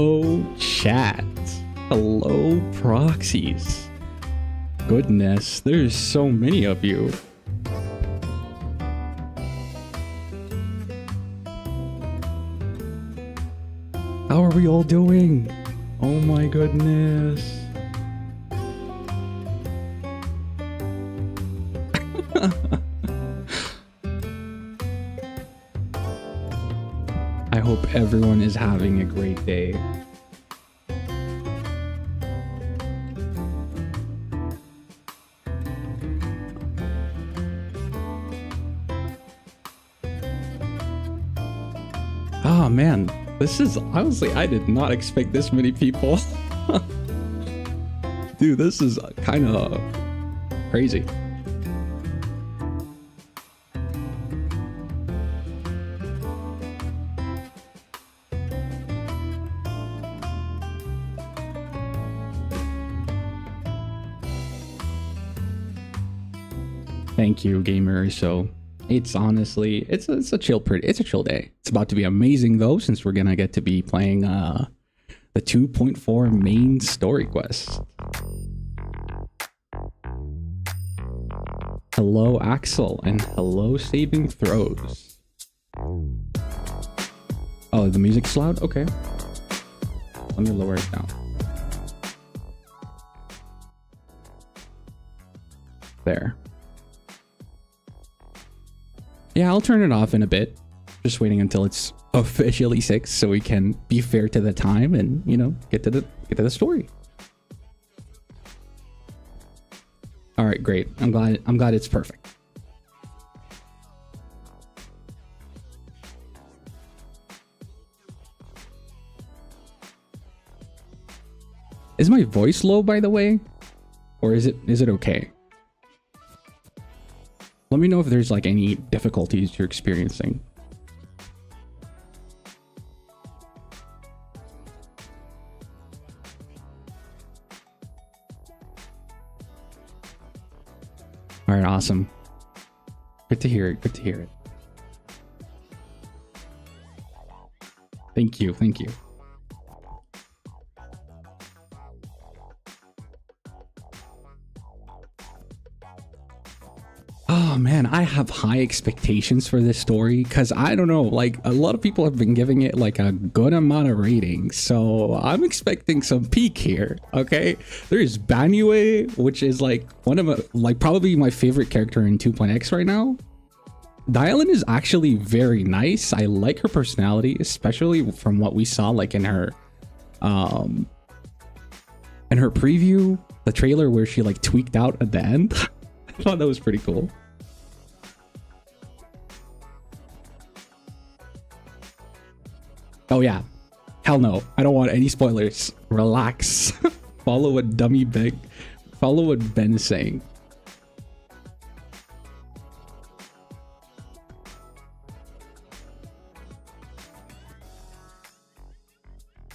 Hello, chat. Hello, proxies. Goodness, there's so many of you. How are we all doing? Oh my goodness. I hope everyone is having a great day. Oh man, this is honestly, I did not expect this many people. Dude, this is kind of crazy. Thank you, gamers. So it's honestly, it's a chill day. It's about to be amazing though, since we're gonna get to be playing the 2.4 main story quest. Hello, Axel, and hello, Saving Throws. Oh, the music's loud? Okay. Let me lower it down. There. Yeah, I'll turn it off in a bit. Just waiting until it's officially 6 so we can be fair to the time and, you know, get to the story. All right, great. I'm glad it's perfect. Is my voice low, by the way? Or is it okay? Let me know if there's like any difficulties you're experiencing. All right, awesome. Good to hear it. Good to hear it. Thank you. Thank you. Oh man, I have high expectations for this story because I don't know, like a lot of people have been giving it like a good amount of ratings, so I'm expecting some peak here. Okay, there's Banyue, which is like one of probably my favorite character in 2.x right now. Dylan is actually very nice. I like her personality, especially from what we saw like in her preview, the trailer where she like tweaked out at the end. I thought that was pretty cool. Oh yeah, hell no, I don't want any spoilers. Relax. Follow what follow what Ben is saying.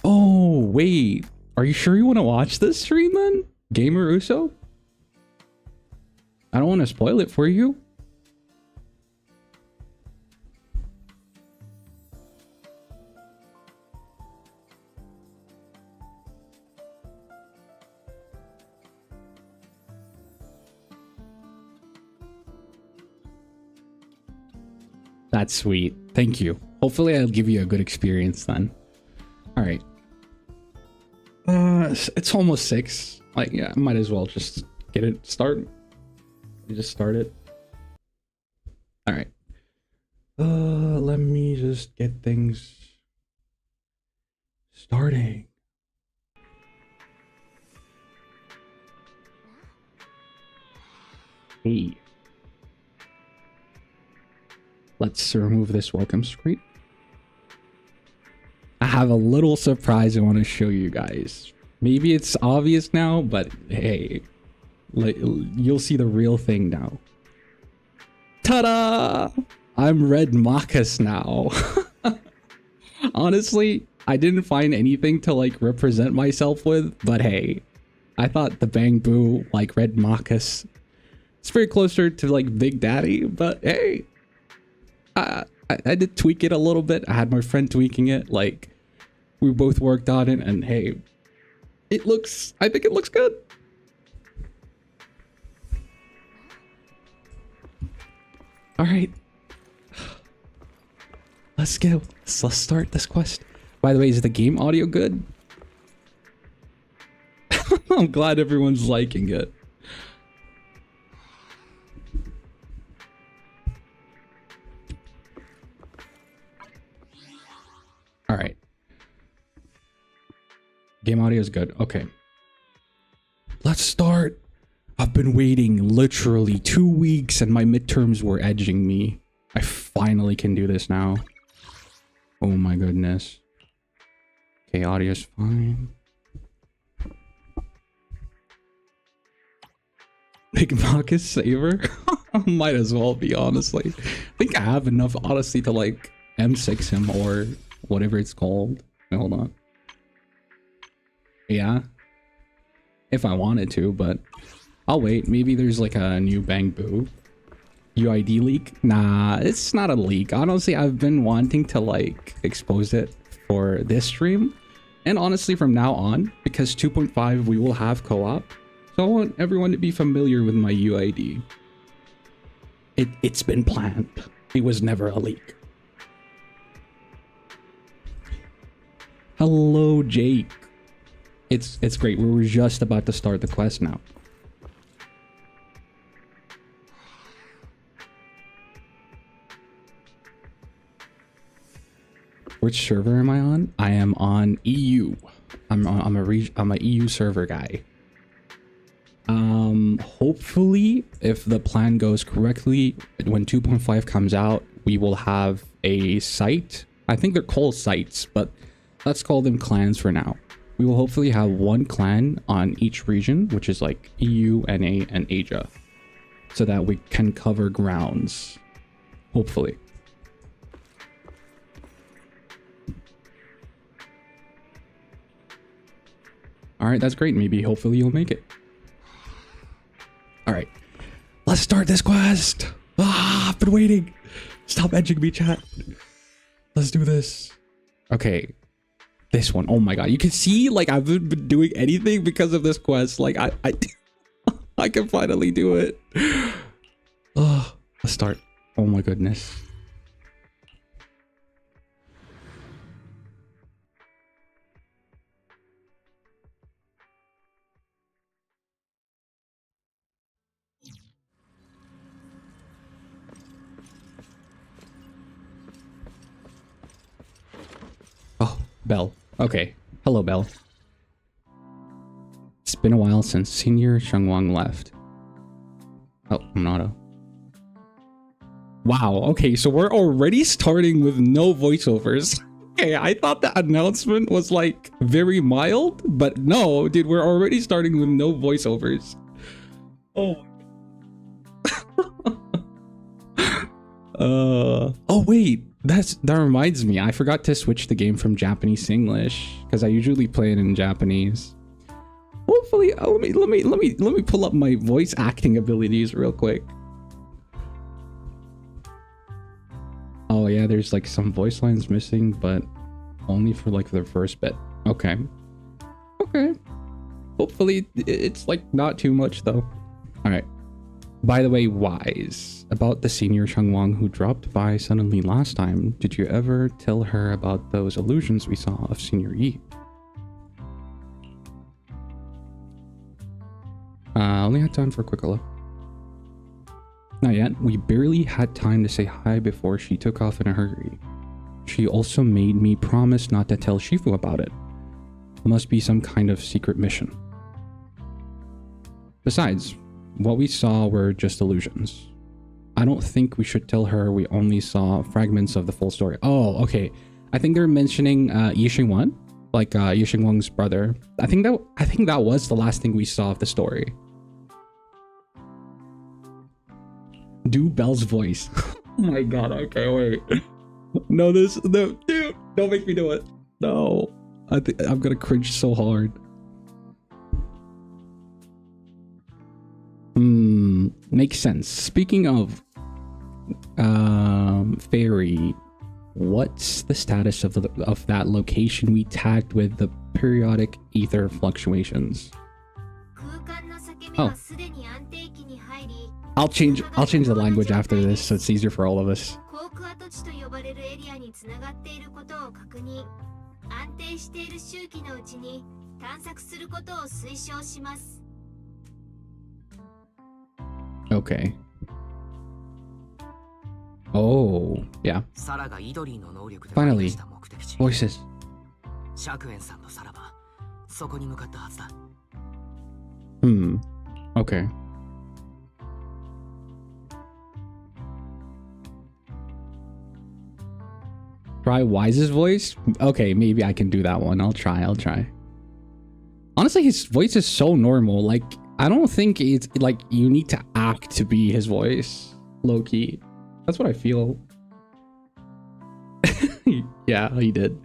Oh wait, are you sure you want to watch this stream then, Gamer Uso? I don't want to spoil it for you. That's sweet. Thank you. Hopefully I'll give you a good experience then. All right. It's almost 6. Like, yeah, I might as well just get it started. You just start it. All right. Let me just get things starting. Hey. Let's remove this welcome screen. I have a little surprise I want to show you guys. Maybe it's obvious now, but hey. You'll see the real thing now. Ta-da! I'm Red Marcus now. Honestly, I didn't find anything to like represent myself with, but hey, I thought the Bang Boo like Red Marcus. It's very closer to like Big Daddy, but hey, I did tweak it a little bit. I had my friend tweaking it. Like, We both worked on it, and hey, I think it looks good. All right. Let's go. Let's start this quest. By the way, is the game audio good? I'm glad everyone's liking it. All right. Game audio is good. Okay. Let's start. I've been waiting literally 2 weeks and my midterms were edging me. I finally can do this now. Oh my goodness. Okay, audio's fine. Big Marcus Saver? Might as well be, honestly. I think I have enough, honestly, to like M6 him or whatever it's called. Wait, hold on. Yeah. If I wanted to, but I'll wait. Maybe there's like a new Bang Boo UID leak. Nah, it's not a leak. Honestly, I've been wanting to like expose it for this stream. And honestly, from now on, because 2.5 we will have co-op. So I want everyone to be familiar with my UID. It's been planned. It was never a leak. Hello, Jake. It's great. We were just about to start the quest now. Which server am I on? I am on EU. I'm a EU server guy. Hopefully, if the plan goes correctly, when 2.5 comes out, we will have a site. I think they're called sites, but let's call them clans for now. We will hopefully have one clan on each region, which is like EU, NA, and Asia, so that we can cover grounds. Hopefully. All right, that's great. Maybe, hopefully, you'll make it. All right, let's start this quest. I've been waiting. Stop edging me, chat. Let's do this. Okay, this one. Oh my god, you can see like I haven't been doing anything because of this quest. Like I can finally do it. Oh, let's start. Oh my goodness. Oh, Belle. Okay. Hello, Belle. It's been a while since Senior Shengwang left. Oh, Monato. Wow, okay, so we're already starting with no voiceovers. Okay, I thought the announcement was like very mild, but no, dude, we're already starting with no voiceovers. Oh. Oh wait, that reminds me. I forgot to switch the game from Japanese to English because I usually play it in Japanese. Hopefully, let me pull up my voice acting abilities real quick. Oh yeah, there's like some voice lines missing, but only for like the first bit. Okay. Okay. Hopefully it's like not too much though. All right. By the way, Wise, about the Senior Shengwang who dropped by suddenly last time, did you ever tell her about those illusions we saw of Senior Yi? Only had time for a quick look. Not yet. We barely had time to say hi before she took off in a hurry. She also made me promise not to tell Shifu about it. It must be some kind of secret mission. Besides, what we saw were just illusions. I don't think we should tell her we only saw fragments of the full story. Oh, okay. I think they're mentioning Yi Xingwan, like Yi Xingwang's brother. I think that was the last thing we saw of the story. Do Belle's voice. Oh my god. Okay, wait. No, dude, don't make me do it. No, I think I'm gonna cringe so hard. Makes sense. Speaking of fairy What's the status of that location we tagged with the periodic ether fluctuations? Oh. I'll change the language after this so it's easier for all of us. Okay. Oh, yeah. Finally, voices. Okay. Try Wise's voice? Okay, maybe I can do that one. I'll try. Honestly, his voice is so normal. Like, I don't think it's like you need to act to be his voice. Low-key. That's what I feel. Yeah, he did.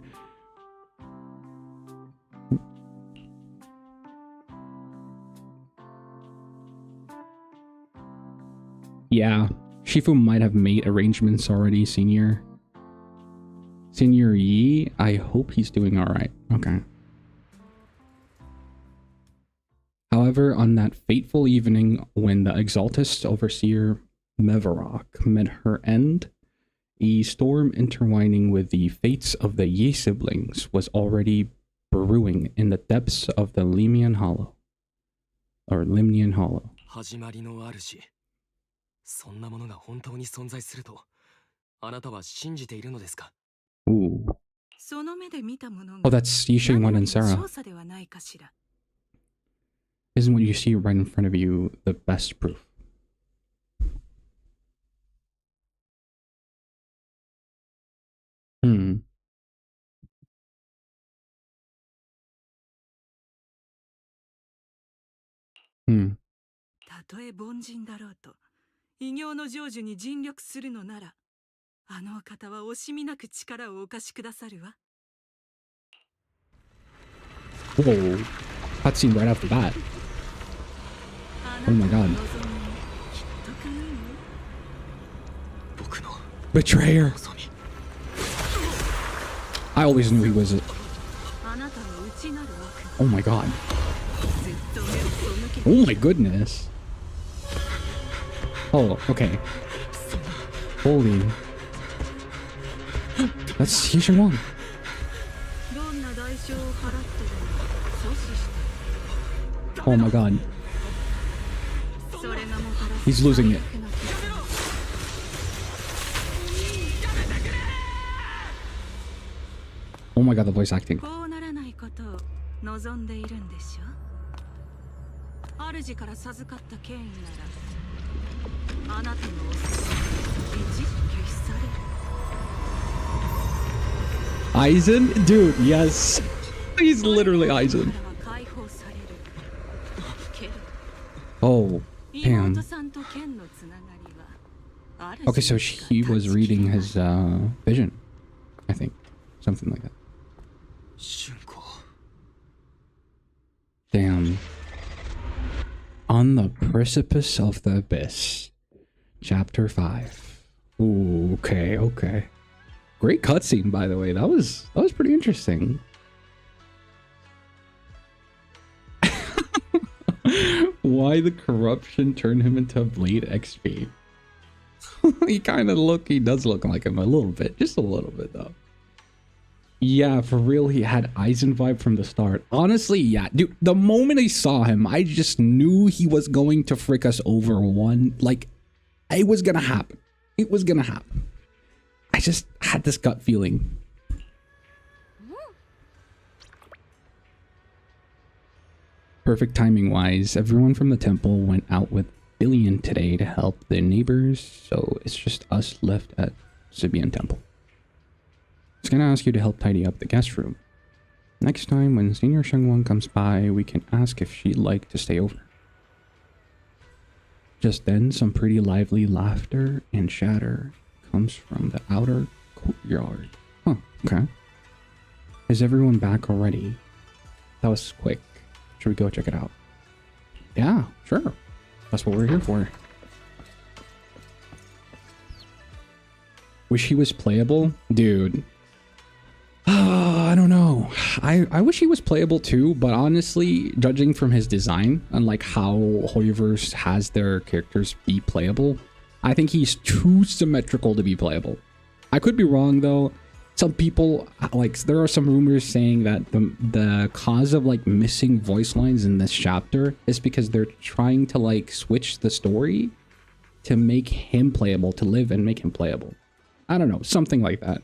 Yeah, Shifu might have made arrangements already, Senior. Senior Yi, I hope he's doing alright. Okay. However, on that fateful evening when the Exaltist Overseer Mevarok met her end, a storm intertwining with the fates of the Yi siblings was already brewing in the depths of the Limnian Hollow. Or Limnian Hollow. Ooh. Oh, that's Yishe-1 and Sarah. Isn't what you see right in front of you the best proof? Hmm. Hmm. たとえ凡人だろうと、異形の成就に尽力するのなら、あのお方は惜しみなく力をお貸しくださるわ。Whoa. Cutscene right after that. Oh my god. Betrayer! I always knew he was a... Oh my god. Oh my goodness. Oh, okay. Holy. That's Yishe-1. Oh my god. He's losing it. Oh my god, the voice acting. Aizen? Dude, yes. He's literally Aizen. Oh, damn. Okay, so he was reading his vision, I think. Something like that. Damn. On the precipice of the abyss. Chapter 5. Ooh, okay. Great cutscene, by the way. That was pretty interesting. Why the corruption turned him into Blade XP? He does look like him a little bit. Just a little bit, though. Yeah, for real, he had Aizen vibe from the start. Honestly, yeah. Dude, the moment I saw him, I just knew he was going to frick us over one. Like, it was gonna happen. It was gonna happen. I just had this gut feeling. Perfect timing-wise, everyone from the temple went out with Billion today to help their neighbors, so it's just us left at Sibian Temple. I was gonna ask you to help tidy up the guest room. Next time when Senior Shengwon comes by, we can ask if she'd like to stay over. Just then, some pretty lively laughter and chatter comes from the outer courtyard. Huh, okay. Is everyone back already? That was quick. Should we go check it out? Yeah, sure. That's what we're here for. Wish he was playable? Dude. I don't know. I wish he was playable too, but honestly, judging from his design and like how Hoyoverse has their characters be playable, I think he's too symmetrical to be playable. I could be wrong though. Some people, like, there are some rumors saying that the cause of like missing voice lines in this chapter is because they're trying to like switch the story to make him playable, to live and make him playable. I don't know, something like that.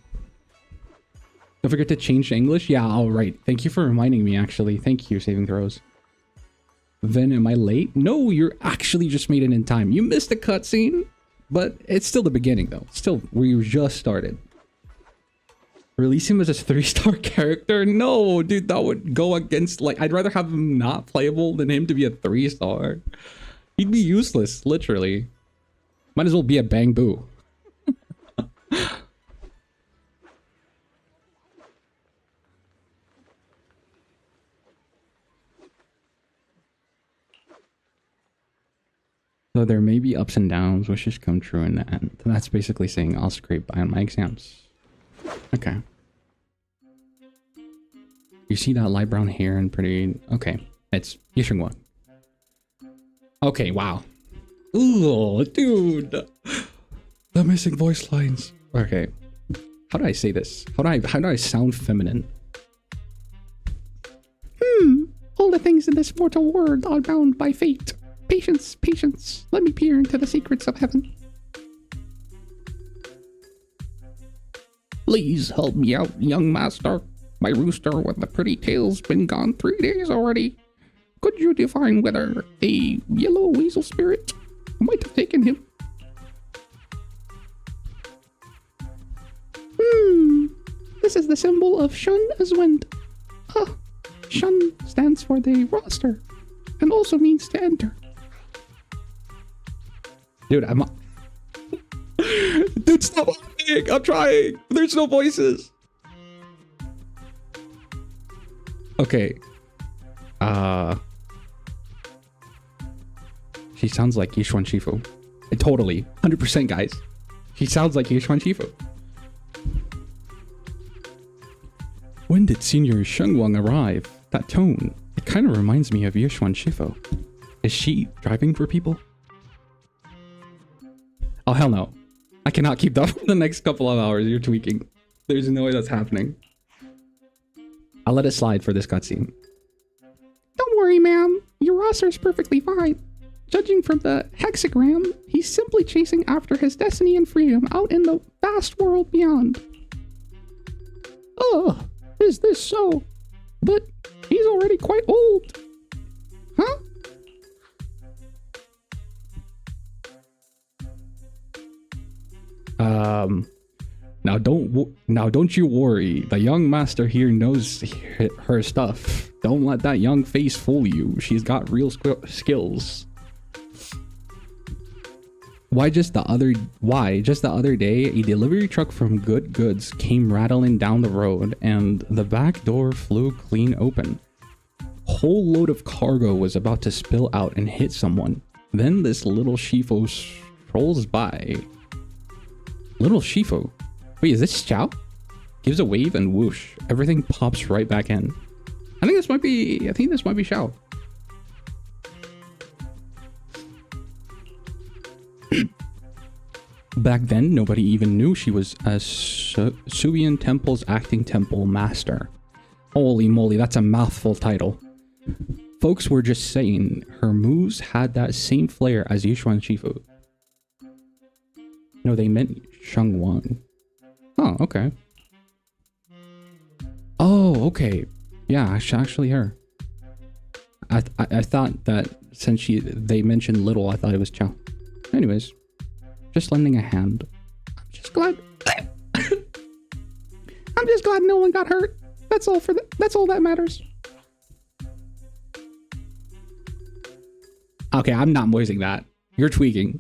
Don't forget to change to English. Yeah, all right. Thank you for reminding me, actually. Thank you, Saving Throws. Vin, am I late? No, you're actually just made it in time. You missed a cutscene, but it's still the beginning, though. Still, we just started. Release him as a 3-star character? No, dude, that would go against, like, I'd rather have him not playable than him to be a 3-star. He'd be useless, literally. Might as well be a Bang Boo. So there may be ups and downs, wishes come true in the end. That's basically saying I'll scrape by on my exams. Okay. You see that light brown hair and pretty... Okay, it's Yishengwa. Okay, wow. Ooh, dude. The missing voice lines. Okay. How do I say this? How do I sound feminine? All the things in this mortal world are bound by fate. Patience, patience. Let me peer into the secrets of heaven. Please help me out, young master. My rooster with the pretty tail's been gone 3 days already. Could you define whether a yellow weasel spirit might have taken him? This is the symbol of Shun as wind. Shun stands for the roster and also means to enter. Dude, Dude, stop laughing! I'm trying! There's no voices! Okay. She sounds like Yishuan Shifu. Totally. 100%, guys. She sounds like Yishuan Shifu. When did Senior Shengwang arrive? That tone, it kind of reminds me of Yishuan Shifu. Is she driving for people? Oh, hell no. I cannot keep that for the next couple of hours. You're tweaking. There's no way that's happening. I'll let it slide for this cutscene. Don't worry, ma'am. Your roster's perfectly fine. Judging from the hexagram, he's simply chasing after his destiny and freedom out in the vast world beyond. Ugh, is this so? But he's already quite old. Huh? Now don't you worry. The young master here knows her stuff. Don't let that young face fool you. She's got real skills. Just the other day, a delivery truck from Good Goods came rattling down the road and the back door flew clean open. Whole load of cargo was about to spill out and hit someone. Then this little Shifu strolls by. Little Shifu? Wait, is this Xiao? Gives a wave and whoosh, everything pops right back in. I think this might be Xiao. Back then, nobody even knew she was a Subian Temple's acting temple master. Holy moly, that's a mouthful title. Folks were just saying her moves had that same flair as Yishuan Shifu. No, they meant Shengwang. Oh, okay. Oh, okay. Yeah, actually her. I thought that since they mentioned little, I thought it was Chow. Anyways, just lending a hand. I'm just glad no one got hurt. That's all that matters. Okay, I'm not voicing that. You're tweaking.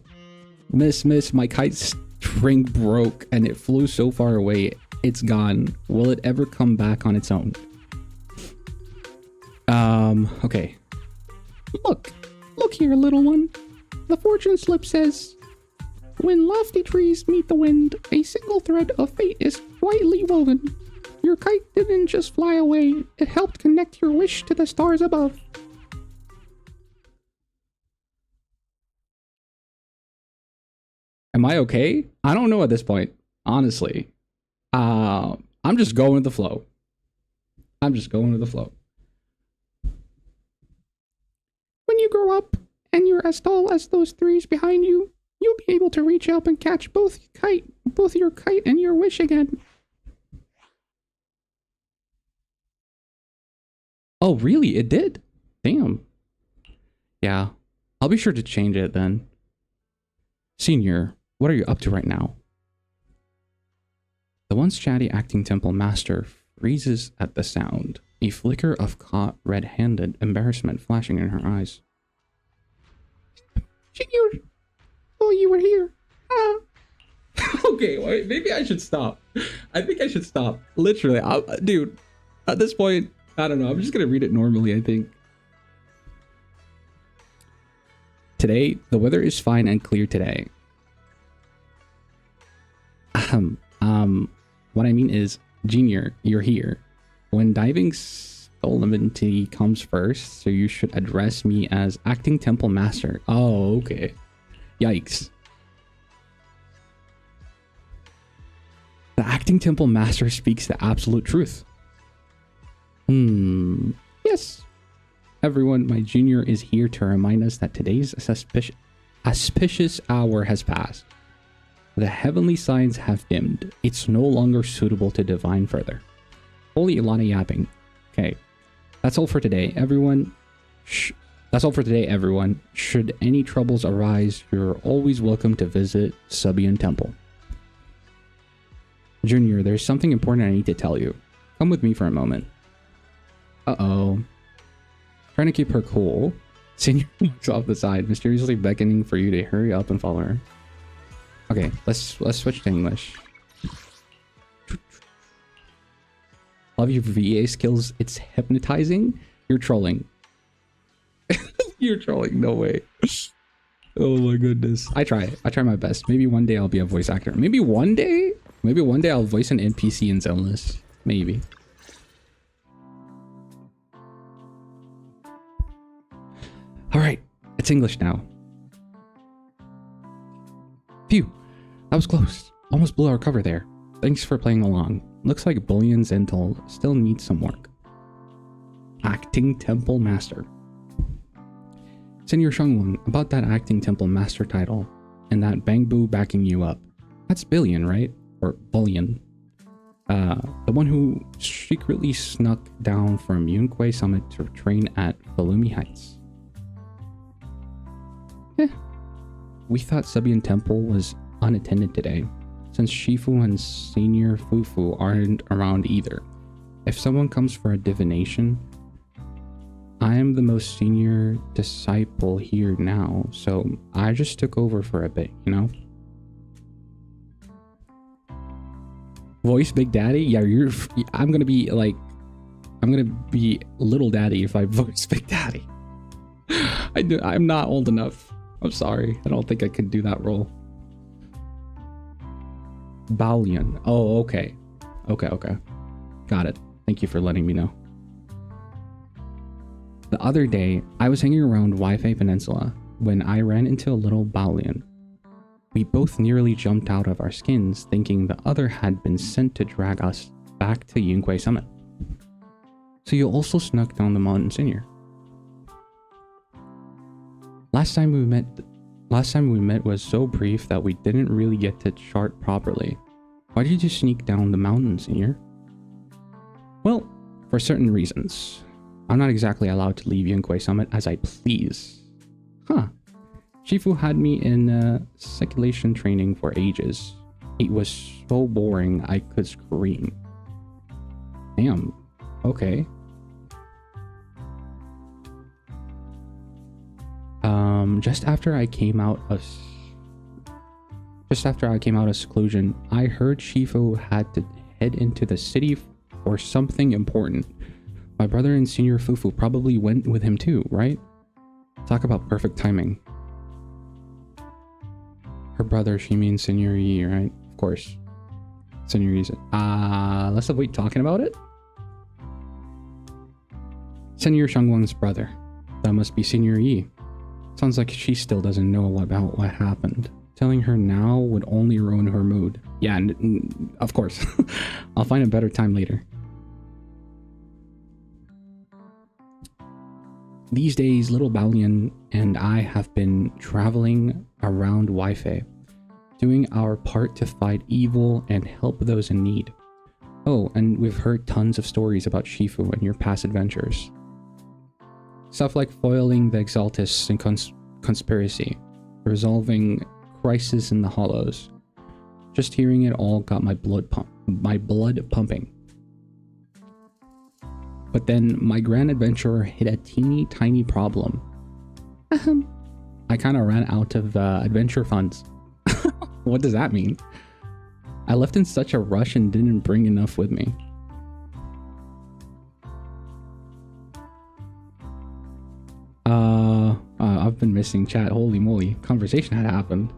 Miss, my kite string broke and it flew so far away, it's gone. Will it ever come back on its own? Okay. Look here, little one. The fortune slip says When lofty trees meet the wind, a single thread of fate is quietly woven. Your kite didn't just fly away, it helped connect your wish to the stars above. Am I okay? I don't know at this point, honestly. I'm just going with the flow. I'm just going with the flow. When you grow up and you're as tall as those trees behind you, you'll be able to reach up and catch both your kite and your wish again. Oh, really? It did? Damn. Yeah. I'll be sure to change it then. Senior, what are you up to right now? The once chatty acting temple master freezes at the sound, a flicker of caught red-handed embarrassment flashing in her eyes. Senior! Oh, you were here. Okay, wait, maybe I should stop. I think I should stop. Literally, dude, at this point, I don't know. I'm just going to read it normally, I think. Today, the weather is fine and clear today. What I mean is, Junior, you're here. When diving, solemnity comes first, so you should address me as acting temple master. Oh, okay. Yikes. The acting temple master speaks the absolute truth. Yes. Everyone, my junior is here to remind us that today's auspicious hour has passed. The heavenly signs have dimmed. It's no longer suitable to divine further. Holy, a lot of yapping. Okay. That's all for today, everyone. That's all for today, everyone. Should any troubles arise, you're always welcome to visit Subian Temple. Junior, there's something important I need to tell you. Come with me for a moment. Uh-oh. Trying to keep her cool. Senior walks off the side, mysteriously beckoning for you to hurry up and follow her. Okay, let's switch to English. Love your VA skills. It's hypnotizing. You're trolling. You're trolling. No way. Oh my goodness. I try my best. Maybe one day I'll be a voice actor. Maybe one day I'll voice an NPC in Zenless. Maybe. All right, it's English now. Phew, that was close. Almost blew our cover there. Thanks for playing along. Looks like Bullion Zental still needs some work. Acting Temple Master. Senior Shungwon, about that Acting Temple Master title and that Bangbu backing you up. That's Billion, right? Or Bullion. The one who secretly snuck down from Yunquay Summit to train at Falumi Heights. We thought Subian Temple was unattended today, since Shifu and Senior Fufu aren't around either. If someone comes for a divination, I am the most senior disciple here now, so I just took over for a bit, you know? Voice Big Daddy? Yeah, I'm gonna be Little Daddy if I voice Big Daddy. I'm not old enough. I'm sorry. I don't think I could do that role. Balian. Oh, okay. Okay. Got it. Thank you for letting me know. The other day, I was hanging around Wi-Fi Peninsula when I ran into a little Balian. We both nearly jumped out of our skins, thinking the other had been sent to drag us back to Yunquay Summit. So you also snuck down the mountain, Senior. Last time we met was so brief that we didn't really get to chart properly. Why did you sneak down the mountain, Senior? Well, for certain reasons. I'm not exactly allowed to leave Yunquay Summit as I please. Huh. Shifu had me in circulation training for ages. It was so boring I could scream. Damn. Okay. Just after I came out of seclusion, I heard Shifu had to head into the city for something important. My brother and Senior Fufu probably went with him too, right? Talk about perfect timing. Her brother, she means Senior Yi, right? Of course. Senior Yi's. Let's avoid talking about it. Senior Shangwang's brother. That must be Senior Yi. Sounds like she still doesn't know about what happened. Telling her now would only ruin her mood. Yeah, of course. I'll find a better time later. These days, little Balian and I have been traveling around Wi-Fi, doing our part to fight evil and help those in need. Oh, and we've heard tons of stories about Shifu and your past adventures. Stuff like foiling the Exaltus and conspiracy, resolving crisis in the hollows. Just hearing it all got my blood pumping. But then my grand adventure hit a teeny tiny problem. I kind of ran out of adventure funds. What does that mean? I left in such a rush and didn't bring enough with me. I've been missing chat. Holy moly. Conversation had happened.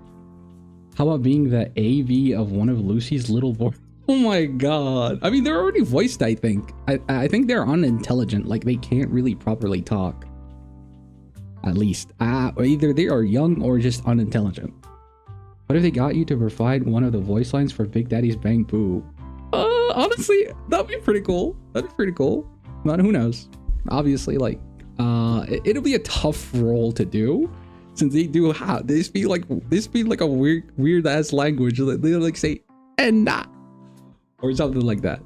How about being the AV of one of Lucy's little boys? Oh my god. I mean, they're already voiced, I think. I think they're unintelligent. Like, they can't really properly talk. At least. Either they are young or just unintelligent. What if they got you to provide one of the voice lines for Big Daddy's Bang Boo? Honestly, that'd be pretty cool. That'd be pretty cool. But who knows? Obviously, like, it'll be a tough role to do, since they do they speak like a weird ass language. They like say "enna" or something like that.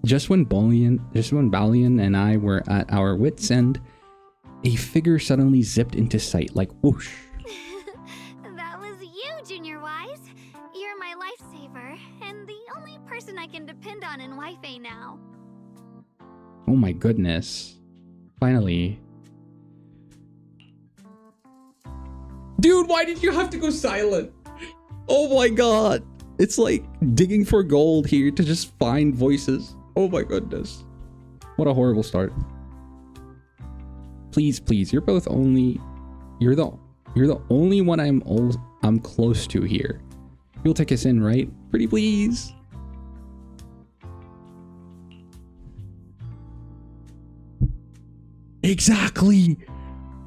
Just when Balian and I were at our wits' end, a figure suddenly zipped into sight, like whoosh. That was you, Junior Wise. You're my lifesaver, and the only person I can depend on in Wi-Fi now. Oh my goodness. Finally. Dude, why did you have to go silent? Oh my god. It's like digging for gold here to just find voices. Oh my goodness. What a horrible start. Please, you're the only one I'm close to here. You'll take us in, right? Pretty please. Exactly.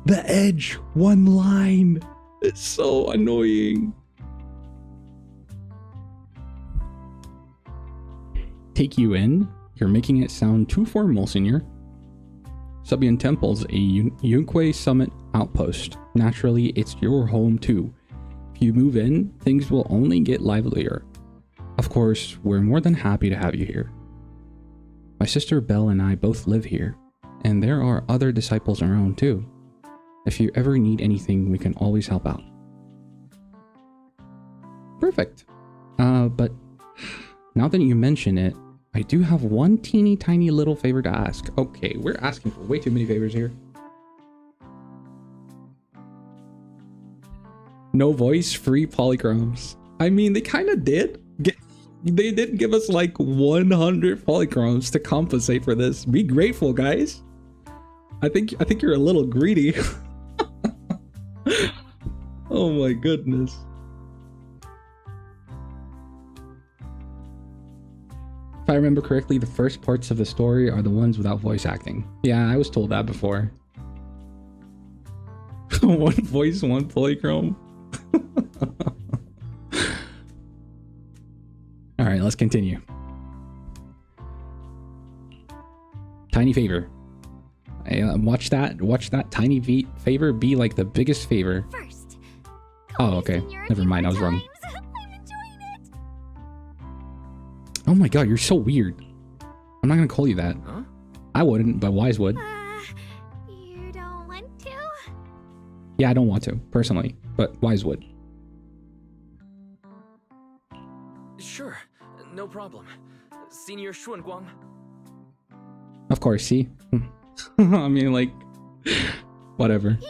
The edge, one line. It's so annoying. Take you in? You're making it sound too formal, Senior. Subian Temple's a Yunque Summit outpost. Naturally, it's your home too. If you move in, things will only get livelier. Of course, we're more than happy to have you here. My sister Belle and I both live here, and there are other disciples around too. If you ever need anything, we can always help out. Perfect. But now that you mention it, I do have one teeny tiny little favor to ask. Okay, we're asking for way too many favors here. No voice, free polychromes. I mean, they kind of did. They did give us like 100 polychromes to compensate for this. Be grateful, guys. I think you're a little greedy. Oh my goodness. If I remember correctly, the first parts of the story are the ones without voice acting. Yeah, I was told that before. One voice, one polychrome. All right, let's continue. Tiny favor. Watch that tiny favor be like the biggest favor. First, oh, okay. Never mind. I was wrong. I'm enjoying it. Oh my god, you're so weird. I'm not gonna call you that. Huh? I wouldn't, but Wise would. You don't want to? Yeah, I don't want to, personally, but Wise would. Sure, no problem. Senior Xuanguang. Of course, see? I mean, like, whatever. Yay!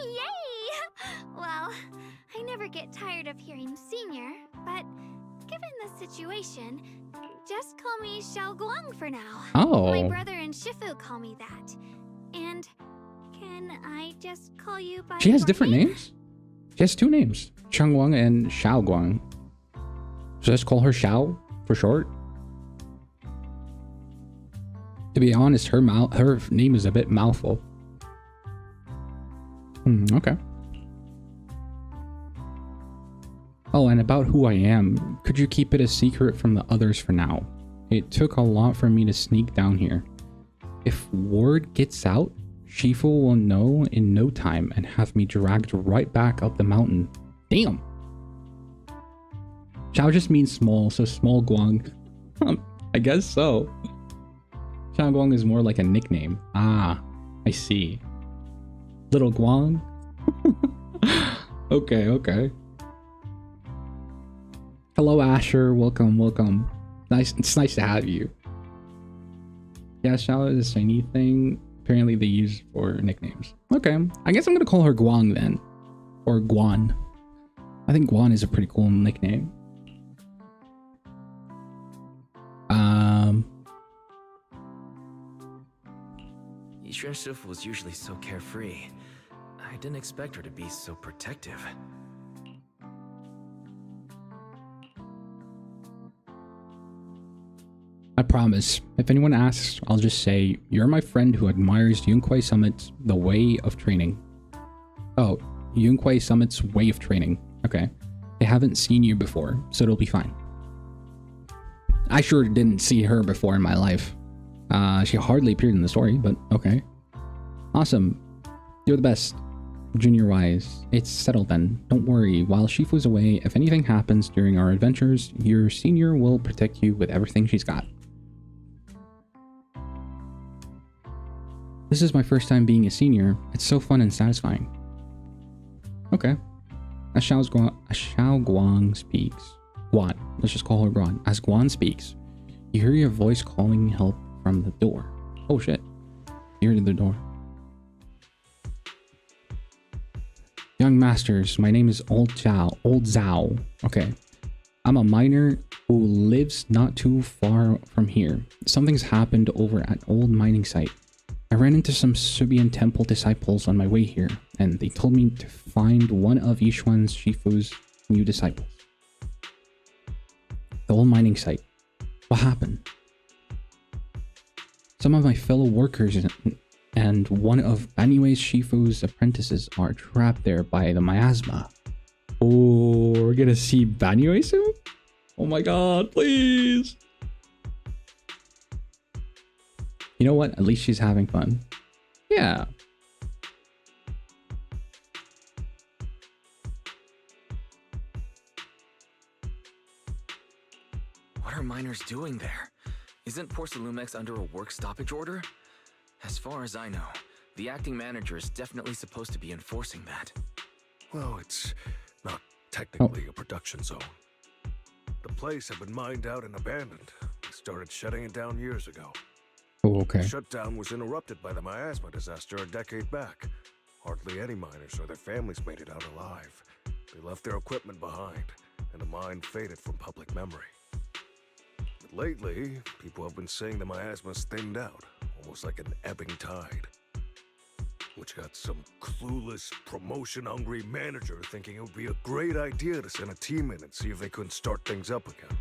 Well, I never get tired of hearing Senior, but given the situation, just call me Xiao Guang for now. Oh. My brother and Shifu call me that. And Can I just call you by She has your different name? names? She has 2 names. Changguang and Xiaoguang. So let's call her Xiao for short. To be honest, her name is a bit mouthful. Okay. Oh, and about who I am, could you keep it a secret from the others for now? It took a lot for me to sneak down here. If word gets out, Shifu will know in no time and have me dragged right back up the mountain. Damn! Xiao just means small, so small Guang. I guess so. Xiao Guang is more like a nickname. Ah, I see. Little Guang? Okay. Hello, Asher. Welcome. It's nice to have you. Yeah, Xiao is a Chinese thing. Apparently they use for nicknames. Okay, I guess I'm gonna call her Guang then. Or Guan. I think Guan is a pretty cool nickname. Yixuan Shifu was usually so carefree. I didn't expect her to be so protective. I promise, if anyone asks, I'll just say, you're my friend who admires Yunquai Summit's the way of training. Oh, Yunquai Summit's way of training. Okay. They haven't seen you before, so it'll be fine. I sure didn't see her before in my life. She hardly appeared in the story, but okay. Awesome. You're the best. Junior-wise, it's settled then. Don't worry, while Shifu's away, if anything happens during our adventures, your senior will protect you with everything she's got. This is my first time being a senior. It's so fun and satisfying. Okay. As Xiao Guang speaks. Guan. Let's just call her Guan. As Guan speaks, you hear your voice calling help from the door. Oh shit. You hear the door. Young masters, my name is Old Zhao. Okay. I'm a miner who lives not too far from here. Something's happened over at old mining site. I ran into some Subian temple disciples on my way here, and they told me to find one of Yixuan Shifu's new disciples. The old mining site. What happened? Some of my fellow workers and one of Banyue Shifu's apprentices are trapped there by the miasma. Oh, we're gonna see Banyue soon? Oh my god, please! You know what? At least she's having fun. Yeah. What are miners doing there? Isn't Porcelumex under a work stoppage order? As far as I know, the acting manager is definitely supposed to be enforcing that. Well, it's not technically a production zone. The place had been mined out and abandoned. We started shutting it down years ago. Oh, okay. The shutdown was interrupted by the miasma disaster a decade back. Hardly any miners or their families made it out alive. They left their equipment behind, and the mine faded from public memory. But lately, people have been saying the miasma's thinned out, almost like an ebbing tide. Which got some clueless, promotion-hungry manager thinking it would be a great idea to send a team in and see if they couldn't start things up again.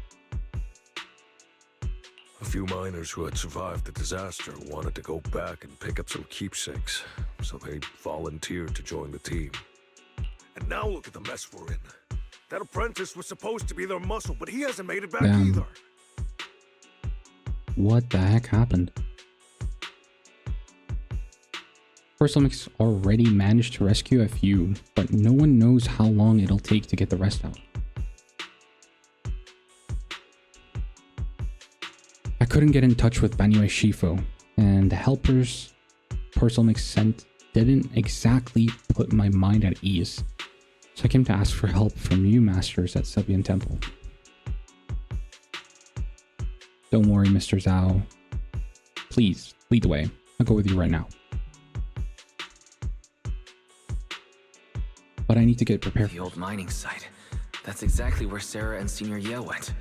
A few miners who had survived the disaster wanted to go back and pick up some keepsakes, so they volunteered to join the team. And now look at the mess we're in. That apprentice was supposed to be their muscle, but he hasn't made it back either. What the heck happened? Porcelumex already managed to rescue a few, but no one knows how long it'll take to get the rest out. I couldn't get in touch with Banyue Shifu, and the helpers Porcelumex sent didn't exactly put my mind at ease. So I came to ask for help from you masters at Subian Temple. Don't worry, Mr. Zhao. Please, lead the way. I'll go with you right now. But I need to get prepared. The old mining site. That's exactly where Sarah and Senior Ye went.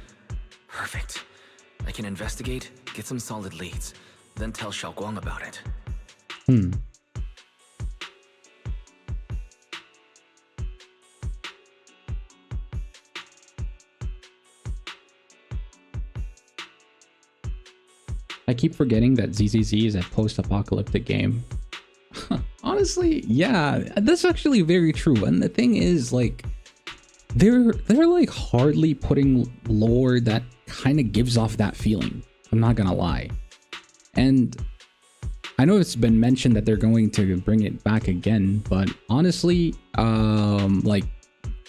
Perfect. I can investigate, get some solid leads, then tell Xiao Guang about it. I keep forgetting that ZZZ is a post-apocalyptic game. Honestly, yeah, that's actually very true. And the thing is, like, they're like hardly putting lore that kind of gives off that feeling. I'm not gonna lie. And I know it's been mentioned that they're going to bring it back again, but honestly, like,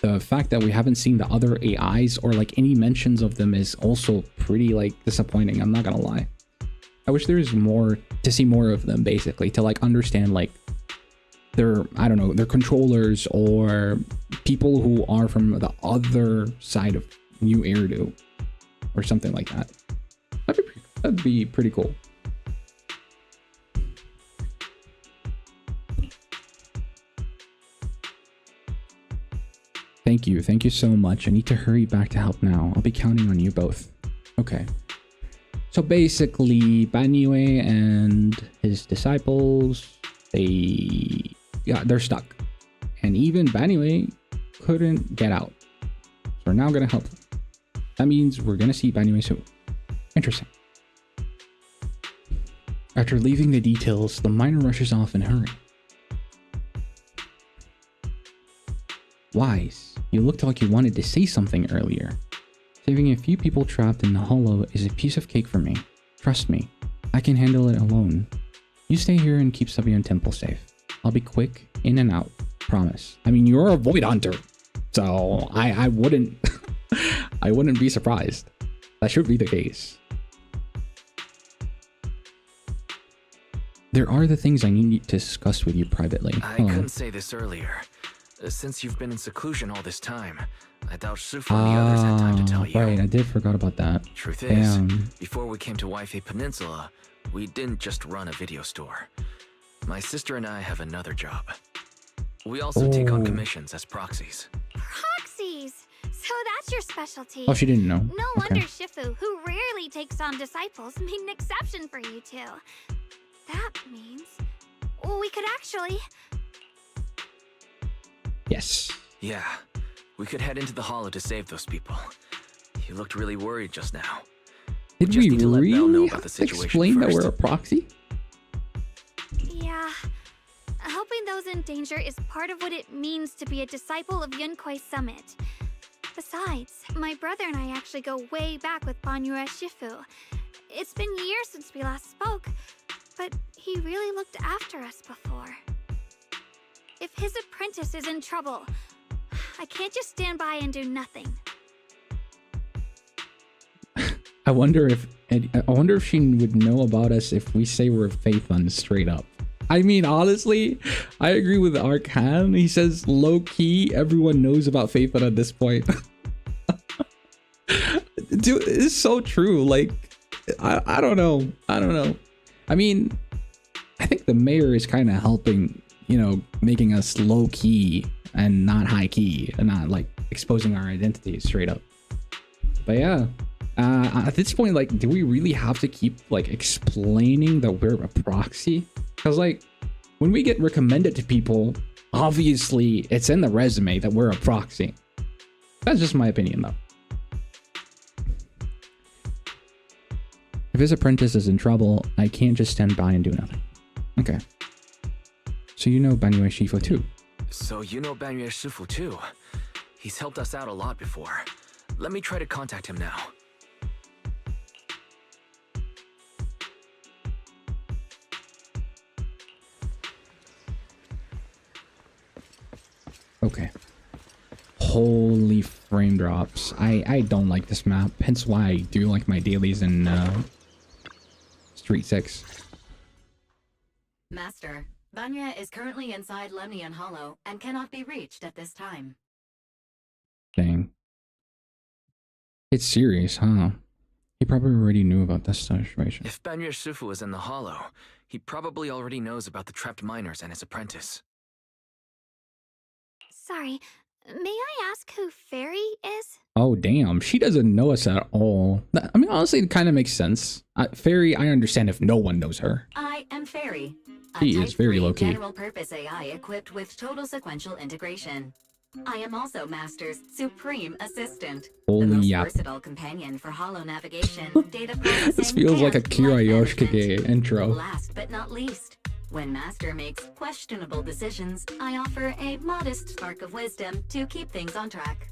the fact that we haven't seen the other AIs or like any mentions of them is also pretty like disappointing. I'm not gonna lie. I wish there was more to see more of them, basically, to like understand like their, I don't know, their controllers or people who are from the other side of New Eridu or something like that. That'd be pretty cool. Thank you so much. I need to hurry back to help now. I'll be counting on you both. Okay. So basically, Banyue and his disciples, they're stuck. And even Banyue couldn't get out. So we're now gonna help them. That means we're gonna see Banyue soon. Interesting. After leaving the details, the miner rushes off in a hurry. Wise, you looked like you wanted to say something earlier. Saving a few people trapped in the hollow is a piece of cake for me. Trust me, I can handle it alone. You stay here and keep Sabian Temple safe. I'll be quick, in and out. Promise. I mean, you're a void hunter, so I wouldn't I wouldn't be surprised. That should be the case. There are the things I need to discuss with you privately. I couldn't say this earlier. Since you've been in seclusion all this time, I doubt Shifu and the others had time to tell you. Right, I did forgot about that. Truth is, before we came to Wi-Fi Peninsula, we didn't just run a video store. My sister and I have another job. We also take on commissions as proxies. Proxies! So that's your specialty. Oh, she didn't know. No wonder Shifu, who rarely takes on disciples, made an exception for you two. That means we could actually... Yes. Yeah, we could head into the hollow to save those people. You looked really worried just now. Did we really have to explain that we're a proxy? Yeah. Helping those in danger is part of what it means to be a disciple of Yunkai Summit. Besides, my brother and I actually go way back with Banyue Shifu. It's been years since we last spoke, but he really looked after us before. If his apprentice is in trouble, I can't just stand by and do nothing. I wonder if she would know about us if we say we're Faithun straight up. I mean, honestly, I agree with Arkan. He says low key, everyone knows about Faithun at this point. Dude, it's so true. Like, I don't know. I mean, I think the mayor is kind of helping, you know, making us low key and not high key and not like exposing our identities straight up. But yeah, at this point, like, do we really have to keep like explaining that we're a proxy? Because like when we get recommended to people, obviously it's in the resume that we're a proxy. That's just my opinion though. If his apprentice is in trouble, I can't just stand by and do nothing. Okay. So you know Banyue Shifu too? So you know Banyue Shifu too? He's helped us out a lot before. Let me try to contact him now. Okay. Holy frame drops. I don't like this map, hence why I do like my dailies in Street 6. Master, Banyue is currently inside Lemnian Hollow and cannot be reached at this time. Dang. It's serious, huh? He probably already knew about this situation. If Banyue Shifu is in the hollow, he probably already knows about the trapped miners and his apprentice. Sorry, may I ask who Fairy is? Oh, damn. She doesn't know us at all. I mean, honestly, it kind of makes sense. Fairy, I understand if no one knows her. I am Fairy. She is very low-key. General purpose AI equipped with total sequential integration. I am also Master's supreme assistant. Holy the most yap. versatile companion for hollow navigation, data processing, This feels like a and Kira life management. Yoshikage intro. Last but not least, when Master makes questionable decisions, I offer a modest spark of wisdom to keep things on track.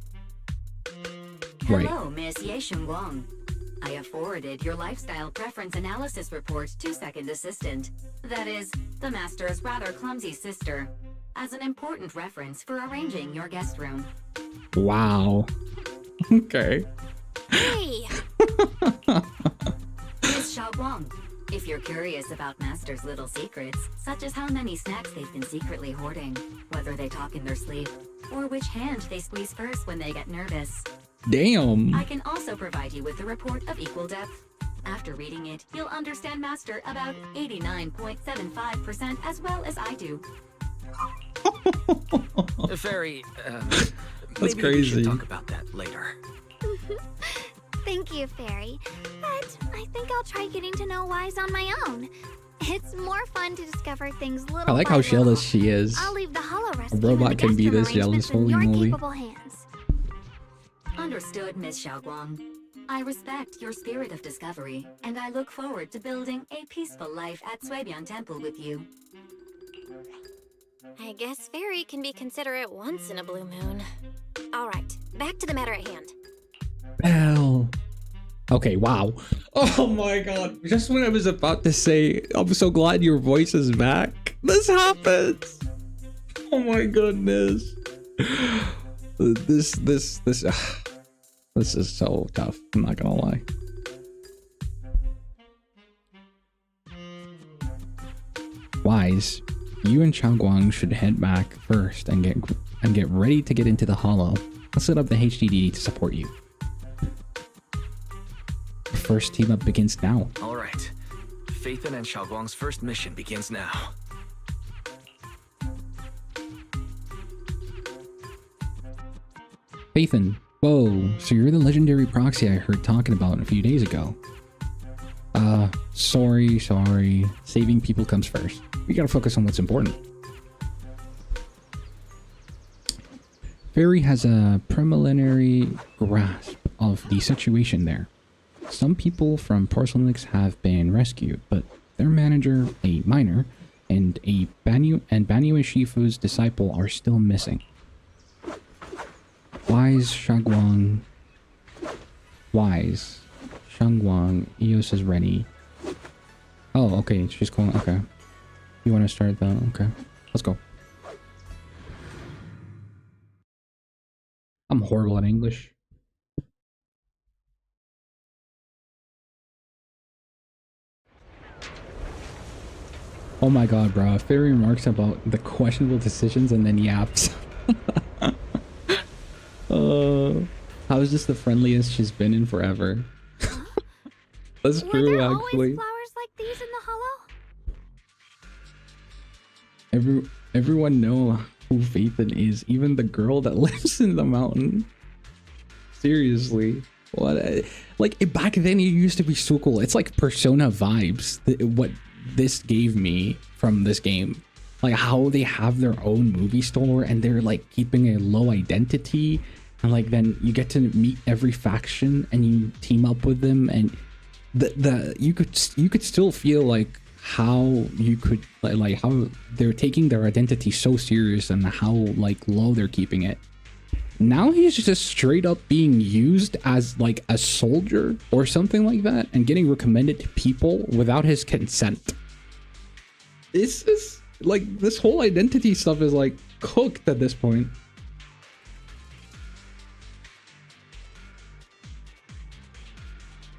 Right. Hello, Miss Yeshun Guang. I have forwarded your lifestyle preference analysis report to Second Assistant. That is, the Master's rather clumsy sister, as an important reference for arranging your guest room. Wow. Okay. Hey! Miss Xiao Guang, if you're curious about Master's little secrets, such as how many snacks they've been secretly hoarding, whether they talk in their sleep, or which hand they squeeze first when they get nervous, Damn. I can also provide you with a report of equal depth. After reading it, you'll understand Master about 89.75% as well as I do. Fairy, That's maybe we crazy. should talk about that later. Thank you, Fairy. But I think I'll try getting to know Wise on my own. It's more fun to discover things little I like by how little. jealous she is. I'll leave the hollow A recipe and the robot can guest be room this jealous. arrangements in Holy your moly. capable hands. Understood, Miss Xiaoguang. I respect your spirit of discovery, and I look forward to building a peaceful life at Suibian Temple with you. I guess Fairy can be considerate once in a blue moon. Alright, back to the matter at hand. Bell. Okay, wow. Oh my god. Just when I was about to say, I'm so glad your voice is back, this happens. Oh my goodness. This is so tough. I'm not gonna lie. Wise, you and Changguang should head back first and get ready to get into the hollow. I'll set up the HDD to support you. The first team up begins now. All right. Phaethon and Xiaoguang's first mission begins now. Phaethon, whoa, so you're the legendary proxy I heard talking about a few days ago. Sorry. Saving people comes first. We gotta focus on what's important. Fairy has a preliminary grasp of the situation there. Some people from Porcelainix have been rescued, but their manager, a miner, and Banyue Shifu's disciple are still missing. Shangguang, Eos is ready. Oh, okay, she's calling. Okay, you want to start the? Okay, let's go. I'm horrible at English. Oh my god, bro. Fairy remarks about the questionable decisions and then yaps. How is this the friendliest she's been in forever? That's Were true, there actually. always flowers like these in the hollow? Everyone know who Phaethon is, even the girl that lives in the mountain. Seriously. What? Like, back then it used to be so cool. It's like Persona vibes, what this gave me from this game. Like how they have their own movie store and they're like keeping a low identity, and like then you get to meet every faction and you team up with them, and you could still feel like how you could like how they're taking their identity so serious and how like low they're keeping it. Now he's just straight up being used as like a soldier or something like that and getting recommended to people without his consent. This is like, this whole identity stuff is like cooked at this point.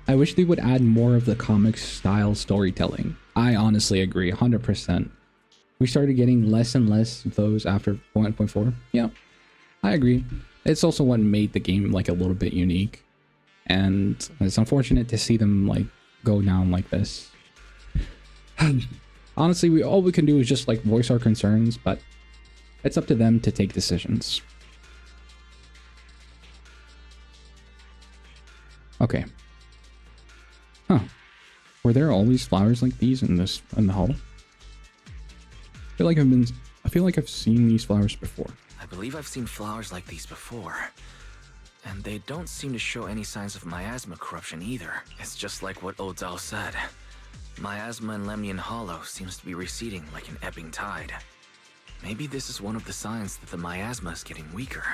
I wish they would add more of the comic style storytelling. I honestly agree 100%. We started getting less and less of those after 1.4. Yeah, I agree. It's also what made the game like a little bit unique, and it's unfortunate to see them like go down like this. Honestly, all we can do is just like voice our concerns, but it's up to them to take decisions. Okay. Huh. Were there always flowers like these in the hall? I feel like I've seen these flowers before. I believe I've seen flowers like these before. And they don't seem to show any signs of miasma corruption either. It's just like what Ozao said. Miasma in Lemnian Hollow seems to be receding like an ebbing tide. Maybe this is one of the signs that the miasma is getting weaker.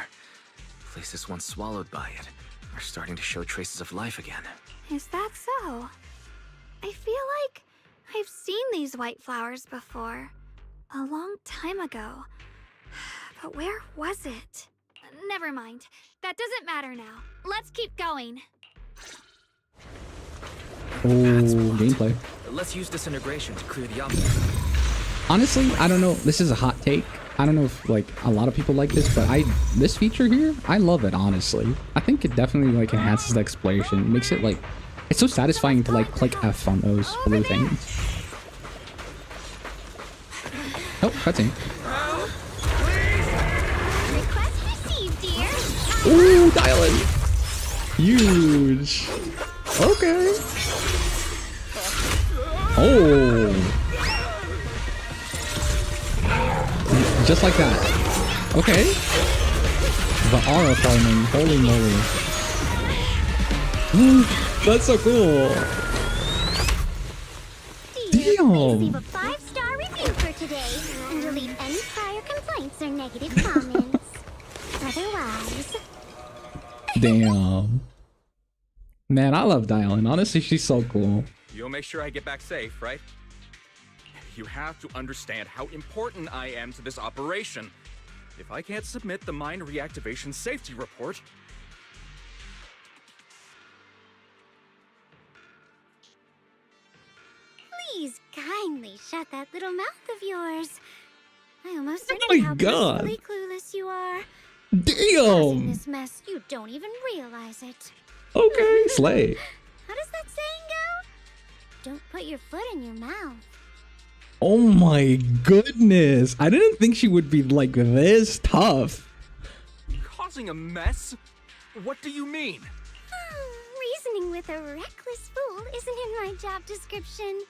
Places once swallowed by it are starting to show traces of life again. Is that so? I feel like I've seen these white flowers before. A long time ago. But where was it? Never mind. That doesn't matter now. Let's keep going. Oh, gameplay. Let's use disintegration to clear the object. Honestly, I don't know. This is a hot take. I don't know if like a lot of people like this, but this feature here, I love it. Honestly, I think it definitely like enhances the exploration. It makes it like it's so satisfying to like click F on those blue things. Oh, cutscene. Request received, dear. Ooh, dial in. Huge. Okay. Oh. Just like that. Okay. The aura farming. Holy moly. Ooh, that's so cool. Please Damn. leave a 5-star review for today and delete any prior complaints or negative comments. Otherwise... Damn. Man, I love Dial-In. Honestly, she's so cool. You'll make sure I get back safe, right? You have to understand how important I am to this operation. If I can't submit the mine reactivation safety report... Please kindly shut that little mouth of yours. I almost Oh wondered my how God. blissfully clueless you are. Causing Damn. this mess, you don't even realize it. Okay, slay. How does that saying go? Don't put your foot in your mouth. Oh my goodness. I didn't think she would be like this tough. Causing a mess? What do you mean? Reasoning with a reckless fool isn't in my job description.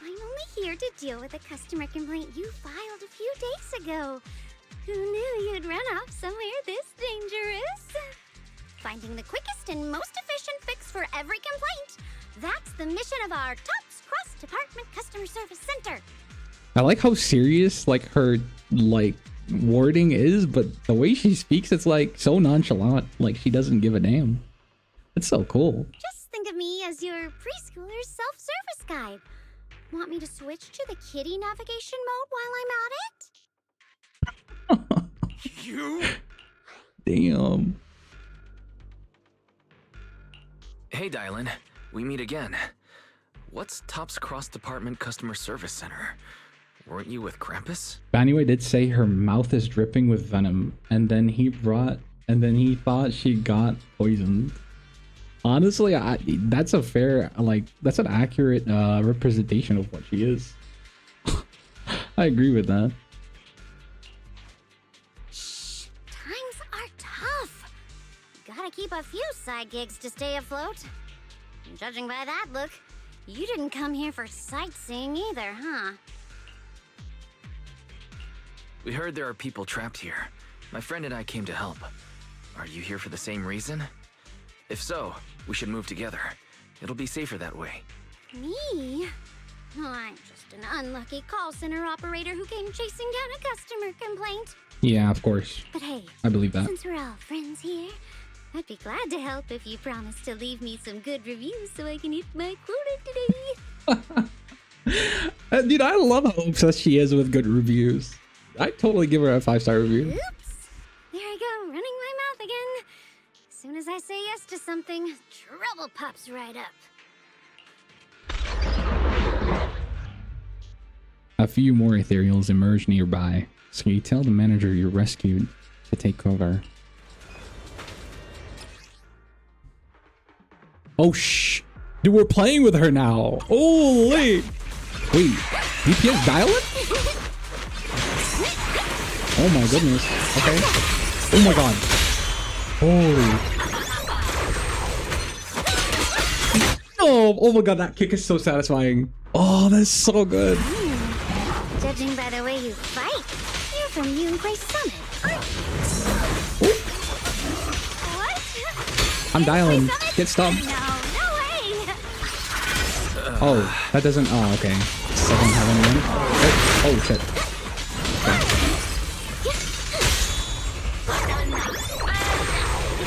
I'm only here to deal with a customer complaint you filed a few days ago. Who knew you'd run off somewhere this dangerous? Finding the quickest and most efficient fix for every complaint. That's the mission of our TOPS cross-department customer service center. I like how serious like her like wording is, but the way she speaks, it's like so nonchalant. Like she doesn't give a damn. It's so cool. Just think of me as your preschooler's self-service guide. Want me to switch to the kiddie navigation mode while I'm at it? You? Damn. Hey, Dylan. We meet again. What's Top's cross-department customer service center? Weren't you with Krampus? Banyue did say her mouth is dripping with venom, and then he thought she got poisoned. Honestly, that's a fair, like, that's an accurate representation of what she is. I agree with that. Times are tough. Gotta keep a few side gigs to stay afloat. Judging by that look, you didn't come here for sightseeing either, huh? We heard there are people trapped here. My friend and I came to help. Are you here for the same reason? If so, we should move together. It'll be safer that way. Me? Oh, I'm just an unlucky call center operator who came chasing down a customer complaint. Yeah, of course. But hey, I believe that. since we're all friends here, I'd be glad to help if you promise to leave me some good reviews so I can hit my quota today. Dude, I love how obsessed she is with good reviews. I'd totally give her a 5-star review. Oops. There I go, running my mouth again. As soon as I say yes to something, trouble pops right up. A few more ethereals emerge nearby, so you tell the manager you rescued to take cover. Oh shh! Dude, we're playing with her now! Holy! Wait, DPS dial-in? Oh my goodness. Okay. Oh my god. Holy. Oh my god, that kick is so satisfying. Oh, that's so good. Judging by the way you fight, you're from Yunquay Summit, aren't you? What? I'm dialing. Yunquay Summit? Get stumped. No way! Oh, that doesn't. Oh, okay. Doesn't have anyone. Oh shit.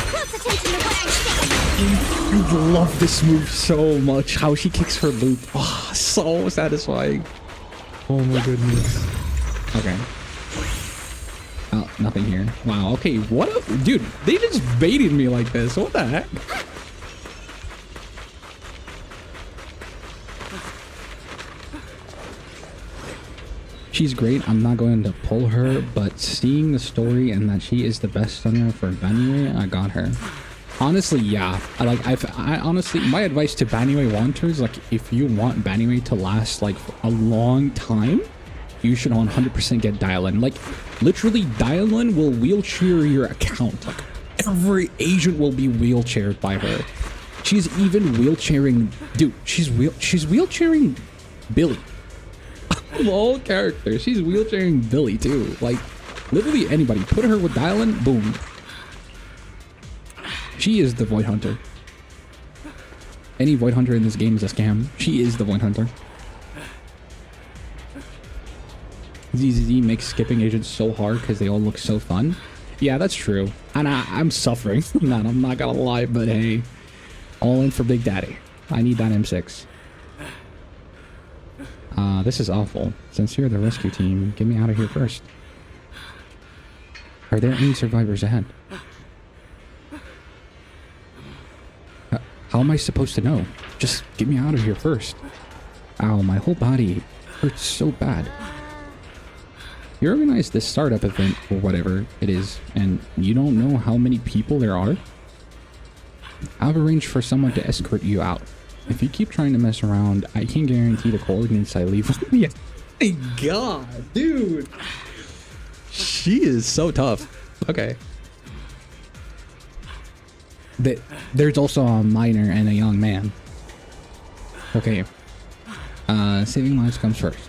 Close attention to what I'm saying. I love this move so much. How she kicks her loop. Oh, so satisfying. Oh my goodness. Okay. Oh, nothing here. Wow. Okay. What a dude. They just baited me like this. What the heck? She's great. I'm not going to pull her, but seeing the story and that she is the best stunner for Banyue, I got her. Honestly, yeah. I honestly, my advice to Banyue wanters, like, if you want Banyue to last like a long time, you should 100% get Dial-In. Like, literally, Dial-In will wheelchair your account. Like, every agent will be wheelchaired by her. She's even wheelchairing, dude. She's wheelchairing Billy. Of all characters, she's wheelchairing Billy too. Like, literally anybody. Put her with Dial-In, boom. She is the Void Hunter. Any Void Hunter in this game is a scam. She is the Void Hunter. ZZZ makes skipping agents so hard because they all look so fun. Yeah, that's true. And I'm suffering from that. I'm not gonna lie, but hey. All in for Big Daddy. I need that M6. This is awful. Since you're the rescue team, get me out of here first. Are there any survivors ahead? How am I supposed to know? Just get me out of here first. Ow, my whole body hurts so bad. You organized this startup event or whatever it is, and you don't know how many people there are? I've arranged for someone to escort you out. If you keep trying to mess around, I can guarantee the coordinates I leave with me. My god, dude. She is so tough. Okay. There's also a minor and a young man. Okay. Saving lives comes first.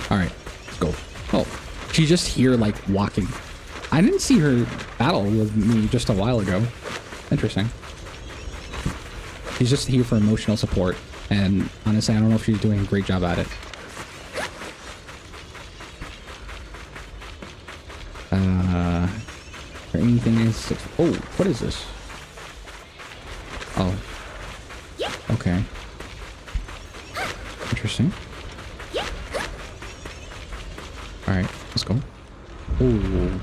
Alright, let's go. Oh, she's just here, like, walking. I didn't see her battle with me just a while ago. Interesting. She's just here for emotional support. And honestly, I don't know if she's doing a great job at it. Or anything is... Oh, what is this? Oh. Okay. Interesting. Alright, let's go. Oh.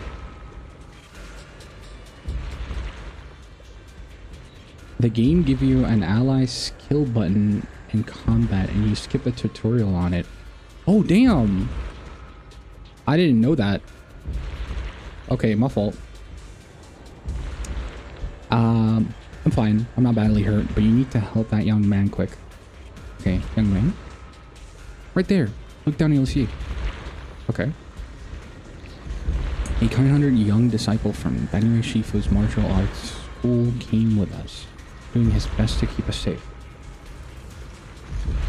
The game gives you an ally skill button in combat and you skip a tutorial on it. Oh, damn! I didn't know that. Okay, my fault. I'm fine. I'm not badly hurt, but you need to help that young man quick. Okay, young man. Right there. Look down and you'll see. Okay. A kind-hearted young disciple from Banyue Shifu's martial arts school came with us, doing his best to keep us safe.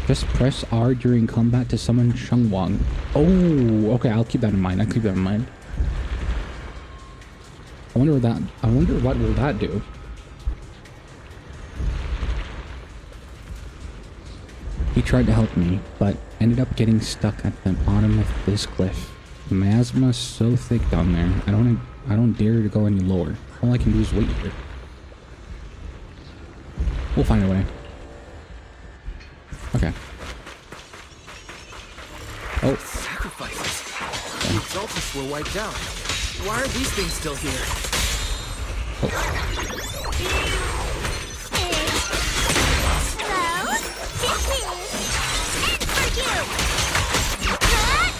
Just press R during combat to summon Shengwang. Oh, okay, I'll keep that in mind. I'll keep that in mind. I wonder what will that do? He tried to help me, but ended up getting stuck at the bottom of this cliff. The miasma is so thick down there. I don't dare to go any lower. All I can do is wait here. We'll find a way. Okay. Oh. Sacrifices. The Exaltus were wiped out. Why are these things still here?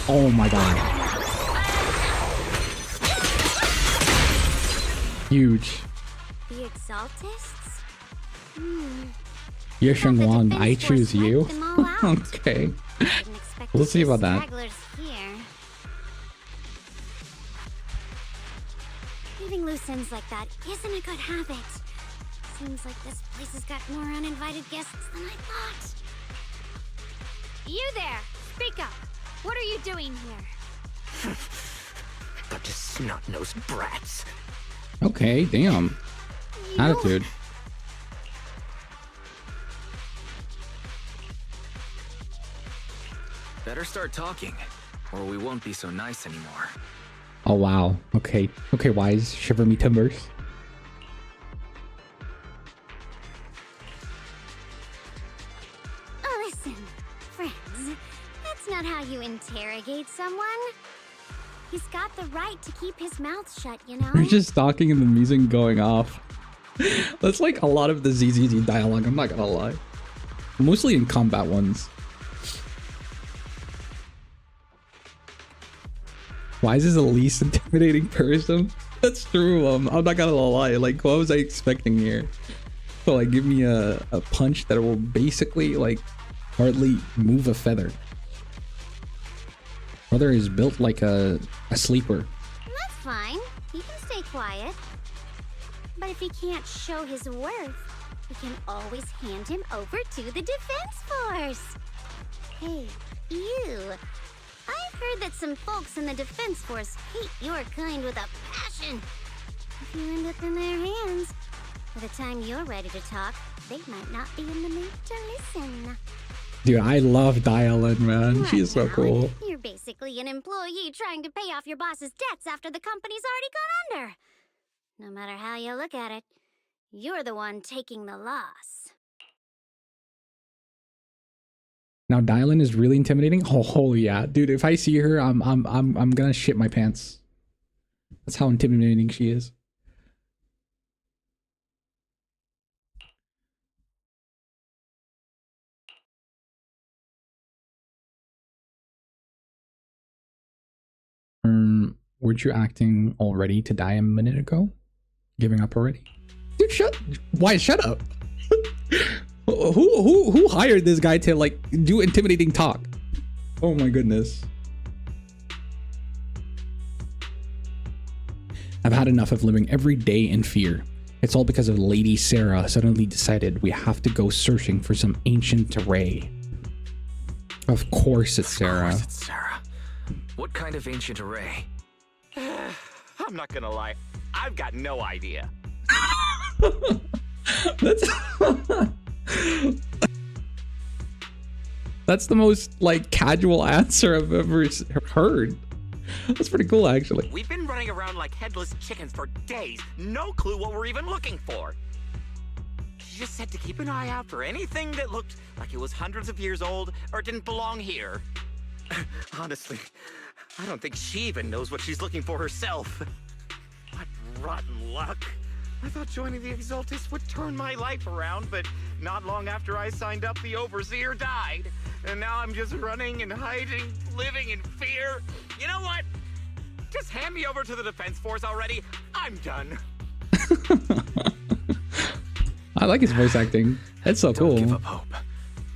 Oh my god. Huge. The Exaltists? You're Shengwang. I choose you. Okay. We'll see about that. Leaving loose ends like that isn't a good habit. Seems like this place has got more uninvited guests than I thought. You there! Speak up! What are you doing here? Bunch of snot-nosed brats. Okay, damn. Attitude. Better start talking, or we won't be so nice anymore. Oh wow. Okay. Okay, Wise. Shiver me timbers. Oh, listen, friends. That's not how you interrogate someone. He's got the right to keep his mouth shut, you know? We're just talking and the music going off. That's like a lot of the ZZZ dialogue, I'm not gonna lie. Mostly in combat ones. Why is this the least intimidating person? That's true. I'm not gonna lie. Like, what was I expecting here? So like, give me a punch that will basically like hardly move a feather. Brother is built like a sleeper. That's fine. He can stay quiet. But if he can't show his worth, we can always hand him over to the defense force. Hey, you. I've heard that some folks in the defense force hate your kind with a passion. If you end up in their hands, by the time you're ready to talk, they might not be in the mood to listen. Dude, I love Dialin, man. She's so cool. You're basically an employee trying to pay off your boss's debts after the company's already gone under. No matter how you look at it, you're the one taking the loss. Now Dialin is really intimidating. Oh yeah, dude. If I see her, I'm gonna shit my pants. That's how intimidating she is. Weren't you acting already to die a minute ago? Giving up already? Dude, shut up. Who hired this guy to like do intimidating talk? Oh my goodness. I've had enough of living every day in fear. It's all because of Lady Sarah suddenly decided we have to go searching for some ancient array. Of course it's Sarah. Of course it's Sarah. What kind of ancient array? I'm not gonna lie, I've got no idea. That's the most like casual answer I've ever heard. That's pretty cool, actually. We've been running around like headless chickens for days. No clue what we're even looking for. She just said to keep an eye out for anything that looked like it was hundreds of years old or didn't belong here. Honestly, I don't think she even knows what she's looking for herself. What rotten luck. I thought joining the Exaltus would turn my life around, but not long after I signed up, the Overseer died. And now I'm just running and hiding, living in fear. You know what? Just hand me over to the Defense Force already. I'm done. I like his voice acting. That's so cool. Don't give up hope.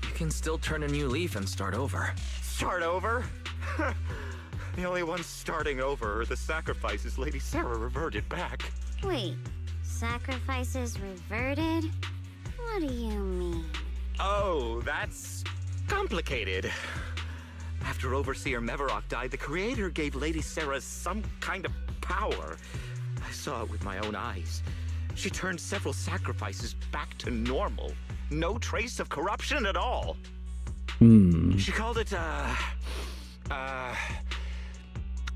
You can still turn a new leaf and start over. Start over? The only ones starting over are the sacrifices Lady Sarah reverted back. Wait, sacrifices reverted? What do you mean? Oh, that's complicated. After Overseer Mevarok died, the Creator gave Lady Sarah some kind of power. I saw it with my own eyes. She turned several sacrifices back to normal. No trace of corruption at all. She called it,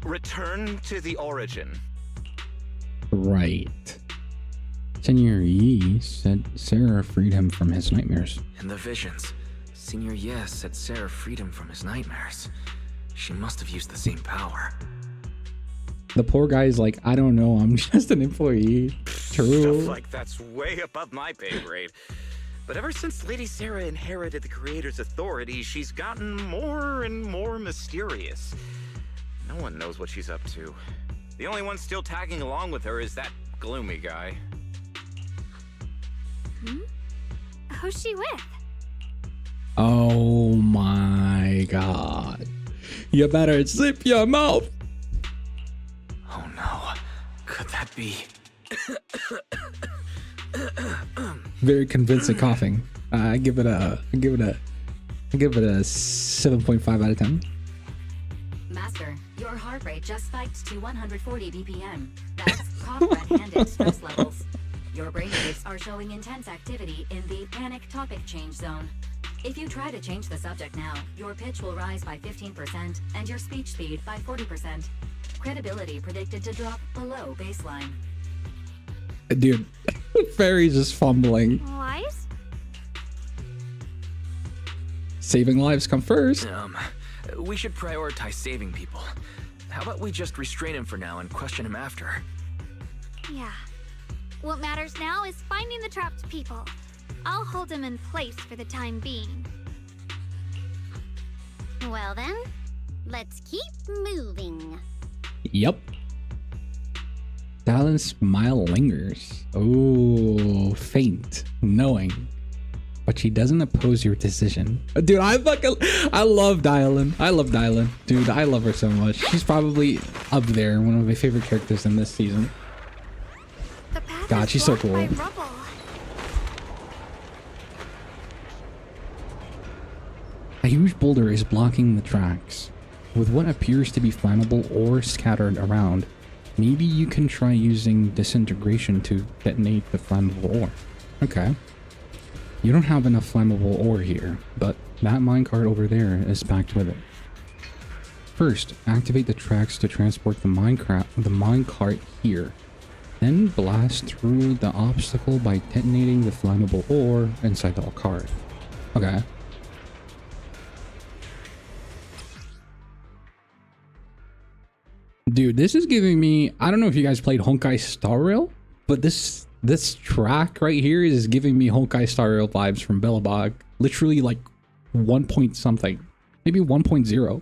return to the origin. Right. Senior Yi said Sarah freed him from his nightmares. In the visions, Senior Yes said Sarah freed him from his nightmares. She must have used the same power. The poor guy's like, I don't know, I'm just an employee. True. Stuff like that's way above my pay grade. But ever since Lady Sarah inherited the Creator's authority, she's gotten more and more mysterious. No one knows what she's up to. The only one still tagging along with her is that gloomy guy. Who's she with? Oh my god. You better zip your mouth. Oh no. Could that be? Very convincing coughing. I give it a I give it a 7.5 out of 10. Master, your heart rate just spiked to 140 BPM. That's cough red-handed stress levels. Your brainwaves are showing intense activity in the panic topic change zone. If you try to change the subject now, your pitch will rise by 15% and your speech speed by 40%. Credibility predicted to drop below baseline. Dude, Fairy's just fumbling. Lies? Saving lives come first. We should prioritize saving people. How about we just restrain him for now and question him after? Yeah. What matters now is finding the trapped people. I'll hold him in place for the time being. Well then, let's keep moving. Yep. Dylan's smile lingers. Oh, faint, knowing. But she doesn't oppose your decision. Dude, I love Dylan. I love Dylan. Dude, I love her so much. She's probably up there, one of my favorite characters in this season. The path God, is she's so blocked by cool. rubble. A huge boulder is blocking the tracks. With what appears to be flammable ore scattered around, maybe you can try using disintegration to detonate the flammable ore. Okay. You don't have enough flammable ore here, but that minecart over there is packed with it. First, activate the tracks to transport the minecart here. Then blast through the obstacle by detonating the flammable ore inside the cart. Okay. Dude, this is giving me, I don't know if you guys played Honkai Star Rail, but this track right here is giving me Honkai Star Rail vibes from Billabog. Literally like 1 point something, maybe 1.0.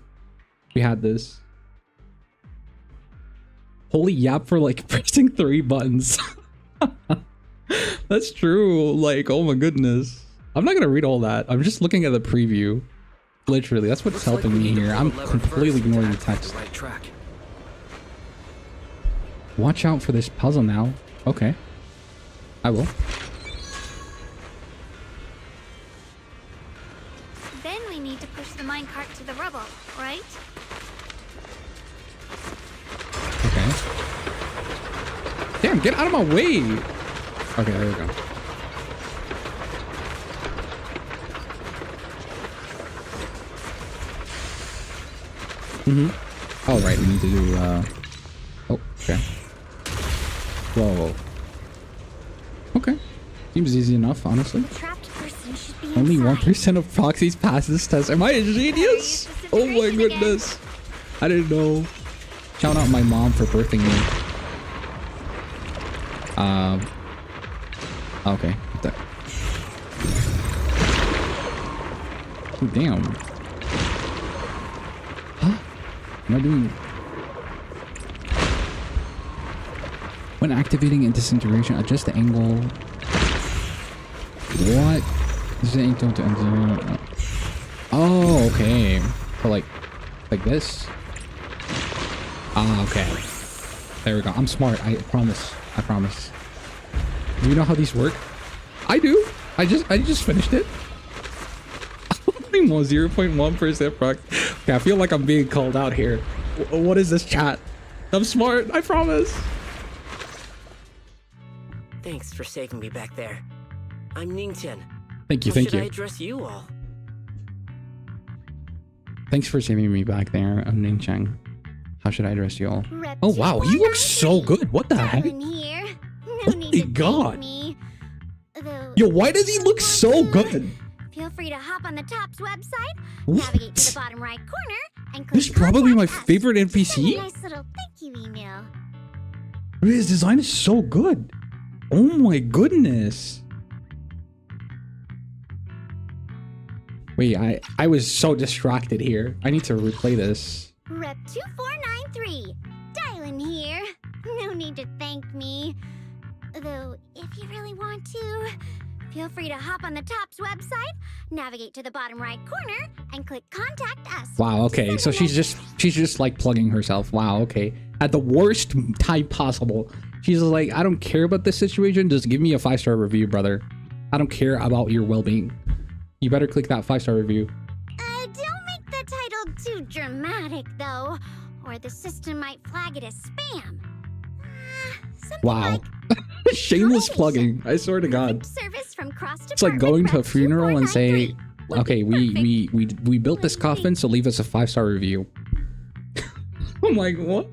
We had this. Holy yap for like pressing 3 buttons. That's true. Like, oh my goodness. I'm not gonna read all that. I'm just looking at the preview. Literally, that's what's helping me here. I'm completely ignoring the text. Right track. Watch out for this puzzle now. Okay. I will. Then we need to push the minecart to the rubble, right? Okay. Damn, get out of my way. Okay, there we go. Oh, right, we need to do, oh, okay. Whoa. Okay. Seems easy enough, honestly. The trapped person should be Only inside. 1% of proxies pass this test. Am I a genius? Oh my Disintegration goodness. I didn't know. Shout out my mom for birthing me. Okay. What the- Oh, damn. Huh? Am I doing... When activating in disintegration, adjust the angle. What? This ain't don't to enter. Oh, okay. For like this. Ah, okay. There we go. I'm smart. I promise. I promise. Do you know how these work? I do. I just finished it. 0.1% proc. Okay, I feel like I'm being called out here. What is this chat? I'm smart. I promise. Thanks for saving me back there. I'm Ningtian. Thank you. How Thank should you. I address you all? Thanks for saving me back there. I'm Ning Chang. How should I address you all? Rep Oh wow, he looks so good. What the heck? Dylan here. No Oh need my to thank God. me. Though, Yo, why does he look so good? feel free to hop on the Top's website, What? navigate to the bottom right corner, and click This is probably my Contact Us. favorite Send a NPC. nice little thank you email. His design is so good. Oh my goodness. Wait, I was so distracted here. I need to replay this. Rep 2493. Dylan here. No need to thank me. Though, if you really want to, feel free to hop on the Top's website, navigate to the bottom right corner, and click Contact Us. Wow, okay. So she's just like plugging herself. Wow, okay. At the worst time possible. She's like, I don't care about this situation. Just give me a 5-star review, brother. I don't care about your well-being. You better click that 5-star review. or the system might flag it as spam. Something Wow. like Shameless plugging. I swear to God. service from cross It's like going to a Rep funeral and say, 2493. okay, we built this coffin, so leave us a 5-star review. I'm like, what?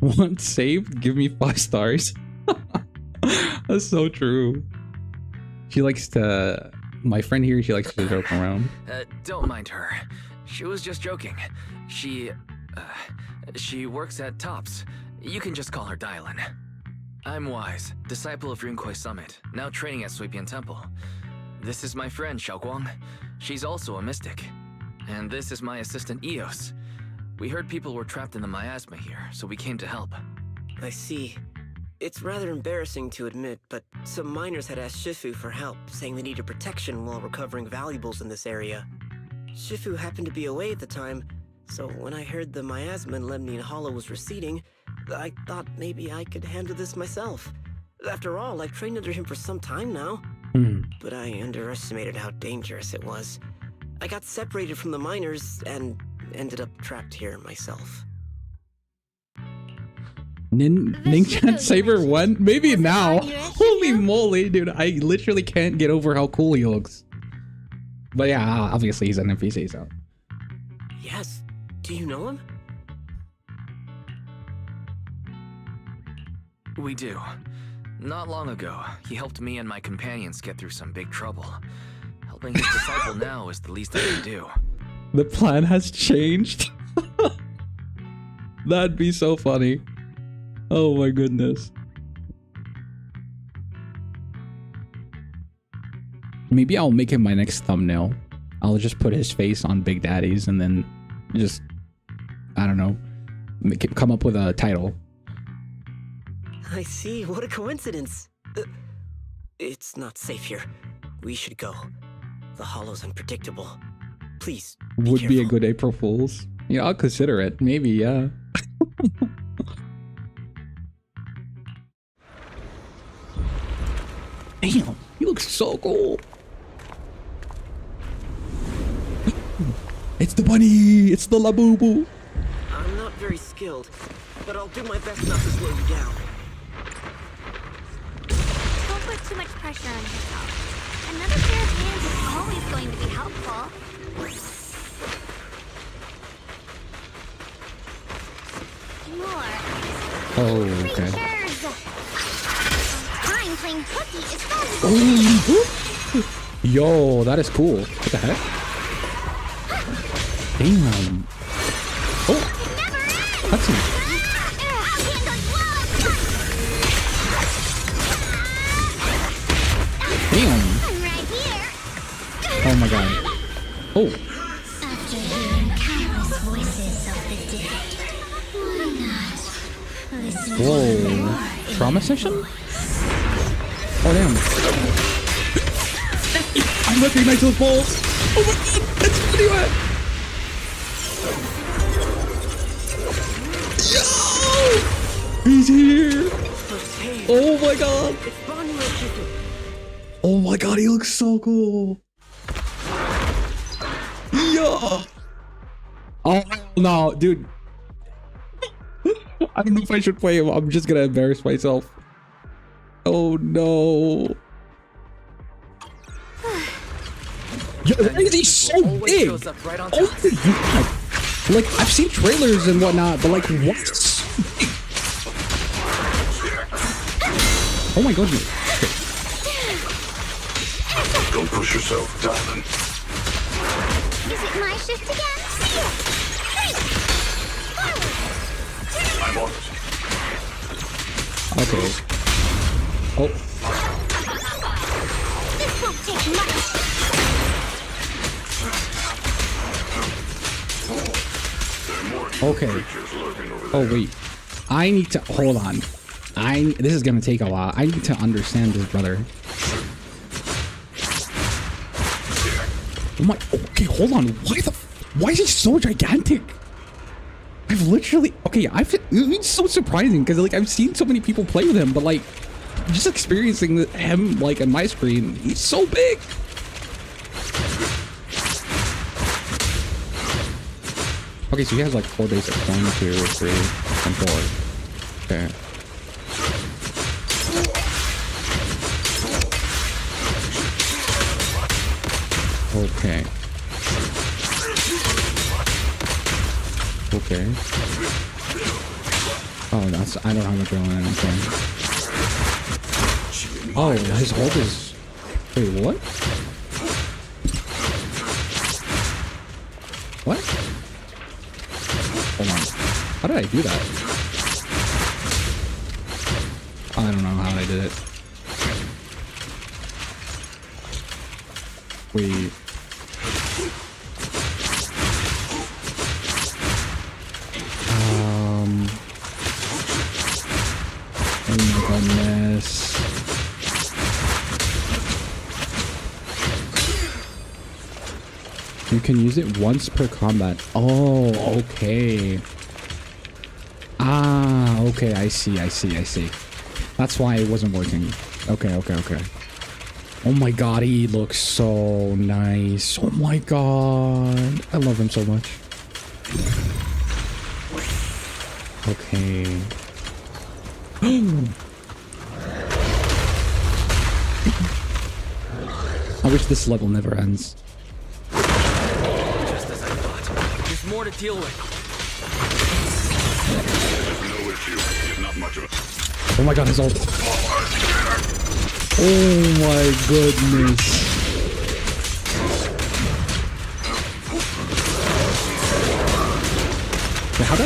Once saved, give me 5 stars. That's so true. She likes to... My friend here, she likes to joke around. Don't mind her. She was just joking. She works at Tops. You can just call her Dylan. I'm Wise, disciple of Ryunkoi Summit, now training at Suipian Temple. This is my friend Xiaoguang. She's also a mystic. And this is my assistant Eos. We heard people were trapped in the miasma here, so we came to help. I see. It's rather embarrassing to admit, but some miners had asked Shifu for help, saying they needed protection while recovering valuables in this area. Shifu happened to be away at the time, so when I heard the miasma in Lemnian Hollow was receding, I thought maybe I could handle this myself. After all, I've trained under him for some time now. But I underestimated how dangerous it was. I got separated from the miners and ended up trapped here myself. Ning-chan Saber 1? Maybe now. Holy moly, dude. I literally can't get over how cool he looks. But yeah, obviously he's an NPC, so. Yes. Do you know him? We do. Not long ago, he helped me and my companions get through some big trouble. Helping his disciple now is the least I can do. The plan has changed. That'd be so funny. Oh my goodness. Maybe I'll make him my next thumbnail. I'll just put his face on Big Daddy's and then just, I don't know, come up with a title. I see. What a coincidence. It's not safe here. We should go. The hollow's unpredictable. Please, Would be a careful. good April Fool's. Yeah, I'll consider it. Maybe, yeah. Damn, he looks so cool. It's the bunny. It's the Labubu. I'm not very skilled, but I'll do my best not to slow you down. Don't put too much pressure on yourself. Another pair of hands is always going to be helpful. More. Oh, okay. Creatures. Time playing hooky is valuable. Yo, that is cool. What the heck? Damn. Oh, that's it. Damn. I'm right here. Oh my god. Oh. After hearing countless voices of the dead, why not listen to Whoa. Trauma session? Oh damn. I recognize those balls. Oh my god. That's pretty Yo! He's here. Oh my god. It's Banyue Shifu. Oh my god, he looks so cool. Yeah. Oh no, dude. I don't know if I should play him. I'm just gonna embarrass myself. Oh no. Yo, why is he so big? Shows up right on Oh top. my god. Like, I've seen trailers and whatnot, but like, what? Oh my goodness. Don't push yourself, darling. Is it my shift again? I'm on it. Okay. Oh. This won't take much. Okay. Oh wait. I need to hold on. This is gonna take a while. I need to understand this, brother. Oh my. Okay, hold on. Why is he so gigantic? I've literally. Okay, it's so surprising because like I've seen so many people play with him, but like just experiencing him like on my screen, he's so big. Okay, so he has like 4 basics. 1, 2, 3, and 4. Okay. Okay. Okay. Oh, that's... I don't have a drill in anything. Oh, his hold is... Wait, what? What? Hold on. How did I do that? I don't know how I did it. Wait. Oh my goodness. You can use it once per combat. Oh, okay. Ah, okay, I see. That's why it wasn't working. Okay. Oh my god, he looks so nice. Oh my god. I love him so much. Okay. I wish this level never ends. Just as I thought. There's more to deal with. No issue. He's not much of a... Oh my god, his ult. Oh my goodness. Wait, how do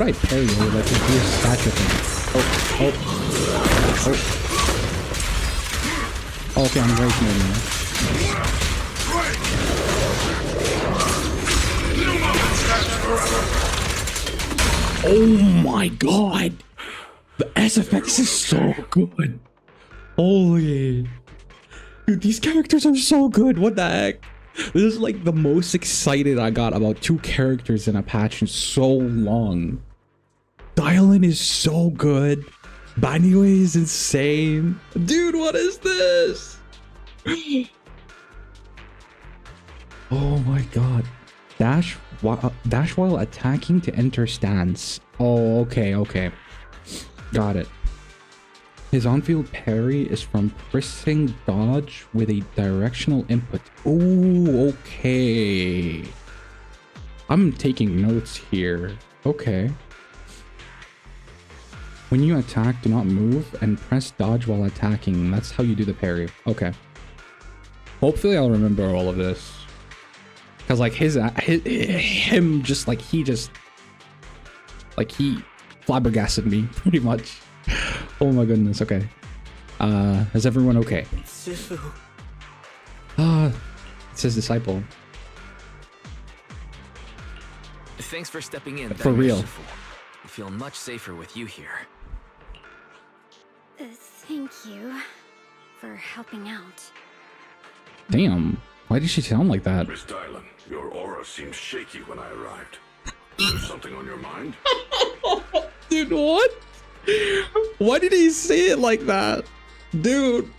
I parry it? Like this weird statue thing. Oh, okay, I'm breaking it now. Oh my god! The SFX is so good. Holy. Dude, these characters are so good. What the heck? This is like the most excited I got about 2 characters in a patch in so long. Dylan is so good. Banyue is insane. Dude, what is this? Oh my god. Dash while attacking to enter stance. Oh, okay. Got it. His on-field parry is from pressing dodge with a directional input. Oh, okay. I'm taking notes here. Okay. When you attack, do not move and press dodge while attacking. That's how you do the parry. Okay. Hopefully I'll remember all of this. Because like he flabbergasted me pretty much. Oh my goodness. Okay. Is everyone okay? Shifu. It's his disciple. Thanks for stepping in. For real. I feel much safer with you here. Thank you for helping out. Damn. Why did she sound like that? Miss Dylan, your aura seemed shaky when I arrived. Is there something on your mind? Dude, what? Why did he say it like that? Dude.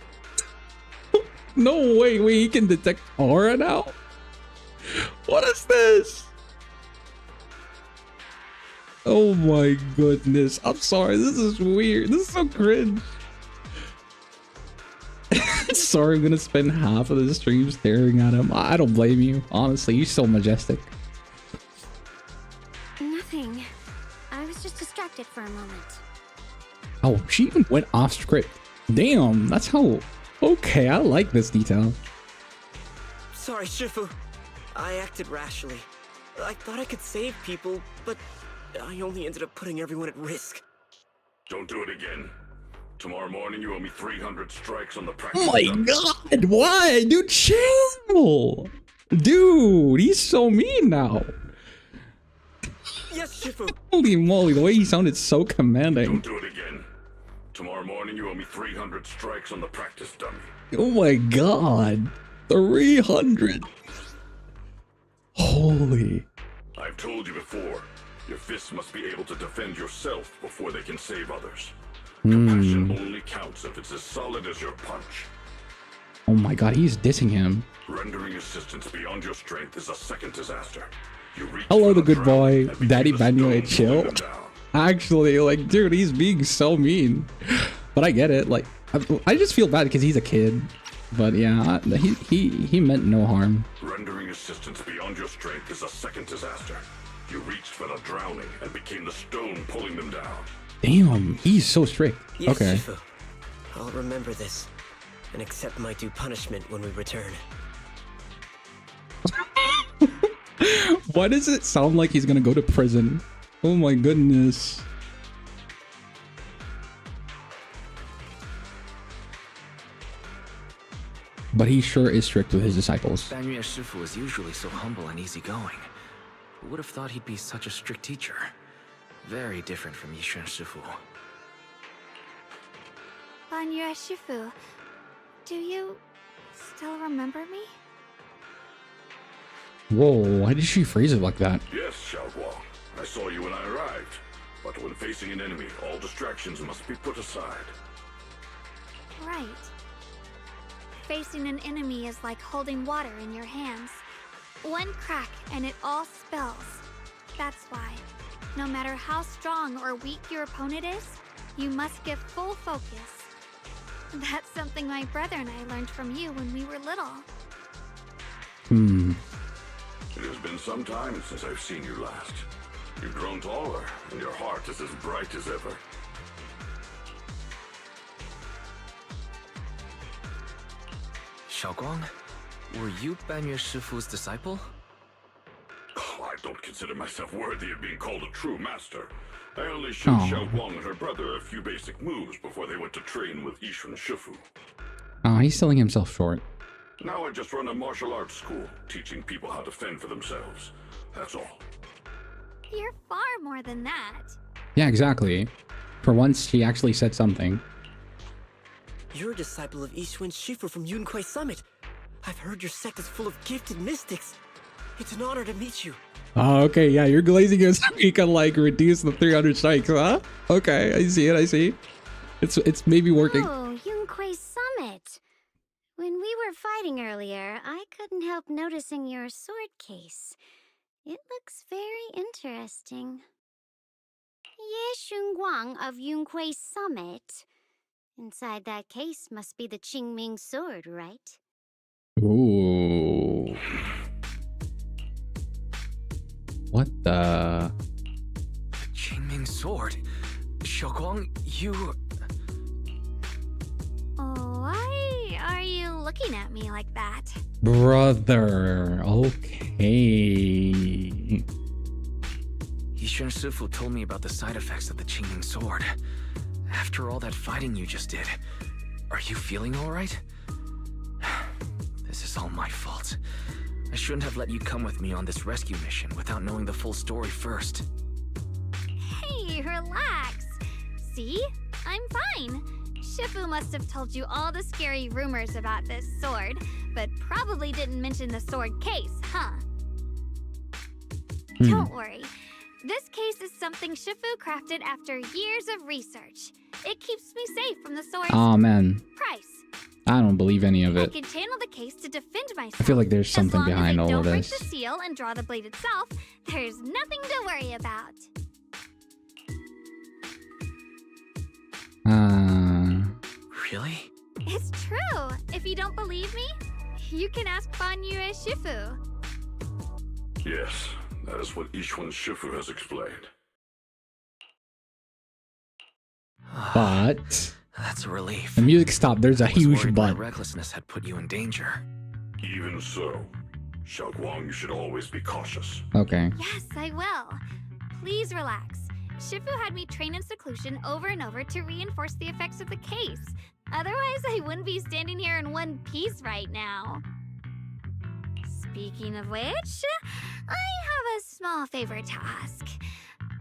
No way. Wait, he can detect aura now? What is this? Oh my goodness. I'm sorry. This is weird. This is so cringe. Sorry, I'm gonna spend half of the stream staring at him. I don't blame you. Honestly, he's so majestic. Nothing. I was just distracted for a moment. Oh, she even went off script. Damn, that's how... Okay, I like this detail. Sorry, Shifu. I acted rashly. I thought I could save people, but I only ended up putting everyone at risk. Don't do it again. Tomorrow morning you owe me 300 strikes on the practice. Oh my god, why? Dude, chill. Dude, he's so mean now. Yes, Shifu. Holy moly, the way he sounded so commanding. Don't do it again. Tomorrow morning you owe me 300 strikes on the practice dummy. Oh my god. 300. Holy. I've told you before, your fists must be able to defend yourself before they can save others. Compassion only counts if it's as solid as your punch. Oh my god, he's dissing him. Rendering assistance beyond your strength is a second disaster. Hello, the good boy, Daddy Banyue, chill. Actually, like, dude, he's being so mean. But I get it. Like, I just feel bad because he's a kid. But yeah, he meant no harm. Rendering assistance beyond your strength is a second disaster. You reached for the drowning and became the stone pulling them down. Damn, he's so strict. Yes, Okay. Shifu. I'll remember this and accept my due punishment when we return. Why does it sound like he's gonna go to prison? Oh my goodness. But he sure is strict with his disciples. Banyue Shifu is usually so humble and easygoing. Who would have thought he'd be such a strict teacher? Very different from Yixuan Shifu. Banyue Shifu, do you still remember me? Whoa, why did she phrase it like that? Yes, Xiaoguang. I saw you when I arrived. But when facing an enemy, all distractions must be put aside. Right. Facing an enemy is like holding water in your hands. One crack and it all spills. That's why, no matter how strong or weak your opponent is, you must give full focus. That's something my brother and I learned from you when we were little. It has been some time since I've seen you last. You've grown taller, and your heart is as bright as ever. Xiaoguang, were you Banyue Shifu's disciple? Oh, I don't consider myself worthy of being called a true master. I only showed Xiaoguang and her brother a few basic moves before they went to train with Yixuan Shifu. Oh, he's selling himself short. Now I just run a martial arts school, teaching people how to fend for themselves. That's all. You're far more than that. Yeah, exactly. For once, she actually said something. You're a disciple of Yixuan Shifu from Yunquai Summit. I've heard your sect is full of gifted mystics. It's an honor to meet you. Oh, okay, yeah, you're glazing it so you can, like, reduce the 300 strikes, huh? Okay, I see it, I see. It's maybe working. Oh, Yunquai Summit. When we were fighting earlier, I couldn't help noticing your sword case. It looks very interesting. Ye Shunguang of Yunquai Summit. Inside that case must be the Qingming sword, right? Ooh. What the? Qingming sword? Xiaoguang, you... Why are you looking at me like that? Brother, okay. Yixuan Shifu told me about the side effects of the Qingming sword. After all that fighting you just did, are you feeling alright? This is all my fault. I shouldn't have let you come with me on this rescue mission without knowing the full story first. Hey, relax. See? I'm fine. Shifu must have told you all the scary rumors about this sword, but probably didn't mention the sword case, huh? Don't worry. This case is something Shifu crafted after years of research. It keeps me safe from the sword's man. price. I don't believe any of I it. can channel the case to defend myself. I feel like there's something as long behind as I all of don't this. break the seal and draw the blade itself, there's nothing to worry about. Really? It's true. If you don't believe me, you can ask Banyue Shifu. Yes, that is what Yixuan Shifu has explained. But That's a relief. the music stopped. There's a I was huge worried my but. recklessness had put you in danger. Even so, Xiaoguang, you should always be cautious. Okay. Yes, I will. Please relax. Shifu had me train in seclusion over and over to reinforce the effects of the case. Otherwise, I wouldn't be standing here in one piece right now. Speaking of which, I have a small favor to ask.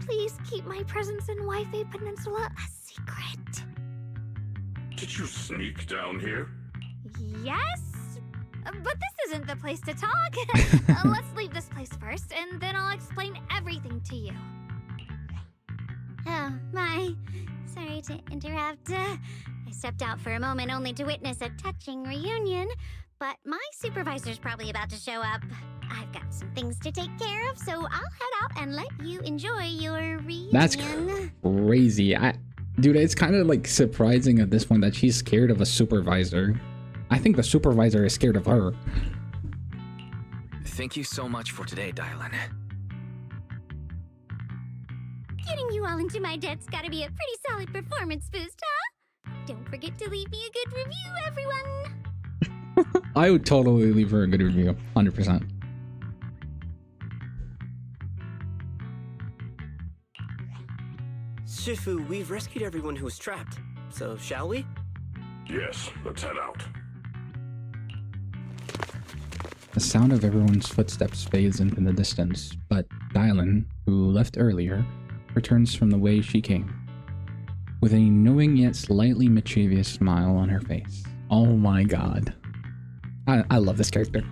Please keep my presence in Waifei Peninsula a secret. Did you sneak down here? Yes? But this isn't the place to talk. Let's leave this place first, and then I'll explain everything to you. Oh, my. Sorry to interrupt. I stepped out for a moment only to witness a touching reunion, but my supervisor's probably about to show up. I've got some things to take care of, so I'll head out and let you enjoy your reunion. That's crazy. Dude, it's kind of like surprising at this point that she's scared of a supervisor. I think the supervisor is scared of her. Thank you so much for today, Dylan. Getting you all into my debt's gotta be a pretty solid performance boost, huh? Don't forget to leave me a good review, everyone. I would totally leave her a good review, 100%. Shifu, we've rescued everyone who was trapped, so shall we? Yes, let's head out. The sound of everyone's footsteps fades into the distance, but Dylan, who left earlier, returns from the way she came, with a knowing yet slightly mischievous smile on her face. Oh my god. I love this character.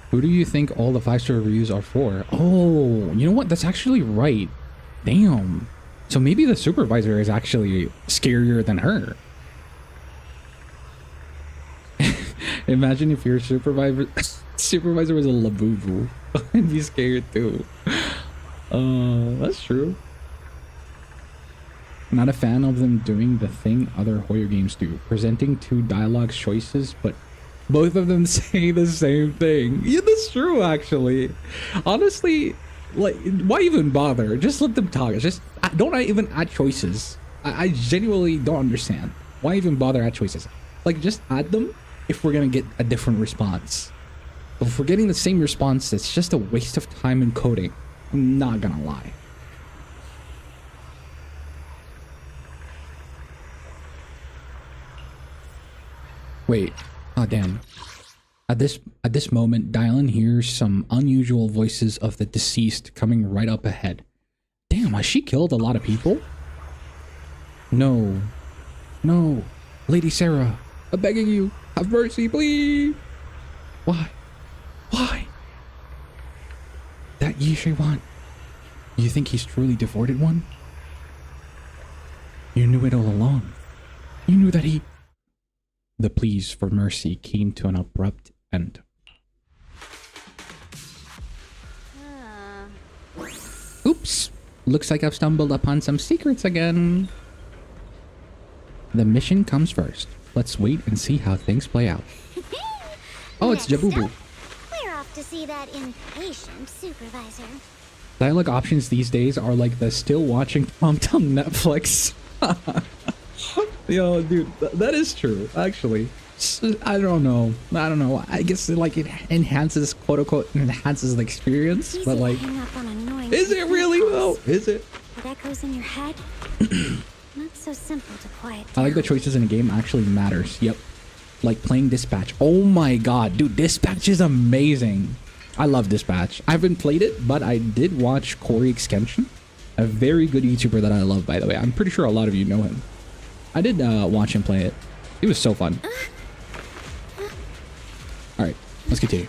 Who do you think all the 5-star reviews are for? Oh, you know what? That's actually right. Damn. So maybe the supervisor is actually scarier than her. Imagine if your supervisor was a Labubu. I'd be scared too. That's true. Not a fan of them doing the thing other Hoyo games do, presenting two dialogue choices, but both of them say the same thing. Yeah, that's true, actually. Honestly, like, why even bother? Just let them talk. Just don't even add choices. I genuinely don't understand. Why even bother add choices? Like, just add them if we're gonna get a different response. But if we're getting the same response, it's just a waste of time in coding. I'm not gonna lie. Wait. Oh, damn. At this moment, Dylan hears some unusual voices of the deceased coming right up ahead. Damn, has she killed a lot of people? No. No. Lady Sarah, I'm begging you. Have mercy, please. Why? Why? That Yishui Wan. You think he's truly devoted one? You knew it all along. You knew that he... The pleas for mercy came to an abrupt end. Oops. Looks like I've stumbled upon some secrets again. The mission comes first. Let's wait and see how things play out. Oh, it's Jabubu. We're off to see that impatient supervisor. Dialogue options these days are like the still watching prompt on Netflix. Yo, dude, that is true, actually. I don't know. I guess like it enhances, quote unquote, enhances the experience, but like, is it really though? Is it? It echoes in your head. Not so simple to quiet down. I like the choices in a game actually matters. Yep. Like playing Dispatch. Oh my god, dude, Dispatch is amazing. I love Dispatch. I haven't played it, but I did watch Corey Extension, a very good YouTuber that I love, by the way. I'm pretty sure a lot of you know him. I did watch him play it. It was so fun. Alright, let's continue.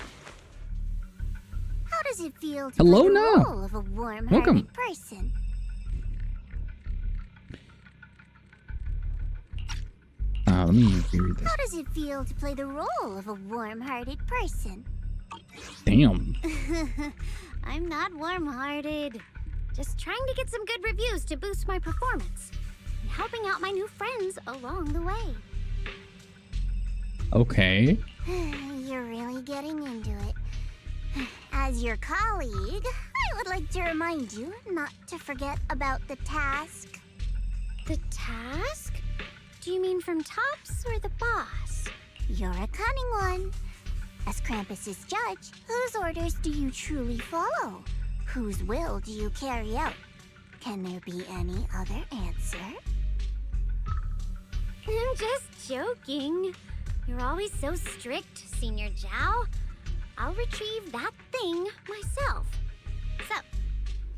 How does it feel to Hello play the now. role of a warm-hearted Welcome. person? Let me read this. How does it feel to play the role of a warm-hearted person? Damn. I'm not warm-hearted. Just trying to get some good reviews to boost my performance. And helping out my new friends along the way. Okay. You're really getting into it. As your colleague, I would like to remind you not to forget about the task. The task? Do you mean from Tops or the boss? You're a cunning one. As Krampus's judge, whose orders do you truly follow? Whose will do you carry out? Can there be any other answer? I'm just joking. You're always so strict, Senior Zhao. I'll retrieve that thing myself. So,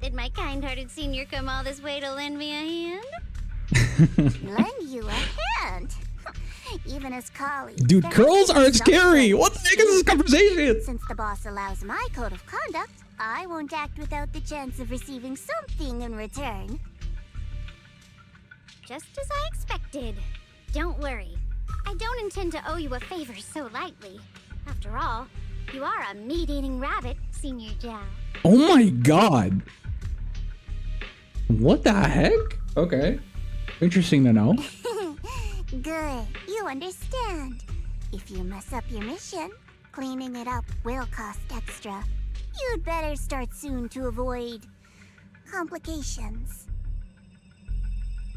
did my kind-hearted senior come all this way to lend me a hand? Lend you a hand? Even as colleagues... Dude, curls aren't scary! What the heck is this conversation? Since the boss allows my code of conduct, I won't act without the chance of receiving something in return. Just as I expected. Don't worry. I don't intend to owe you a favor so lightly. After all, you are a meat-eating rabbit, Senior Zhao. Oh my god. What the heck? Okay. Interesting to know. Good. You understand. If you mess up your mission, cleaning it up will cost extra. You'd better start soon to avoid complications.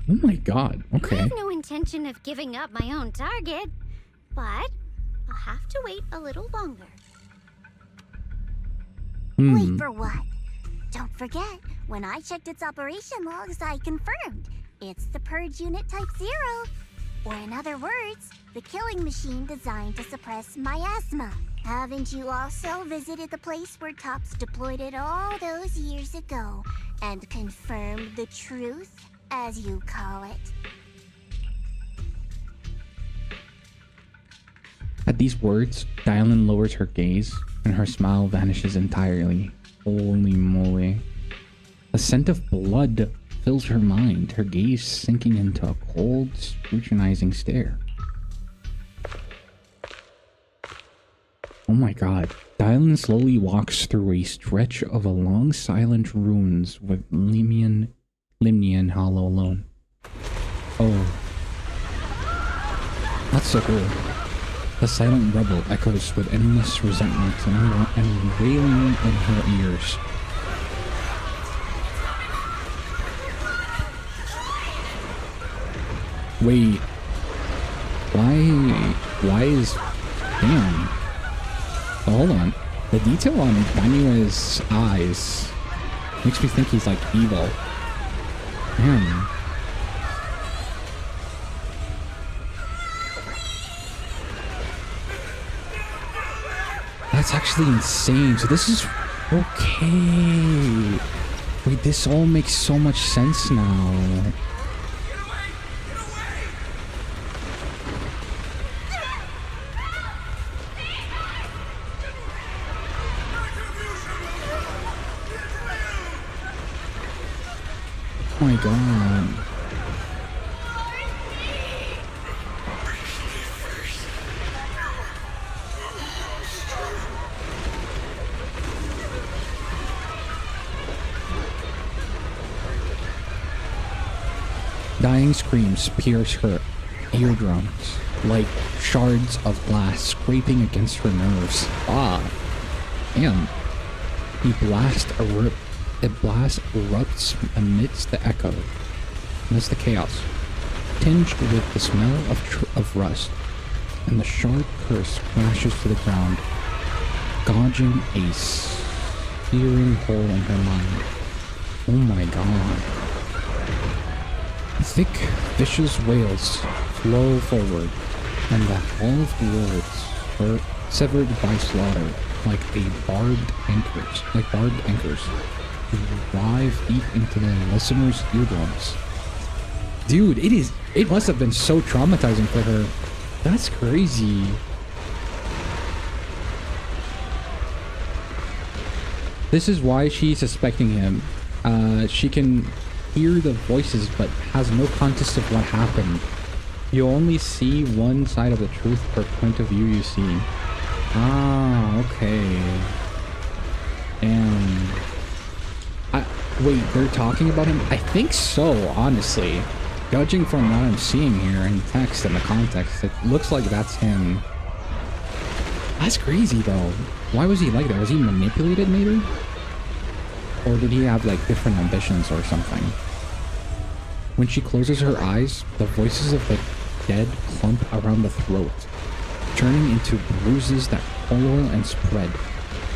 Oh my god. Okay. I have no intention of giving up my own target, but I'll have to wait a little longer. Wait for what? Don't forget, when I checked its operation logs, I confirmed it's the Purge Unit Type 0. Or in other words, the killing machine designed to suppress miasma. Haven't you also visited the place where Tops deployed it all those years ago and confirmed the truth, as you call it? At these words, Dylan lowers her gaze and her smile vanishes entirely. Holy moly. A scent of blood fills her mind, her gaze sinking into a cold, scrutinizing stare. Oh my god. Dylan slowly walks through a stretch of a long silent ruins with Limnian Hollow alone. Oh. That's so cool. The silent rebel echoes with endless resentment and wailing in her ears. Wait. Why is... Damn. Oh, hold on. The detail on Banyue's eyes makes me think he's like evil. Damn. That's actually insane. So this is... Okay. Wait, this all makes so much sense now. Oh my god. Dying screams pierce her eardrums like shards of glass scraping against her nerves. Ah. Damn. A blast erupts amidst the echo, amidst the chaos, tinged with the smell of rust, and the sharp curse crashes to the ground, gouging a searing hole in her mind. Oh my god. Thick, vicious wails flow forward, and the halved words are severed by slaughter, like barbed anchors, drive deep into the listener's eardrums. Dude, it must have been so traumatizing for her. That's crazy. This is why she's suspecting him. She can hear the voices but has no context of what happened. You only see one side of the truth per point of view you see. Ah, okay. And wait, they're talking about him? I think so, honestly. Judging from what I'm seeing here in text and the context, it looks like that's him. That's crazy though. Why was he like that? Was he manipulated maybe? Or did he have like different ambitions or something? When she closes her eyes, the voices of the dead clump around the throat, turning into bruises that coil and spread,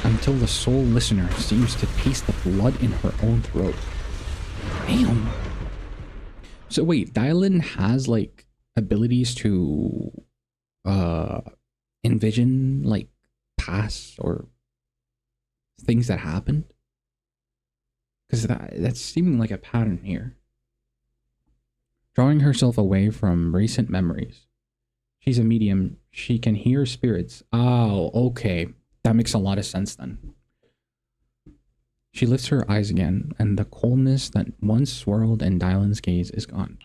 until the sole listener seems to taste the blood in her own throat. Damn. So wait, Dylan has like abilities to envision like past or things that happened? Because that's seeming like a pattern here. Drawing herself away from recent memories. She's a medium. She can hear spirits. Oh, okay. That makes a lot of sense then. She lifts her eyes again, and the coldness that once swirled in Dylan's gaze is gone.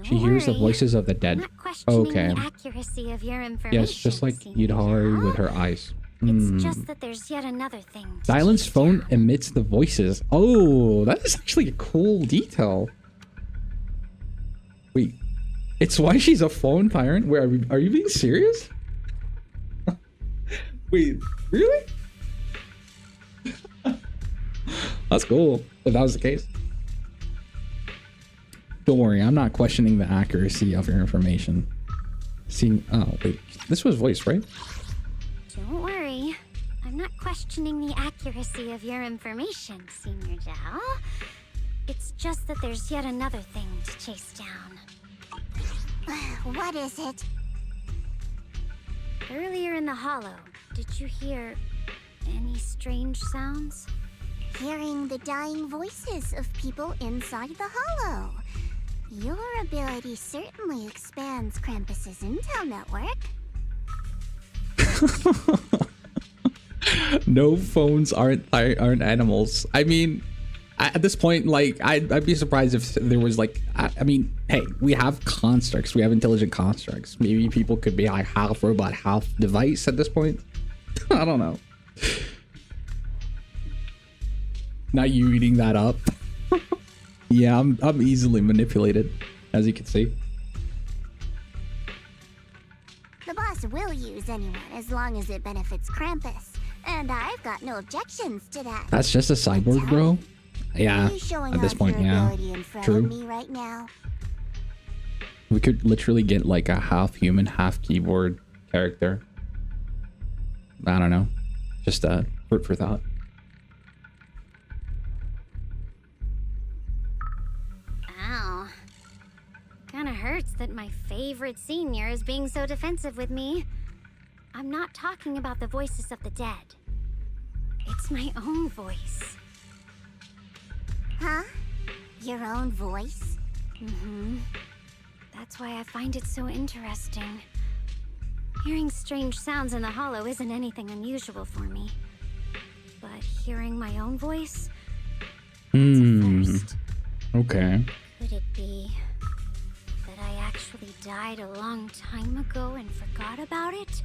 She hears the voices of the dead. I'm not questioning Okay. the accuracy of your information. Yes, just like Senior Yudhari Zhao. with her eyes. It's just that there's yet another thing. to Silenced chase phone down. emits the voices. Oh, that is actually a cool detail. Wait, it's why she's a phone tyrant? Wait, are you being serious? Wait, really? That's cool, if that was the case. Don't worry, I'm not questioning the accuracy of your information. See, oh, wait, this was voice, right? Don't worry. I'm not questioning the accuracy of your information, Senior Zhao. It's just that there's yet another thing to chase down. What is it? Earlier in the hollow, did you hear any strange sounds? Hearing the dying voices of people inside the hollow. Your ability certainly expands Krampus's intel network. No, phones aren't animals. I mean, at this point, like, I'd be surprised if there was like, I mean, hey, we have constructs, we have intelligent constructs. Maybe people could be like half robot, half device at this point. I don't know. Not you eating that up. Yeah, I'm easily manipulated, as you can see. The boss will use anyone as long as it benefits Krampus, and I've got no objections to that. That's just a cyborg, bro. Yeah, You showing at this off point, your yeah. ability in front True. of me right now? We could literally get like a half human, half keyboard character. I don't know. Just food for thought. Ow. Kinda hurts that my favorite senior is being so defensive with me. I'm not talking about the voices of the dead. It's my own voice. Huh? Your own voice? Mm-hmm. That's why I find it so interesting. Hearing strange sounds in the hollow isn't anything unusual for me. But hearing my own voice? That's a first. Okay. Could it be that I actually died a long time ago and forgot about it?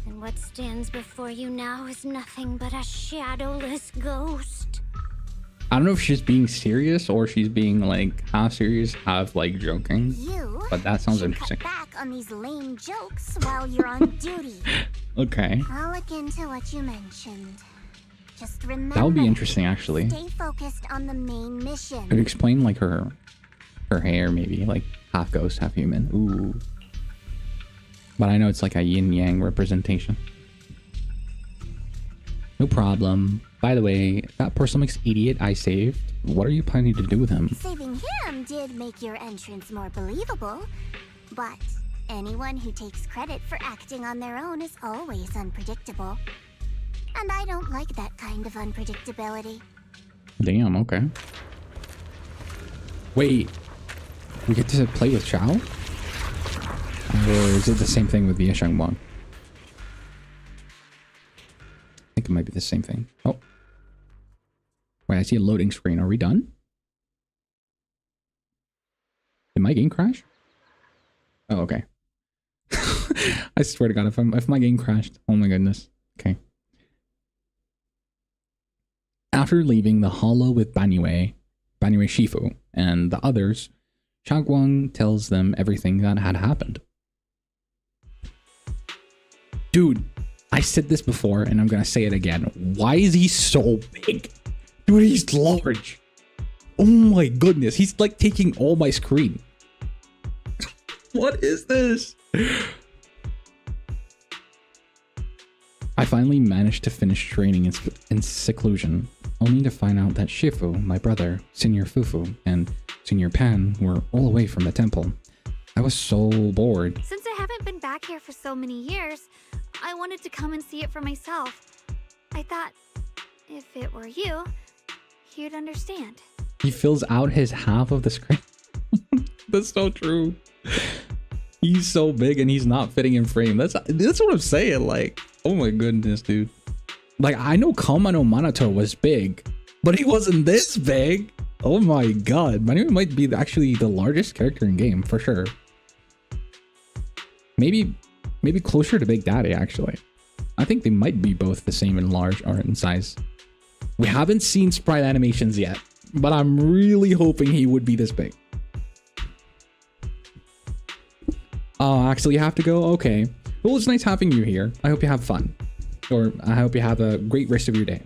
And what stands before you now is nothing but a shadowless ghost. I don't know if she's being serious or she's being like half serious, half like joking. You But that sounds should interesting. cut back on these lame jokes while you're on duty. Okay. I'll look into what you mentioned. Just remember, That would be interesting, actually. stay focused on the main mission. Could explain like her hair, maybe like half ghost, half human. Ooh. But I know it's like a yin yang representation. No problem. By the way, that Porcelain's idiot I saved, what are you planning to do with him? Saving him did make your entrance more believable, but anyone who takes credit for acting on their own is always unpredictable. And I don't like that kind of unpredictability. Damn, okay. Wait, we get to play with Chao? Or is it the same thing with the Yesheng Wang? I think it might be the same thing. Oh. Wait, I see a loading screen. Are we done? Did my game crash? Oh, okay. I swear to God, if my game crashed, oh my goodness. Okay. After leaving the hollow with Banyue Shifu, and the others, Shaguang tells them everything that had happened. Dude, I said this before, and I'm gonna say it again. Why is he so big? Dude, he's large. Oh my goodness, he's like taking all my screen. What is this? I finally managed to finish training in seclusion, only to find out that Shifu, my brother, Senior Fufu, and Senior Pan were all away from the temple. I was so bored. Since I haven't been back here for so many years, I wanted to come and see it for myself. I thought, if it were you, you'd understand. He fills out his half of the screen. That's so true. He's so big and he's not fitting in frame. That's what I'm saying. Like, oh my goodness, dude. Like, I know Kama no Minato was big, but he wasn't this big. Oh my god, Banyue might be actually the largest character in game for sure. Maybe closer to Big Daddy actually. I think they might be both the same in large or in size. We haven't seen sprite animations yet, but I'm really hoping he would be this big. Oh, actually you have to go? Okay. Well, it's nice having you here. I hope you have fun. Or I hope you have a great rest of your day.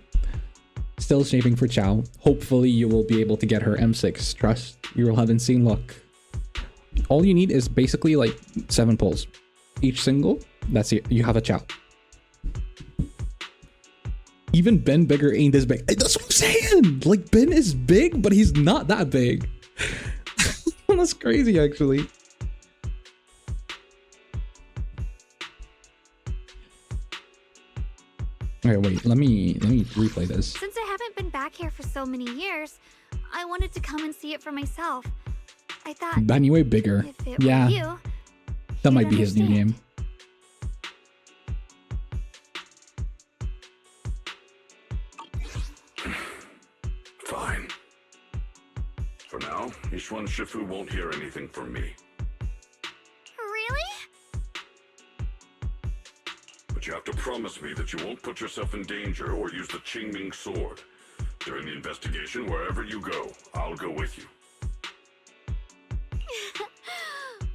Still shaping for Chow. Hopefully you will be able to get her M6. Trust, you will have insane luck. All you need is basically like 7 pulls. Each single, that's it. You have a Chow. Even Ben Bigger ain't this big. That's what I'm saying! Like, Ben is big, but he's not that big. That's crazy, actually. Okay, wait, let me replay this. Since I haven't been back here for so many years, I wanted to come and see it for myself. I thought Banyue Bigger. if it Yeah, were you, that might you'd be his new understand. game. Fine. For now, Yishuan Shifu won't hear anything from me. Really? But you have to promise me that you won't put yourself in danger or use the Qingming sword. During the investigation, wherever you go, I'll go with you.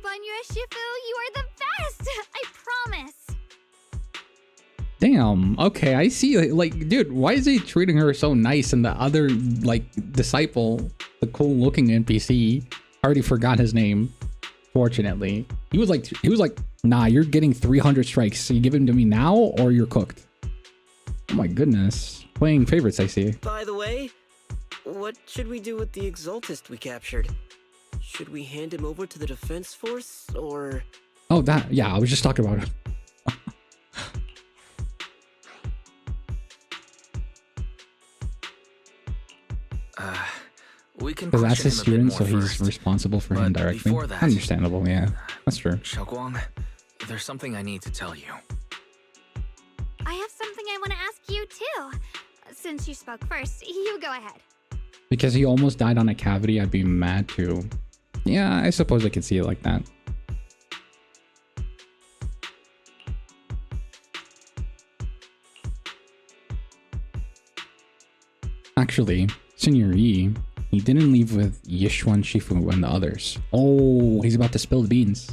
Banyue Shifu, you are the best! I promise! Damn, okay, I see. Like, dude, why is he treating her so nice and the other, like, disciple, the cool looking NPC, I already forgot his name, fortunately. He was like, nah, you're getting 300 strikes. So you give him to me now or you're cooked. Oh my goodness. Playing favorites, I see. By the way, what should we do with the Exaltist we captured? Should we hand him over to the defense force, or... Oh, that, yeah, I was just talking about it. We can Because that's question his him a bit student, so more he's first. responsible for him But directly. before that- Understandable, yeah. That's true. Xiaoguang, there's something I need to tell you. I have something I want to ask you too. Since you spoke first, you go ahead. Because he almost died on a cavity, I'd be mad too. Yeah, I suppose I could see it like that. Actually, Senior Yi, he didn't leave with Yishuan Shifu and the others. Oh, he's about to spill the beans.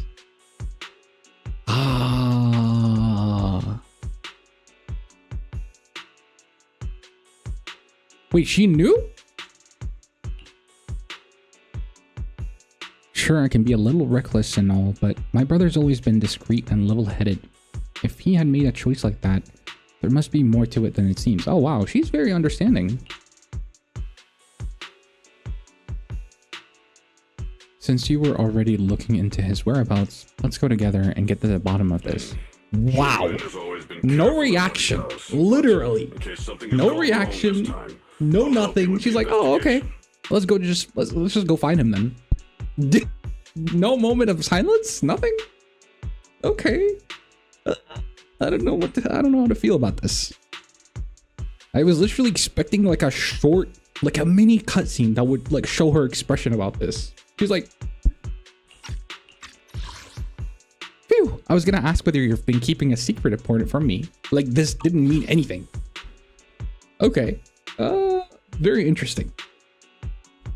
Ah. Wait, she knew? Sure, I can be a little reckless and all, but my brother's always been discreet and level-headed. If he had made a choice like that, there must be more to it than it seems. Oh wow, she's very understanding. Since you were already looking into his whereabouts, let's go together and get to the bottom of this. Wow. No reaction. Literally. No reaction. No nothing. She's like, oh, okay. Let's go let's just go find him then. No moment of silence? Nothing? Okay. I don't know how to feel about this. I was literally expecting like a short, like a mini cutscene that would like show her expression about this. She was like, phew, I was gonna ask whether you've been keeping a secret important from me. Like this didn't mean anything. Okay. Very interesting.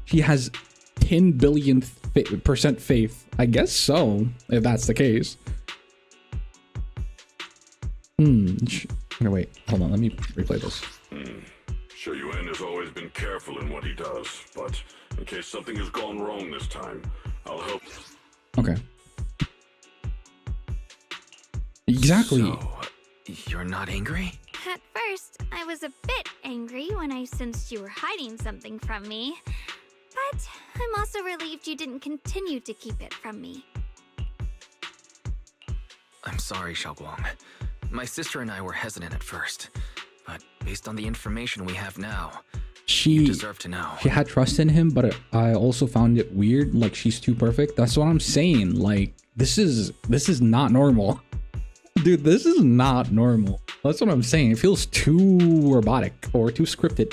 She has 10 billion % faith. I guess so, if that's the case. Wait, hold on, let me replay this. Sure, Yuan has always been careful in what he does, but in case something has gone wrong this time, I'll help. Okay. Exactly. So, you're not angry? At first, I was a bit angry when I sensed you were hiding something from me. But I'm also relieved you didn't continue to keep it from me. I'm sorry, Xiaoguang. My sister and I were hesitant at first, but based on the information we have now, you deserve to know. She had trust in him, but I also found it weird. Like she's too perfect. That's what I'm saying. Like this is not normal, dude. This is not normal. That's what I'm saying. It feels too robotic or too scripted.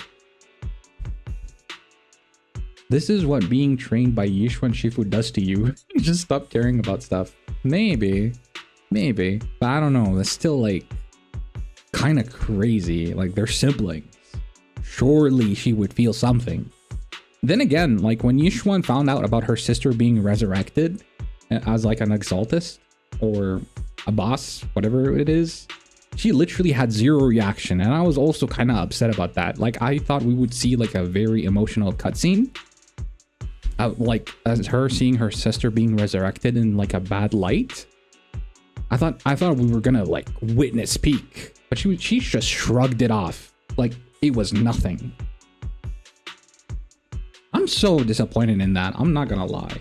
This is what being trained by Yishuan Shifu does to you. You just stop caring about stuff. Maybe. Maybe. But I don't know. That's still like kind of crazy. Like they're siblings. Surely she would feel something. Then again, like when Yishuan found out about her sister being resurrected as like an exaltist or a boss, whatever it is, she literally had zero reaction. And I was also kind of upset about that. Like I thought we would see like a very emotional cutscene. Like as her seeing her sister being resurrected in like a bad light. I thought we were gonna like witness peak, but she just shrugged it off like it was nothing. I'm so disappointed in that. I'm not gonna lie.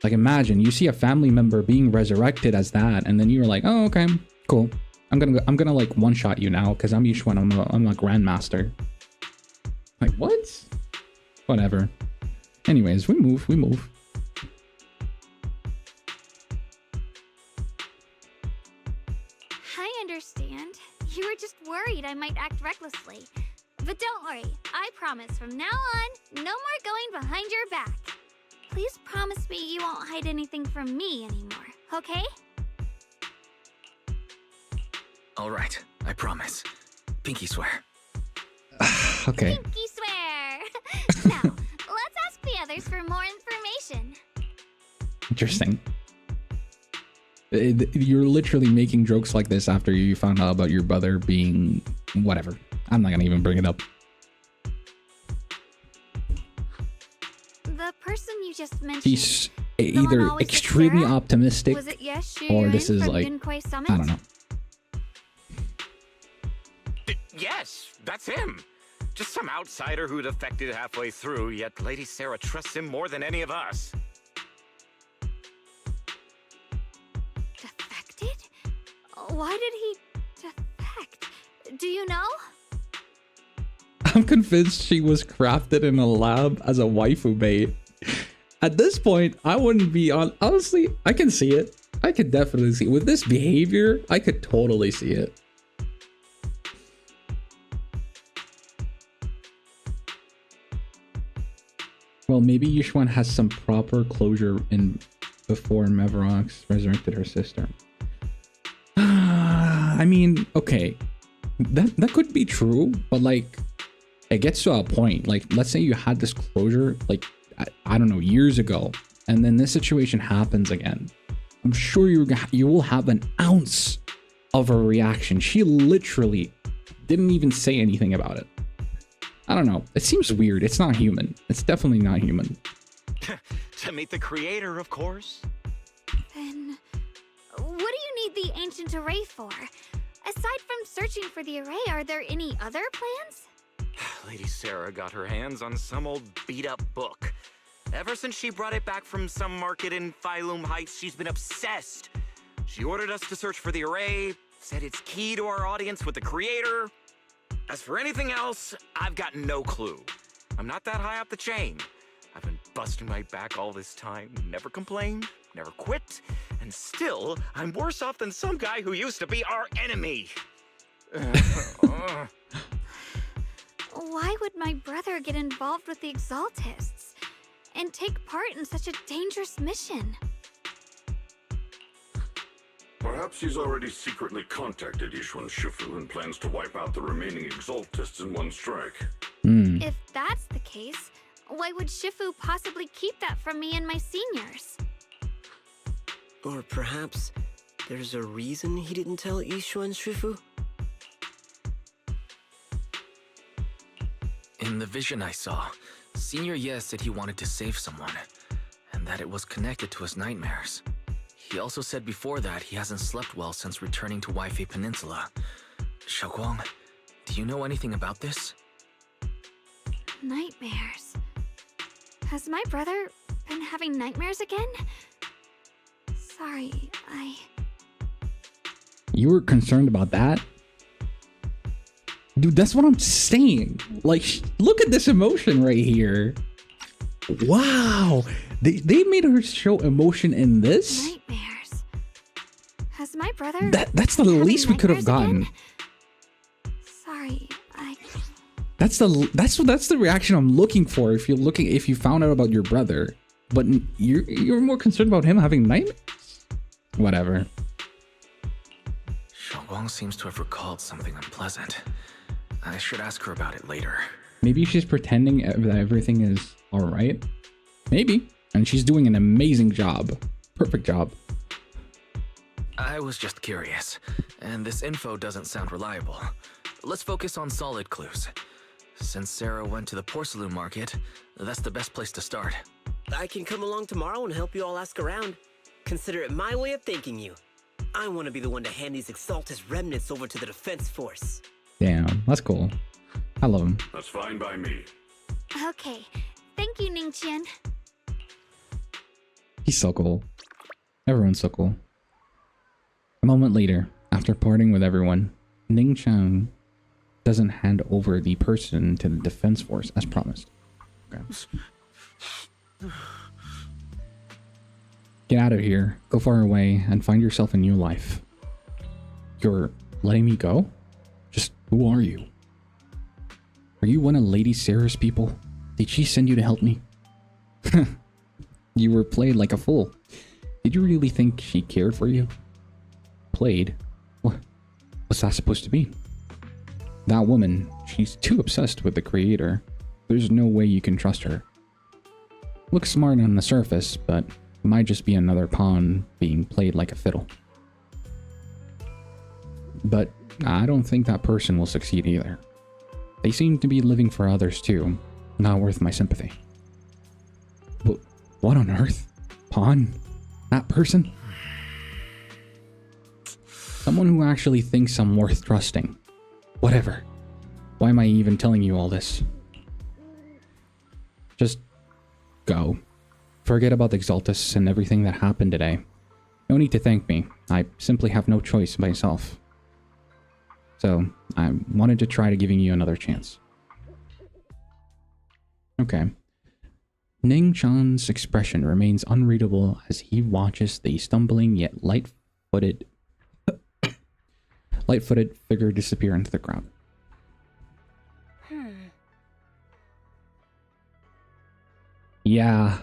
Like imagine you see a family member being resurrected as that, and then you're like, oh okay, cool. I'm gonna like one shot you now because I'm Yishuan. I'm a grandmaster. Like what? Whatever. Anyways, we move. I understand. You were just worried I might act recklessly. But don't worry, I promise from now on, no more going behind your back. Please promise me you won't hide anything from me anymore, okay? Alright, I promise. Pinky swear. Okay. Pinky swear! Now, let's ask the others for more information. Interesting. You're literally making jokes like this after you found out about your brother being whatever. I'm not gonna even bring it up. The person you just mentioned. He's either extremely optimistic Was it or this is like, Summit? I don't know. Yes, that's him. Just some outsider who defected halfway through, yet Lady Sarah trusts him more than any of us. Defected? Why did he defect? Do you know? I'm convinced she was crafted in a lab as a waifu bait. At this point, I wouldn't be on. Honestly, I can see it. I could definitely see it. With this behavior, I could totally see it. Well, maybe Yishuan has some proper closure in before Mevrox resurrected her sister. I mean, okay, that could be true, but like, it gets to a point. Like, let's say you had this closure, like I don't know, years ago, and then this situation happens again. I'm sure you will have an ounce of a reaction. She literally didn't even say anything about it. I don't know. It seems weird. It's not human. It's definitely not human. To meet the creator, of course. Then, what do you need the ancient array for? Aside from searching for the array, are there any other plans? Lady Sarah got her hands on some old beat-up book. Ever since she brought it back from some market in Phylum Heights, she's been obsessed. She ordered us to search for the array, said it's key to our audience with the creator. As for anything else, I've got no clue. I'm not that high up the chain. I've been busting my back all this time, never complained, never quit, and still, I'm worse off than some guy who used to be our enemy. Why would my brother get involved with the Exaltists and take part in such a dangerous mission? Perhaps he's already secretly contacted Yishuan Shifu and plans to wipe out the remaining Exaltists in one strike. If that's the case, why would Shifu possibly keep that from me and my seniors? Or perhaps there's a reason he didn't tell Yishuan Shifu? In the vision I saw, Senior Ye said he wanted to save someone, and that it was connected to his nightmares. He also said before that he hasn't slept well since returning to Waifei Peninsula. Xiaoguang, do you know anything about this? Nightmares. Has my brother been having nightmares again? Sorry, You were concerned about that? Dude, that's what I'm saying. Like, look at this emotion right here. Wow. They made her show emotion in this? Nightmares. Has my brother... That's the least we could have gotten. Sorry, That's the reaction I'm looking for. If you found out about your brother, but you're more concerned about him having nightmares. Whatever. Xiaoguang seems to have recalled something unpleasant. I should ask her about it later. Maybe she's pretending that everything is all right. Maybe, and she's doing an amazing job. Perfect job. I was just curious, and this info doesn't sound reliable. Let's focus on solid clues. Since Sarah went to the porcelain market, that's the best place to start. I can come along tomorrow and help you all ask around. Consider it my way of thanking you. I want to be the one to hand these Exaltus remnants over to the defense force. Damn, that's cool. I love him. That's fine by me. Okay. Thank you, Ningqian. He's so cool. Everyone's so cool. A moment later, after parting with everyone, Ningqian doesn't hand over the person to the defense force as promised. Okay. Get out of here, go far away, and find yourself a new life. You're letting me go? Just who are you? Are you one of Lady Sarah's people? Did she send you to help me? You were played like a fool. Did you really think she cared for you? Played? What's that supposed to mean? That woman, she's too obsessed with the creator. There's no way you can trust her. Looks smart on the surface, but might just be another pawn being played like a fiddle. But I don't think that person will succeed either. They seem to be living for others too. Not worth my sympathy. But what on earth? Pawn? That person? Someone who actually thinks I'm worth trusting. Whatever. Why am I even telling you all this? Just go. Forget about Exaltus and everything that happened today. No need to thank me. I simply have no choice myself. So, I wanted to try to giving you another chance. Okay. Ningqian's expression remains unreadable as he watches the stumbling yet light-footed figure disappear into the crowd. Yeah,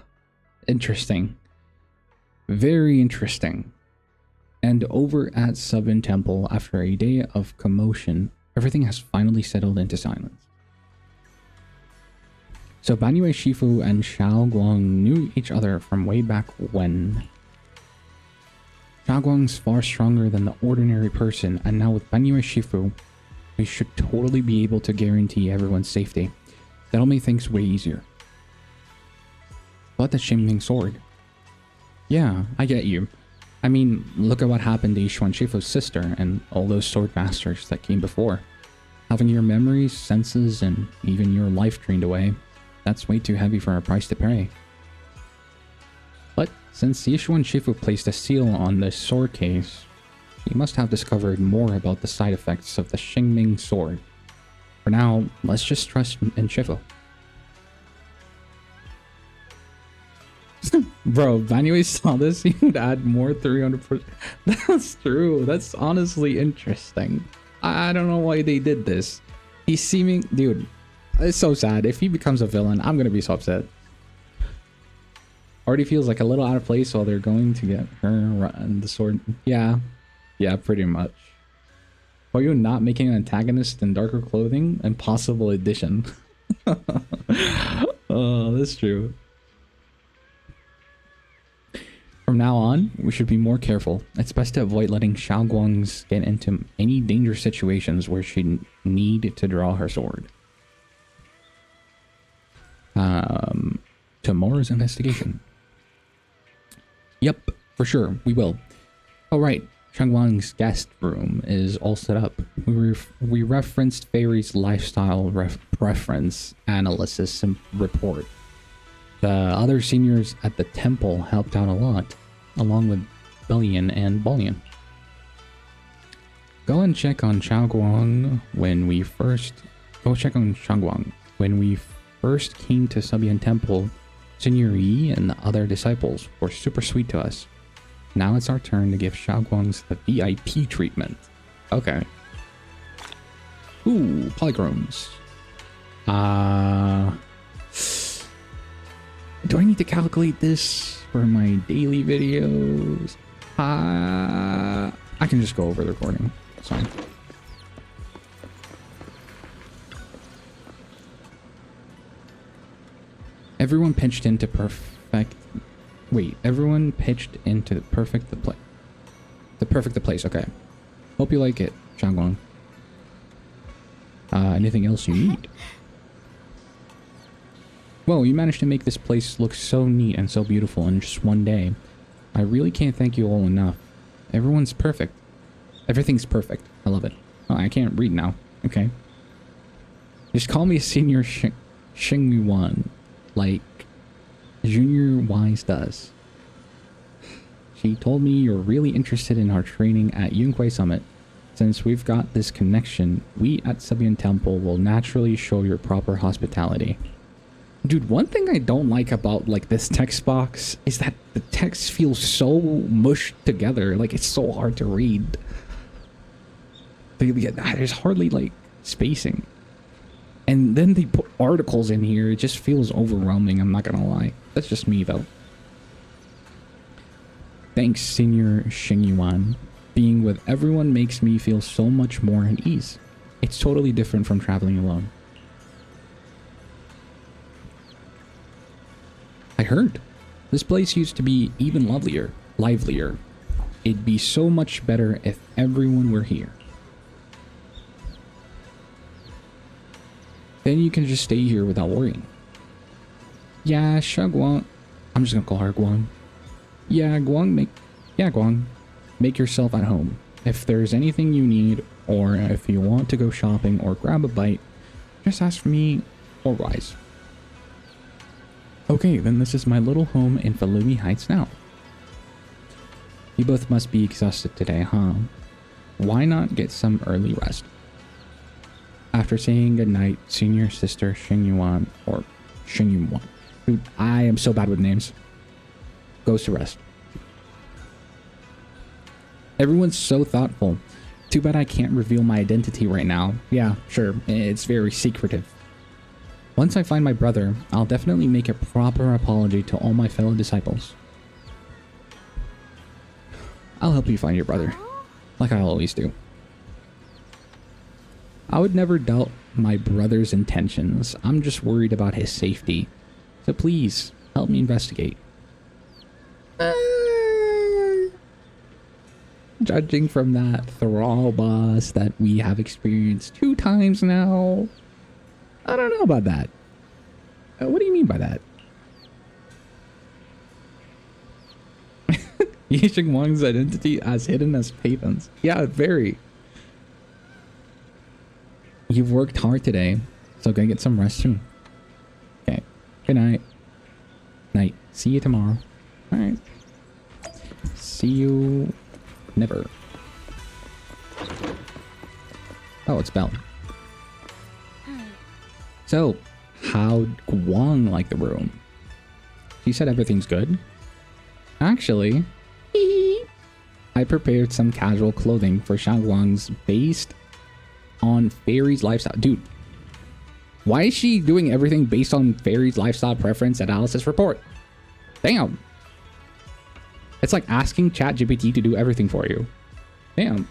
interesting. Very interesting. And over at Subin Temple, after a day of commotion, everything has finally settled into silence. So Banyue Shifu and Xiaoguang knew each other from way back when. Xiaoguang's far stronger than the ordinary person, and now with Banyue Shifu, we should totally be able to guarantee everyone's safety. That'll make things way easier. But the Xingming sword. Yeah, I get you. I mean, look at what happened to Yishuan Shifu's sister and all those sword masters that came before. Having your memories, senses, and even your life drained away, that's way too heavy for a price to pay. But since Yishuan Shifu placed a seal on this sword case, he must have discovered more about the side effects of the Xingming sword. For now, let's just trust in Shifu. Bro, Banyue saw this, he would add more 300%. That's true. That's honestly interesting. I don't know why they did this. He's seeming... Dude, it's so sad. If he becomes a villain, I'm gonna be so upset. Already feels like a little out of place while they're going to get her and the sword. Yeah. Yeah, pretty much. Are you not making an antagonist in darker clothing? Impossible edition. Oh, that's true. From now on, we should be more careful. It's best to avoid letting Xiaoguang's get into any dangerous situations where she'd need to draw her sword. Tomorrow's investigation. Yep, for sure, we will. Alright, Xiaoguang's guest room is all set up. We referenced Fairy's lifestyle preference analysis and report. The other seniors at the temple helped out a lot, along with Bellion and Bollion. Go check on Xiaoguang when we first came to Subyan Temple. Senior Yi and the other disciples were super sweet to us. Now it's our turn to give Xiaoguang's the VIP treatment. Okay. Ooh, polychromes. Do I need to calculate this for my daily videos? I can just go over the recording. That's fine. Everyone pitched into perfect. Wait, everyone pitched into perfect the place. The perfect the place. Okay. Hope you like it, Shangguang. Anything else you need? Well, you managed to make this place look so neat and so beautiful in just one day. I really can't thank you all enough. Everyone's perfect. Everything's perfect. I love it. Oh, I can't read now. Okay. Just call me Senior Xingyuan, like Junior Wise does. She told me you're really interested in our training at Yunquai Summit. Since we've got this connection, we at Sebian Temple will naturally show your proper hospitality. Dude, one thing I don't like about like this text box is that the text feels so mushed together. Like it's so hard to read. There's hardly like spacing. And then they put articles in here. It just feels overwhelming. I'm not gonna lie. That's just me though. Thanks, Senior Xingyuan. Being with everyone makes me feel so much more at ease. It's totally different from traveling alone. I heard. This place used to be even livelier. It'd be so much better if everyone were here. Then you can just stay here without worrying. Yeah, Guang. I'm just gonna call her Guang. Yeah, Guang, make yourself at home. If there's anything you need, or if you want to go shopping or grab a bite, just ask for me or Wise. Okay, then this is my little home in Falumi Heights now. You both must be exhausted today, huh? Why not get some early rest? After saying goodnight, Senior Sister Xingyuan, or Xingyuan, dude, I am so bad with names, goes to rest. Everyone's so thoughtful. Too bad I can't reveal my identity right now. Yeah, sure, it's very secretive. Once I find my brother, I'll definitely make a proper apology to all my fellow disciples. I'll help you find your brother, like I always do. I would never doubt my brother's intentions. I'm just worried about his safety. So please, help me investigate. Judging from that thrall boss that we have experienced 2 times now, I don't know about that. What do you mean by that? Yixing Wang's identity as hidden as Pathan's. Yeah, very. You've worked hard today, so go get some rest soon. Okay. Good night. Night. See you tomorrow. Alright. See you never. Oh, it's Belle. So, how'd Guang like the room? She said everything's good. Actually, I prepared some casual clothing for Shangguang's based on Fairy's lifestyle. Dude, why is she doing everything based on Fairy's lifestyle preference analysis report? Damn. It's like asking ChatGPT to do everything for you. Damn.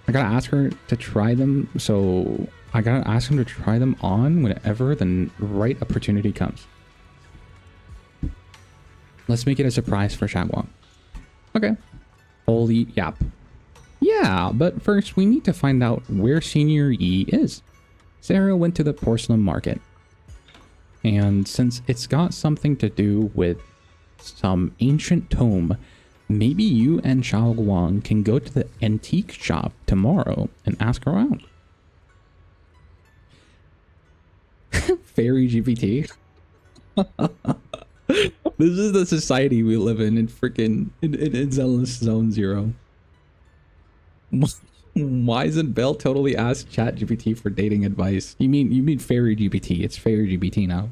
I gotta ask her to try them, so I gotta ask him to try them on whenever the right opportunity comes. Let's make it a surprise for Shangguang. Okay. Holy yap. Yeah, but first we need to find out where Senior Yi is. Sarah went to the porcelain market. And since it's got something to do with some ancient tome, maybe you and Shangguang can go to the antique shop tomorrow and ask around. Fairy GPT. This is the society we live in freaking in Zenless Zone Zero. Why isn't Belle totally asked ChatGPT for dating advice? You mean Fairy GPT? It's Fairy GPT now.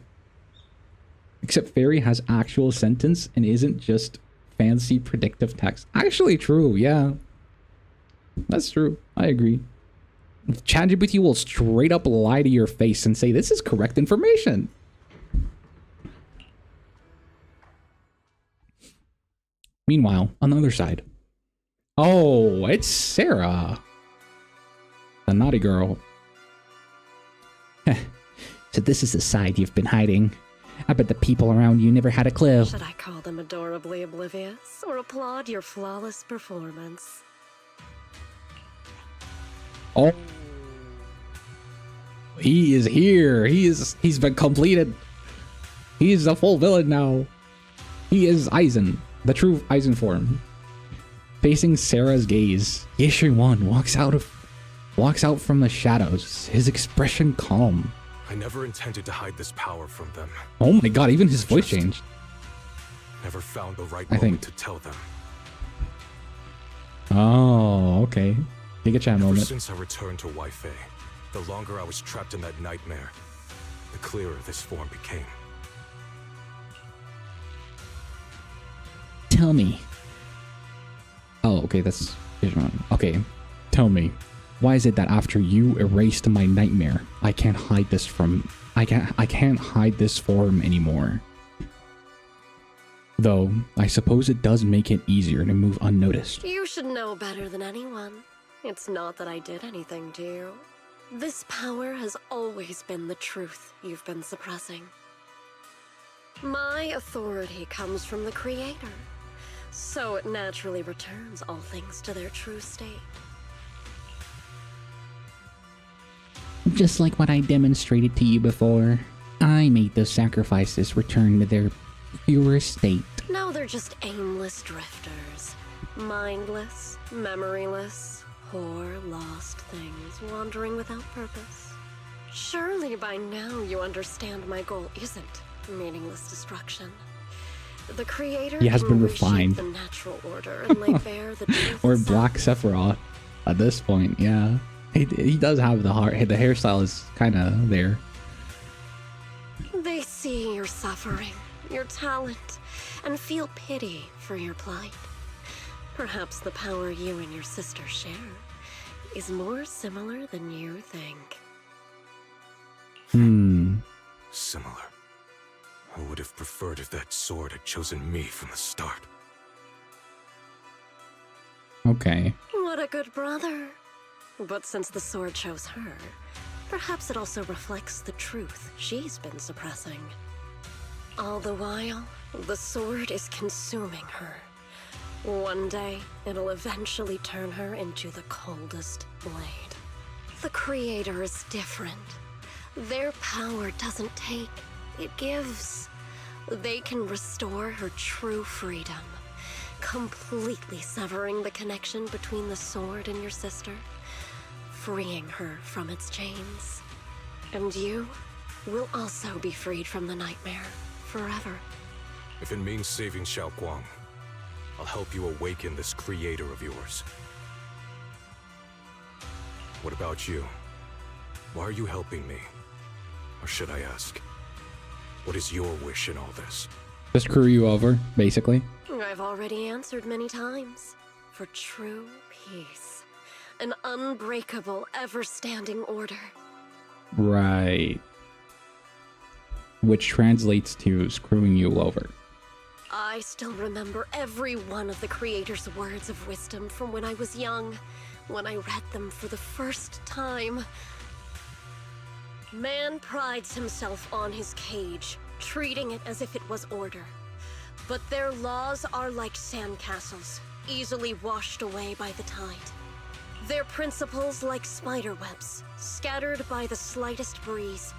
Except Fairy has actual sentence and isn't just fancy predictive text. Actually true, yeah. That's true. I agree. ChatGPT will straight up lie to your face and say, this is correct information. Meanwhile, on the other side. Oh, it's Sarah. The naughty girl. So this is the side you've been hiding. I bet the people around you never had a clue. Should I call them adorably oblivious or applaud your flawless performance? Oh. He is here. He's been completed. He is a full villain now. He is Aizen, the true Aizen form. Facing Sarah's gaze, Yeshiwan walks out from the shadows, his expression calm. I never intended to hide this power from them. Oh my god, even his voice changed. Never found the right I think. moment to tell them. Oh, okay. Giga Chan Ever moment. since I returned to Wi-Fi, the longer I was trapped in that nightmare, the clearer this form became. Tell me. Oh, okay, that's okay. Tell me, why is it that after you erased my nightmare, I can't hide this form anymore? Though, I suppose it does make it easier to move unnoticed. You should know better than anyone. It's not that I did anything to you. This power has always been the truth you've been suppressing. My authority comes from the Creator, so it naturally returns all things to their true state. Just like what I demonstrated to you before, I made those sacrifices return to their purest state. Now they're just aimless drifters, mindless, memoryless, poor, lost things wandering without purpose. Surely by now you understand my goal isn't meaningless destruction. The Creator He has can been reshape refined. the natural order and lay bare the truth Or itself. Black Sephiroth at this point, yeah. He does have the heart. The hairstyle is kind of there. They see your suffering, your talent, and feel pity for your plight. Perhaps the power you and your sister share is more similar than you think. Similar. I would have preferred if that sword had chosen me from the start. Okay. What a good brother. But since the sword chose her, perhaps it also reflects the truth she's been suppressing. All the while, the sword is consuming her. One day, it'll eventually turn her into the coldest blade. The Creator is different. Their power doesn't take, it gives. They can restore her true freedom, completely severing the connection between the sword and your sister, freeing her from its chains. And you will also be freed from the nightmare forever. If it means saving Xiao Guang, I'll help you awaken this creator of yours. What about you? Why are you helping me? Or should I ask, what is your wish in all this? Just screw you over, basically. I've already answered many times. For true peace. An unbreakable, ever-standing order. Right. Which translates to screwing you over. I still remember every one of the Creator's words of wisdom from when I was young, when I read them for the first time. Man prides himself on his cage, treating it as if it was order. But their laws are like sandcastles, easily washed away by the tide. Their principles like spider webs, scattered by the slightest breeze.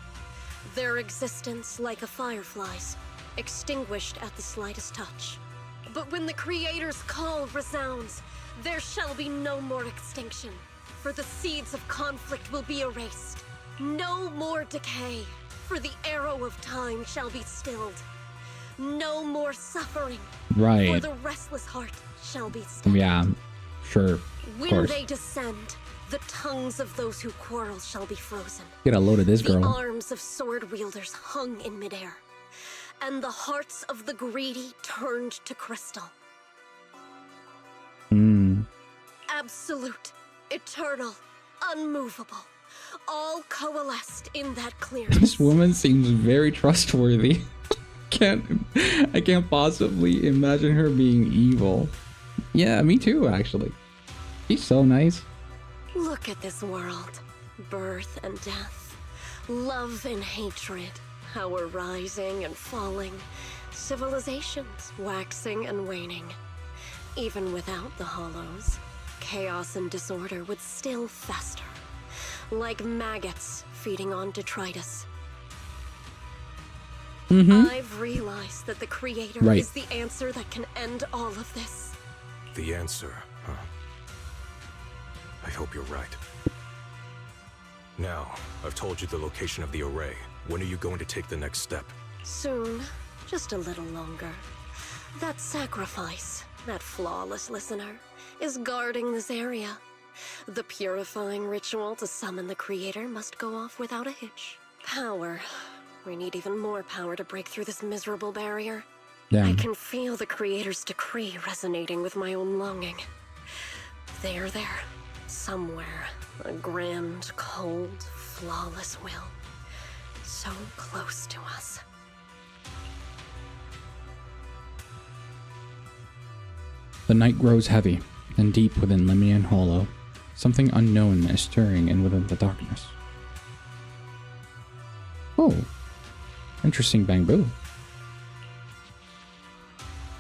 Their existence like a firefly's, extinguished at the slightest touch. But when the Creator's call resounds, there shall be no more extinction, for the seeds of conflict will be erased. No more decay, for the arrow of time shall be stilled. No more suffering, Right. for the restless heart shall be stilled. Yeah, sure. Of When course. they descend, the tongues of those who quarrel shall be frozen. Get a load of this The girl. arms of sword wielders hung in midair, and the hearts of the greedy turned to crystal. Absolute, eternal, unmovable, all coalesced in that clearness. This woman seems very trustworthy. I can't possibly imagine her being evil. Yeah, me too, actually. She's so nice. Look at this world. Birth and death, love and hatred, power rising and falling, civilizations waxing and waning. Even without the hollows, chaos and disorder would still fester, like maggots feeding on detritus. I've realized that the Creator is the answer that can end all of this. The answer, huh? I hope you're right. Now, I've told you the location of the array. When are you going to take the next step? Soon, just a little longer. That sacrifice, that flawless listener, is guarding this area. The purifying ritual to summon the Creator must go off without a hitch. Power. We need even more power to break through this miserable barrier. Damn. I can feel the Creator's decree resonating with my own longing. There, somewhere, a grand, cold, flawless will. So close to us. The night grows heavy, and deep within Lemnian Hollow, something unknown is stirring in within the darkness. Oh, interesting bamboo.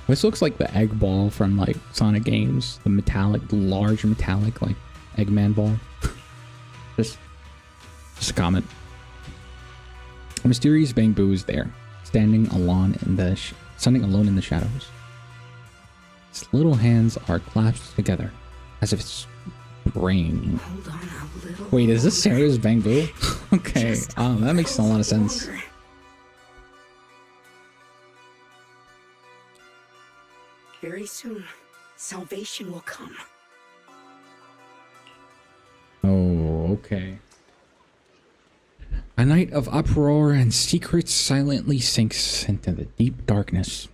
This looks like the egg ball from like Sonic games, the large metallic like Eggman ball. just a comment. A mysterious bamboo is there, standing alone in the shadows. Its little hands are clasped together, as if it's praying. Hold on a little. Wait, is this serious bamboo? Okay, that makes a lot of sense. Very soon, salvation will come. Oh, okay. A night of uproar and secrets silently sinks into the deep darkness.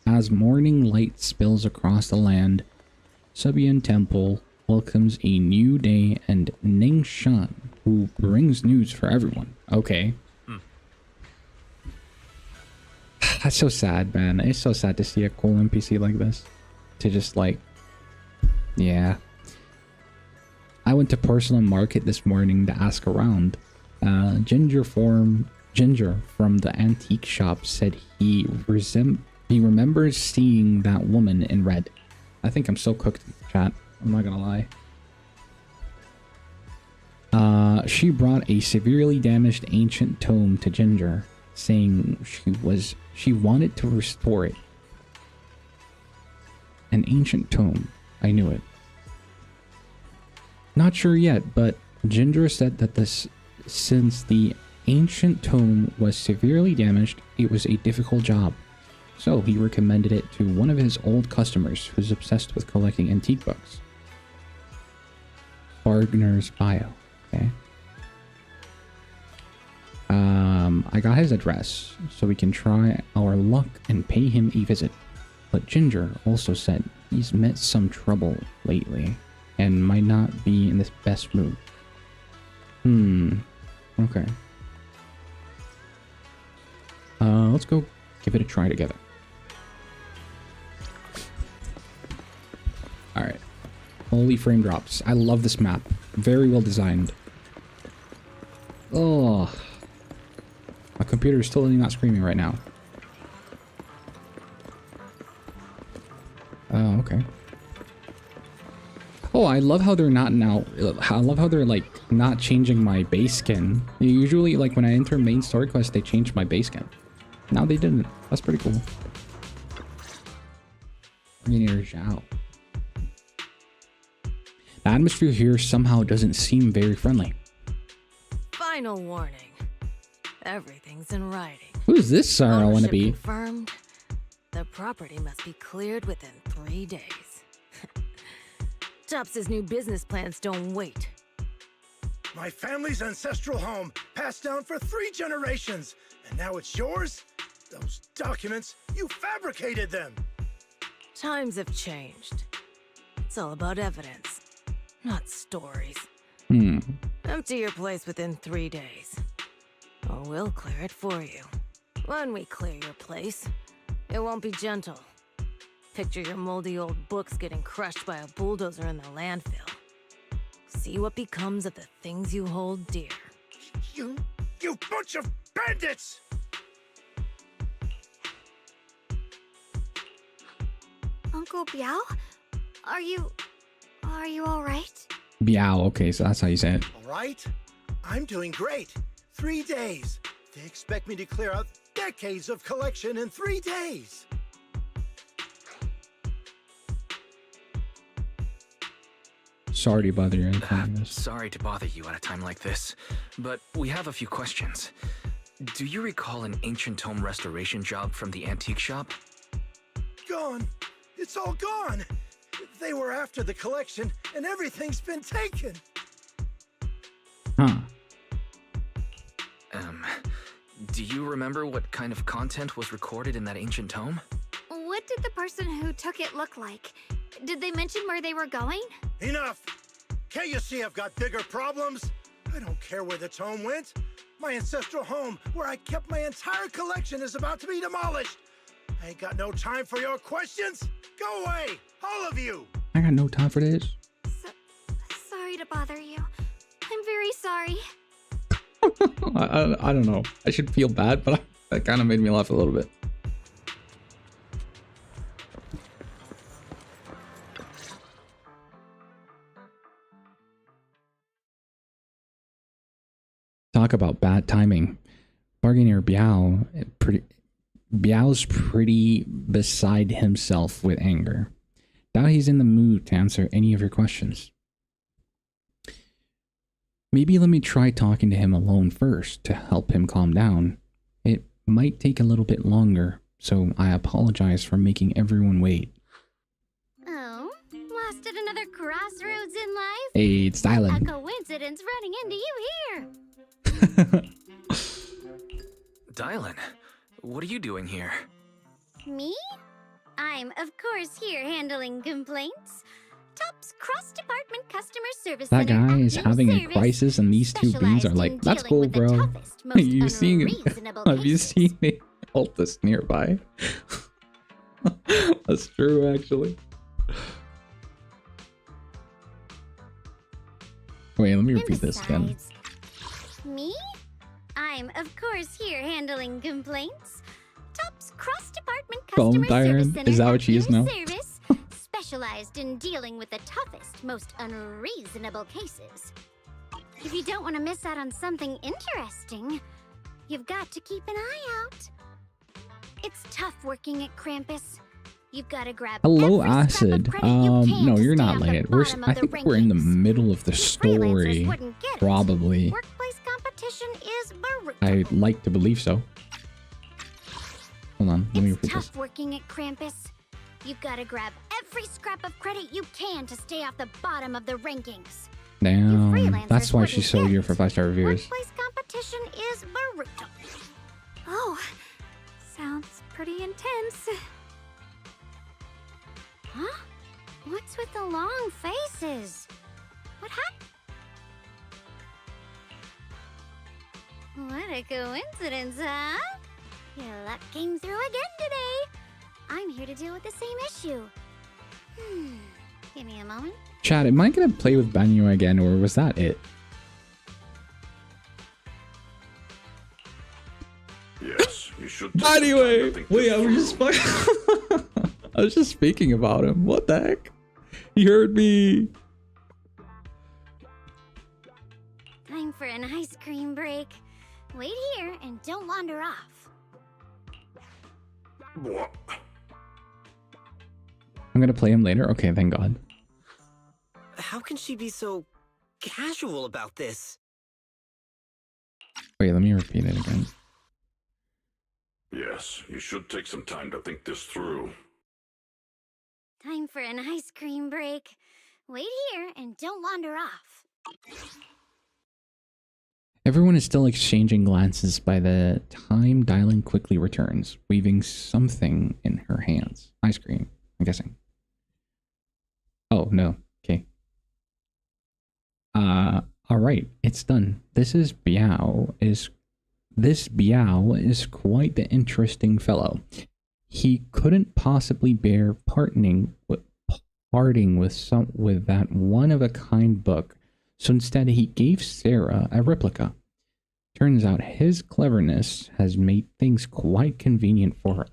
As morning light spills across the land, Subian Temple welcomes a new day and Ning Shan, who brings news for everyone. Okay. That's so sad, man. It's so sad to see a cool NPC like this. To just like... Yeah. I went to Porcelain Market this morning to ask around. Ginger from the antique shop said he remembers seeing that woman in red. I think I'm so cooked, chat. I'm not gonna lie. She brought a severely damaged ancient tome to Ginger, saying she wanted to restore it. An ancient tome. I knew it. Not sure yet, but Ginger said that since the ancient tome was severely damaged, it was a difficult job. So he recommended it to one of his old customers who's obsessed with collecting antique books. Bargner's bio. Okay. I got his address, so we can try our luck and pay him a visit. But Ginger also said he's met some trouble lately and might not be in the best mood. Okay. Let's go give it a try together. Alright. Holy frame drops. I love this map. Very well designed. Oh. My computer is totally not screaming right now. Oh, okay. Oh, I love how they're not now. I love how they're like not changing my base skin. Usually, like when I enter main story quest, they change my base skin. Now they didn't. That's pretty cool. Engineer Zhao. The atmosphere here somehow doesn't seem very friendly. Final warning. Everything's in writing. Who is this Sarah wanna be? Confirmed. The property must be cleared within 3 days. Tubbs' new business plans don't wait. My family's ancestral home, passed down for 3 generations, and now it's yours? Those documents, you fabricated them! Times have changed. It's all about evidence, not stories. Empty your place within 3 days. Or we'll clear it for you. When we clear your place, it won't be gentle. Picture your moldy old books getting crushed by a bulldozer in the landfill. See what becomes of the things you hold dear. You bunch of bandits! Uncle Biao? Are you all right? Biao, okay, so that's how you say it. All right? I'm doing great. 3 days. They expect me to clear out decades of collection in 3 days. Sorry to bother you. Sorry to bother you at a time like this, but we have a few questions. Do you recall an ancient tome restoration job from the antique shop? Gone. It's all gone. They were after the collection, and everything's been taken. Huh. Do you remember what kind of content was recorded in that ancient tome? What did the person who took it look like? Did they mention where they were going? Enough! Can't you see I've got bigger problems? I don't care where the tome went. My ancestral home, where I kept my entire collection, is about to be demolished. I ain't got no time for your questions. Go away, all of you! I got no time for this. Sorry to bother you. I'm very sorry. I don't know. I should feel bad, but that kind of made me laugh a little bit. Talk about bad timing. Bargainer Biao's pretty beside himself with anger. Doubt he's in the mood to answer any of your questions. Maybe let me try talking to him alone first to help him calm down. It might take a little bit longer, so I apologize for making everyone wait. Oh, lost at another crossroads in life? Hey, it's Dylan. A coincidence running into you here. Dylan, what are you doing here? Me? I'm, of course, here handling complaints. Top's cross-department customer service That center guy at is your having a service, crisis, and these two beans are like, "That's cool, bro." You seen? Have you seen the cultist nearby? That's true, actually. Wait, let me repeat this again. Me? I'm, of course, here handling complaints. Top's cross-department customer service center Is that what at she is your now? service, specialized in dealing with the toughest, most unreasonable cases. If you don't want to miss out on something interesting, you've got to keep an eye out. It's tough working at Krampus. You've got to grab Hello, every scrap of Acid. credit you can No, to you're stay not off the late. bottom I of the think we're in the rankings. middle of the story. Wouldn't get it. Probably. Workplace competition is brutal. I'd like to believe so. Hold on, let me repeat this. Tough working at Krampus. You've got to grab every scrap of credit you can to stay off the bottom of the rankings. Damn, that's why she's so wouldn't here for 5-star reviews. Workplace competition is brutal. Oh, sounds pretty intense. Huh? What's with the long faces? What happened? What a coincidence, huh? Your luck came through again today. I'm here to deal with the same issue. Give me a moment. Chat, am I gonna play with Banyue again, or was that it? Yes, you should. Anyway, wait, I was just speaking about him. What the heck? He heard me. Time for an ice cream break. Wait here and don't wander off. What? I'm gonna play him later. Okay, thank God. How can she be so casual about this? Wait, let me repeat it again. Yes, you should take some time to think this through. Time for an ice cream break. Wait here and don't wander off. Everyone is still exchanging glances by the time Dylan quickly returns, weaving something in her hands. Ice cream, I'm guessing. Oh, no. Okay. All right, it's done. This Biao is quite the interesting fellow. He couldn't possibly bear parting with that one-of-a-kind book, so instead he gave Sarah a replica. Turns out his cleverness has made things quite convenient for us.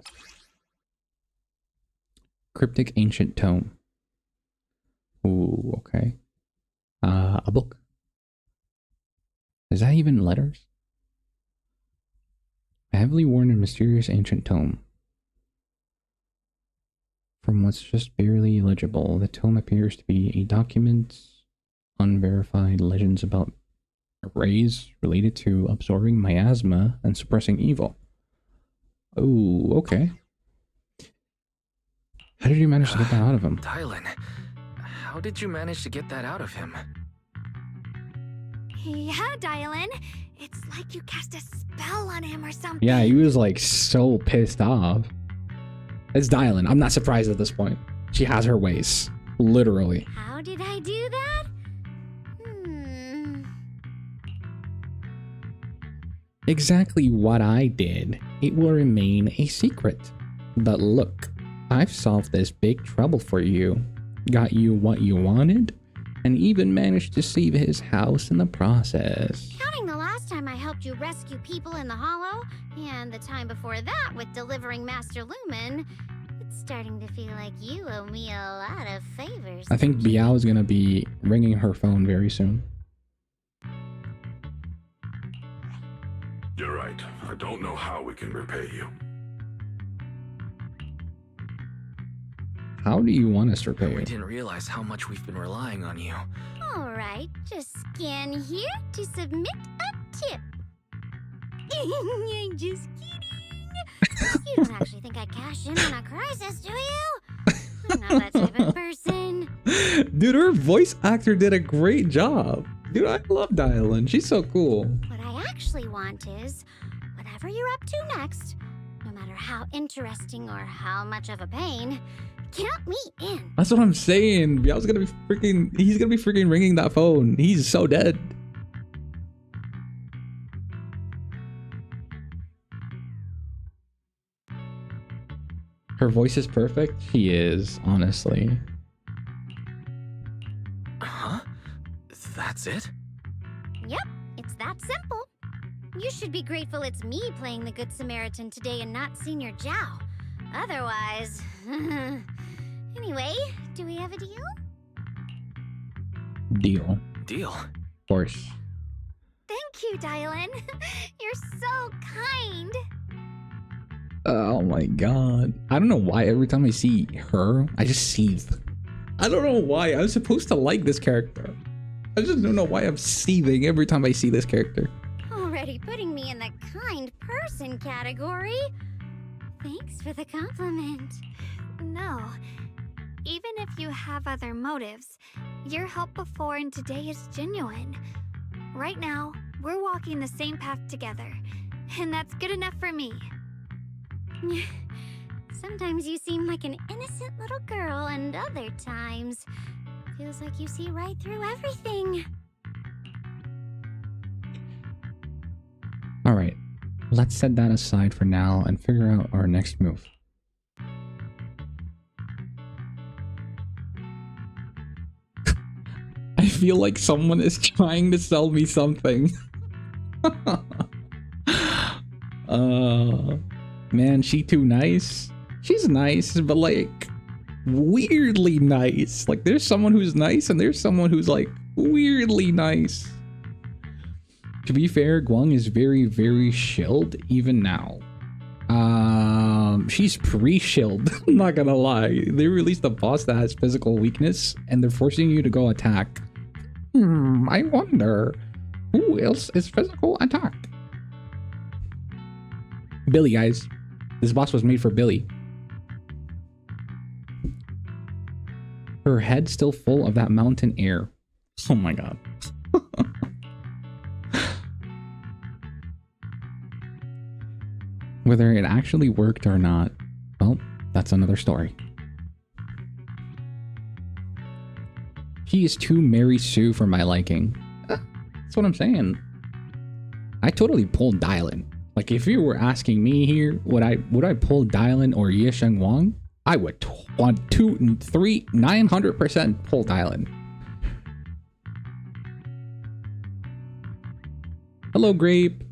Cryptic ancient tome. Ooh, okay. A book. Is that even letters? A heavily worn and mysterious ancient tome. From what's just barely legible, the tome appears to be a document, unverified legends about rays related to absorbing miasma and suppressing evil. Oh, okay. How did you manage to get that out of him? Dylan, how did you manage to get that out of him? Yeah, Dylan. It's like you cast a spell on him or something. Yeah, he was like so pissed off. It's Dylan. I'm not surprised at this point. She has her ways. Literally. How did I do that? Exactly what I did. It will remain a secret. But look, I've solved this big trouble for you. Got you what you wanted, and even managed to save his house in the process. Counting the last time I helped you rescue people in the Hollow, and the time before that with delivering Master Lumen, it's starting to feel like you owe me a lot of favors. I think Biao is gonna be ringing her phone very soon. You're right. I don't know how we can repay you. How do you want us to repay We you? didn't realize how much we've been relying on you. Alright, just scan here to submit a tip. I'm just kidding. You don't actually think I'd cash in on a crisis, do you? I'm not that type of person. Dude, her voice actor did a great job. Dude, I love Dylan. She's so cool. What I actually want is, whatever you're up to next, no matter how interesting or how much of a pain, count me in. That's what I'm saying. Biao's gonna be freaking. He's gonna be freaking ringing that phone. He's so dead. Her voice is perfect. She is, honestly. Huh? That's it? Yep, it's that simple. You should be grateful it's me playing the Good Samaritan today and not Senior Zhao. Otherwise... Anyway, do we have a deal? Deal. Deal. Of course. Thank you, Dylan. You're so kind. Oh my god. I don't know why every time I see her, I just seethe. I don't know why. I'm supposed to like this character. I just don't know why I'm seething every time I see this character. Already putting me in the kind person category. Thanks for the compliment. No. Even if you have other motives, your help before and today is genuine. Right now, we're walking the same path together, and that's good enough for me. Sometimes you seem like an innocent little girl, and other times, feels like you see right through everything. Alright, let's set that aside for now and figure out our next move. I feel like someone is trying to sell me something. Man, she too nice? She's nice, but like weirdly nice. Like there's someone who's nice and there's someone who's like weirdly nice. To be fair, Guang is very, very shilled even now. She's pre-shilled, I'm not gonna lie. They released a boss that has physical weakness and they're forcing you to go attack. I wonder who else is physical attack? Billy, guys. This boss was made for Billy. Her head still full of that mountain air. Oh my god. Whether it actually worked or not, well, that's another story. She is too Mary Sue for my liking. That's what I'm saying. I totally pulled Dylan. Like, if you were asking me here, would I pull Dylan or Yisheng Wang? I would 900% pull Dylan. Hello, Grape.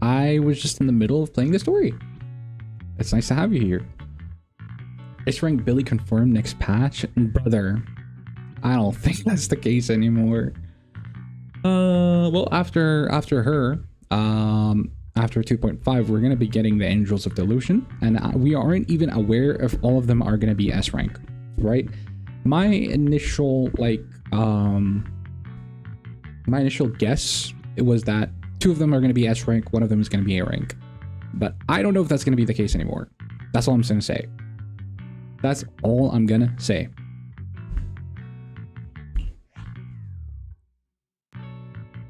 I was just in the middle of playing the story. It's nice to have you here. It's ranked Billy confirmed next patch. Brother, I don't think that's the case anymore. Well, after her, after 2.5, we're gonna be getting the Angels of Delusion, and we aren't even aware if all of them are gonna be S rank, right? My initial guess was that 2 of them are gonna be S rank, 1 of them is gonna be A rank, but I don't know if that's gonna be the case anymore. That's all I'm gonna say. That's all I'm gonna say.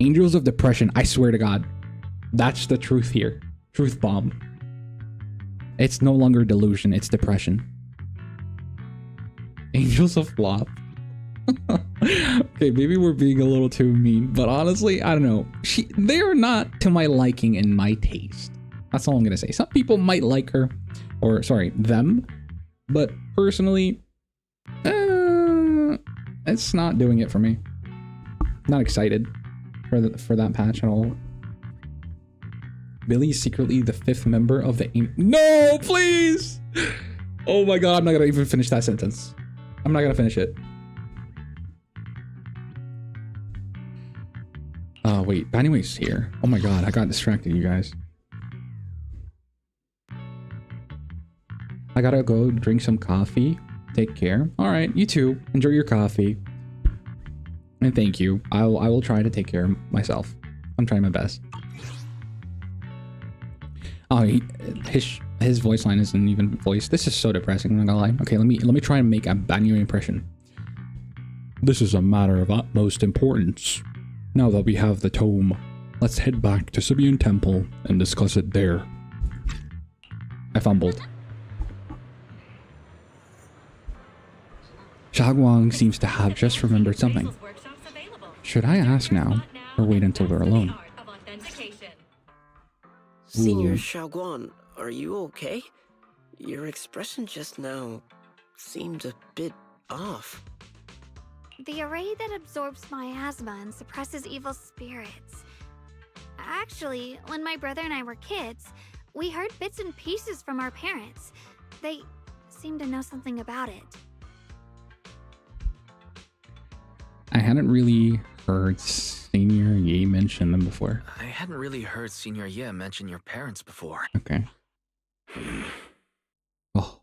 Angels of Depression, I swear to God, that's the truth here. Truth bomb. It's no longer delusion, it's depression. Angels of Flop. Okay, maybe we're being a little too mean, but honestly, I don't know. They are not to my liking and my taste. That's all I'm gonna say. Some people might like her, or sorry, them, but personally, it's not doing it for me. Not excited for that patch at all. Billy is secretly the 5th member of the No, please! Oh my god, I'm not gonna even finish that sentence. I'm not gonna finish it. Wait, Banyue's here. Oh my god, I got distracted, you guys. I gotta go drink some coffee. Take care. Alright, you too. Enjoy your coffee. And thank you. I will try to take care of myself. I'm trying my best. Oh, his voice line isn't even voiced. This is so depressing, I'm not gonna lie. Okay, let me try and make a Banyue impression. This is a matter of utmost importance. Now that we have the tome, let's head back to Sibyun Temple and discuss it there. I fumbled. Shagwang seems to have just remembered something. Should I ask now, or wait until we're alone? Senior Shaoguan, are you okay? Your expression just now seemed a bit off. The array that absorbs miasma and suppresses evil spirits. Actually, when my brother and I were kids, we heard bits and pieces from our parents. They seemed to know something about it. I hadn't really heard Senior Ye mention them before. I hadn't really heard Senior Ye mention your parents before. Okay. Oh,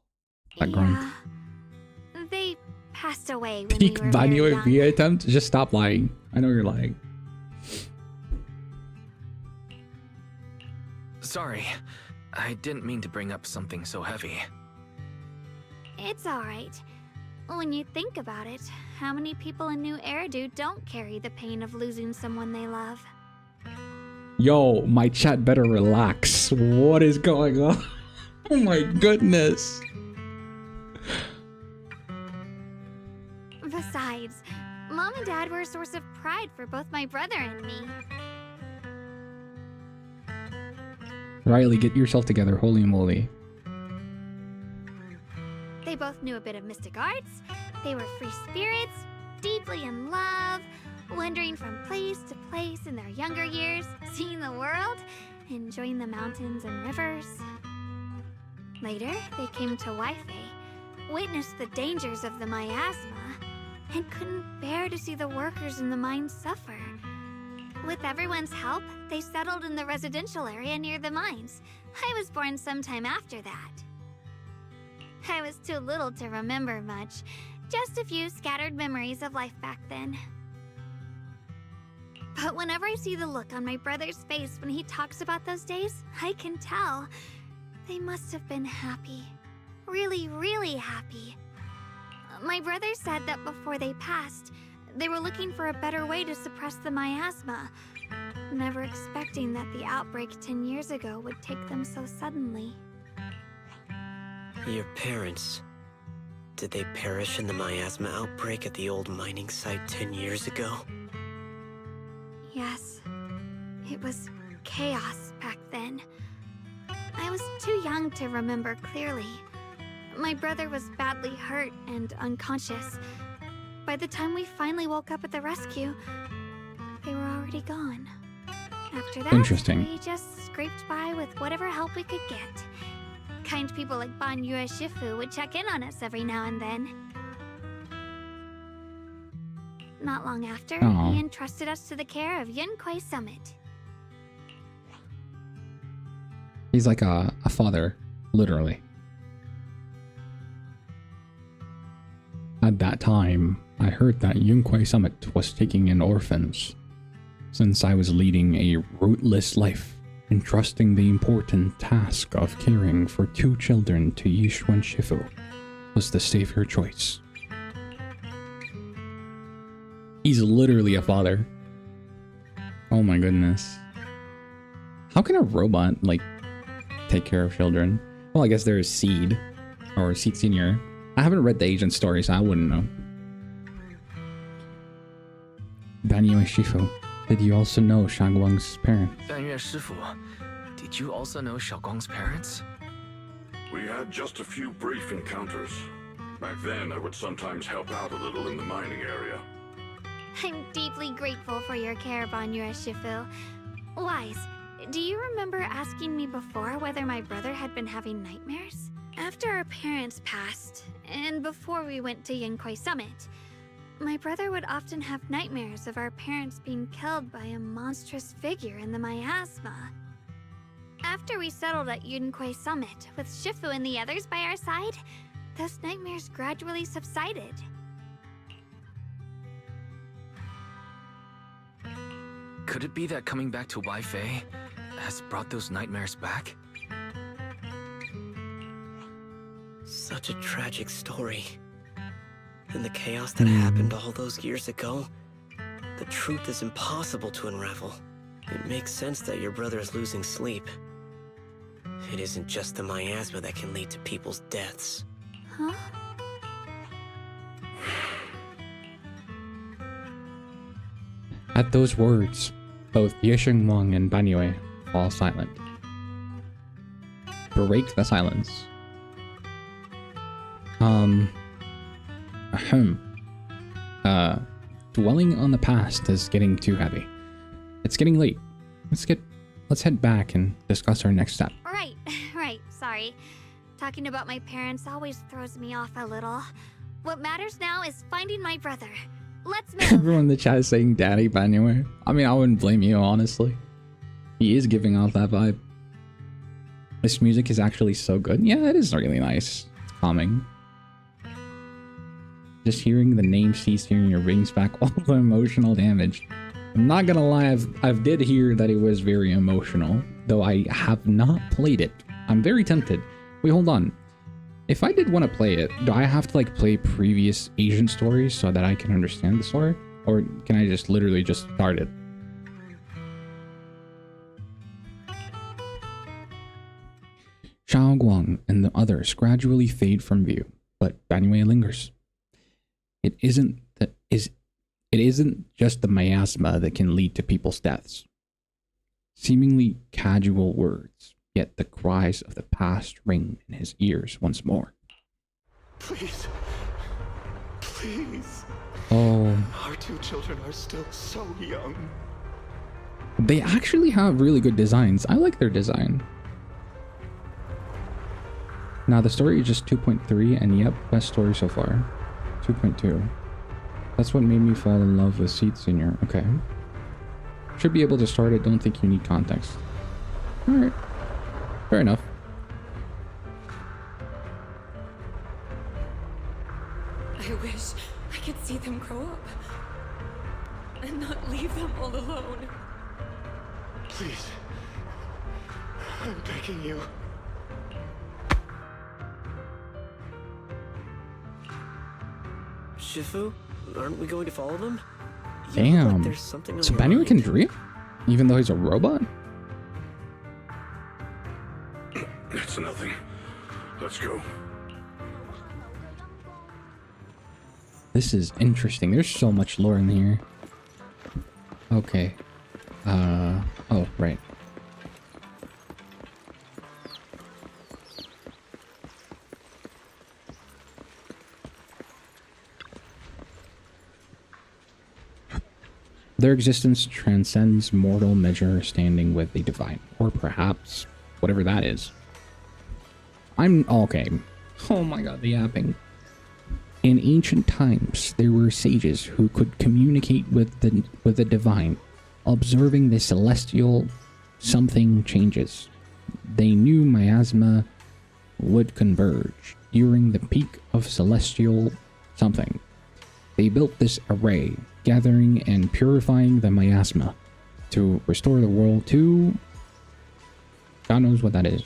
that grunt. They passed away when Peak we were very Banyue young. V attempt? Just stop lying. I know you're lying. Sorry, I didn't mean to bring up something so heavy. It's alright. When you think about it, how many people in New Eridu don't carry the pain of losing someone they love? Yo, my chat better relax. What is going on? Oh my goodness. Besides, Mom and Dad were a source of pride for both my brother and me. Riley, get yourself together. Holy moly. They both knew a bit of mystic arts, they were free spirits, deeply in love, wandering from place to place in their younger years, seeing the world, enjoying the mountains and rivers. Later, they came to Waifei, witnessed the dangers of the miasma, and couldn't bear to see the workers in the mines suffer. With everyone's help, they settled in the residential area near the mines. I was born sometime after that. I was too little to remember much, just a few scattered memories of life back then. But whenever I see the look on my brother's face when he talks about those days, I can tell they must have been happy. Really, really happy. My brother said that before they passed, they were looking for a better way to suppress the miasma, never expecting that the outbreak 10 years ago would take them so suddenly. Your parents, did they perish in the miasma outbreak at the old mining site 10 years ago? Yes. It was chaos back then. I was too young to remember clearly. My brother was badly hurt and unconscious. By the time we finally woke up at the rescue, they were already gone. After that, Interesting. we just scraped by with whatever help we could get. Kind people like Banyue Shifu would check in on us every now and then. Not long after, Aw. he entrusted us to the care of Yunkui Summit. He's like a father, literally. At that time, I heard that Yunkui Summit was taking in orphans. Since I was leading a rootless life, entrusting the important task of caring for 2 children to Yishuan Shifu was the savior choice. He's literally a father. Oh my goodness. How can a robot, like, take care of children? Well, I guess there is Seed, or Seed Senior. I haven't read the agent story, so I wouldn't know. Banyue Shifu, did you also know Xiaoguang's parents? Banyue Shifu, did you also know Xiaoguang's parents? We had just a few brief encounters. Back then, I would sometimes help out a little in the mining area. I'm deeply grateful for your care, Banyue Shifu. Wise, do you remember asking me before whether my brother had been having nightmares? After our parents passed, and before we went to Yunkui Summit, my brother would often have nightmares of our parents being killed by a monstrous figure in the miasma. After we settled at Yunkui Summit, with Shifu and the others by our side, those nightmares gradually subsided. Could it be that coming back to Waifei has brought those nightmares back? Such a tragic story. And the chaos that happened all those years ago, the truth is impossible to unravel. It makes sense that your brother is losing sleep. It isn't just the miasma that can lead to people's deaths. Huh? At those words, both Yisheng Wang and Banyue fall silent. Break the silence. Dwelling on the past is getting too heavy. It's getting late. Let's head back and discuss our next step. Right, sorry. Talking about my parents always throws me off a little. What matters now is finding my brother. Let's move. Everyone in the chat is saying Daddy Banyue. I mean, I wouldn't blame you, honestly. He is giving off that vibe. This music is actually so good. Yeah, it is really nice. It's calming. Just hearing the name Cease Hearing brings back all the emotional damage. I'm not gonna lie, I did hear that it was very emotional, though I have not played it. I'm very tempted. Wait, hold on. If I did want to play it, do I have to like play previous Asian stories so that I can understand the story? Or can I just literally just start it? Xiaoguang and the others gradually fade from view, but Banyue lingers. It isn't just the miasma that can lead to people's deaths. Seemingly casual words, yet the cries of the past ring in his ears once more. Please. Please. Oh. Our 2 children are still so young. They actually have really good designs. I like their design. Now the story is just 2.3 and yep, best story so far. 2.2. That's what made me fall in love with Seed Senior. Okay. Should be able to start it. Don't think you need context. Alright. Fair enough. I wish I could see them grow up. And not leave them all alone. Please. I'm begging you. Shifu? Aren't we going to follow them? Damn. There's something on So your Banyue mind. can dream? Even though he's a robot? It's nothing. Let's go. This is interesting. There's so much lore in here. Okay. Oh, right. Their existence transcends mortal measure, standing with the divine, or perhaps whatever that is. I'm okay. Oh my god, the yapping. In ancient times, there were sages who could communicate with the divine. Observing the celestial, something changes. They knew miasma would converge during the peak of celestial something. They built this array, gathering and purifying the miasma to restore the world to... God knows what that is.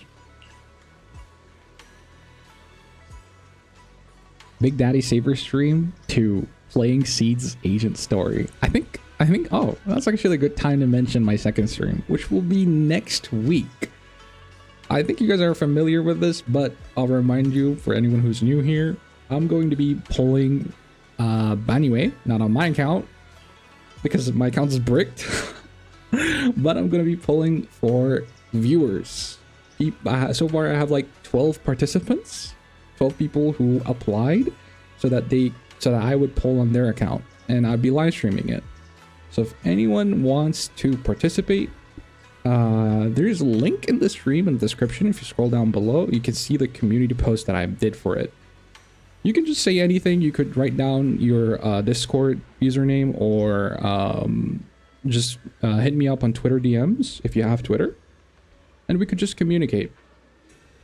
Big Daddy Saber stream to playing Seed's agent story. I think, oh, that's actually a good time to mention my second stream, which will be next week. I think you guys are familiar with this, but I'll remind you, for anyone who's new here, I'm going to be pulling Banyue, not on my account, because my account is bricked, but I'm going to be pulling for viewers. So far, I have like 12 participants. 12 people who applied so that I would pull on their account and I'd be live streaming it. So if anyone wants to participate, there's a link in the stream in the description. If you scroll down below, you can see the community post that I did for it. You can just say anything. You could write down your Discord username, or just hit me up on Twitter DMs if you have Twitter, and we could just communicate.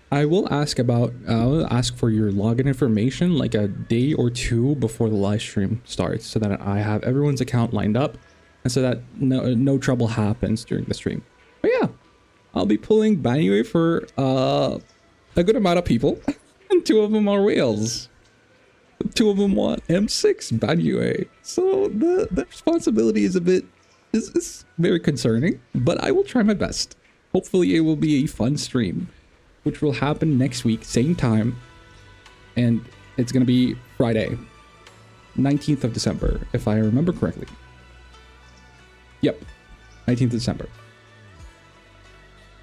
I will ask for your login information like a day or two before the live stream starts, so that I have everyone's account lined up, and so that no trouble happens during the stream. But yeah, I'll be pulling Banyue for a good amount of people, and 2 of them are whales. 2 of them want M6 Banyue, so the responsibility is is very concerning, but I will try my best. Hopefully, it will be a fun stream, which will happen next week, same time, and it's gonna be Friday, 19th of December, if I remember correctly. Yep, 19th of December.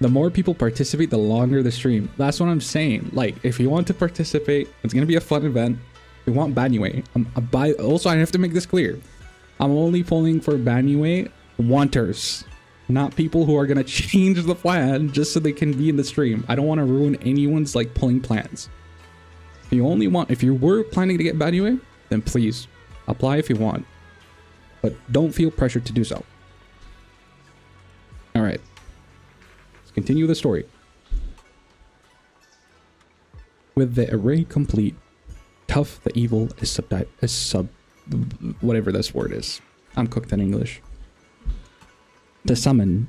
The more people participate, the longer the stream. That's what I'm saying. Like, if you want to participate, it's gonna be a fun event. If you want Banyue, also I have to make this clear. I'm only pulling for Banyue wanters, not people who are gonna change the plan just so they can be in the stream. I don't want to ruin anyone's like pulling plans. If you were planning to get Banyue, then please apply if you want, but don't feel pressured to do so. All right, let's continue the story. With the array complete, Tough the evil is whatever this word is. I'm cooked in English. To summon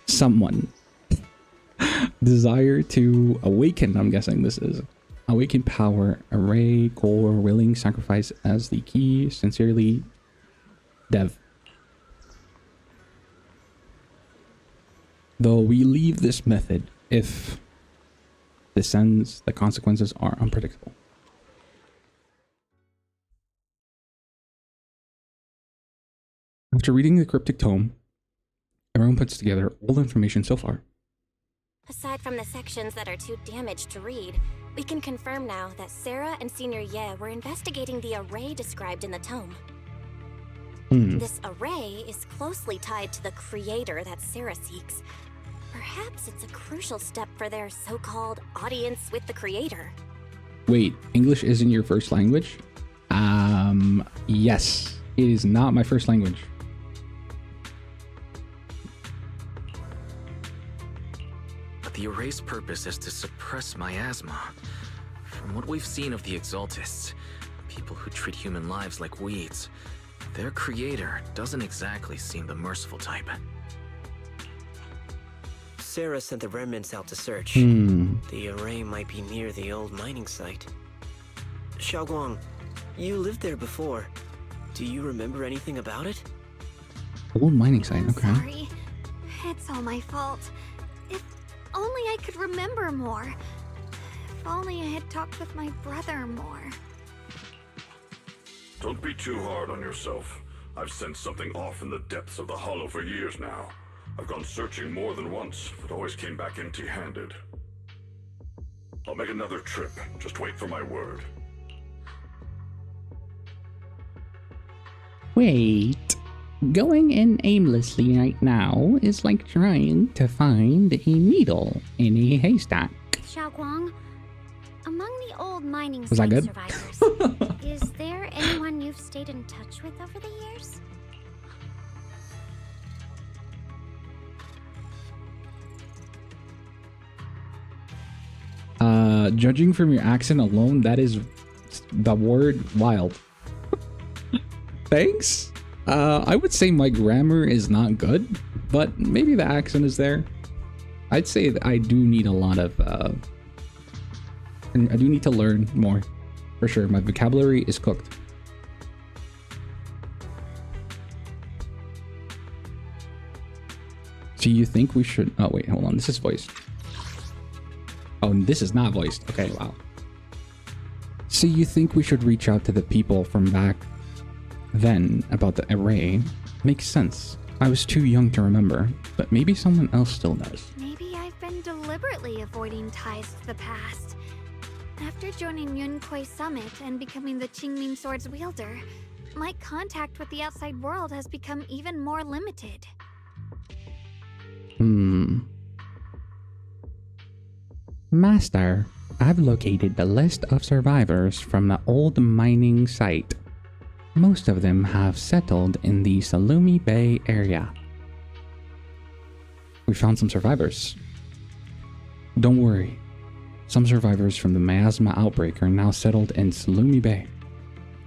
someone. Desire to awaken, I'm guessing this is. Awaken power, array, core, willing, sacrifice as the key. Sincerely, Dev. Though we leave this method if descends, the consequences are unpredictable. After reading the cryptic tome, everyone puts together all the information so far. Aside from the sections that are too damaged to read, we can confirm now that Sarah and Senior Ye were investigating the array described in the tome. This array is closely tied to the creator that Sarah seeks. Perhaps it's a crucial step for their so-called audience with the creator. Wait, English isn't your first language? Yes, it is not my first language. The array's purpose is to suppress miasma. From what we've seen of the Exaltists, people who treat human lives like weeds, their creator doesn't exactly seem the merciful type. Sarah sent the remnants out to search. The array might be near the old mining site. Xiaoguang, you lived there before. Do you remember anything about it? Old mining site, okay. Sorry. It's all my fault. If only I could remember more. If only I had talked with my brother more. Don't be too hard on yourself. I've sensed something off in the depths of the hollow for years now. I've gone searching more than once, but always came back empty-handed. I'll make another trip. Just wait for my word. Wait. Going in aimlessly right now is like trying to find a needle in a haystack. Xiao Guang, among the old mining Was that site good? survivors, is there anyone you've stayed in touch with over the years? Judging from your accent alone, that is the word wild. Thanks. I would say my grammar is not good, but maybe the accent is there. I'd say that I do need a lot of, I do need to learn more, for sure. My vocabulary is cooked. So you think we should, oh wait, hold on, this is voiced. Oh, this is not voiced. Okay, wow. So you think we should reach out to the people from back then about the array? Makes sense. I was too young to remember, but maybe someone else still does. Maybe I've been deliberately avoiding ties to the past. After joining Yunquei Summit and becoming the Qingming Sword's wielder, my contact with the outside world has become even more limited. Master, I've located the list of survivors from the old mining site. Most of them have settled in the Salumi Bay area. We found some survivors. Don't worry. Some survivors from the miasma outbreak are now settled in Salumi Bay.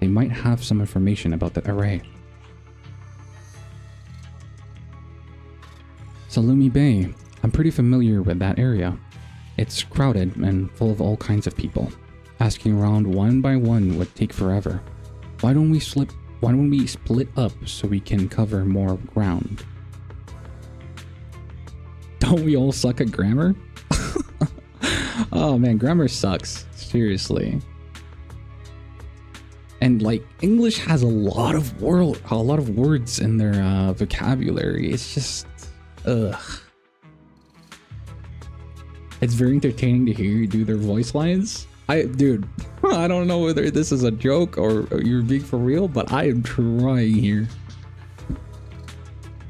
They might have some information about the array. Salumi Bay. I'm pretty familiar with that area. It's crowded and full of all kinds of people. Asking around one by one would take forever. Why don't we split up so we can cover more ground? Don't we all suck at grammar? Oh man, grammar sucks. Seriously. And like English has a lot of words in their vocabulary. It's just ugh. It's very entertaining to hear you do their voice lines. Dude, I don't know whether this is a joke or you're being for real, but I am trying here.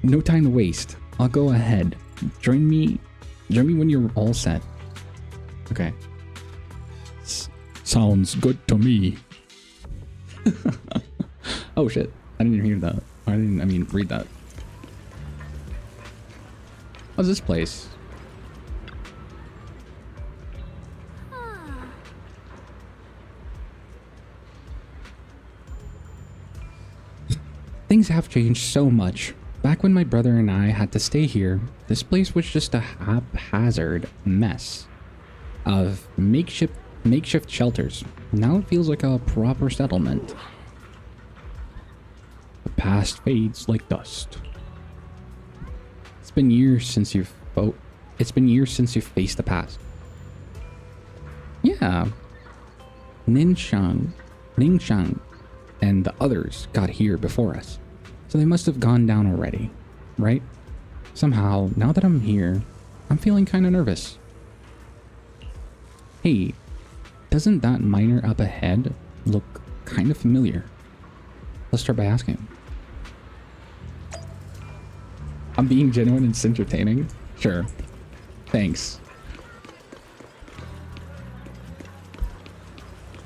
No time to waste. I'll go ahead. Join me when you're all set. Okay. Sounds good to me. Oh shit. I didn't hear that. I mean read that. What's this place? Things have changed so much. Back when my brother and I had to stay here, this place was just a haphazard mess of makeshift shelters. Now it feels like a proper settlement. The past fades like dust. It's been years since you've faced the past. Yeah. Ningxiang and the others got here before us, so they must have gone down already, right? Somehow, now that I'm here, I'm feeling kind of nervous. Hey, doesn't that miner up ahead look kind of familiar? Let's start by asking. I'm being genuine and it's entertaining? Sure. Thanks.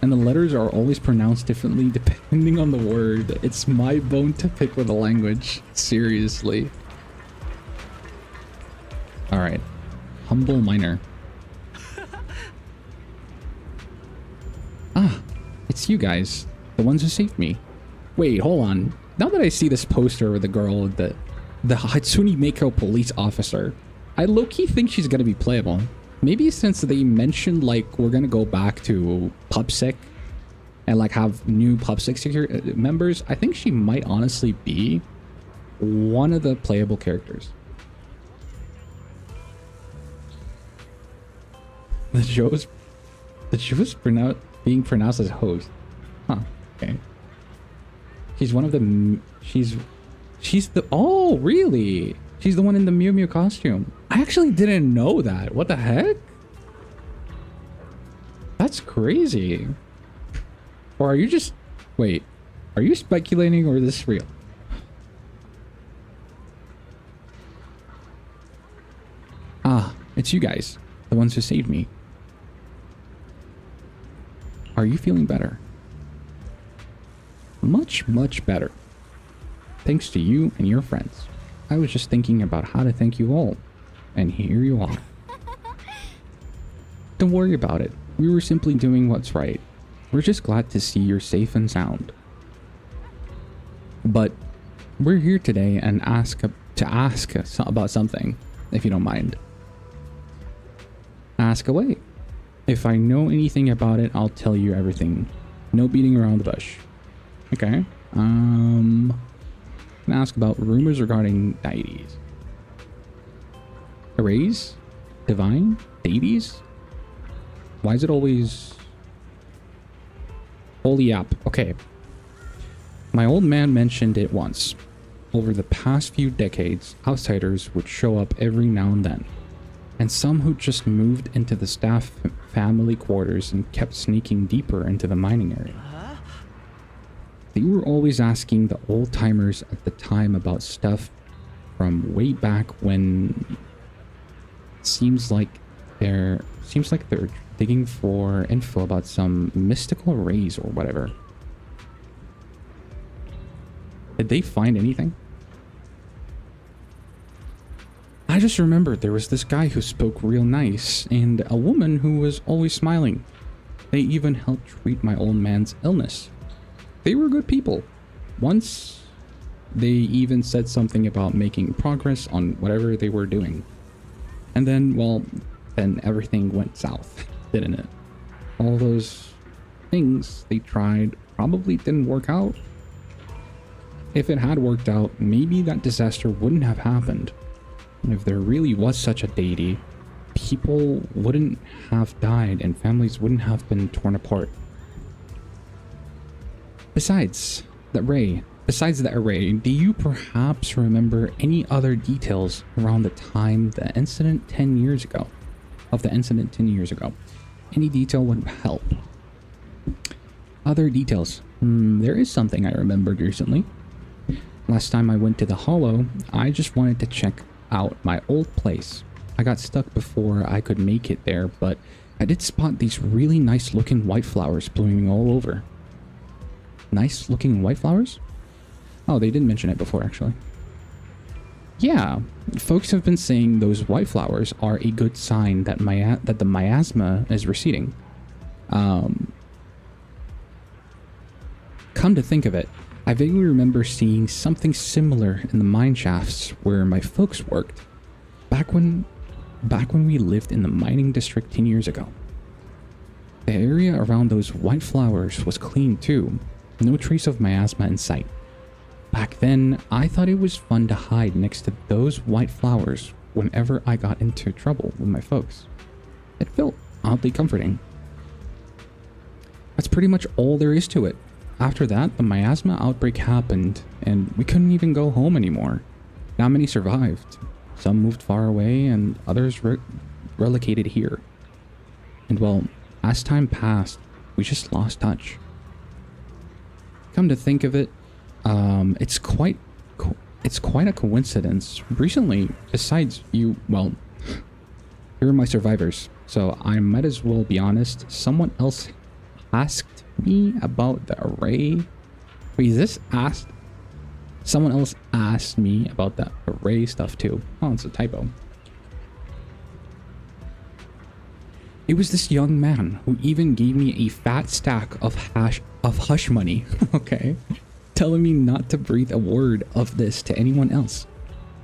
And the letters are always pronounced differently depending on the word. It's my bone to pick with the language. Seriously. Alright. Humble miner. Ah, it's you guys. The ones who saved me. Wait, hold on. Now that I see this poster with the girl, the Hatsune Miku police officer, I low-key think she's gonna be playable. Maybe since they mentioned like we're gonna go back to PubSec and like have new PubSec members, I think she might honestly be one of the playable characters. The show is being pronounced as host. Huh, okay. She's one of the... She's the... Oh, really? She's the one in the Mew Mew costume. I actually didn't know that. What the heck? That's crazy. Or are you just... Wait. Are you speculating or is this real? Ah, it's you guys. The ones who saved me. Are you feeling better? Much, much better. Thanks to you and your friends. I was just thinking about how to thank you all. And here you are. Don't worry about it. We were simply doing what's right. We're just glad to see you're safe and sound. But we're here today and ask about something, if you don't mind. Ask away. If I know anything about it, I'll tell you everything. No beating around the bush. Okay. I'm gonna ask about rumors regarding deities. Arrays? Divine? Deities? Why is it always... Hoyolab. Okay. My old man mentioned it once. Over the past few decades, outsiders would show up every now and then. And some who just moved into the staff family quarters and kept sneaking deeper into the mining area. They were always asking the old-timers at the time about stuff from way back when. Seems like they're digging for info about some mystical arrays or whatever. Did they find anything? I just remembered there was this guy who spoke real nice and a woman who was always smiling. They even helped treat my old man's illness. They were good people. Once, they even said something about making progress on whatever they were doing. And then, well, then everything went south, didn't it? All those things they tried probably didn't work out. If it had worked out, maybe that disaster wouldn't have happened. And if there really was such a deity, people wouldn't have died and families wouldn't have been torn apart. Besides the array, do you perhaps remember any other details around the time the incident 10 years ago? Any detail would help. Other details. There is something I remembered recently. Last time I went to the Hollow, I just wanted to check out my old place. I got stuck before I could make it there, but I did spot these really nice looking white flowers blooming all over. Nice looking white flowers? Oh, they didn't mention it before, actually. Yeah, folks have been saying those white flowers are a good sign that the miasma is receding. Come to think of it, I vaguely remember seeing something similar in the mine shafts where my folks worked, back when we lived in the mining district 10 years ago. The area around those white flowers was clean too, no trace of miasma in sight. Back then, I thought it was fun to hide next to those white flowers whenever I got into trouble with my folks. It felt oddly comforting. That's pretty much all there is to it. After that, the miasma outbreak happened, and we couldn't even go home anymore. Not many survived. Some moved far away, and others relocated here. And well, as time passed, we just lost touch. Come to think of it, it's quite a coincidence. Recently, besides you, well, you're my survivors, so I might as well be honest. Someone else asked me about the array. Wait, is this asked? Someone else asked me about the array stuff too. Oh, it's a typo. It was this young man who even gave me a fat stack of hush money. Okay. Telling me not to breathe a word of this to anyone else.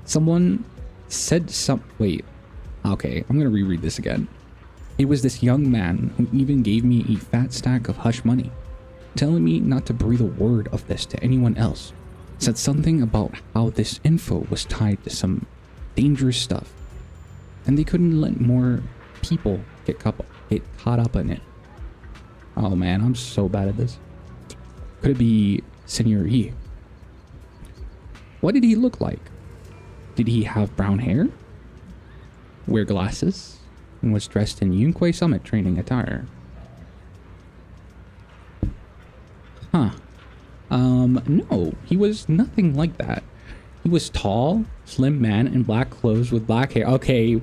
Someone said wait. Okay, I'm gonna reread this again. It was this young man who even gave me a fat stack of hush money, telling me not to breathe a word of this to anyone else. Said something about how this info was tied to some dangerous stuff, and they couldn't let more people get caught up in it. Oh man, I'm so bad at this. Could it be Senior Yi. What did he look like? Did he have brown hair? Wear glasses? And was dressed in Yunquei Summit training attire? Huh. No, he was nothing like that. He was tall, slim man in black clothes with black hair. Okay,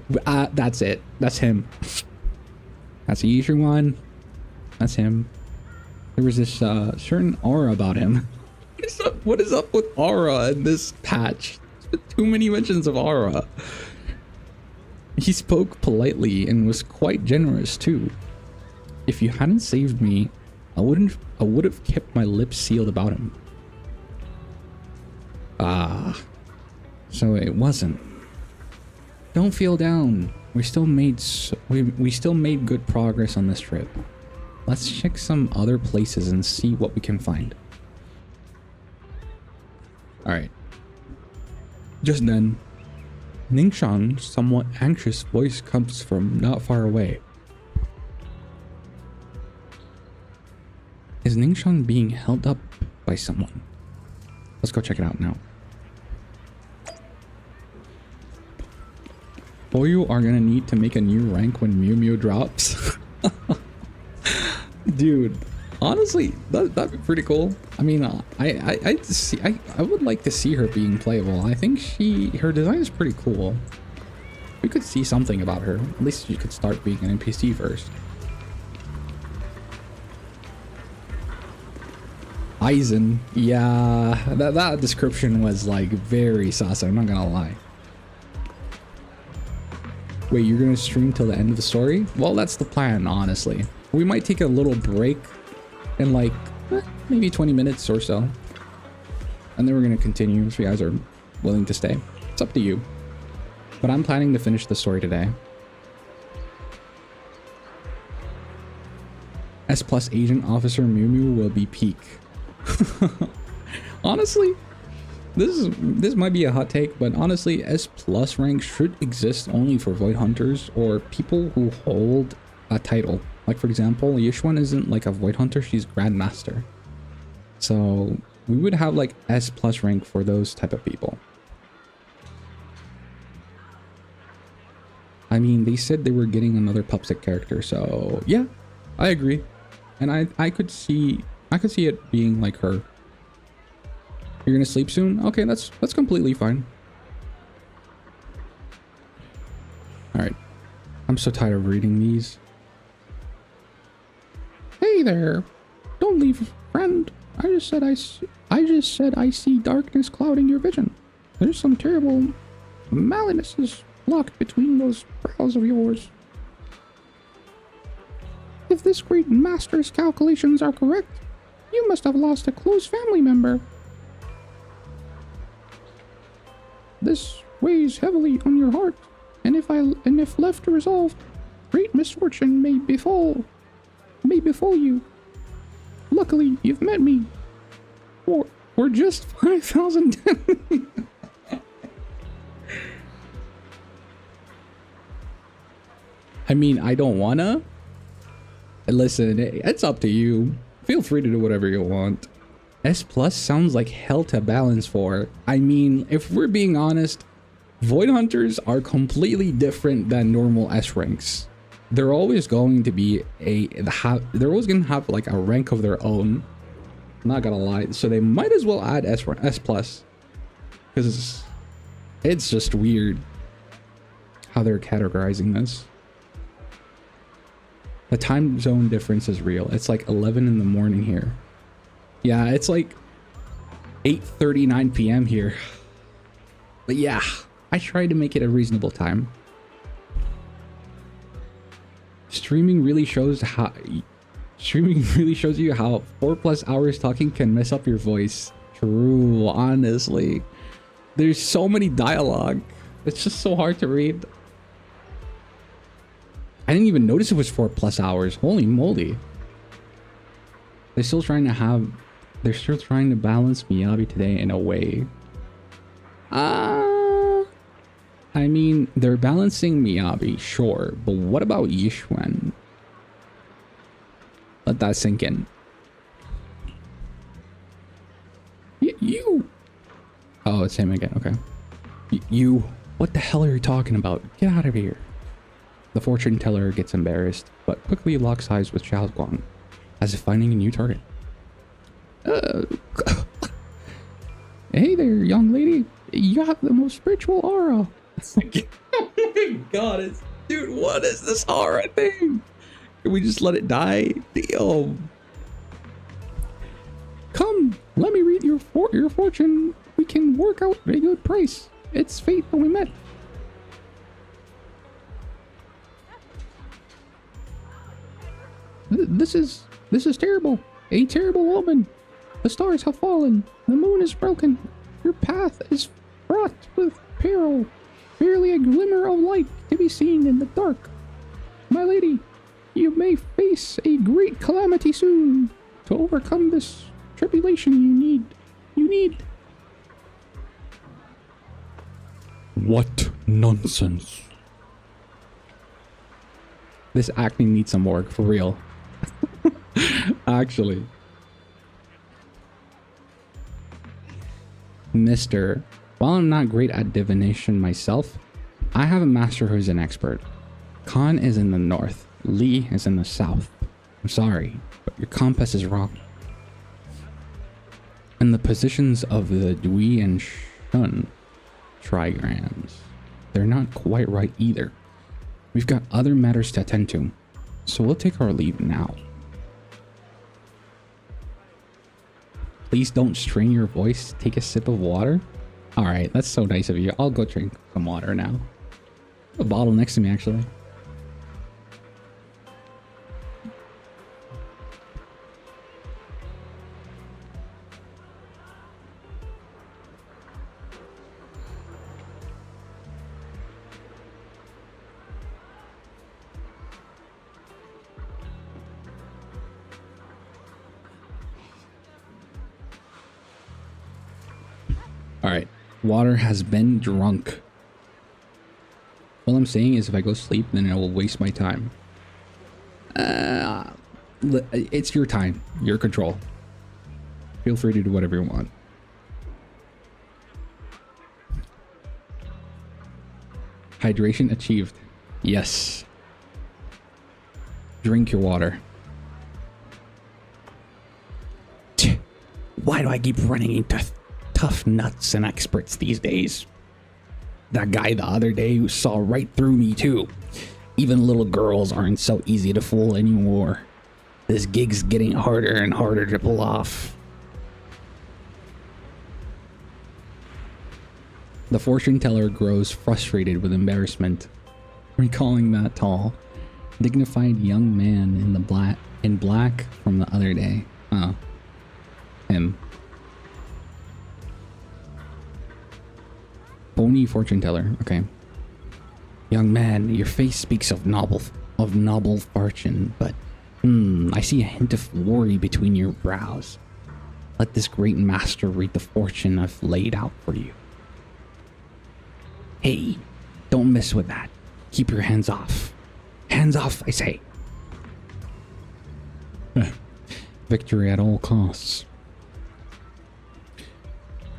that's it. That's him. That's the Yishu one. That's him. There was this certain aura about him. What is up with aura in this patch? There's been too many mentions of aura. He spoke politely and was quite generous too. If you hadn't saved me, I would have kept my lips sealed about him. Ah, so it wasn't. Don't feel down. We still made good progress on this trip. Let's check some other places and see what we can find. All right. Just then, Ningxiang's somewhat anxious voice comes from not far away. Is Ningxiang being held up by someone? Let's go check it out now. You are gonna need to make a new rank when Mew Mew drops. Dude, honestly, that'd be pretty cool. I mean, I would like to see her being playable. I think her design is pretty cool. We could see something about her. At least she could start being an NPC first. Aizen, yeah, that description was like very saucy. I'm not gonna lie. Wait, you're gonna stream till the end of the story? Well, that's the plan, honestly. We might take a little break in like maybe 20 minutes or so, and then we're gonna continue if you guys are willing to stay. It's up to you, but I'm planning to finish the story today. S+ agent officer Mew Mew will be peak. Honestly, this might be a hot take, but honestly, S+ rank should exist only for Void Hunters or people who hold a title. Like, for example, Yishuan isn't like a Void Hunter, she's Grandmaster. So we would have like S+ rank for those type of people. I mean, they said they were getting another Pupsic character, so yeah, I agree. And I could see it being like her. You're gonna sleep soon? Okay, that's completely fine. Alright. I'm so tired of reading these. Hey there. Don't leave, friend. I just said I see darkness clouding your vision. There's some terrible malice locked between those brows of yours. If this great master's calculations are correct, you must have lost a close family member. This weighs heavily on your heart, and if left resolved, great misfortune may befall you. Luckily, you've met me. Or just 5,000. I mean, I don't wanna. Listen, it's up to you. Feel free to do whatever you want. S+ sounds like hell to balance for. I mean, if we're being honest, Void Hunters are completely different than normal S ranks. They're always going to be they're always going to have like a rank of their own. I'm not gonna lie. So they might as well add S+. Because it's just weird how they're categorizing this. The time zone difference is real. It's like 11 in the morning here. Yeah, it's like 8:39 p.m. here. But yeah, I tried to make it a reasonable time. Streaming really shows you how 4+ hours talking can mess up your voice. True, honestly. There's so many dialogue. It's just so hard to read. I didn't even notice it was 4+ hours. Holy moly. They're still trying to balance Miyabi today in a way. I mean, they're balancing Miyabi, sure, but what about Yishuan? Let that sink in. Oh, it's him again. Okay. You, what the hell are you talking about? Get out of here. The fortune teller gets embarrassed, but quickly locks eyes with Xiao Guang, as if finding a new target. Hey there, young lady. You have the most spiritual aura. Oh my god, dude, what is this aura thing? Can we just let it die? Damn. Come, let me read your fortune. We can work out a good price. It's fate that we met. This is terrible. A terrible omen. The stars have fallen. The moon is broken. Your path is fraught with peril. Barely a glimmer of light to be seen in the dark. My lady, you may face a great calamity soon. To overcome this tribulation, you need. What nonsense. This acting needs some work, for real. Actually. Mister, while I'm not great at divination myself, I have a master who's an expert. Khan is in the north. Li is in the south. I'm sorry, but your compass is wrong. And the positions of the Dui and Shun trigrams, they're not quite right either. We've got other matters to attend to, so we'll take our leave now. Please don't strain your voice. Take a sip of water. All right, that's so nice of you. I'll go drink some water now. A bottle next to me, actually. Alright, water has been drunk. All I'm saying is if I go sleep, then I will waste my time. It's your time, your control. Feel free to do whatever you want. Hydration achieved. Yes. Drink your water. Why do I keep running into tough nuts and experts these days? That guy the other day who saw right through me too. Even little girls aren't so easy to fool anymore. This gig's getting harder and harder to pull off. The fortune teller grows frustrated with embarrassment, recalling that tall, dignified young man in black from the other day. Him. Bony fortune teller. Okay. Young man, your face speaks of noble fortune, but I see a hint of worry between your brows. Let this great master read the fortune I've laid out for you. Hey, don't mess with that. Keep your hands off. Hands off, I say. Victory at all costs.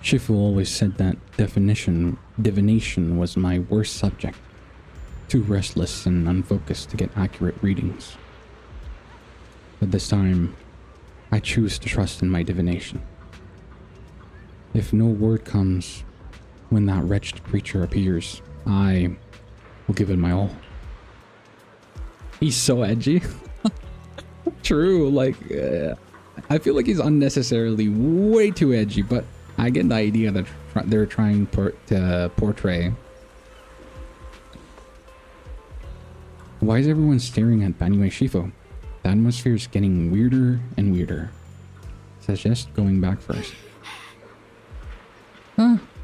Shifu always said that divination was my worst subject. Too restless and unfocused to get accurate readings. But this time, I choose to trust in my divination. If no word comes when that wretched creature appears, I will give it my all. He's so edgy. True, like, I feel like he's unnecessarily way too edgy, but I get the idea that they're trying to portray. Why is everyone staring at Banyue Shifu? The atmosphere is getting weirder and weirder. Suggest going back first.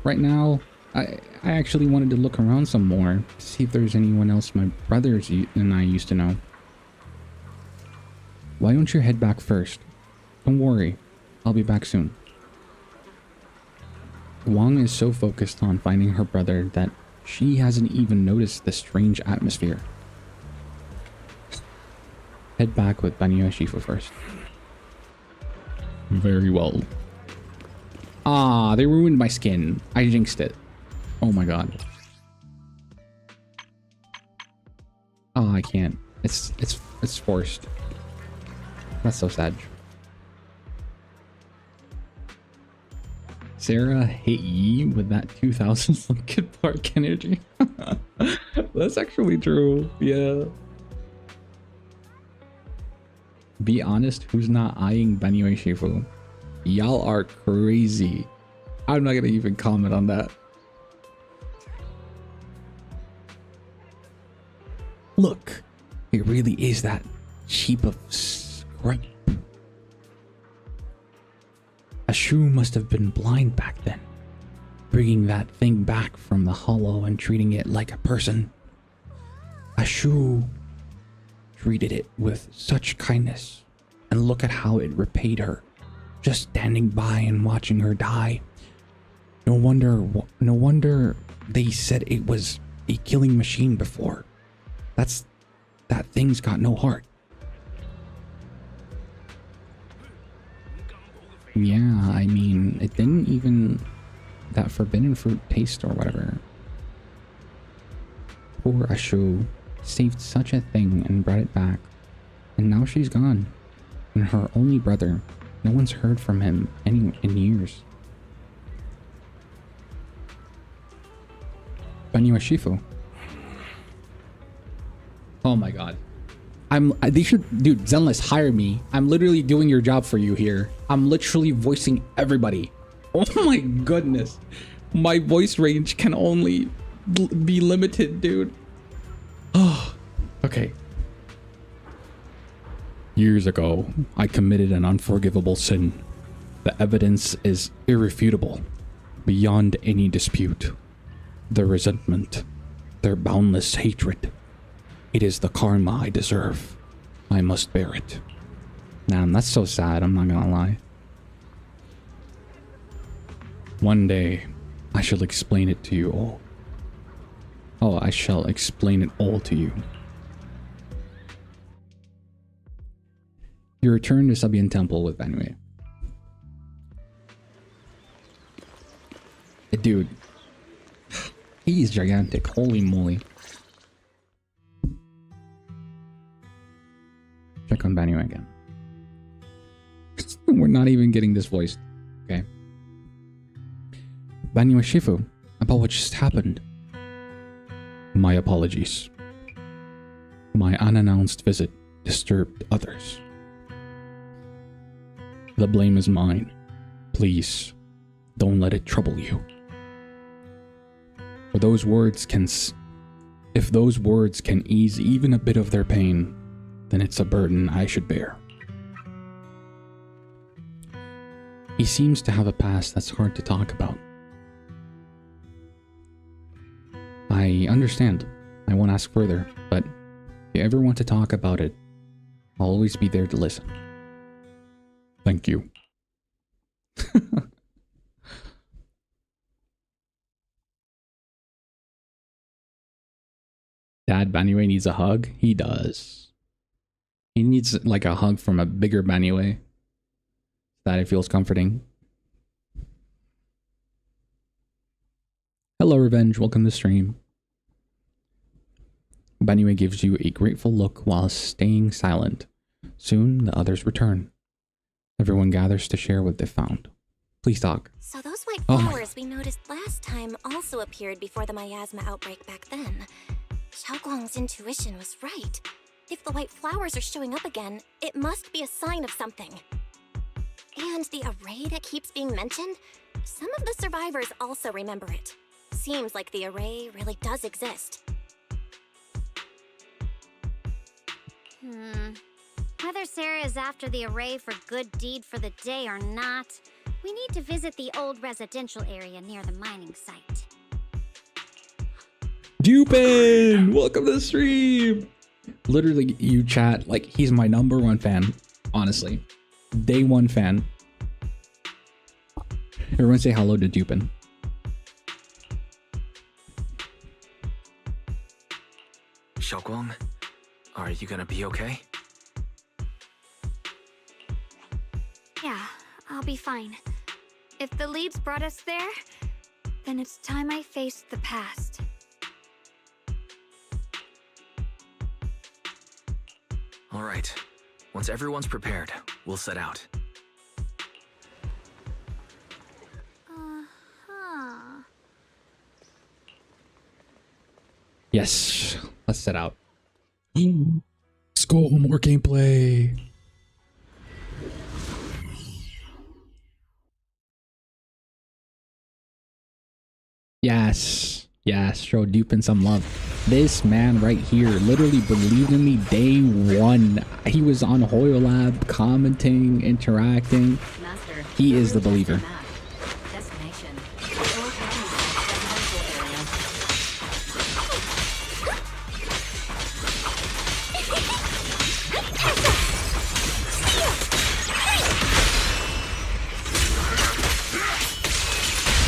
Right now, I actually wanted to look around some more to see if there's anyone else my brothers and I used to know. Why don't you head back first? Don't worry, I'll be back soon. Wang is so focused on finding her brother that she hasn't even noticed the strange atmosphere. Head back with Banyue Shifu first. Very well. Ah, they ruined my skin. I jinxed it. Oh my god. Oh, I can't. It's forced. That's so sad. Sarah hit Yi with that 2000 Linkin Park energy. That's actually true. Yeah. Be honest, who's not eyeing Banyue Shifu? Y'all are crazy. I'm not gonna even comment on that. Look, it really is that sheep of scrape. Ashu must have been blind back then, bringing that thing back from the hollow and treating it like a person. Ashu treated it with such kindness, and look at how it repaid her, just standing by and watching her die. No wonder they said it was a killing machine before. That thing's got no heart. Yeah, I mean, it didn't even that forbidden fruit taste or whatever. Poor Ashu saved such a thing and brought it back, and now she's gone. And her only brother, no one's heard from him in years. Banyue Shifu. Oh my god. They should, dude, Zenless, hire me. I'm literally doing your job for you here. I'm literally voicing everybody. Oh my goodness. My voice range can only be limited, dude. Oh, okay. Years ago, I committed an unforgivable sin. The evidence is irrefutable, beyond any dispute. Their resentment, their boundless hatred. It is the karma I deserve. I must bear it. Damn, that's so sad, I'm not gonna lie. One day, I shall explain it to you all. Oh, I shall explain it all to you. You return to Sabian Temple with Banyue. Dude. He's gigantic, holy moly. Check on Banyue again. We're not even getting this voiced. Okay. Banyue Shifu, about what just happened. My apologies. My unannounced visit disturbed others. The blame is mine. Please, don't let it trouble you. For those words can... If those words can ease even a bit of their pain, then it's a burden I should bear. He seems to have a past that's hard to talk about. I understand. I won't ask further, but if you ever want to talk about it, I'll always be there to listen. Thank you. Dad, Banyue needs a hug? He does. He needs like a hug from a bigger Banyue. That it feels comforting. Hello, Revenge. Welcome to stream. Banyue gives you a grateful look while staying silent. Soon, the others return. Everyone gathers to share what they found. Please talk. So those white flowers we noticed last time also appeared before the miasma outbreak back then. Xiaoguang's intuition was right. If the white flowers are showing up again, it must be a sign of something. And the array that keeps being mentioned? Some of the survivors also remember it. Seems like the array really does exist. Whether Sarah is after the array for good deed for the day or not, we need to visit the old residential area near the mining site. Dupin! Welcome to the stream! Literally, you chat like he's my #1 fan, honestly. Day 1 fan. Everyone say hello to Dupin. Xiaoguang, are you gonna be okay? Yeah, I'll be fine. If the leads brought us there, then it's time I faced the past. All right. Once everyone's prepared, we'll set out. Yes, let's set out. Let's go, more gameplay. Yes, show Dupin some love. This man right here literally believed in me day one. He was on Hoyolab, commenting, interacting. Master, He is the believer. Destination.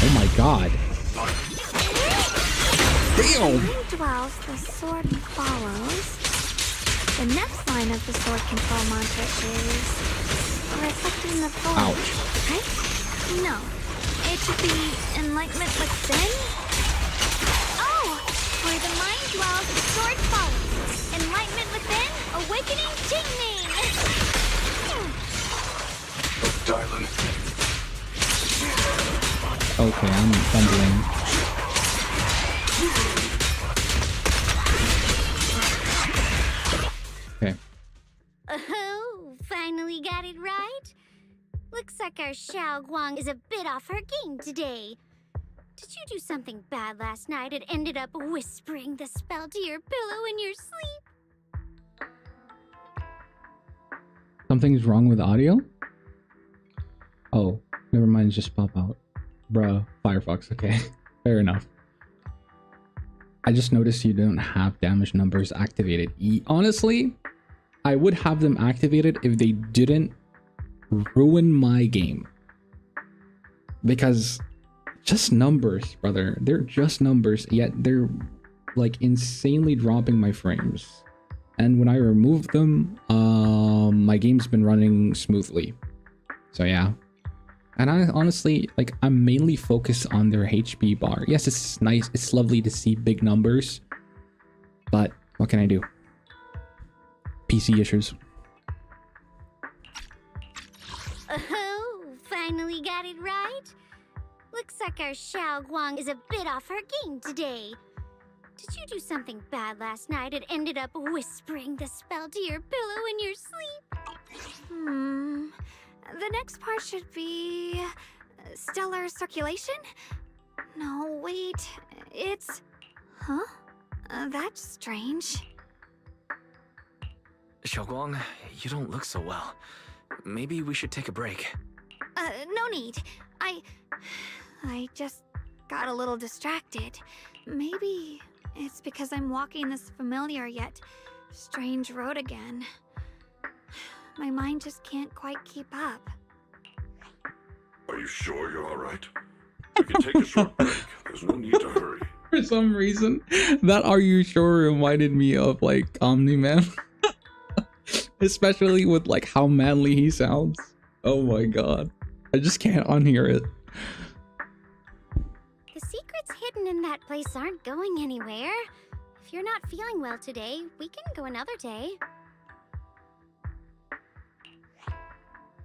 Oh my god. Damn! Where dwells, the sword follows. The next line of the sword control mantra is reflecting the void. Ouch. Right? No. It should be enlightenment within. Oh! Where the mind dwells, the sword follows. Enlightenment within, awakening Jingming! Dylan. Okay, I'm fumbling. Okay. Oh, finally got it right. Looks like our Xiao Guang is a bit off her game today. Did you do something bad last night and ended up whispering the spell to your pillow in your sleep? Something's wrong with audio? Oh, never mind, just pop out. Bruh, Firefox, okay. Fair enough. I just noticed you don't have damage numbers activated. Honestly, I would have them activated if they didn't ruin my game. Because just numbers, brother. They're just numbers, yet they're like insanely dropping my frames. And when I remove them, my game's been running smoothly. So yeah. And I honestly, like, I'm mainly focused on their HP bar. Yes, it's nice, it's lovely to see big numbers, but what can I do? PC issues. Oh, finally got it right. Looks like our Xiao Guang is a bit off her game today. Did you do something bad last night and ended up whispering the spell to your pillow in your sleep? The next part should be stellar circulation? No, wait. It's... Huh? That's strange. Xiaoguang, you don't look so well. Maybe we should take a break. No need. I just got a little distracted. Maybe it's because I'm walking this familiar yet strange road again. My mind just can't quite keep up. Are you sure you're alright? We can take a short break. There's no need to hurry. For some reason, that "are you sure" reminded me of like Omni-Man. Especially with like how manly he sounds. Oh my god. I just can't unhear it. The secrets hidden in that place aren't going anywhere. If you're not feeling well today, we can go another day.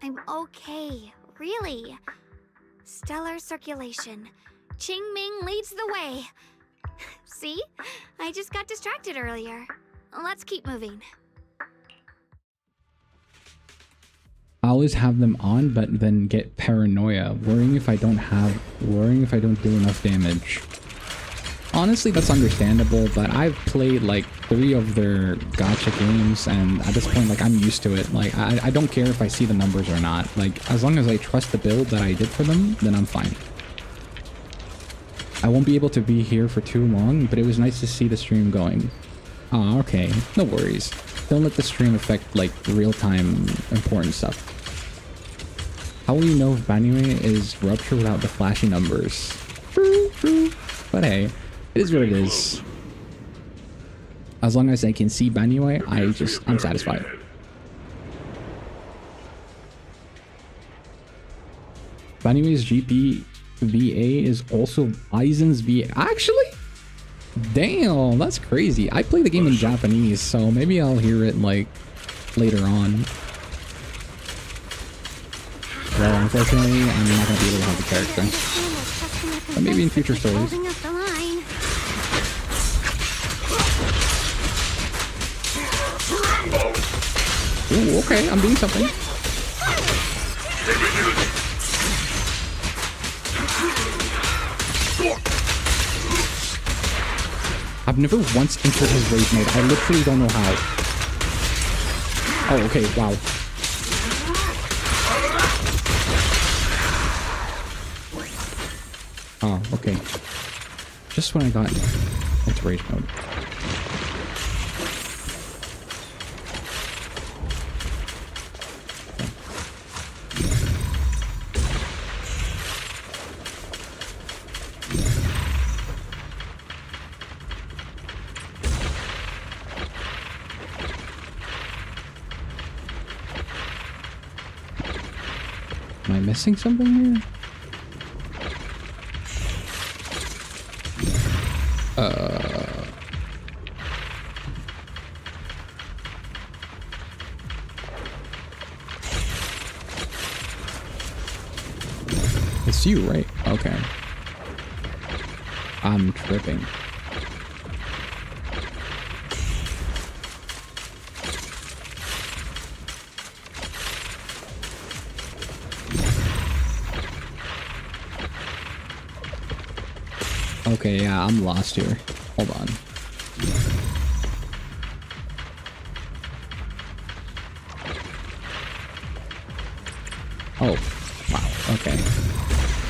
I'm okay, really. Stellar circulation. Qingming leads the way. See? I just got distracted earlier. Let's keep moving. I always have them on, but then get paranoia, worrying if I don't do enough damage. Honestly, that's understandable, but I've played like 3 of their gacha games, and at this point, like, I'm used to it. Like, I don't care if I see the numbers or not. Like, as long as I trust the build that I did for them, then I'm fine. I won't be able to be here for too long, but it was nice to see the stream going. Oh, okay. No worries. Don't let the stream affect, like, real-time important stuff. How will you know if Banyue is Rupture without the flashy numbers? True. But hey, it is what it is. As long as I can see Banyue, I'm satisfied. Banyue's GP VA is also Aizen's VA. Actually? Damn, that's crazy. I play the game in Japanese, so maybe I'll hear it like later on. Well, unfortunately, I'm not gonna be able to have the character. But maybe in future stories. Ooh, okay, I'm doing something. I've never once entered his rage mode. I literally don't know how. Oh, okay, wow. Oh, okay. Just when I got into rage mode. Am I missing something here? It's you, right? Okay. I'm tripping. Okay, yeah, I'm lost here. Hold on. Oh, wow, okay.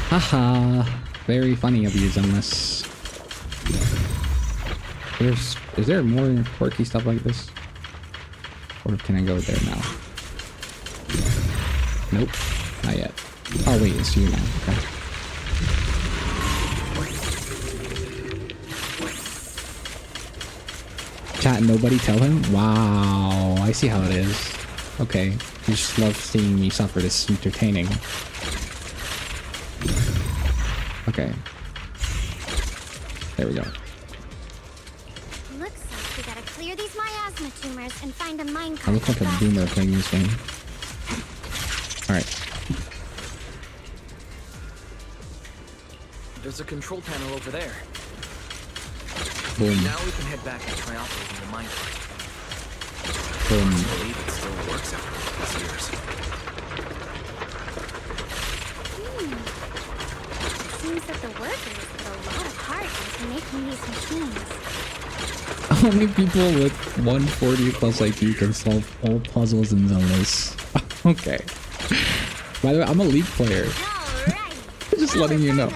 Haha, very funny of you, Zenless. Is there more quirky stuff like this? Or can I go there now? Nope, not yet. Oh wait, it's you now, okay. Chat, nobody tell him? Wow, I see how it is. Okay, you just love seeing me suffer. This is entertaining. Okay. There we go. Looks like we gotta clear these miasma tumors and find a mine I look like a boomer playing this game. Alright. There's a control panel over there. Boom. Now we can head back and try operating the minecart. Boom. I believe it still works after all these years. It seems that the workers put a lot of heart into making these machines. Only people with 140 plus IQ can solve all puzzles in Zenless. Okay. By the way, I'm a League player. Just letting you know.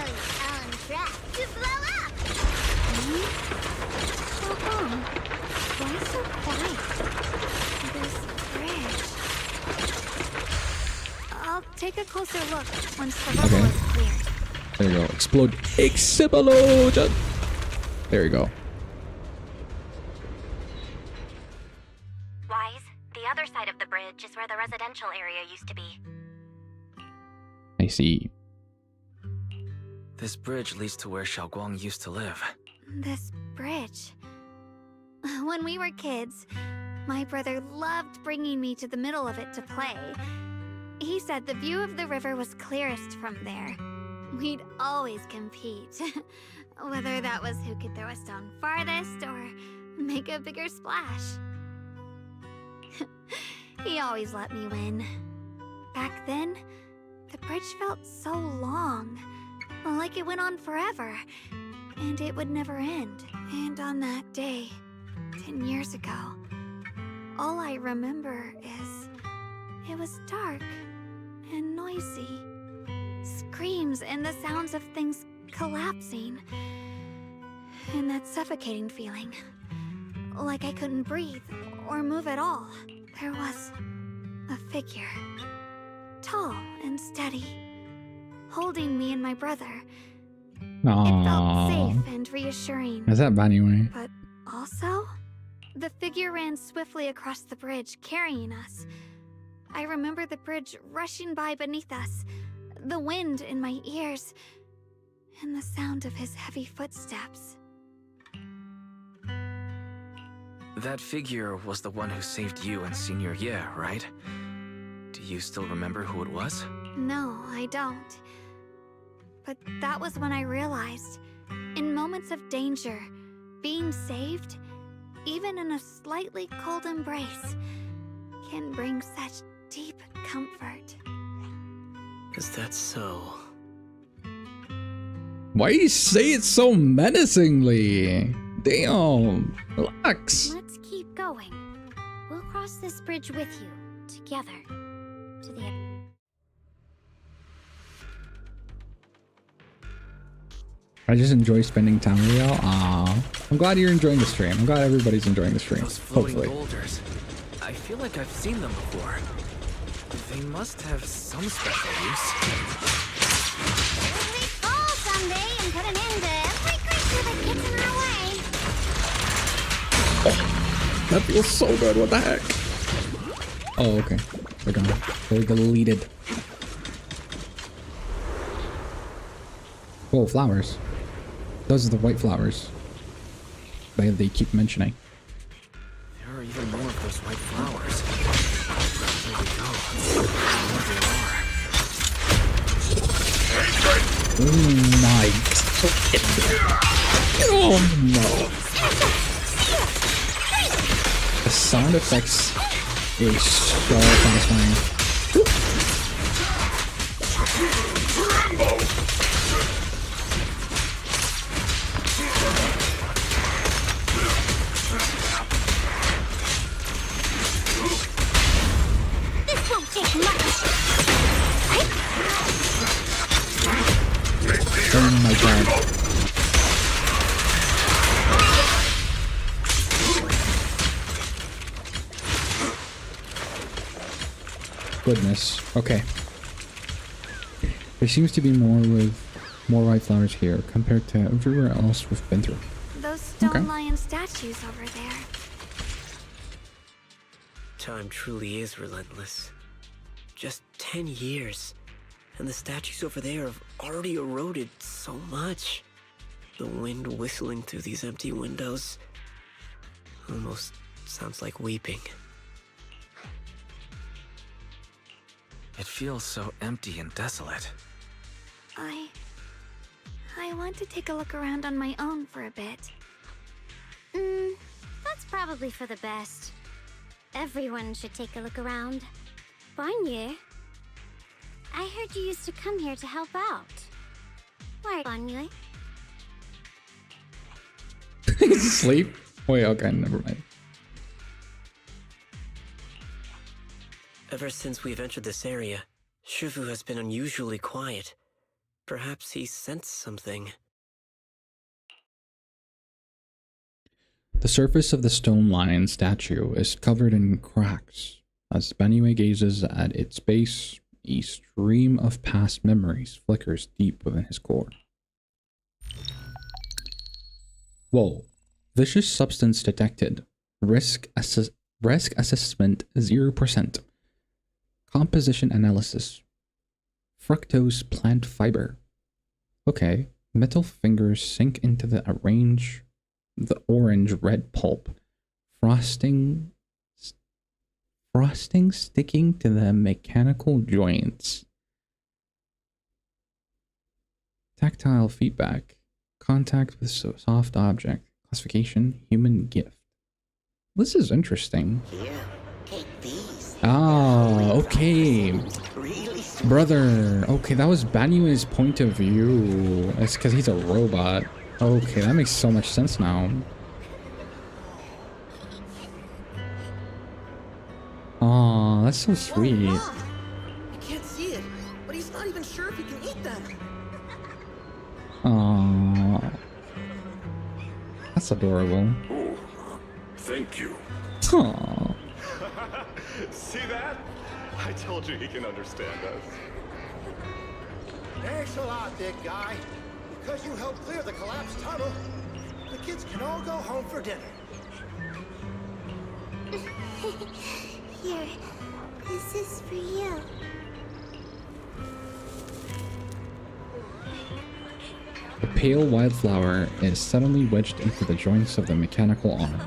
Take a closer look once the rubble is cleared. There you go. Explode. Explosion. There you go. Wise, the other side of the bridge is where the residential area used to be. I see. This bridge leads to where Xiaoguang used to live. This bridge. When we were kids, my brother loved bringing me to the middle of it to play. He said the view of the river was clearest from there. We'd always compete. Whether that was who could throw a stone farthest or make a bigger splash. He always let me win. Back then, the bridge felt so long. Like it went on forever. And it would never end. And on that day, 10 years ago, all I remember is it was dark and noisy. Screams and the sounds of things collapsing. And that suffocating feeling. Like I couldn't breathe or move at all. There was a figure. Tall and steady. Holding me and my brother. Aww. It felt safe and reassuring. Is that Banyue? But also, the figure ran swiftly across the bridge, carrying us. I remember the bridge rushing by beneath us, the wind in my ears, and the sound of his heavy footsteps. That figure was the one who saved you and Senior Ye, right? Do you still remember who it was? No, I don't. But that was when I realized, in moments of danger, being saved, even in a slightly cold embrace, can bring such deep comfort. Is that so? Why do you say it so menacingly? Damn, relax. Let's keep going. We'll cross this bridge with you, together, to the... I just enjoy spending time with y'all. I'm glad you're enjoying the stream. I'm glad everybody's enjoying the stream. Those floating Hopefully. boulders. I feel like I've seen them before. They must have some special use. We fall someday and put an end to every creature that gets in our way. That feels so good. What the heck? Oh, okay. They're gone. They're deleted. Oh, flowers. Those are the white flowers that they keep mentioning. There are even more of those white flowers. There we go. Oh my god. Oh no. The sound effects is so satisfying. This won't take much. Oh my god. Goodness. Okay. There seems to be more white flowers here compared to everywhere else we've been through. Those stone lion statues over there. Time truly is relentless. Just 10 years, and the statues over there have already eroded so much. The wind whistling through these empty windows almost sounds like weeping. It feels so empty and desolate. I want to take a look around on my own for a bit. That's probably for the best. Everyone should take a look around. Banyue, I heard you used to come here to help out. Why, Banyue? Sleep? Wait, okay, never mind. Ever since we've entered this area, Shifu has been unusually quiet. Perhaps he sensed something. The surface of the stone lion statue is covered in cracks. As Banyue gazes at its base, a stream of past memories flickers deep within his core. Whoa. Vicious substance detected. Risk assessment 0%. Composition analysis. Fructose plant fiber. Okay. Metal fingers sink into the orange-red pulp. Frosting sticking to the mechanical joints. Tactile feedback. Contact with soft object. Classification. Human gift. This is interesting. Here, take these. Ah, okay. Brother. Okay, that was Banyue's point of view. It's because he's a robot. Okay, that makes so much sense now. Aw, that's so sweet. You can't see it, but he's not even sure if he can eat them. Aw. That's adorable. Oh, thank you. Aww. See that? I told you he can understand us. Thanks a lot, big guy. Because you helped clear the collapsed tunnel, the kids can all go home for dinner. Here, this is for you. The pale wildflower is suddenly wedged into the joints of the mechanical arm.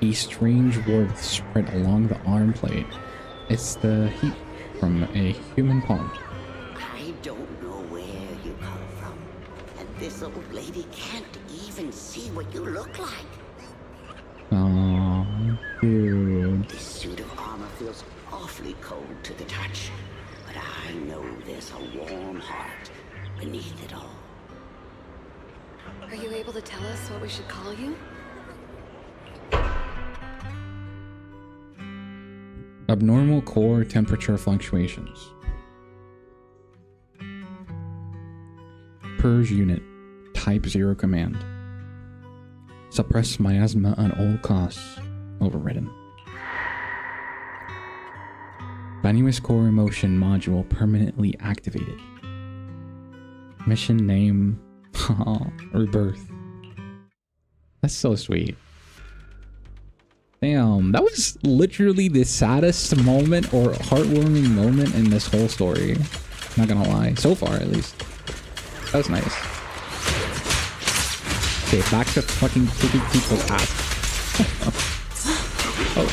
A strange warmth spread along the arm plate. It's the heat from a human palm. I don't know where you come from, and this old lady can't even see what you look like. Aww, dude. This suit of armor feels awfully cold to the touch, but I know there's a warm heart beneath it all. Are you able to tell us what we should call you? Abnormal core temperature fluctuations. Purge unit. Type 0 command. Suppress miasma at all costs. Overridden. Banyue's core emotion module permanently activated. Mission name. Rebirth. That's so sweet. Damn, that was literally the saddest moment or heartwarming moment in this whole story. Not gonna lie. So far, at least. That was nice. Okay, back to fucking kicking people's ass. Oh.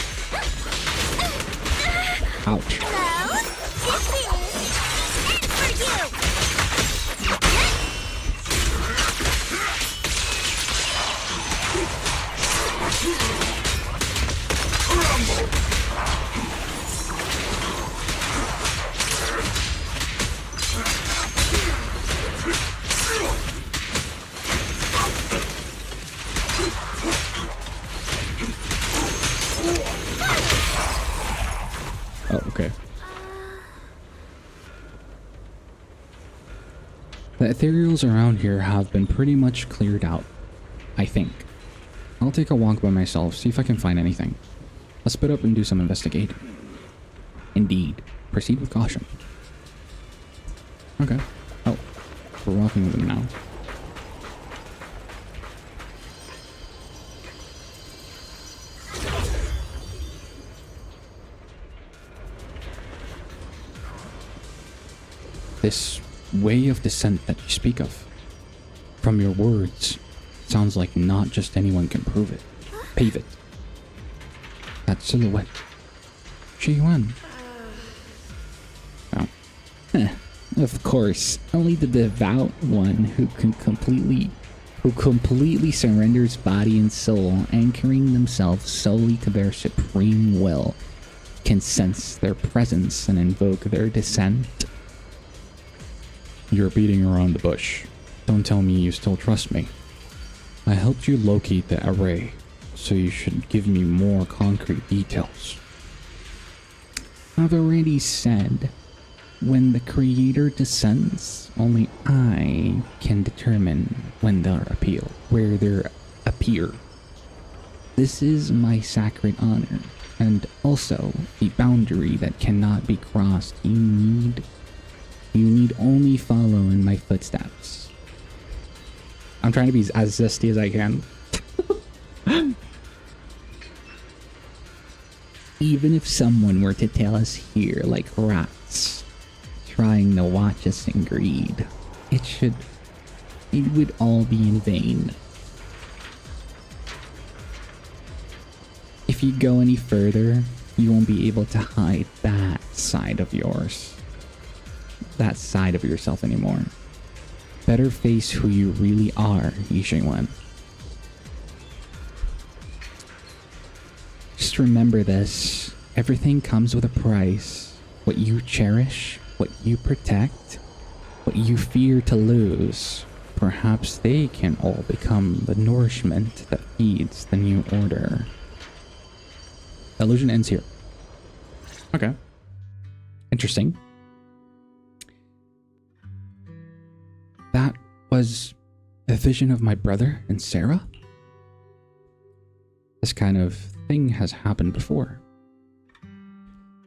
Ouch. Oh, okay. The ethereals around here have been pretty much cleared out, I think. I'll take a walk by myself, see if I can find anything. Let's split up and do some investigating. Indeed. Proceed with caution. Okay. Oh, we're walking with them now. This way of descent that you speak of, from your words, sounds like not just anyone can pave it. That silhouette. Yuan. Oh. Of course, only the devout one who completely surrenders body and soul, anchoring themselves solely to their supreme will, can sense their presence and invoke their descent. You're beating around the bush. Don't tell me you still trust me. I helped you locate the array, so you should give me more concrete details. I've already said, when the creator descends, only I can determine when they appear, where they appear. This is my sacred honor, and also a boundary that cannot be crossed. You need only follow in my footsteps. I'm trying to be as zesty as I can. Even if someone were to tail us here like rats, trying to watch us in greed, it would all be in vain. If you go any further, you won't be able to hide that side of yours. That side of yourself anymore. Better face who you really are, Yixingwen. Just remember this. Everything comes with a price. What you cherish, what you protect, what you fear to lose. Perhaps they can all become the nourishment that feeds the new order. Illusion ends here. Okay. Interesting. That was a vision of my brother and Sarah? This kind of thing has happened before.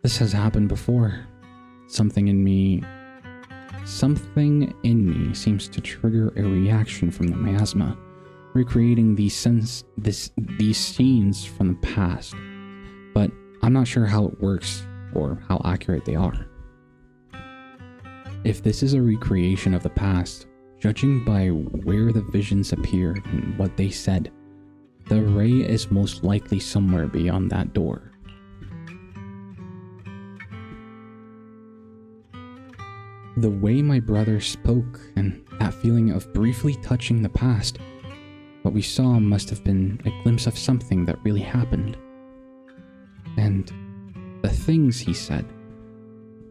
This has happened before. Something in me seems to trigger a reaction from the miasma, recreating these scenes from the past. But I'm not sure how it works or how accurate they are. If this is a recreation of the past, judging by where the visions appeared and what they said, the ray is most likely somewhere beyond that door. The way my brother spoke and that feeling of briefly touching the past, what we saw must have been a glimpse of something that really happened. And the things he said.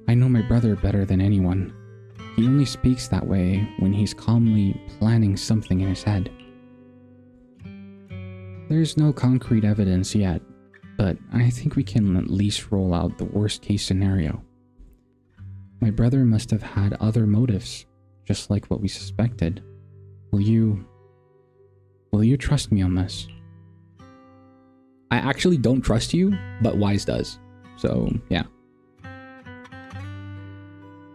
I know my brother better than anyone. He only speaks that way when he's calmly planning something in his head. There's no concrete evidence yet, but I think we can at least roll out the worst case scenario. My brother must have had other motives, just like what we suspected. Will you trust me on this? I actually don't trust you, but Wise does. So, yeah.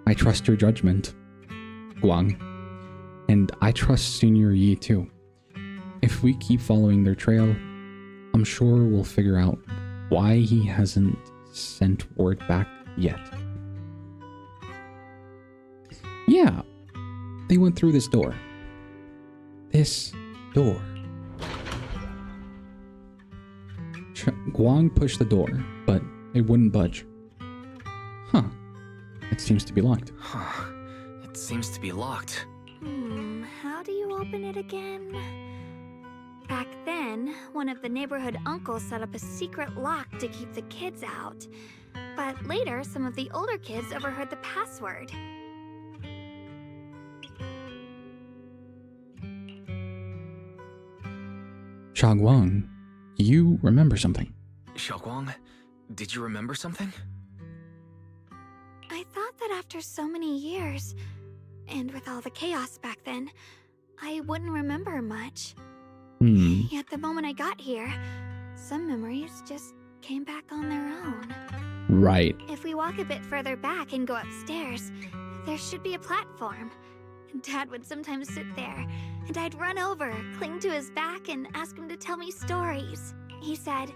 I trust your judgment, Guang. And I trust Senior Yi too. If we keep following their trail, I'm sure we'll figure out why he hasn't sent word back yet. Yeah, they went through this door. This door. Guang pushed the door, but it wouldn't budge. Huh. It seems to be locked. Huh. It seems to be locked. How do you open it again? Back then, one of the neighborhood uncles set up a secret lock to keep the kids out. But later, some of the older kids overheard the password. Xiaoguang, you remember something? Xiaoguang, did you remember something? I thought that after so many years, and with all the chaos back then, I wouldn't remember much. Yet the moment I got here, some memories just came back on their own. Right. If we walk a bit further back and go upstairs, there should be a platform. Dad would sometimes sit there, and I'd run over, cling to his back, and ask him to tell me stories. He said,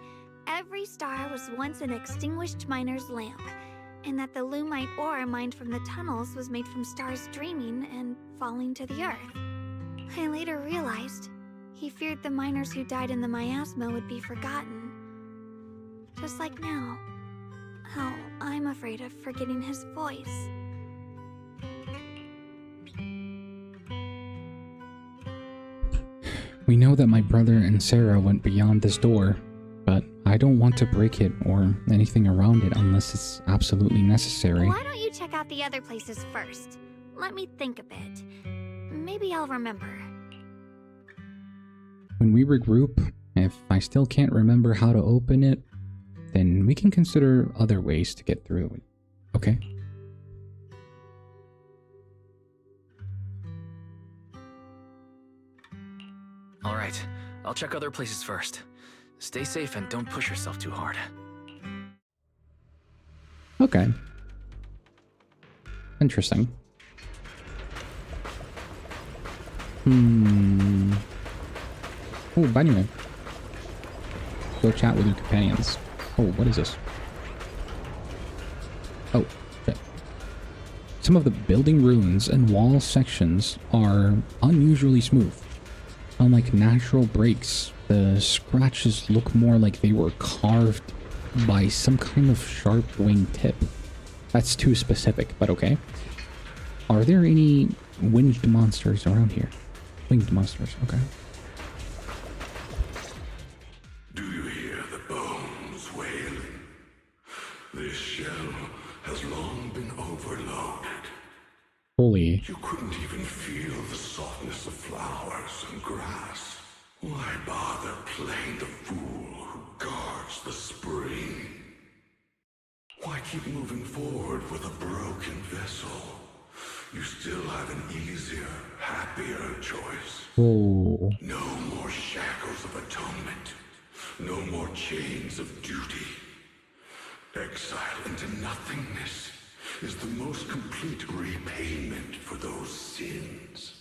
every star was once an extinguished miner's lamp, and that the lumite ore mined from the tunnels was made from stars dreaming and falling to the earth. I later realized he feared the miners who died in the miasma would be forgotten. Just like now, how I'm afraid of forgetting his voice. We know that my brother and Sarah went beyond this door, but I don't want to break it or anything around it unless it's absolutely necessary. Why don't you check out the other places first? Let me think a bit. Maybe I'll remember. When we regroup, if I still can't remember how to open it, then we can consider other ways to get through it. Okay? Alright, I'll check other places first. Stay safe and don't push yourself too hard. Okay. Interesting. Oh, Banyue. Go chat with your companions. Oh, what is this? Oh, shit. Some of the building ruins and wall sections are unusually smooth. Unlike natural breaks, the scratches look more like they were carved by some kind of sharp winged tip. That's too specific, but okay. Are there any winged monsters around here? Winged monsters, okay. Do you hear the bones wailing? This shell has long been overloaded. Holy. You couldn't even feel the softness of flowers and grass. Why bother playing the fool who guards the spring? Why keep moving forward with a broken vessel? You still have an easier, happier choice. Oh. No more shackles of atonement. No more chains of duty. Exile into nothingness is the most complete repayment for those sins.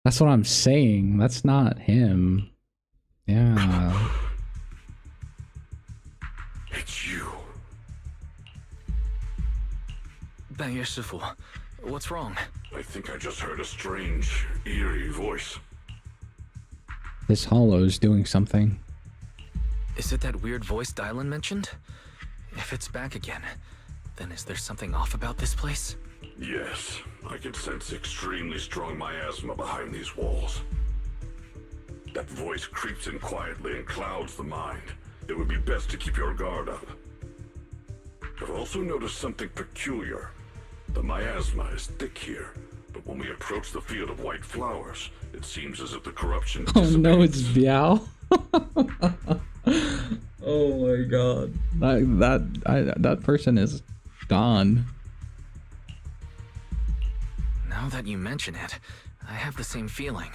That's what I'm saying. That's not him. Yeah. It's you. Banyue 师傅, What's wrong? I think I just heard a strange, eerie voice. This hollow's doing something. Is it that weird voice Dylan mentioned? If it's back again, then is there something off about this place? Yes, I can sense extremely strong miasma behind these walls. That voice creeps in quietly and clouds the mind. It would be best to keep your guard up. I've also noticed something peculiar. The miasma is thick here, but when we approach the field of white flowers, it seems as if the corruption Oh no, it's Biao. Oh my god. That person is gone. Now that you mention it, I have the same feeling.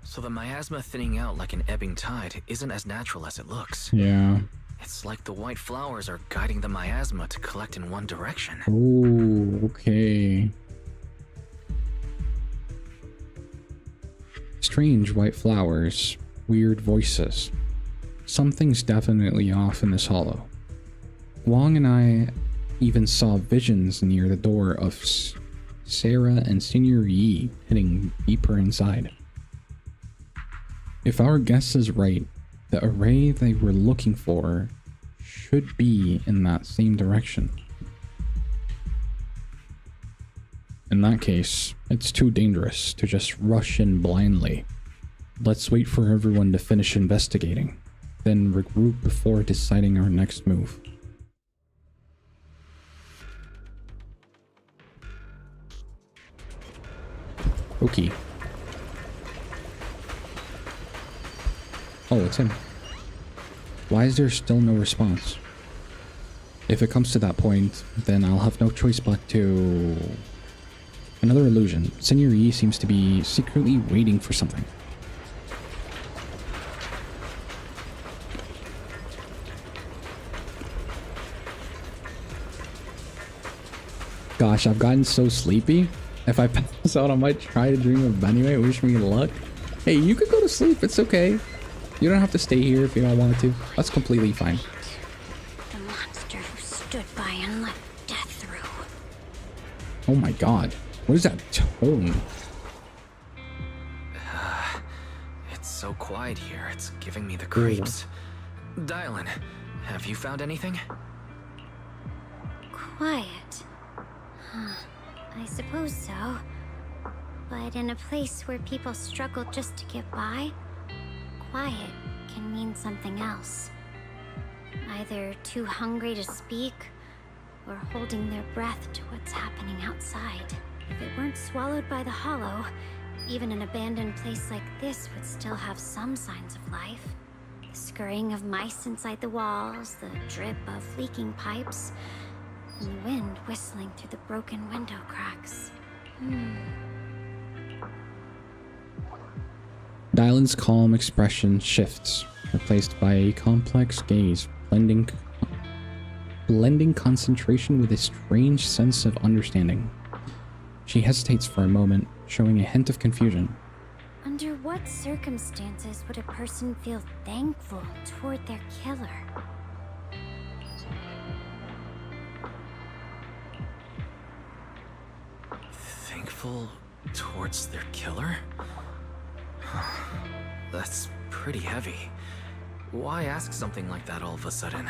So the miasma thinning out like an ebbing tide isn't as natural as it looks. Yeah. It's like the white flowers are guiding the miasma to collect in one direction. Oh, okay. Strange white flowers, weird voices. Something's definitely off in this hollow. Wong and I even saw visions near the door of Sarah and Senior Yi heading deeper inside. If our guess is right, the array they were looking for should be in that same direction. In that case, it's too dangerous to just rush in blindly. Let's wait for everyone to finish investigating, then regroup before deciding our next move. Okay. Oh, it's him. Why is there still no response? If it comes to that point, then I'll have no choice but to... Another illusion. Senior Yi seems to be secretly waiting for something. Gosh, I've gotten so sleepy. If I pass out, I might try to dream of Banyue. Wish me luck. Hey, you could go to sleep. It's okay. You don't have to stay here if you don't want to. That's completely fine. The monster who stood by and let death through. Oh my god. What is that tone? It's so quiet here, it's giving me the creeps. Dylan, have you found anything? Quiet. Huh. I suppose so. But in a place where people struggle just to get by, quiet can mean something else. Either too hungry to speak, or holding their breath to what's happening outside. If it weren't swallowed by the hollow, even an abandoned place like this would still have some signs of life. The scurrying of mice inside the walls, the drip of leaking pipes, and the wind whistling through the broken window cracks. Dylan's calm expression shifts, replaced by a complex gaze, blending concentration with a strange sense of understanding. She hesitates for a moment, showing a hint of confusion. Under what circumstances would a person feel thankful toward their killer? Thankful towards their killer? That's pretty heavy. Why ask something like that all of a sudden?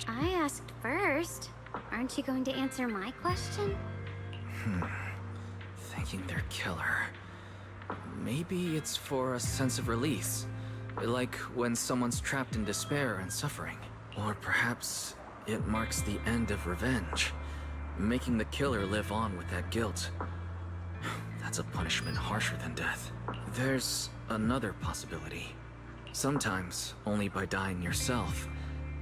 I asked first. Aren't you going to answer my question? Thanking their killer. Maybe it's for a sense of release. Like when someone's trapped in despair and suffering. Or perhaps it marks the end of revenge. Making the killer live on with that guilt. That's a punishment harsher than death. There's another possibility. Sometimes, only by dying yourself,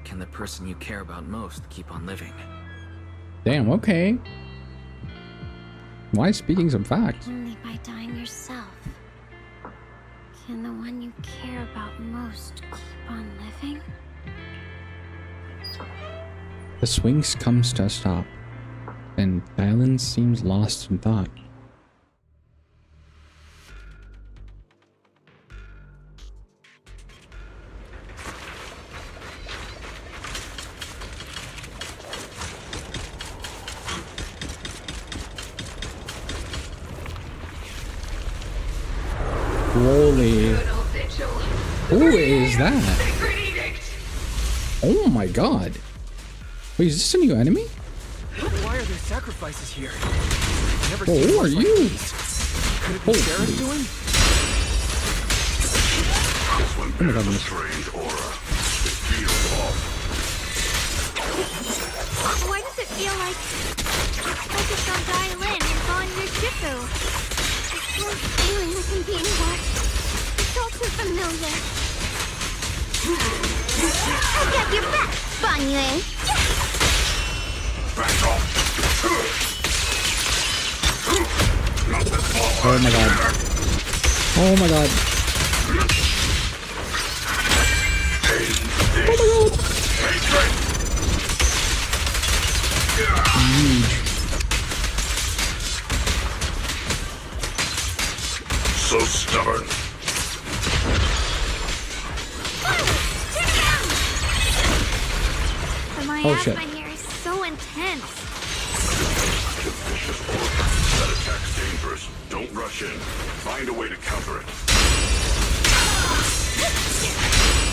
can the person you care about most keep on living. Damn, okay. Why speaking some facts? Only by dying yourself can the one you care about most keep on living? The swings comes to a stop, and Dylan seems lost in thought. Holy. Who is that? Oh my god. Wait, is this a new enemy? Why are there sacrifices here? Never Oh, who are you? Could it be Sarah's doing? Oh my god. Strange aura. It feels off. Why does it feel like focused on Dialin and Banyue Shifu? There's no feeling I can be anymore. It's all too familiar. I got your back, Banyue. Oh my god. Oh my god. Oh my god. So stubborn. The miasma here is so intense. That attack's dangerous. Don't rush in. Find a way to counter it.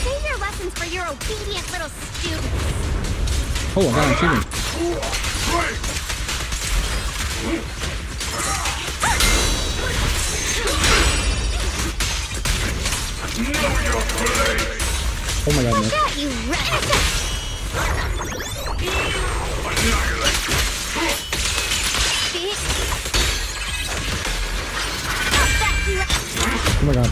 Save your lessons for your obedient little students. Oh, I got him shooting. Oh my god, no. That you Oh my god.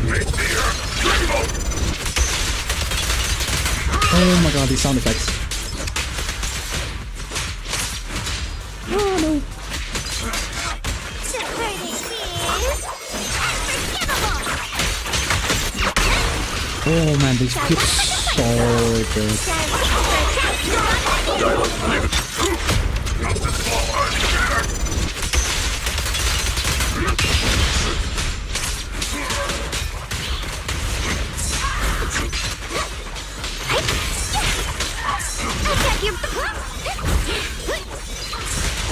Oh my god, these sound effects. Oh no. Oh man, these look so good.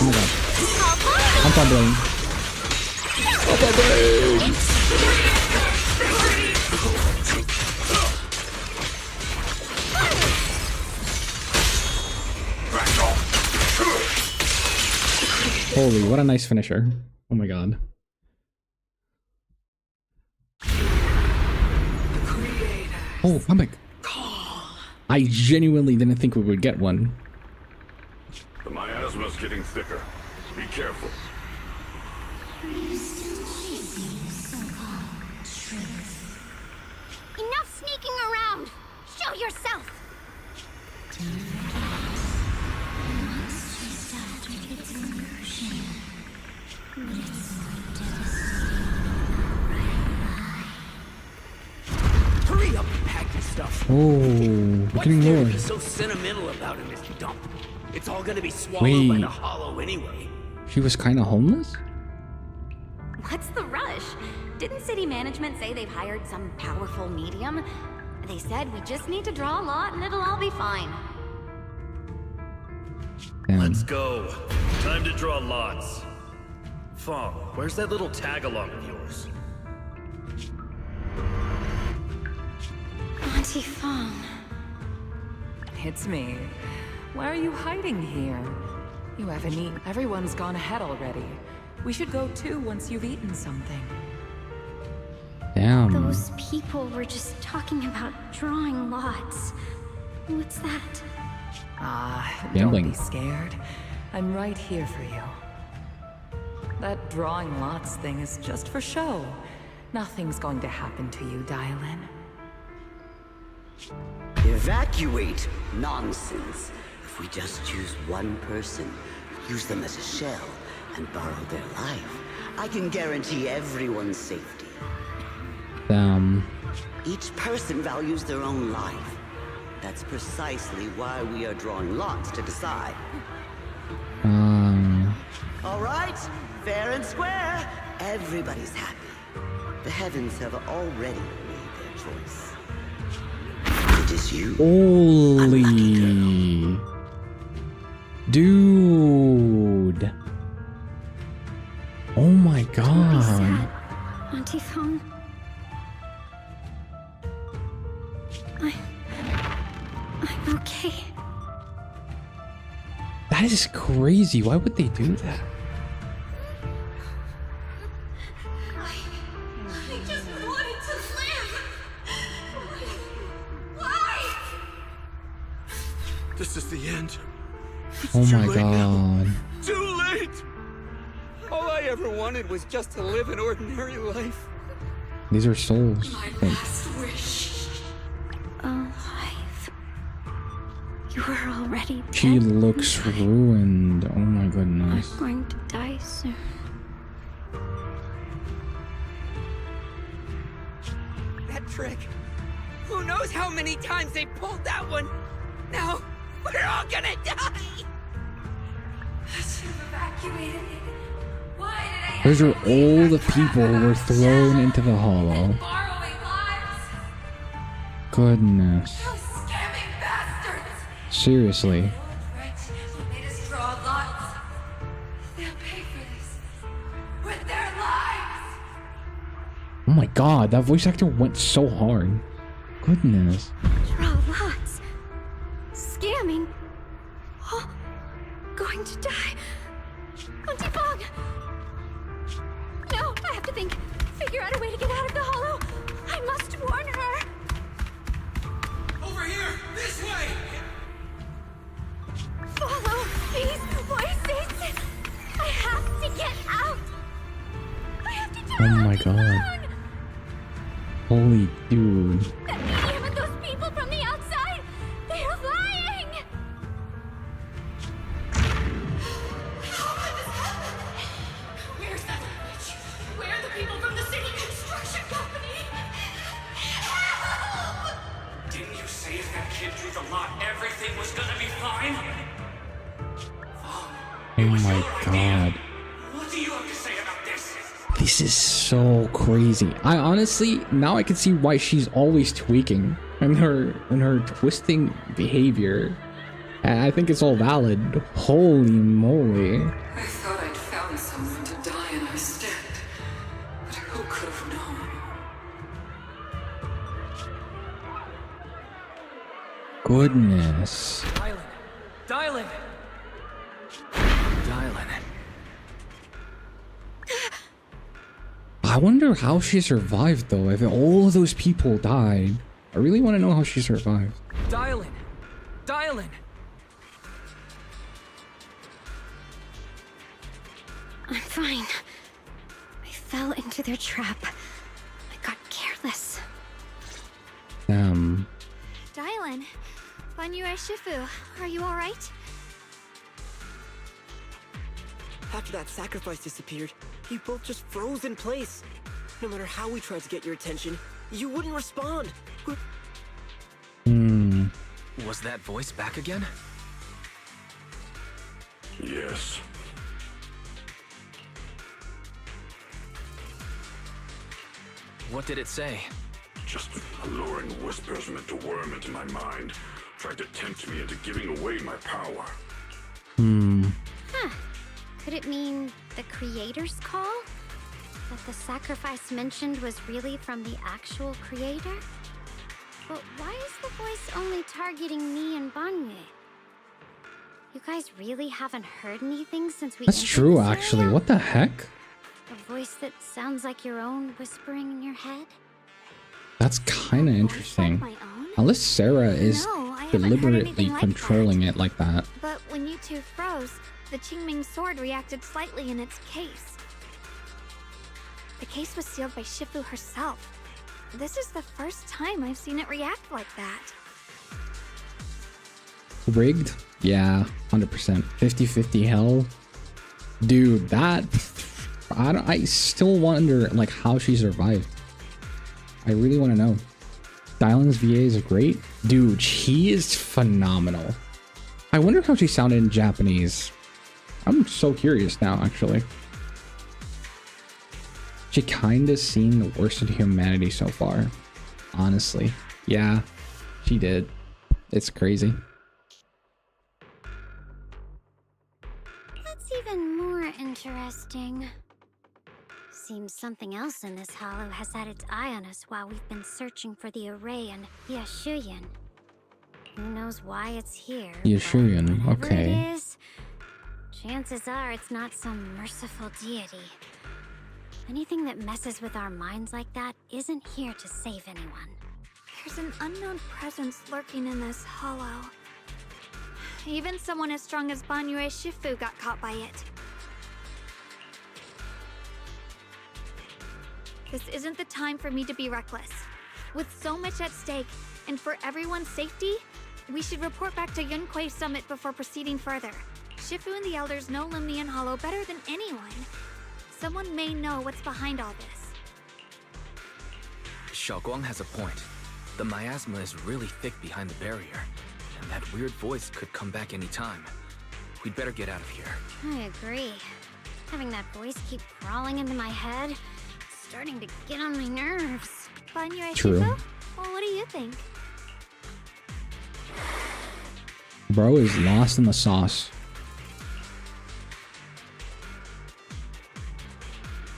Oh my god. I'm fumbling. Holy, what a nice finisher. Oh my god. Oh, comic. I genuinely didn't think we would get one. The miasma's getting thicker. Be careful. Enough sneaking around! Show yourself! Hurry up and pack your stuff. Oh, we're getting What's there more. to be so sentimental about in this dump? It's all gonna be swallowed by Wait. the hollow anyway. She was kind of homeless? What's the rush? Didn't city management say they've hired some powerful medium? They said we just need to draw a lot and it'll all be fine. Let's go. Time to draw lots. Fong, where's that little tag-along of yours? Auntie Fong. It's me. Why are you hiding here? You haven't eaten. Everyone's gone ahead already. We should go too once you've eaten something. Damn. Those people were just talking about drawing lots. What's that? Gambling. Don't be scared. I'm right here for you. That drawing lots thing is just for show. Nothing's going to happen to you, Dialin. Evacuate? Nonsense. If we just choose one person, use them as a shell, and borrow their life, I can guarantee everyone's safety. Damn. Each person values their own life. That's precisely why we are drawing lots to decide. All right, fair and square. Everybody's happy. The heavens have already made their choice. It is you. Holy. Dude. Oh my god. Auntie Fong. That is crazy. Why would they do that? I just wanted to live. Why? This is the end. Oh my god. Too late! All I ever wanted was just to live an ordinary life. These are souls. Last wish. Alive. You were already dead. She looks ruined. Oh my goodness. I'm going to die soon. That trick. Who knows how many times they pulled that one? Now, we're all gonna die! I should have evacuated it. Why did I Those are all the people who were thrown into the hollow. borrowing lives? Goodness. Those scamming bastards! Seriously. Right? They made us draw lots. They'll pay for this. With their lives! Oh my god, that voice actor went so hard. Goodness. Draw lots. Scamming. Oh, going to die. Auntie Bong! No, I have to think. Figure out a way to get out of the hollow. I must warn her. Over here! This way! Follow these voices. I have to get out. I have to tell Oh my Auntie god. Bong. Holy dude. That medium and those people from the outside, they are lying. Where's that witch? Where are the people from the city construction company? Help! Didn't you say if that kid drew the lot, everything was gonna be fine? Oh my god. What do you have to say about this? This is so crazy. I honestly, now I can see why she's always tweaking and her twisting behavior. And I think it's all valid. Holy moly. I thought I'd found someone to die in our stead. But who could have known? Goodness. Dylan! I wonder how she survived though. If all of those people died, I really want to know how she survived. Dylan! I'm fine. I fell into their trap. I got careless. Damn. Dylan, Banyue Shifu, are you alright? After that sacrifice disappeared, you both just froze in place. No matter how we tried to get your attention, you wouldn't respond. Was that voice back again? Yes. What did it say? Just alluring whispers meant to worm into my mind. Tried to tempt me into giving away my power. Huh. Could it mean the creator's call? That the sacrifice mentioned was really from the actual creator? But why is the voice only targeting me and Banyue? You guys really haven't heard anything since we That's entered true, this actually. area? What the heck? A voice that sounds like your own whispering in your head? That's kind of interesting. my own? Unless Sarah is No, I haven't heard deliberately anything like controlling it like that. But when you two froze, the Qingming sword reacted slightly in its case. The case was sealed by Shifu herself. This is the first time I've seen it react like that. Rigged? Yeah, 100%. 50-50 hell. Dude, that... I still wonder, like, how she survived. I really want to know. Dylan's VA is great. Dude, she is phenomenal. I wonder how she sounded in Japanese. I'm so curious now, actually. She kind of seen the worst of humanity so far. Honestly. Yeah, she did. It's crazy. That's even more interesting. Seems something else in this hollow has had its eye on us while we've been searching for the array and Yashuyan. Who knows why it's here? Yashuyan, Whatever okay. it is, Chances are it's not some merciful deity. Anything that messes with our minds like that isn't here to save anyone. There's an unknown presence lurking in this hollow. Even someone as strong as Banyue Shifu got caught by it. This isn't the time for me to be reckless. With so much at stake, and for everyone's safety, we should report back to Yunquei Summit before proceeding further. Shifu and the elders know Limnian Hollow better than anyone. Someone may know what's behind all this. Xiaoguang has a point. The miasma is really thick behind the barrier, and that weird voice could come back any time. We'd better get out of here. I agree. Having that voice keep crawling into my head, it's starting to get on my nerves. Banyue True. Shifu? Well, what do you think? Bro is lost in the sauce.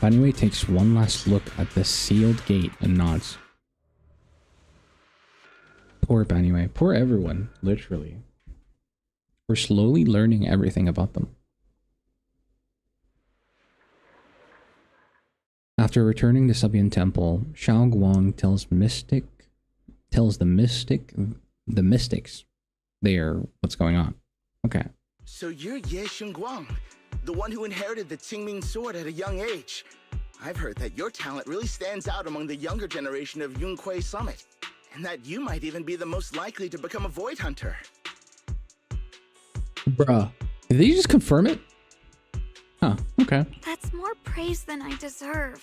Banyue takes one last look at the sealed gate and nods. Poor Banyue. Poor everyone, literally. We're slowly learning everything about them. After returning to Subian Temple, Xiaoguang tells the mystics there what's going on. Okay. So you're Ye Xingguang, the one who inherited the Qingming sword at a young age. I've heard that your talent really stands out among the younger generation of Yunquei Summit, and that you might even be the most likely to become a Void Hunter. Bruh. Did they just confirm it? Huh, okay. That's more praise than I deserve.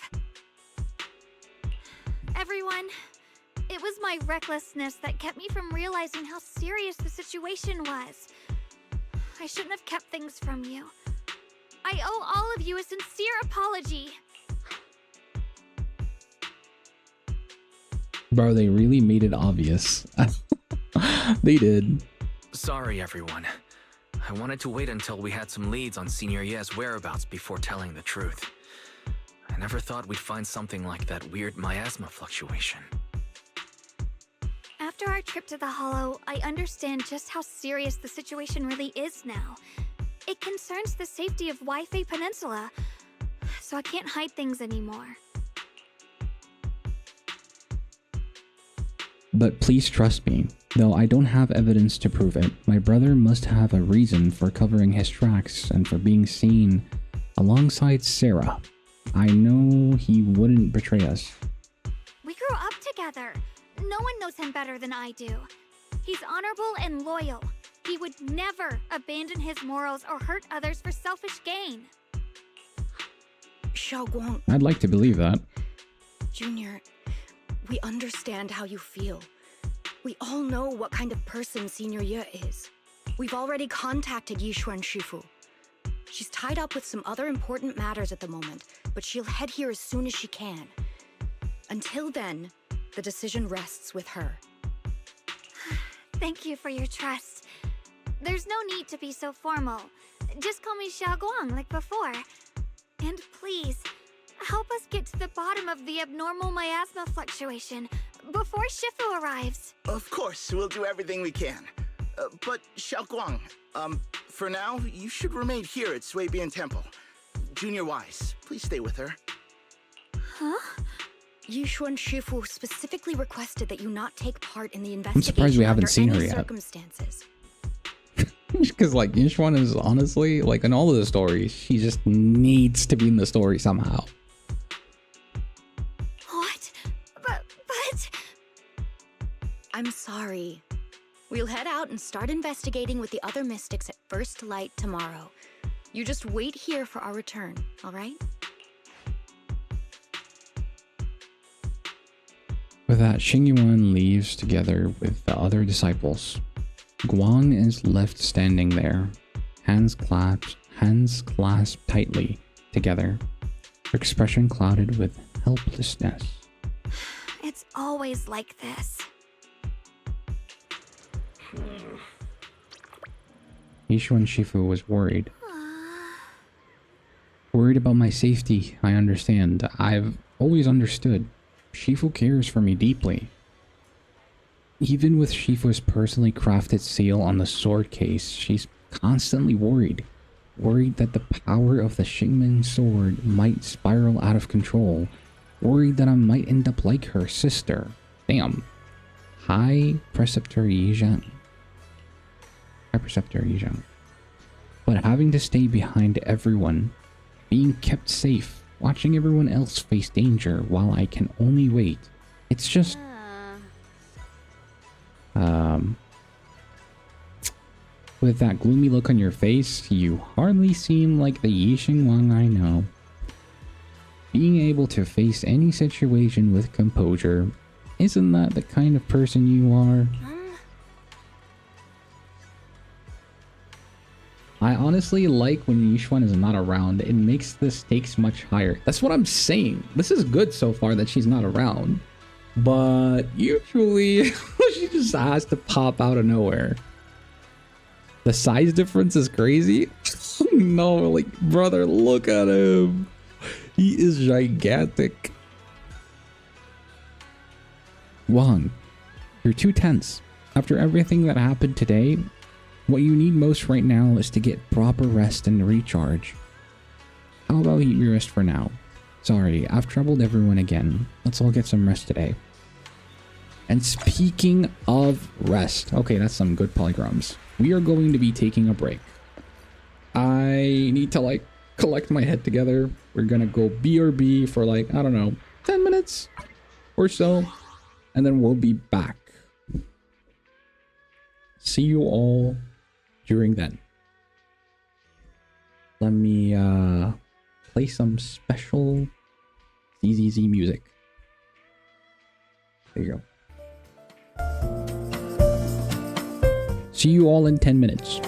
Everyone, it was my recklessness that kept me from realizing how serious the situation was. I shouldn't have kept things from you. I owe all of you a sincere apology. Bro, they really made it obvious. They did. Sorry, everyone. I wanted to wait until we had some leads on Senior Ye's whereabouts before telling the truth. I never thought we'd find something like that weird miasma fluctuation. After our trip to the Hollow, I understand just how serious the situation really is now. It concerns the safety of Waifei Peninsula, so I can't hide things anymore. But please trust me, though I don't have evidence to prove it. My brother must have a reason for covering his tracks and for being seen alongside Sarah. I know he wouldn't betray us. We grew up together. No one knows him better than I do. He's honorable and loyal. He would never abandon his morals or hurt others for selfish gain. Xiaoguang. I'd like to believe that. Junior, we understand how you feel. We all know what kind of person Senior Ye is. We've already contacted Yishuan Shifu. She's tied up with some other important matters at the moment, but she'll head here as soon as she can. Until then, the decision rests with her. Thank you for your trust. There's no need to be so formal. Just call me Xiaoguang like before. And please, help us get to the bottom of the abnormal miasma fluctuation before Shifu arrives. Of course, we'll do everything we can. But Xiaoguang, for now, you should remain here at Suibian Temple. Junior Wise, please stay with her. Huh? Yishuan Shifu specifically requested that you not take part in the investigation. I'm surprised we haven't under seen her any yet. circumstances. Because like Yishuan is honestly, like in all of the stories, she just needs to be in the story somehow. What? But... I'm sorry. We'll head out and start investigating with the other mystics at first light tomorrow. You just wait here for our return, all right? With that, Xingyuan leaves together with the other disciples. Guang is left standing there, hands clasped tightly together, her expression clouded with helplessness. It's always like this. Yishuan Shifu was worried. Worried about my safety, I understand. I've always understood. Shifu cares for me deeply. Even with Shifu's personally crafted seal on the sword case, she's constantly worried. worried that the power of the Xingmen sword might spiral out of control, worried that I might end up like her sister. Damn. High Preceptor Yizhang. High Preceptor Yizhang. But having to stay behind everyone, being kept safe, watching everyone else face danger while I can only wait. It's just... With that gloomy look on your face, you hardly seem like the Yixing Wang I know. Being able to face any situation with composure, isn't that the kind of person you are? I honestly like when Yixuan is not around. It makes the stakes much higher. That's what I'm saying. This is good so far that she's not around. But usually, she just has to pop out of nowhere. The size difference is crazy. No, like, brother, look at him. He is gigantic. Wang, you're too tense. After everything that happened today, what you need most right now is to get proper rest and recharge. How about you rest for now? Sorry, I've troubled everyone again. Let's all get some rest today. And speaking of rest, okay, that's some good polygrams. We are going to be taking a break. I need to like collect my head together. We're gonna go BRB for like, I don't know, 10 minutes or so. And then we'll be back. See you all during then. Let me play some special ZZZ music. There you go. See you all in 10 minutes.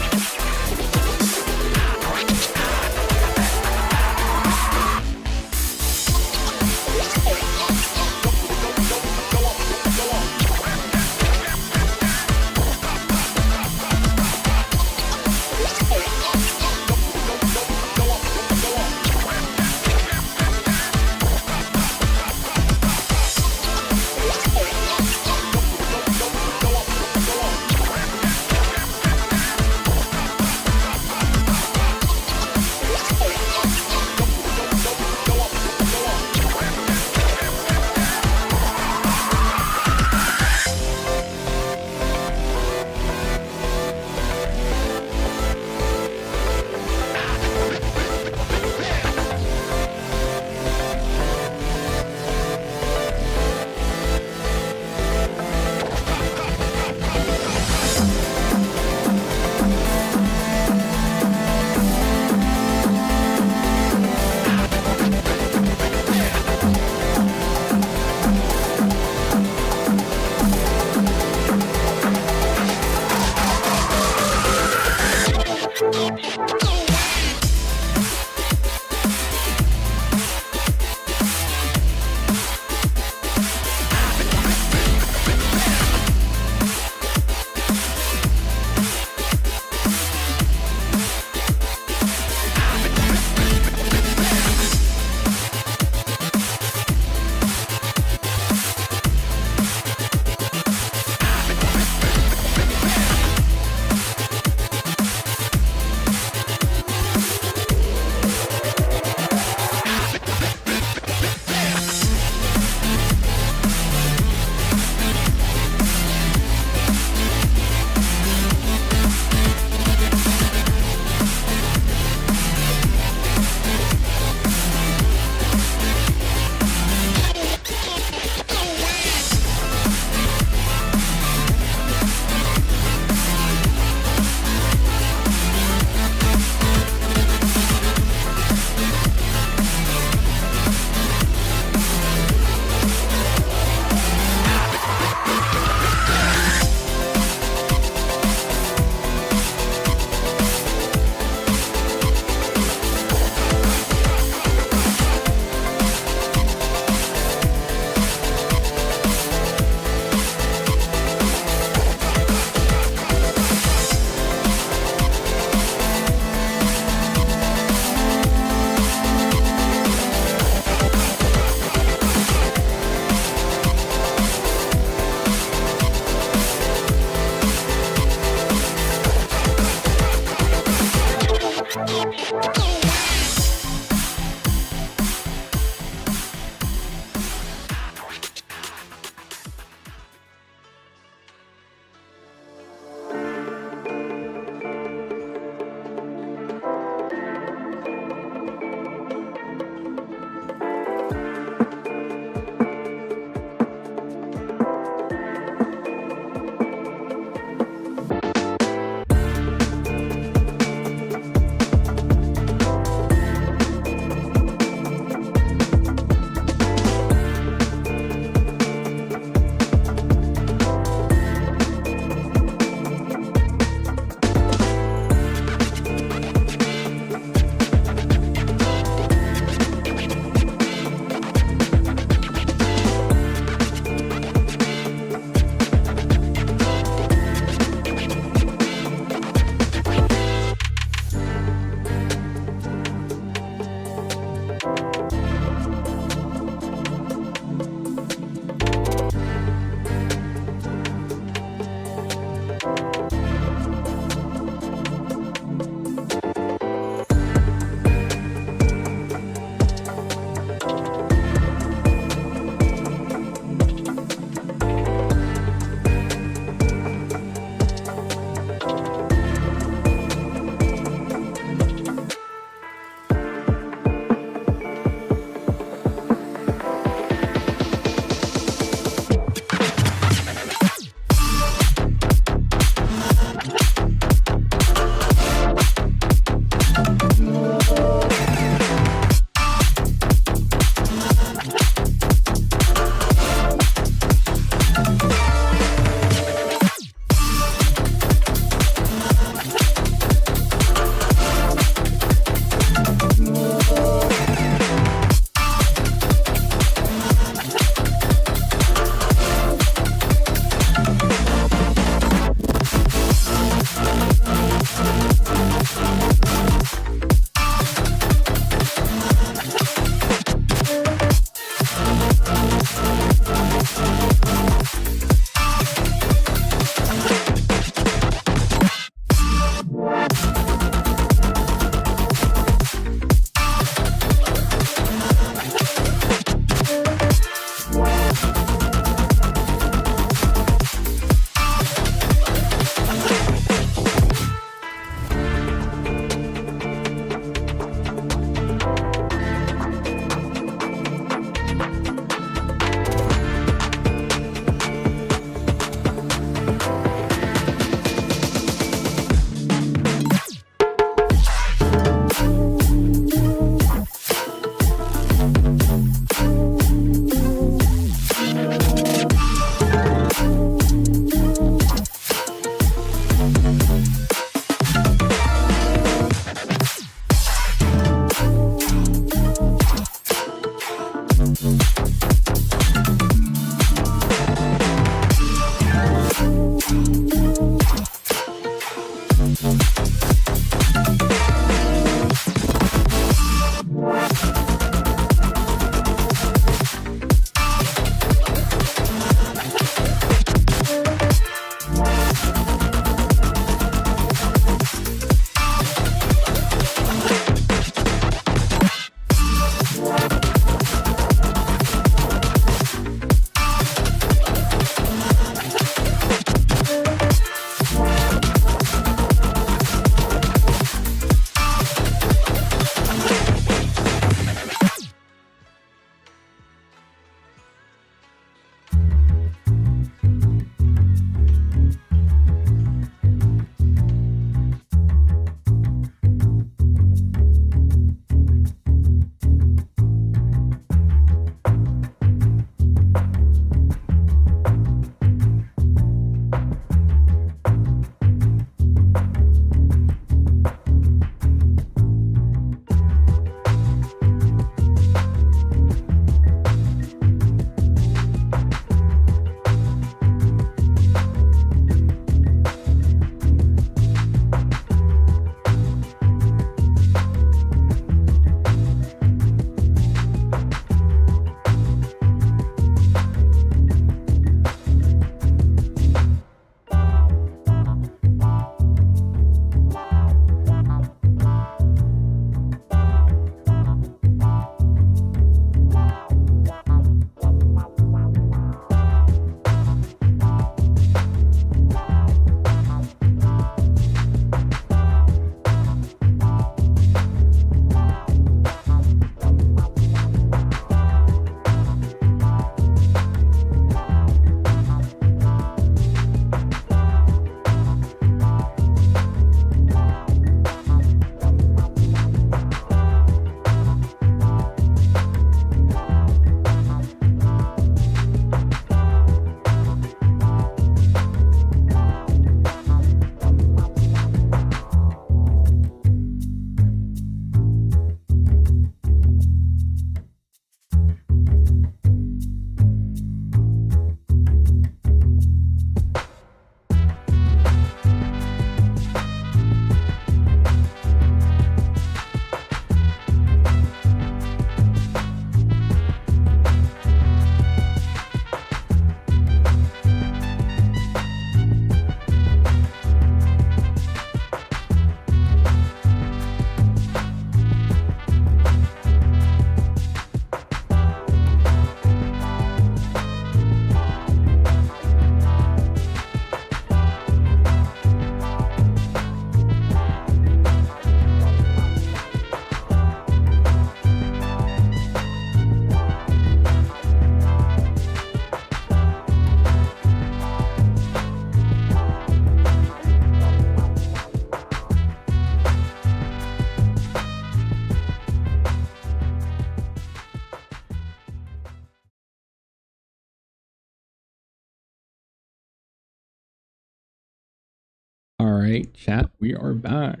right, chat, we are back.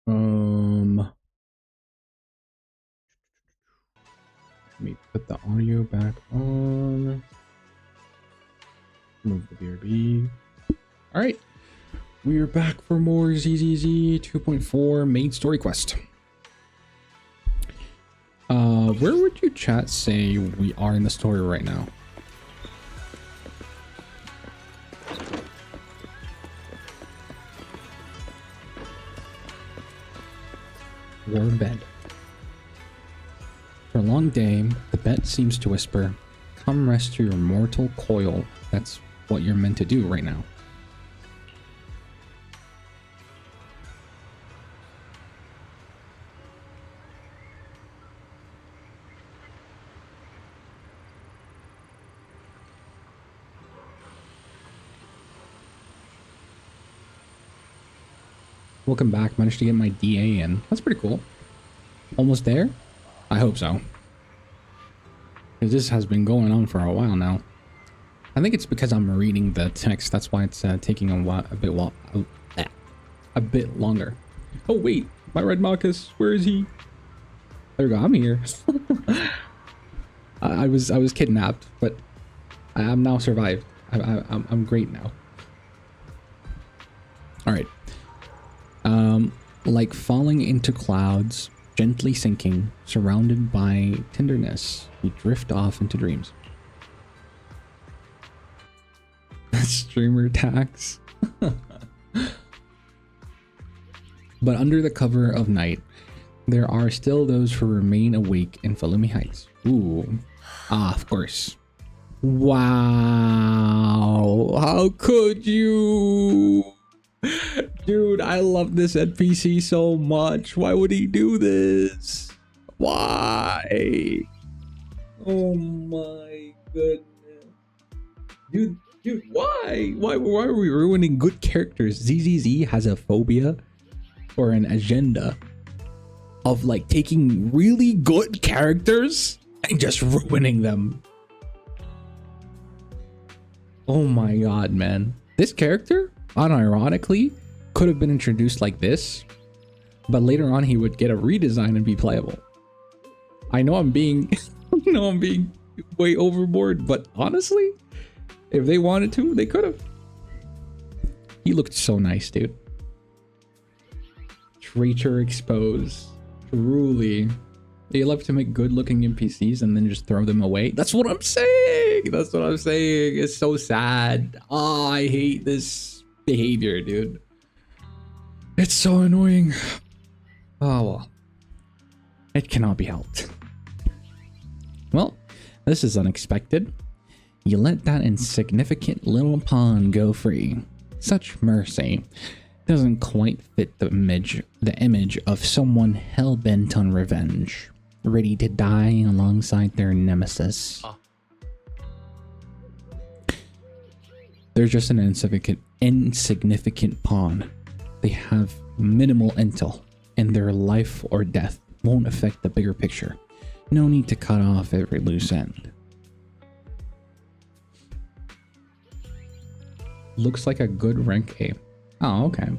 Let me put the audio back on. Move the BRB. All right, we are back for more ZZZ 2.4 main story quest. Where would you chat say we are in the story right now? Warm bed. For a long day, the bed seems to whisper, "Come rest your mortal coil." That's what you're meant to do right now. Welcome back. Managed to get my DA in. That's pretty cool. Almost there? I hope so. Because this has been going on for a while now. I think it's because I'm reading the text. That's why it's taking a bit longer. Oh wait, my red Marcus. Where is he? There we go. I'm here. I was kidnapped, but I'm now survived. I'm great now. All right. Like falling into clouds, gently sinking, surrounded by tenderness, you drift off into dreams. Streamer tax. But under the cover of night, there are still those who remain awake in Falumi Heights. Ooh. Ah, of course. Wow. How could you? Dude, I love this NPC so much. Why would he do this? Why? Oh my goodness. Dude, why? Why are we ruining good characters? ZZZ has a phobia or an agenda of like taking really good characters and just ruining them. Oh my god, man. This character, unironically, could have been introduced like this, but later on he would get a redesign and be playable. I know I'm being way overboard, but honestly, if they wanted to, they could have. He looked so nice, dude. Traitor exposed. Truly. They love to make good looking NPCs and then just throw them away. That's what I'm saying. That's what I'm saying. It's so sad. Oh, I hate this behavior, dude. It's so annoying. Oh, well. It cannot be helped. Well, this is unexpected. You let that insignificant little pawn go free. Such mercy doesn't quite fit the image of someone hell-bent on revenge, ready to die alongside their nemesis. They're just an insignificant pawn. They have minimal intel, and their life or death won't affect the bigger picture. No need to cut off every loose end. Looks like a good rank A. Oh, okay.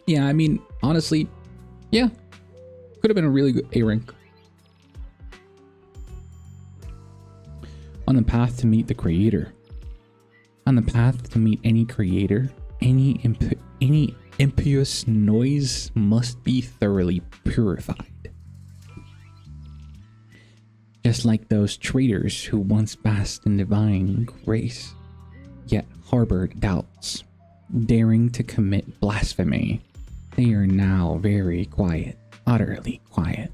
Yeah, I mean, honestly, yeah. Could have been a really good A rank. On the path to meet the creator. On the path to meet any creator, any impious noise must be thoroughly purified. Just like those traitors who once basked in divine grace, yet harbored doubts, daring to commit blasphemy. They are now very quiet, utterly quiet.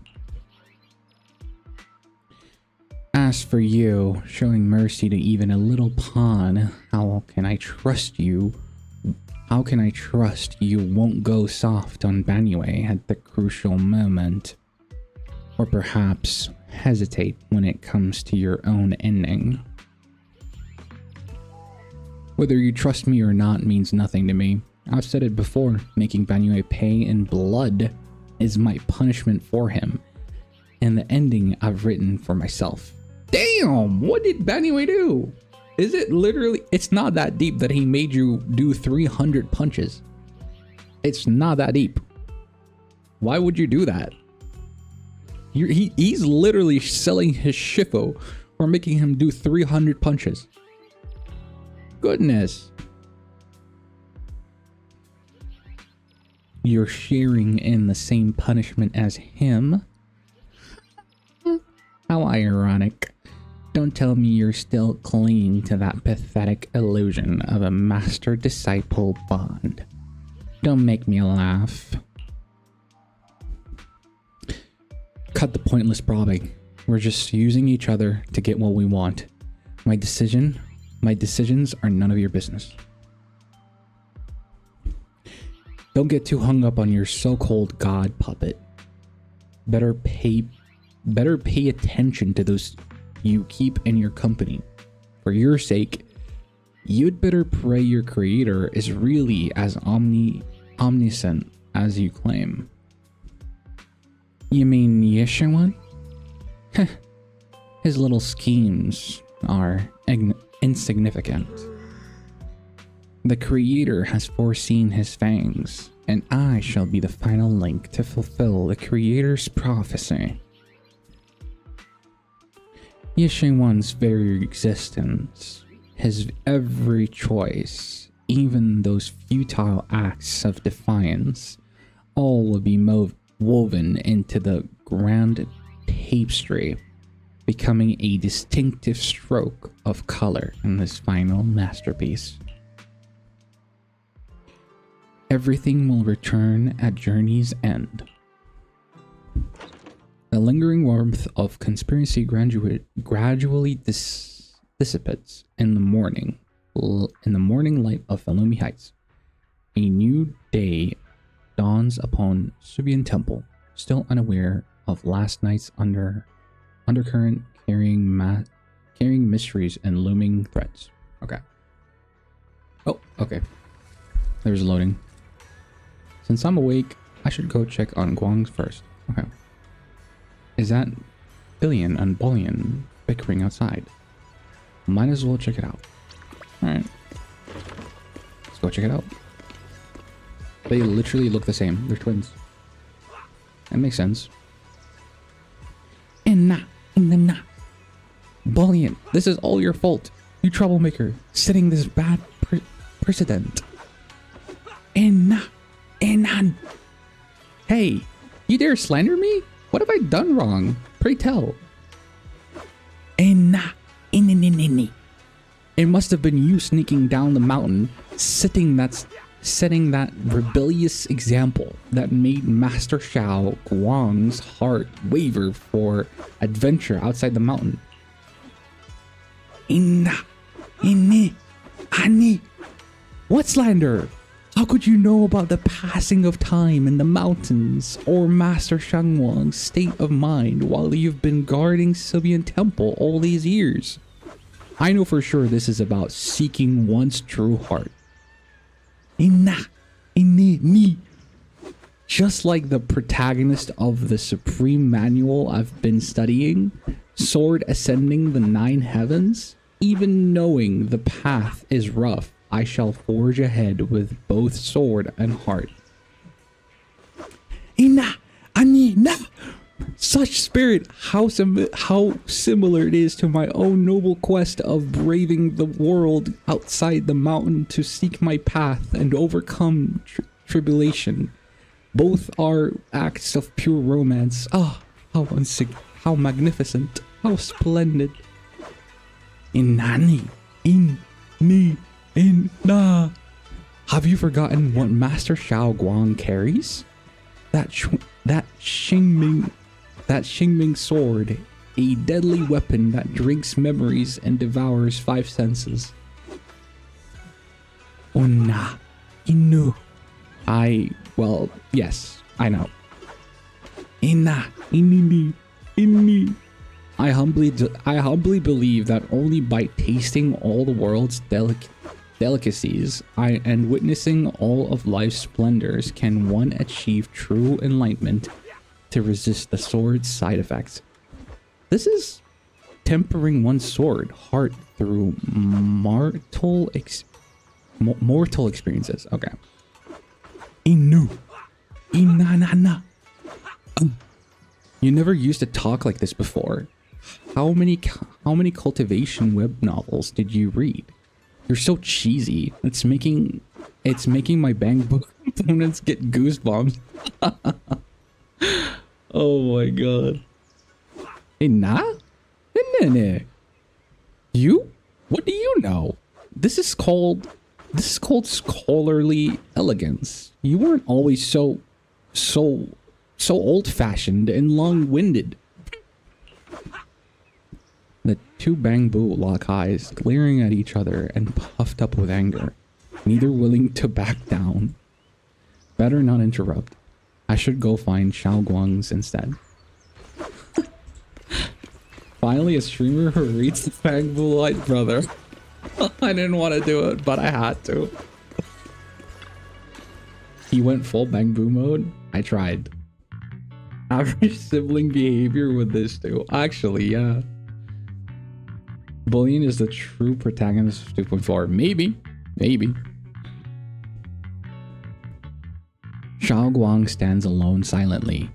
As for you, showing mercy to even a little pawn, how can I trust you? How can I trust you won't go soft on Banyue at the crucial moment? Or perhaps hesitate when it comes to your own ending? Whether you trust me or not means nothing to me. I've said it before, making Banyue pay in blood is my punishment for him, and the ending I've written for myself. Damn, what did Banyue do? Is it literally, it's not that deep that he made you do 300 punches. It's not that deep. Why would you do that? He's literally selling his Shifu for making him do 300 punches. Goodness. You're sharing in the same punishment as him. How ironic. Don't tell me you're still clinging to that pathetic illusion of a master-disciple bond. Don't make me laugh. Cut the pointless probing. We're just using each other to get what we want. My decisions are none of your business. Don't get too hung up on your so-called god puppet. Better pay attention to those you keep in your company. For your sake, you'd better pray your creator is really as omniscient as you claim. You mean Yeshuan? His little schemes are insignificant. The creator has foreseen his fangs, and I shall be the final link to fulfill the creator's prophecy. Yeshuan's very existence, his every choice, even those futile acts of defiance, all will be woven into the grand tapestry, becoming a distinctive stroke of color in this final masterpiece. Everything will return at journey's end. The lingering warmth of conspiracy gradually dissipates in the morning light of Valumi Heights. A new day dawns upon Subian Temple, still unaware of last night's undercurrent, carrying mysteries and looming threats. Okay. Oh, okay. There's loading. Since I'm awake, I should go check on Guang's first. Okay. Is that Billion and Bullion bickering outside? Might as well check it out. Alright. Let's go check it out. They literally look the same. They're twins. That makes sense. Inna. Bullion, this is all your fault. You troublemaker, setting this bad precedent. Inna. Hey, you dare slander me? What have I done wrong? Pray tell. It must have been you sneaking down the mountain, setting that rebellious example that made Master Xiao Guang's heart waver for adventure outside the mountain. What slander? How could you know about the passing of time in the mountains, or Master Shangwang's state of mind while you've been guarding Subian Temple all these years? I know for sure this is about seeking one's true heart. Just like the protagonist of the supreme manual I've been studying, Sword Ascending the 9 Heavens, even knowing the path is rough, I shall forge ahead with both sword and heart. Such spirit, how similar it is to my own noble quest of braving the world outside the mountain to seek my path and overcome tribulation. Both are acts of pure romance. Ah, how magnificent, how splendid. Have you forgotten what Master Xiao Guang carries? That Xingming sword, a deadly weapon that drinks memories and devours 5 senses. Well, yes, I know. I humbly believe that only by tasting all the world's delicacies and witnessing all of life's splendors can one achieve true enlightenment to resist the sword's side effects. This is tempering one's sword heart through mortal experiences. Okay. Inu. Inanana. You never used to talk like this before. How many cultivation web novels did you read? You're so cheesy. It's making my bang book opponents get goosebumps. Oh my god. Ina? You? What do you know? This is called scholarly elegance. You weren't always so old-fashioned and long-winded. The two Bangbu lock eyes, glaring at each other and puffed up with anger, neither willing to back down. Better not interrupt. I should go find Xiaoguang's instead. Finally, a streamer who reads the Bangbu Light Brother. I didn't want to do it, but I had to. He went full Bangbu mode. I tried. Average sibling behavior with this too. Actually, yeah. Bullying is the true protagonist of 2.4. Maybe. Xiaoguang stands alone silently.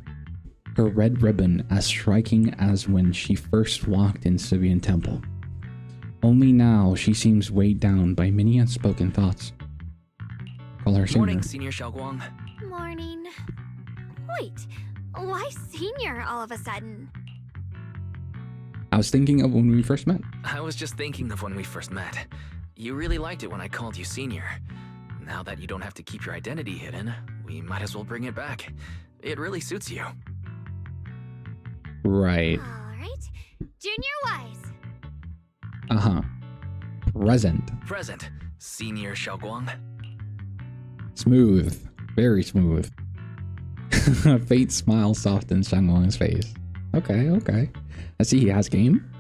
Her red ribbon as striking as when she first walked in Sibian Temple. Only now she seems weighed down by many unspoken thoughts. Call her Morning, Senior. Senior Xiaoguang. Morning. Wait, why Senior all of a sudden? I was thinking of when we first met. I was just thinking of when we first met. You really liked it when I called you Senior. Now that you don't have to keep your identity hidden, we might as well bring it back. It really suits you. Right. Alright. Junior Wise. Uh-huh. Present, Senior Xiaoguang. Smooth. Very smooth. A faint smile softens Xiaoguang's face. Okay. I see he has game.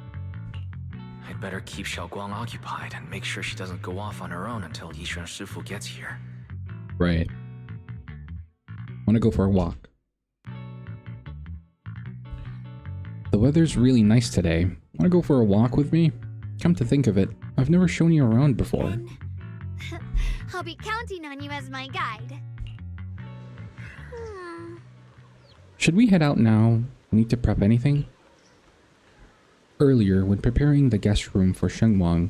I'd better keep Xiaoguang occupied and make sure she doesn't go off on her own until Yishuan Shifu gets here. Right. Wanna go for a walk. The weather's really nice today. Wanna go for a walk with me? Come to think of it, I've never shown you around before. I'll be counting on you as my guide. Should we head out now? Need to prep anything? Earlier, when preparing the guest room for Xiaoguang,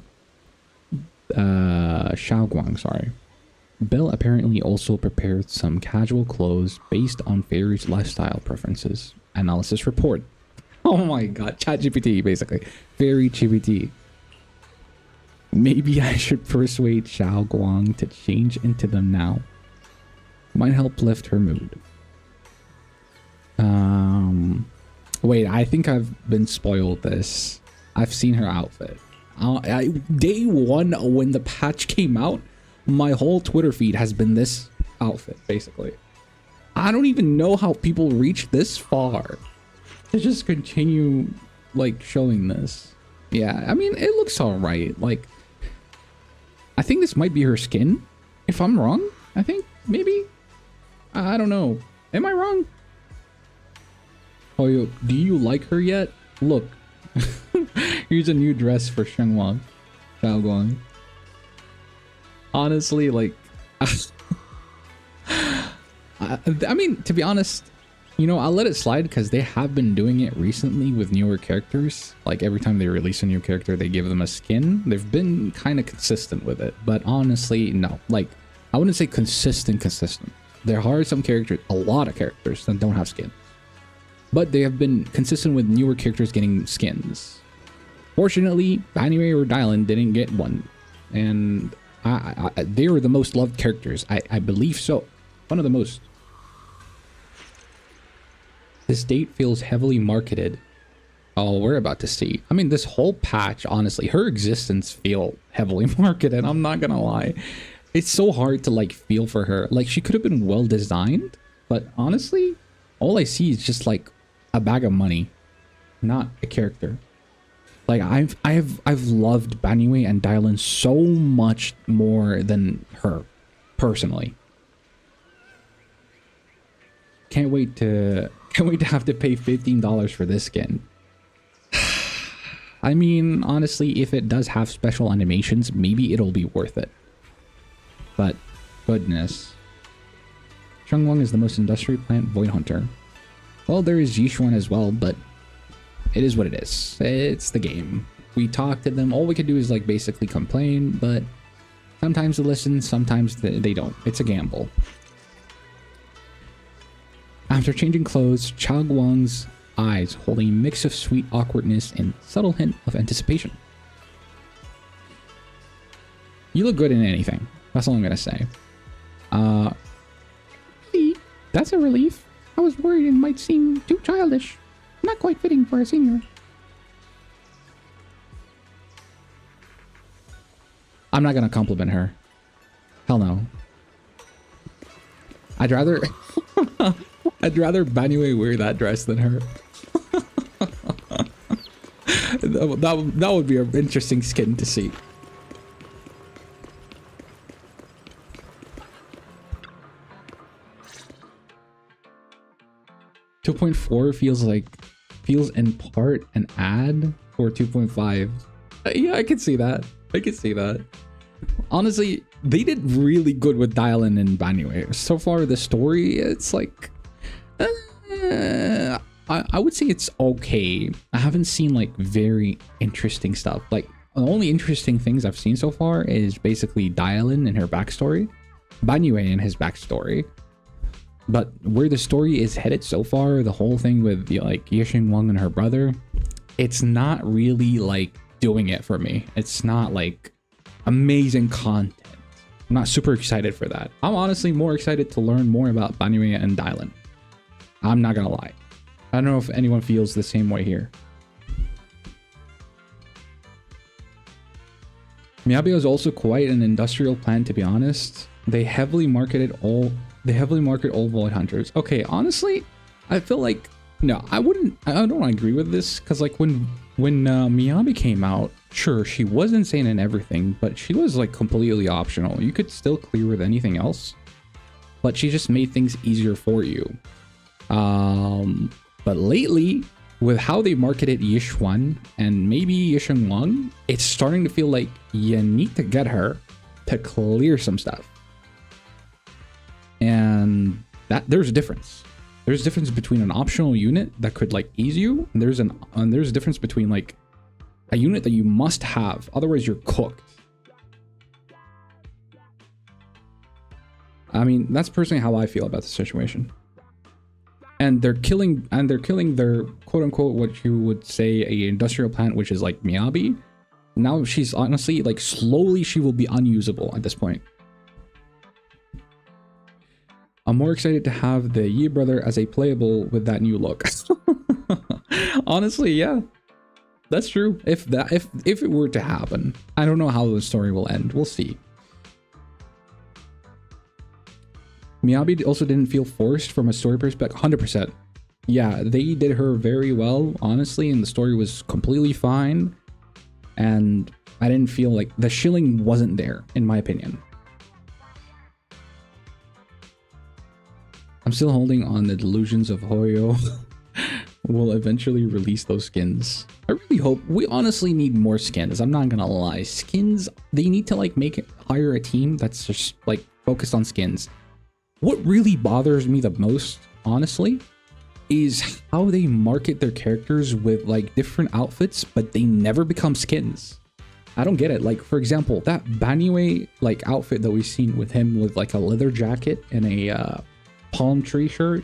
Belle apparently also prepared some casual clothes based on Fairy's lifestyle preferences. Analysis report. Oh my god, ChatGPT basically. Fairy GPT. Maybe I should persuade Xiaoguang to change into them now. Might help lift her mood. Wait, I think I've been spoiled this. I've seen her outfit. Day one, when the patch came out, my whole Twitter feed has been this outfit, basically. I don't even know how people reach this far to just continue, like, showing this. Yeah, I mean, it looks alright. Like, I think this might be her skin, if I'm wrong. I think, maybe? I don't know. Am I wrong? Oh, do you like her yet? Look. Here's a new dress for Xiaoguang. Honestly, like... I mean, to be honest, you know, I'll let it slide because they have been doing it recently with newer characters. Like, every time they release a new character, they give them a skin. They've been kind of consistent with it. But honestly, no. Like, I wouldn't say consistent. There are some characters, a lot of characters, that don't have skin. But they have been consistent with newer characters getting skins. Fortunately, Banyue or Dylan didn't get one. And they were the most loved characters. I believe so. One of the most. This date feels heavily marketed. Oh, we're about to see. I mean, this whole patch, honestly, her existence feel heavily marketed. I'm not gonna lie. It's so hard to, like, feel for her. Like, she could have been well designed. But honestly, all I see is just, like, a bag of money, not a character. Like, I've loved Banyue and Dylan so much more than her, personally. Can't wait to have to pay $15 for this skin. I mean, honestly, if it does have special animations, maybe it'll be worth it. But, goodness. Chungwang is the most industrial plant void hunter. Well, there is Yishuan as well, but it is what it is. It's the game. We talk to them. All we can do is like basically complain, but sometimes they listen, sometimes they don't. It's a gamble. After changing clothes, Chungwang's eyes hold a mix of sweet awkwardness and subtle hint of anticipation. You look good in anything. That's all I'm gonna say. That's a relief. I was worried it might seem too childish. Not quite fitting for a senior. I'm not gonna compliment her. Hell no. I'd rather Banyue wear that dress than her. that would be an interesting skin to see. feels in part an ad for 2.5. Yeah, I can see that. I can see that. Honestly, they did really good with Dial-In and Banyue. So far, the story, it's like... I would say it's okay. I haven't seen like very interesting stuff. Like the only interesting things I've seen so far is basically Dial-In and her backstory, Banyue and his backstory. But where the story is headed so far, the whole thing with like Yixing Wang and her brother, it's not really like doing it for me. It's not like amazing content. I'm not super excited for that. I'm honestly more excited to learn more about Banyue and Dial-In. I'm not gonna lie. I don't know if anyone feels the same way here. Miyabi is also quite an industrial plant, to be honest. They heavily market all void hunters. Okay, honestly, I feel like no, I don't agree with this, because like when Miyabi came out, sure, she was insane in everything, but she was like completely optional. You could still clear with anything else, but she just made things easier for you. But lately, with how they marketed Yixuan and maybe Yixing Wang, it's starting to feel like you need to get her to clear some stuff. And that there's a difference. There's a difference between an optional unit that could like ease you, and there's a difference between like a unit that you must have, otherwise you're cooked. I mean, that's personally how I feel about the situation. And they're killing their quote unquote what you would say a industrial plant, which is like Miyabi. Now she's honestly like slowly she will be unusable at this point. I'm more excited to have the Yi brother as a playable with that new look. Honestly, yeah. That's true. If it were to happen. I don't know how the story will end. We'll see. Miyabi also didn't feel forced from a story perspective. 100%. Yeah, they did her very well, honestly, and the story was completely fine. And I didn't feel like the shilling wasn't there, in my opinion. I'm still holding on the delusions of Hoyo will eventually release those skins. I really hope. We honestly need more skins. I'm not gonna lie. Skins, they need to like hire a team that's just like focused on skins. What really bothers me the most, honestly, is how they market their characters with like different outfits, but they never become skins. I don't get it. Like, for example, that Banyue like outfit that we've seen with him with like a leather jacket and a palm tree shirt.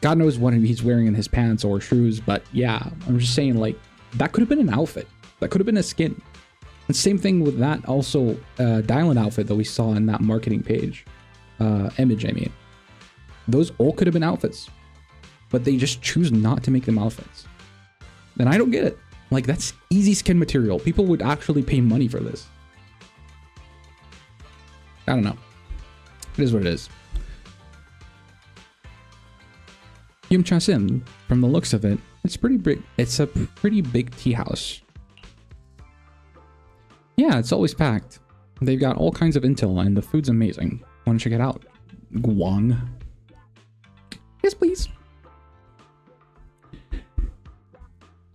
God knows what he's wearing in his pants or shoes, but yeah, I'm just saying like that could have been an outfit. That could have been a skin. And same thing with that also Dial-In outfit that we saw in that marketing page. Image, I mean. Those all could have been outfits, but they just choose not to make them outfits. And I don't get it. Like, that's easy skin material. People would actually pay money for this. I don't know. It is what it is. Yum Chasim, from the looks of it, it's pretty big. It's a pretty big tea house. Yeah, it's always packed. They've got all kinds of intel and the food's amazing. Want to check it out? Guang. Yes, please.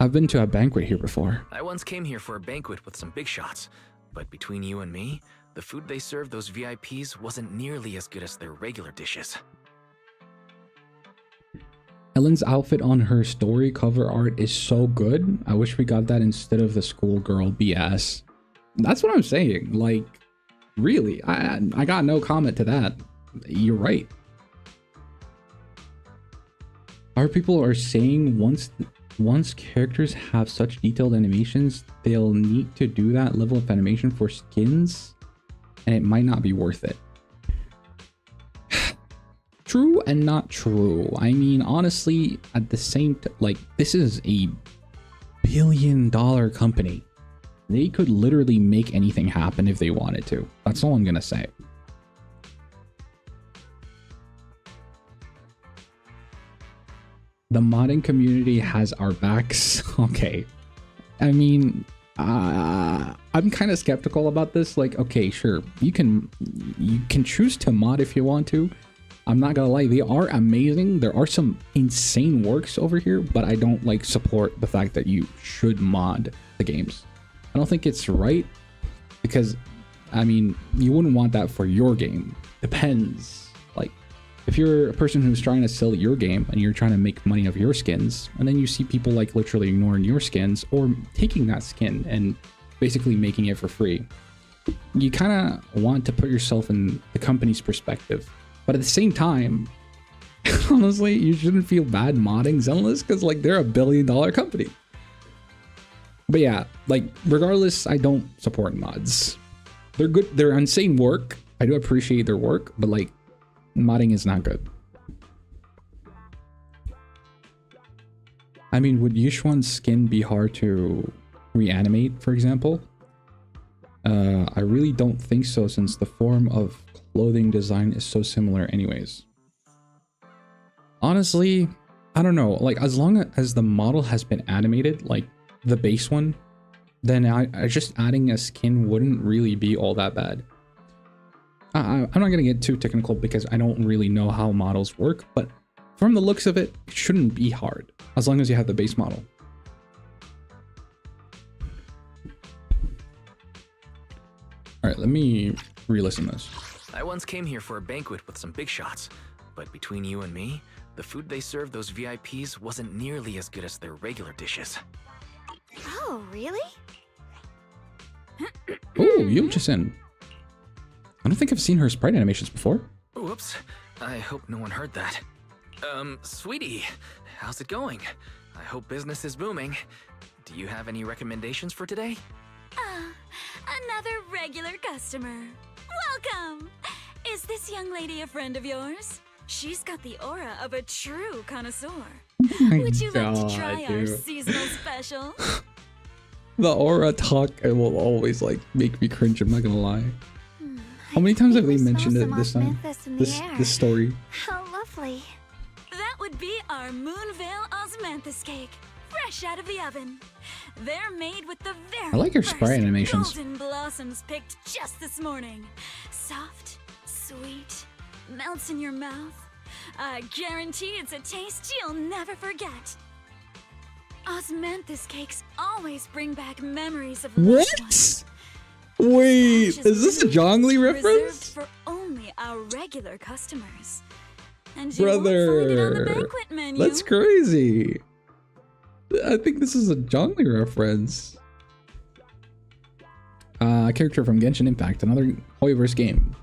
I've been to a banquet here before. I once came here for a banquet with some big shots, but between you and me, the food they served those VIPs wasn't nearly as good as their regular dishes. Ellen's outfit on her story cover art is so good. I wish we got that instead of the schoolgirl BS. That's what I'm saying. Like, really, I got no comment to that. You're right. Our people are saying once characters have such detailed animations, they'll need to do that level of animation for skins, and it might not be worth it. True and not true. I mean, honestly, at the same time, like, this is a billion-dollar company. They could literally make anything happen if they wanted to. That's all I'm gonna say. The modding community has our backs. Okay. I mean, I'm kind of skeptical about this. Like, okay, sure, you can choose to mod if you want to. I'm not gonna lie, they are amazing. There are some insane works over here, but I don't like support the fact that you should mod the games. I don't think it's right, because I mean, you wouldn't want that for your game. Depends. Like, if you're a person who's trying to sell your game and you're trying to make money off your skins, and then you see people like literally ignoring your skins or taking that skin and basically making it for free, you kind of want to put yourself in the company's perspective. But at the same time, honestly, you shouldn't feel bad modding Zenless, because like, they're a billion-dollar company. But yeah, like, regardless, I don't support mods. They're good, they're insane work. I do appreciate their work, but like, modding is not good. I mean, would Yushuan's skin be hard to reanimate, for example? I really don't think so, since the form of clothing design is so similar anyways. Honestly, I don't know. Like, as long as the model has been animated, like the base one, then I just adding a skin wouldn't really be all that bad. I'm not gonna get too technical because I don't really know how models work, but from the looks of it, it shouldn't be hard as long as you have the base model. All right, let me re-listen this. I once came here for a banquet with some big shots, but between you and me, the food they served those VIPs wasn't nearly as good as their regular dishes. Oh, really? Oh, Yum-Chisen. I don't think I've seen her sprite animations before. Whoops, I hope no one heard that. Sweetie, how's it going? I hope business is booming. Do you have any recommendations for today? Another regular customer. Welcome! Is this young lady a friend of yours? She's got the aura of a true connoisseur. Would you like to try our seasonal special? The aura talk, it will always like make me cringe, I'm not gonna lie. How many times have they mentioned it this time? This story? How lovely. That would be our Moonvale Osmanthus cake, fresh out of the oven. They're made with the very I like your sprite first animations. golden blossoms picked just this morning. Soft, sweet, melts in your mouth. I guarantee it's a taste you'll never forget. Osmanthus cakes always bring back memories of loved ones. What? Wait, is this a Zhongli Reserved reference? for only our regular customers. And you won't find it on the Brother, banquet menu. that's crazy. I think this is a Zhongli reference. A character from Genshin Impact, another Hoyoverse game.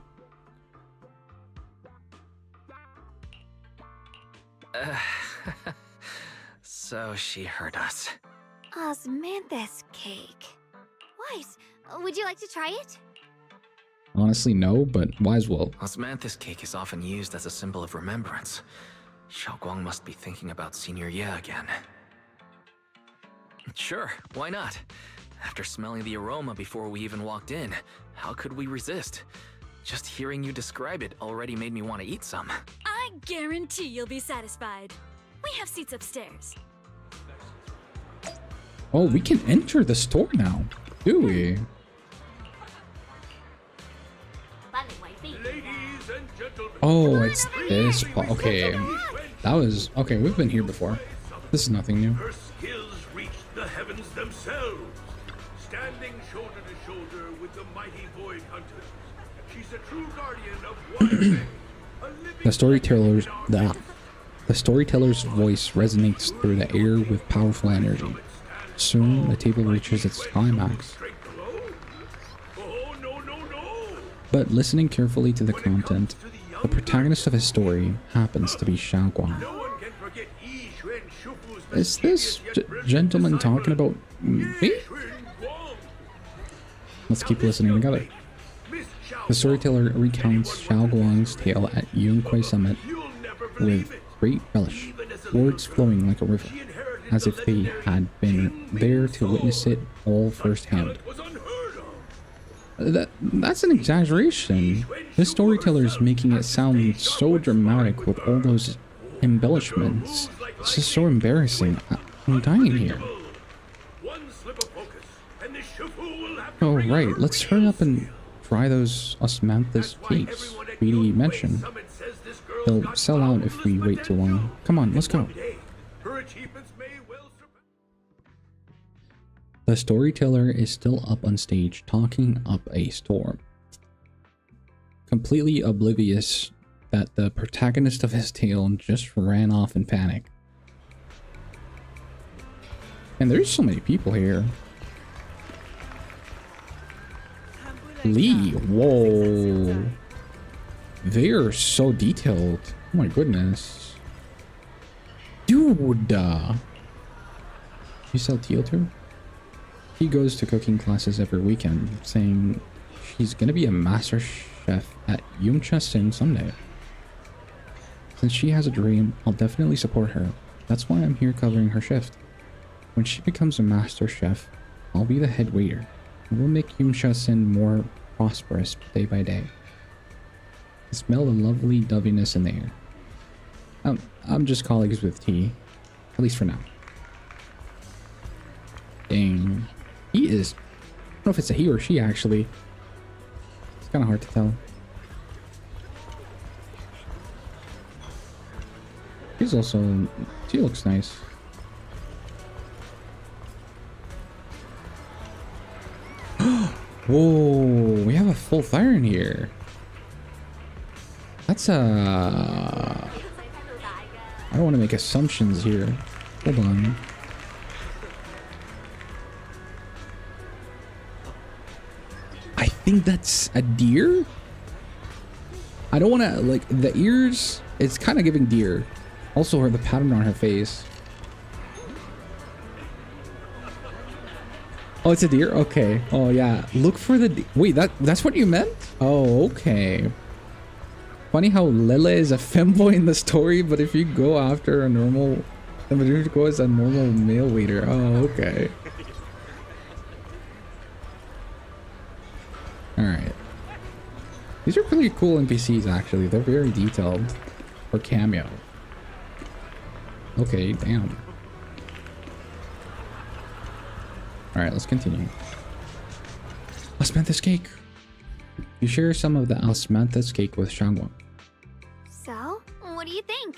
So she heard us. Osmanthus cake. Wise, would you like to try it? Honestly, no, but wise will. Osmanthus cake is often used as a symbol of remembrance. Xiaoguang must be thinking about Senior Ye again. Sure, why not? After smelling the aroma before we even walked in, how could we resist? Just hearing you describe it already made me want to eat some. I guarantee you'll be satisfied. We have seats upstairs. Oh, we can enter the store now, do we? Oh, it's this part. Okay, that was okay. We've been here before. This is nothing new. Her skills reached heavens themselves, standing shoulder to shoulder with the mighty Void Hunters. She's a true guardian of one The storyteller's voice resonates through the air with powerful energy. Soon, the table reaches its climax. But listening carefully to the content, the protagonist of his story happens to be Xiaoguang. Is this gentleman talking about me? Let's keep listening together. The storyteller recounts Xiaoguang's tale at Yunquei Summit with great relish, words flowing like a river, as if they had been there to witness it all firsthand. That's an exaggeration. This storyteller is making it sound so dramatic with all those embellishments. It's just so embarrassing. I'm dying here. Oh right, let's hurry up and try those osmanthus cakes Speedy mentioned. They'll sell out if we wait too long. Come on, let's go. The storyteller is still up on stage talking up a storm, completely oblivious that the protagonist of his tale just ran off in panic. And there's so many people here. Lee, whoa. They are so detailed. Oh my goodness. Dude. You sell teal too? He goes to cooking classes every weekend, saying she's gonna be a master chef at Yuncha someday. Since she has a dream, I'll definitely support her. That's why I'm here covering her shift. When she becomes a master chef, I'll be the head waiter. We'll make Yuncha more prosperous day by day. I smell the lovely doviness in the air. I'm just colleagues with T, at least for now. Dang. He is... I don't know if it's a he or she, actually. It's kind of hard to tell. He's also... She looks nice. Whoa, we have a full fire in here. That's I don't want to make assumptions here. Hold on. I think that's a deer. I don't want to, like, the ears, it's kind of giving deer. Also, the pattern on her face. Oh, it's a deer? Okay. Oh, yeah. Look for the... Wait, that's what you meant? Oh, okay. Funny how Lele is a femboy in the story, but if you go after a normal... If you go as a normal male waiter. Oh, okay. Alright. These are pretty cool NPCs, actually. They're very detailed. For cameo. Okay, damn. Alright, let's continue. Osmanthus cake. You share some of the osmanthus cake with Xiaoguang. So, what do you think?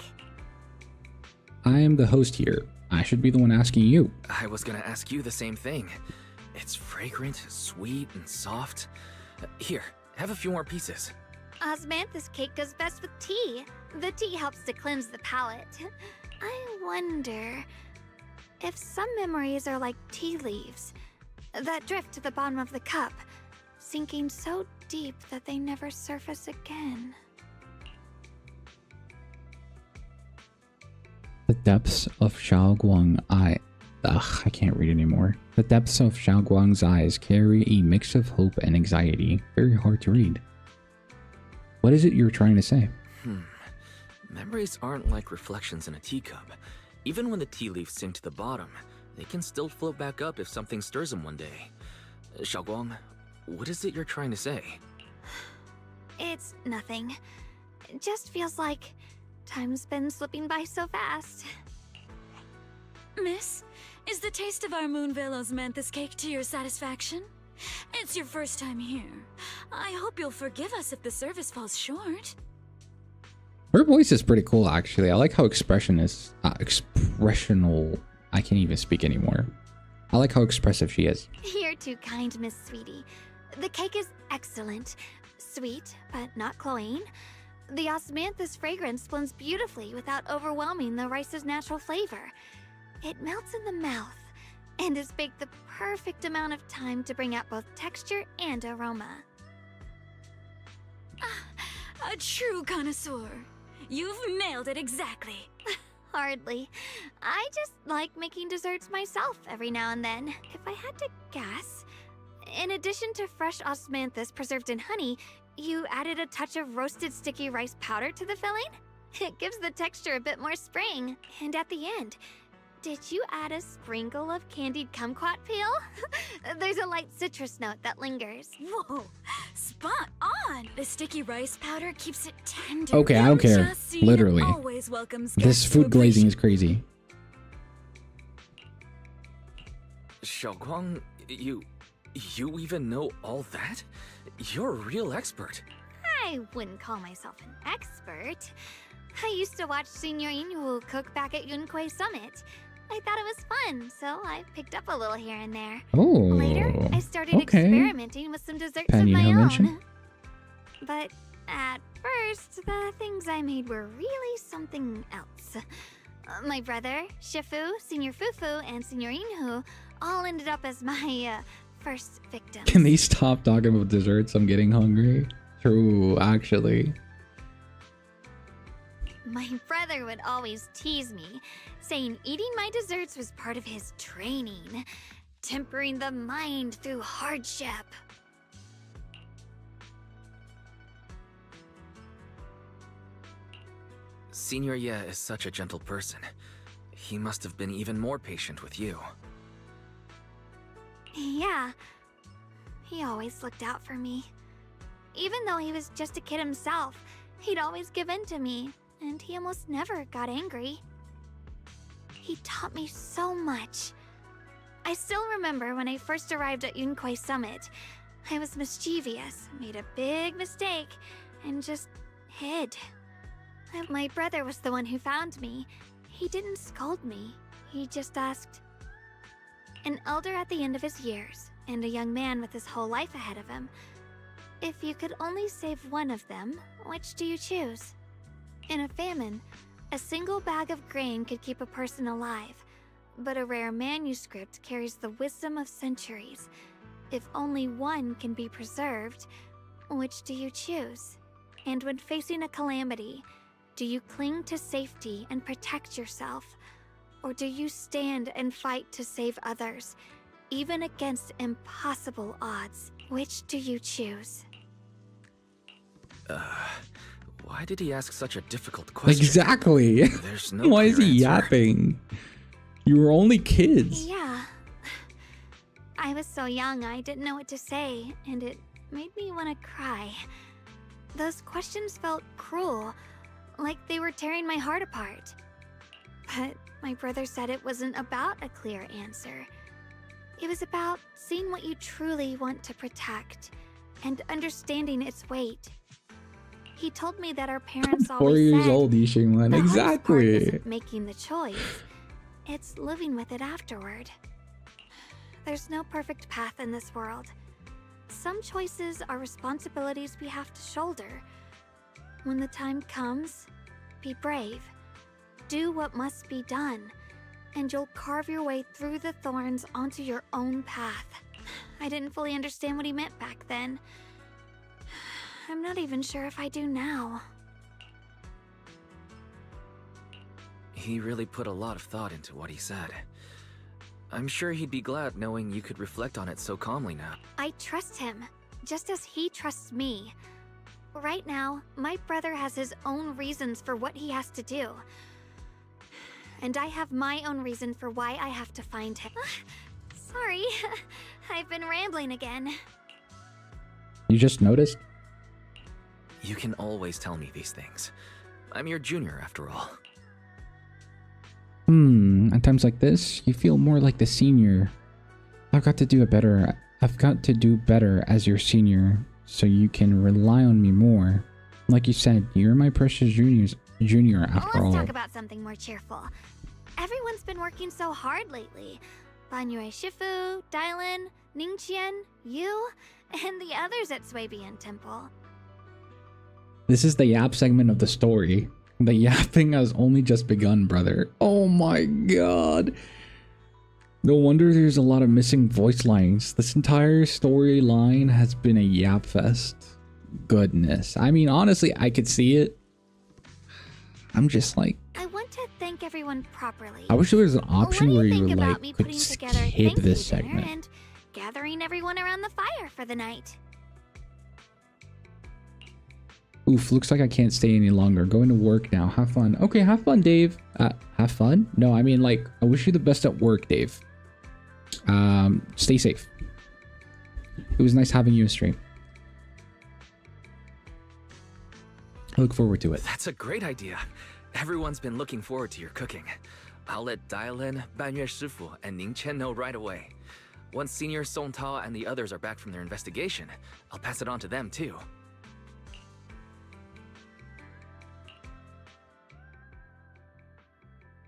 I am the host here. I should be the one asking you. I was gonna ask you the same thing. It's fragrant, sweet, and soft. Here, have a few more pieces. Osmanthus cake goes best with tea. The tea helps to cleanse the palate. I wonder if some memories are like tea leaves that drift to the bottom of the cup, sinking so deep that they never surface again. The depths of Xiaoguang I can't read anymore. The depths of Xiaoguang's eyes carry a mix of hope and anxiety. Very hard to read. What is it you're trying to say? Memories aren't like reflections in a teacup. Even when the tea leaves sink to the bottom, they can still float back up if something stirs them one day. Xiaoguang, what is it you're trying to say? It's nothing. It just feels like time's been slipping by so fast. Miss, is the taste of our Moonvale Osmanthus cake to your satisfaction? It's your first time here. I hope you'll forgive us if the service falls short. Her voice is pretty cool, actually. I like how expressional. I can't even speak anymore. I like how expressive she is. You're too kind, Miss Sweetie. The cake is excellent. Sweet, but not cloying. The osmanthus fragrance blends beautifully without overwhelming the rice's natural flavor. It melts in the mouth and is baked the perfect amount of time to bring out both texture and aroma. A true connoisseur. You've nailed it exactly. Hardly. I just like making desserts myself every now and then. If I had to guess, in addition to fresh osmanthus preserved in honey, you added a touch of roasted sticky rice powder to the filling? It gives the texture a bit more spring. And at the end, did you add a sprinkle of candied kumquat peel? There's a light citrus note that lingers. Whoa, spot on! The sticky rice powder keeps it tender. Okay, I don't care. Just Literally. always welcomes This guests food to glazing is crazy. Xiaoguang, you even know all that? You're a real expert. I wouldn't call myself an expert. I used to watch Senior Inhu cook back at Yunquay Summit. I thought it was fun, so I picked up a little here and there. Oh, Later, I started experimenting with some desserts of Penny, my no own. mention. But at first, the things I made were really something else. My brother, Shifu, Senior Fufu, and Senior Inhu all ended up as my first victims. Can they stop talking about desserts? I'm getting hungry. True, actually. My brother would always tease me, saying eating my desserts was part of his training, tempering the mind through hardship. Senior Ye is such a gentle person. He must have been even more patient with you. Yeah, he always looked out for me. Even though he was just a kid himself, he'd always give in to me, and he almost never got angry. He taught me so much. I still remember when I first arrived at Yunquay Summit. I was mischievous, made a big mistake, and just hid. My brother was the one who found me. He didn't scold me. He just asked. An elder at the end of his years, and a young man with his whole life ahead of him. If you could only save one of them, which do you choose? In a famine, a single bag of grain could keep a person alive, but a rare manuscript carries the wisdom of centuries. If only one can be preserved, which do you choose? And when facing a calamity, do you cling to safety and protect yourself? Or do you stand and fight to save others, even against impossible odds? Which do you choose? Why did he ask such a difficult question? Exactly. There's no Why is he clear answer. yapping? You were only kids. Yeah. I was so young I didn't know what to say, and it made me want to cry. Those questions felt cruel, like they were tearing my heart apart. But my brother said it wasn't about a clear answer. It was about seeing what you truly want to protect and understanding its weight. He told me that our parents 4 always years said, old, Yixinglan. the hardest part Exactly. isn't making the choice. It's living with it afterward. There's no perfect path in this world. Some choices are responsibilities we have to shoulder. When the time comes, be brave. Do what must be done, and you'll carve your way through the thorns onto your own path. I didn't fully understand what he meant back then. I'm not even sure if I do now. He really put a lot of thought into what he said. I'm sure he'd be glad knowing you could reflect on it so calmly now. I trust him, just as he trusts me. Right now, my brother has his own reasons for what he has to do. And I have my own reason for why I have to find him. Sorry, I've been rambling again. You just noticed? You can always tell me these things. I'm your junior, after all. At times like this, you feel more like the senior. I've got to do better as your senior, so you can rely on me more. Like you said, you're my precious junior after all. Let's talk about something more cheerful. Everyone's been working so hard lately. Banyue Shifu, Dylan, Ningqian, you, and the others at Swabian Temple. This is the yap segment of the story. The yapping has only just begun, brother. Oh my god. No wonder there's a lot of missing voice lines. This entire storyline has been a yap fest. Goodness. I mean, honestly, I could see it. I'm just like, I want to thank everyone properly. I wish there was an option where you about like me could putting together skip thank you this dinner segment. and gathering everyone around the fire for the night. Oof, looks like I can't stay any longer. Going to work now. Have fun. Okay, have fun, Dave. Have fun? No, I mean, like, I wish you the best at work, Dave. Stay safe. It was nice having you on stream. I look forward to it. That's a great idea. Everyone's been looking forward to your cooking. I'll let Dylan, Banyue Shifu, and Ningqian know right away. Once Senior Song Tao and the others are back from their investigation, I'll pass it on to them too.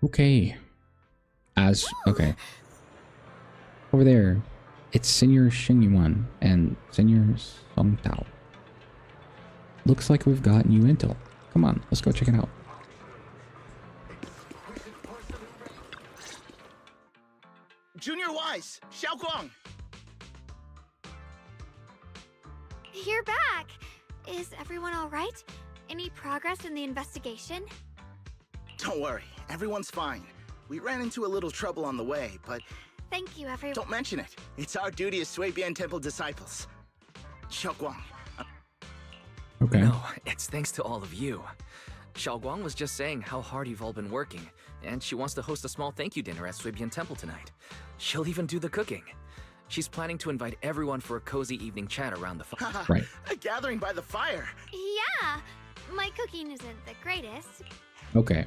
Okay. Okay. Over there, it's Senior Xingyuan and Senior Song Tao. Looks like we've got new intel. Come on, let's go check it out. Junior Wise, Xiaoguang. You're back. Is everyone all right? Any progress in the investigation? Don't worry, everyone's fine. We ran into a little trouble on the way, but Thank you, everyone. don't mention it. It's our duty as Swabian Temple disciples. Xiaoguang. Okay. No, it's thanks to all of you. Xiaoguang was just saying how hard you've all been working, and she wants to host a small thank you dinner at Swabian Temple tonight. She'll even do the cooking. She's planning to invite everyone for a cozy evening chat around the fire. Right. A gathering by the fire. Yeah, my cooking isn't the greatest. Okay.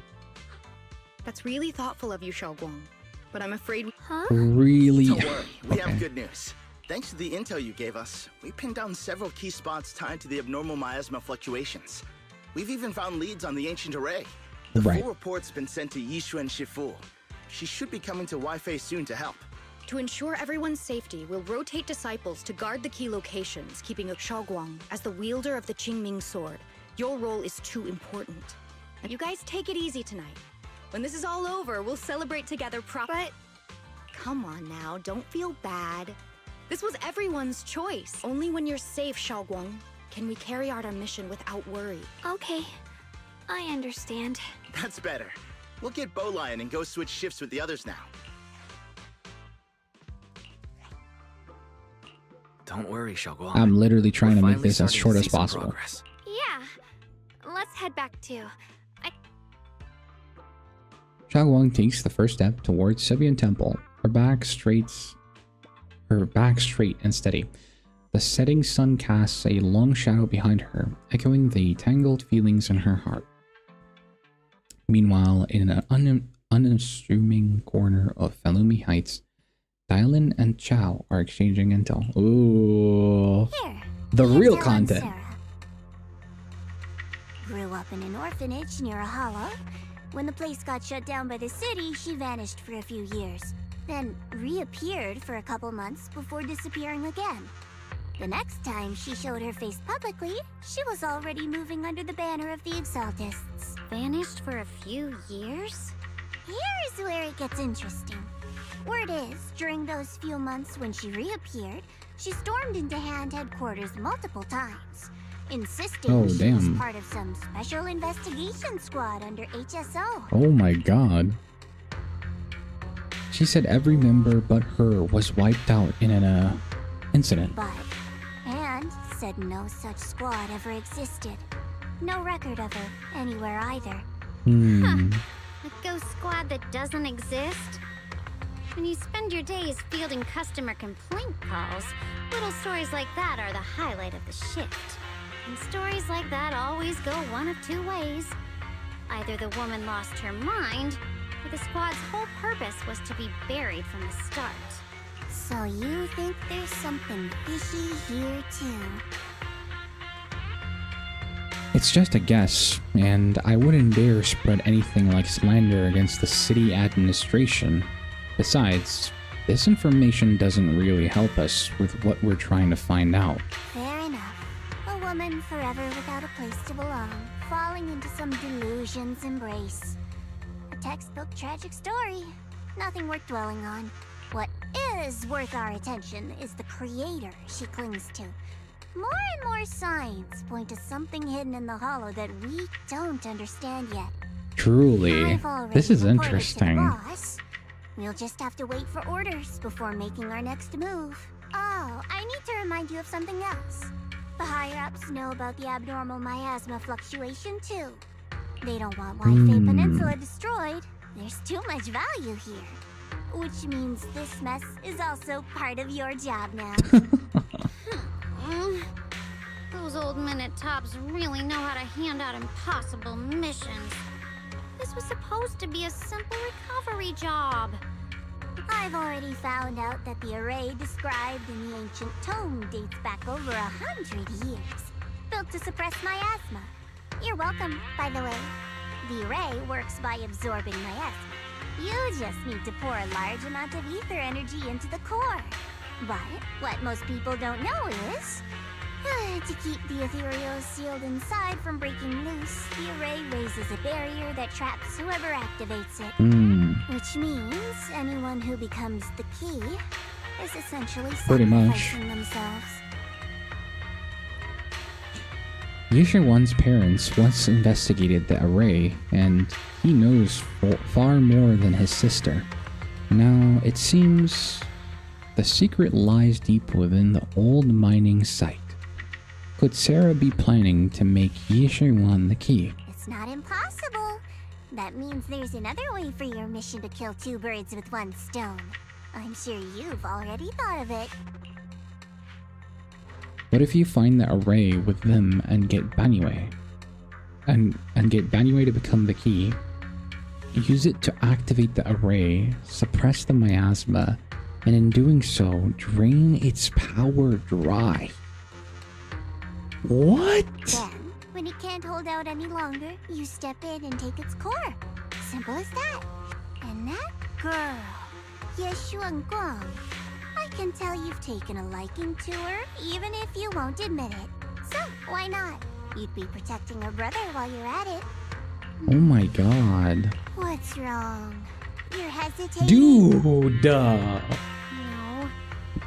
That's really thoughtful of you, Xiaoguang. But I'm afraid... Huh? Really? Don't worry, we Okay. have good news. Thanks to the intel you gave us, we pinned down several key spots tied to the abnormal miasma fluctuations. We've even found leads on the ancient array. The Right. full report's been sent to Yishuan Shifu. She should be coming to Wi-Fi soon to help. To ensure everyone's safety, we'll rotate disciples to guard the key locations, keeping Xiaoguang as the wielder of the Qingming sword. Your role is too important. And you guys take it easy tonight. When this is all over, we'll celebrate together But... Come on now, don't feel bad. This was everyone's choice. Only when you're safe, Xiaoguang, can we carry out our mission without worry. Okay, I understand. That's better. We'll get Bowlion and go switch shifts with the others now. Don't worry, Xiaoguang. I'm literally trying to We're make finally this as starting short to as see some possible. progress. Yeah, let's head back too. Xiaoguang takes the first step towards Swabian Temple, her back straight and steady. The setting sun casts a long shadow behind her, echoing the tangled feelings in her heart. Meanwhile, in an unassuming corner of Falumi Heights, Dylan and Chao are exchanging intel. Ooh. Here, The here's real Dylan content. Sarah. Grew up in an orphanage near a hollow. When the place got shut down by the city, she vanished for a few years. Then reappeared for a couple months before disappearing again. The next time she showed her face publicly, she was already moving under the banner of the Exaltists. Vanished for a few years? Here's where it gets interesting. Word is, during those few months when she reappeared, she stormed into Hand headquarters multiple times, insisting Oh, she was damn. part of some special investigation squad under HSO. Oh my god. She said every member but her was wiped out in an incident. But Hand said no such squad ever existed. No record of her anywhere either. A ghost squad that doesn't exist? When you spend your days fielding customer complaint calls, little stories like that are the highlight of the shift. And stories like that always go one of two ways. Either the woman lost her mind, or the squad's whole purpose was to be buried from the start. So you think there's something fishy here too? It's just a guess, and I wouldn't dare spread anything like slander against the city administration. Besides, this information doesn't really help us with what we're trying to find out. Fair enough. A woman forever without a place to belong, falling into some delusion's embrace. A textbook tragic story. Nothing worth dwelling on. What is worth our attention is the creator she clings to. More and more signs point to something hidden in the hollow that we don't understand yet. Truly, this is reported to the interesting. boss. We'll just have to wait for orders before making our next move. Oh, I need to remind you of something else. The higher-ups know about the abnormal miasma fluctuation too. They don't want Wi-Fi Peninsula destroyed. There's too much value here. Which means this mess is also part of your job now. Those old minute tops really know how to hand out impossible missions. This was supposed to be a simple recovery job. I've already found out that the array described in the ancient tome dates back over 100 years. Built to suppress miasma. You're welcome, by the way. The array works by absorbing miasma. You just need to pour a large amount of ether energy into the core. But what most people don't know is, to keep the ethereal sealed inside from breaking loose, the array raises a barrier that traps whoever activates it. Which means anyone who becomes the key is essentially Pretty much. sacrificing themselves. Yisha-wan's parents once investigated the array, and he knows far more than his sister. Now, it seems the secret lies deep within the old mining site. Could Sarah be planning to make Yisha-wan the key? It's not impossible. That means there's another way for your mission to kill two birds with one stone. I'm sure you've already thought of it. What if you find the array with them and get Banyue? And get Banyue to become the key, use it to activate the array, suppress the miasma, and in doing so, drain its power dry. What? Then, when it can't hold out any longer, you step in and take its core. Simple as that. And that girl, Yeshuan Guang, I can tell you've taken a liking to her, even if you won't admit it. So, why not? You'd be protecting her brother while you're at it. Oh my god. What's wrong? You're hesitating? Dude! No,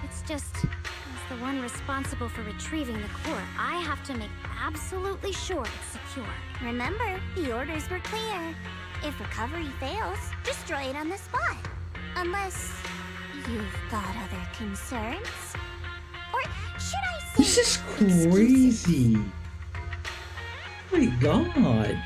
it's just, as the one responsible for retrieving the core, I have to make absolutely sure it's secure. Remember, the orders were clear. If recovery fails, destroy it on the spot. Unless you've got other concerns? Or should I say... This is crazy! Oh my god!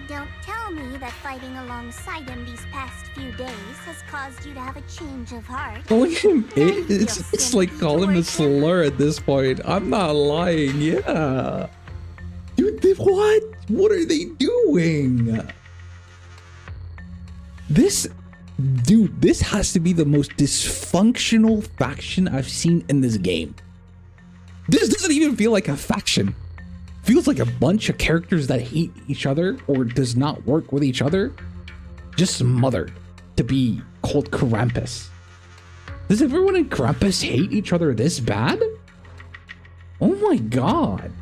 Don't tell me that fighting alongside him these past few days has caused you to have a change of heart. Calling him it's like calling him a slur at this point. I'm not lying, yeah. Dude, what? What are they doing? This has to be the most dysfunctional faction I've seen in this game. This doesn't even feel like a faction. Feels like a bunch of characters that hate each other or does not work with each other, just smothered to be called Krampus. Does everyone in Krampus hate each other this bad? Oh my god.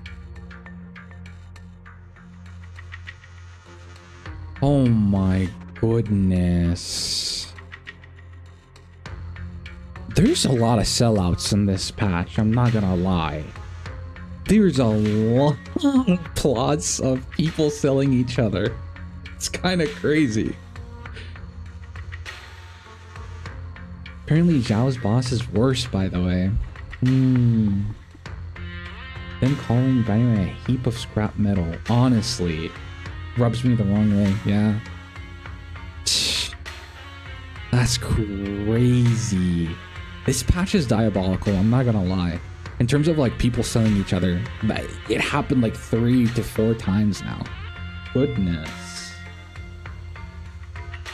Oh my goodness. There's a lot of sellouts in this patch, I'm not gonna lie. There's a lot of plots of people selling each other. It's kind of crazy. Apparently Zhao's boss is worse, by the way. Them calling Banyue a heap of scrap metal, honestly, rubs me the wrong way, yeah. That's crazy. This patch is diabolical, I'm not gonna lie. In terms of like people selling each other, it happened like 3 to 4 times now. Goodness.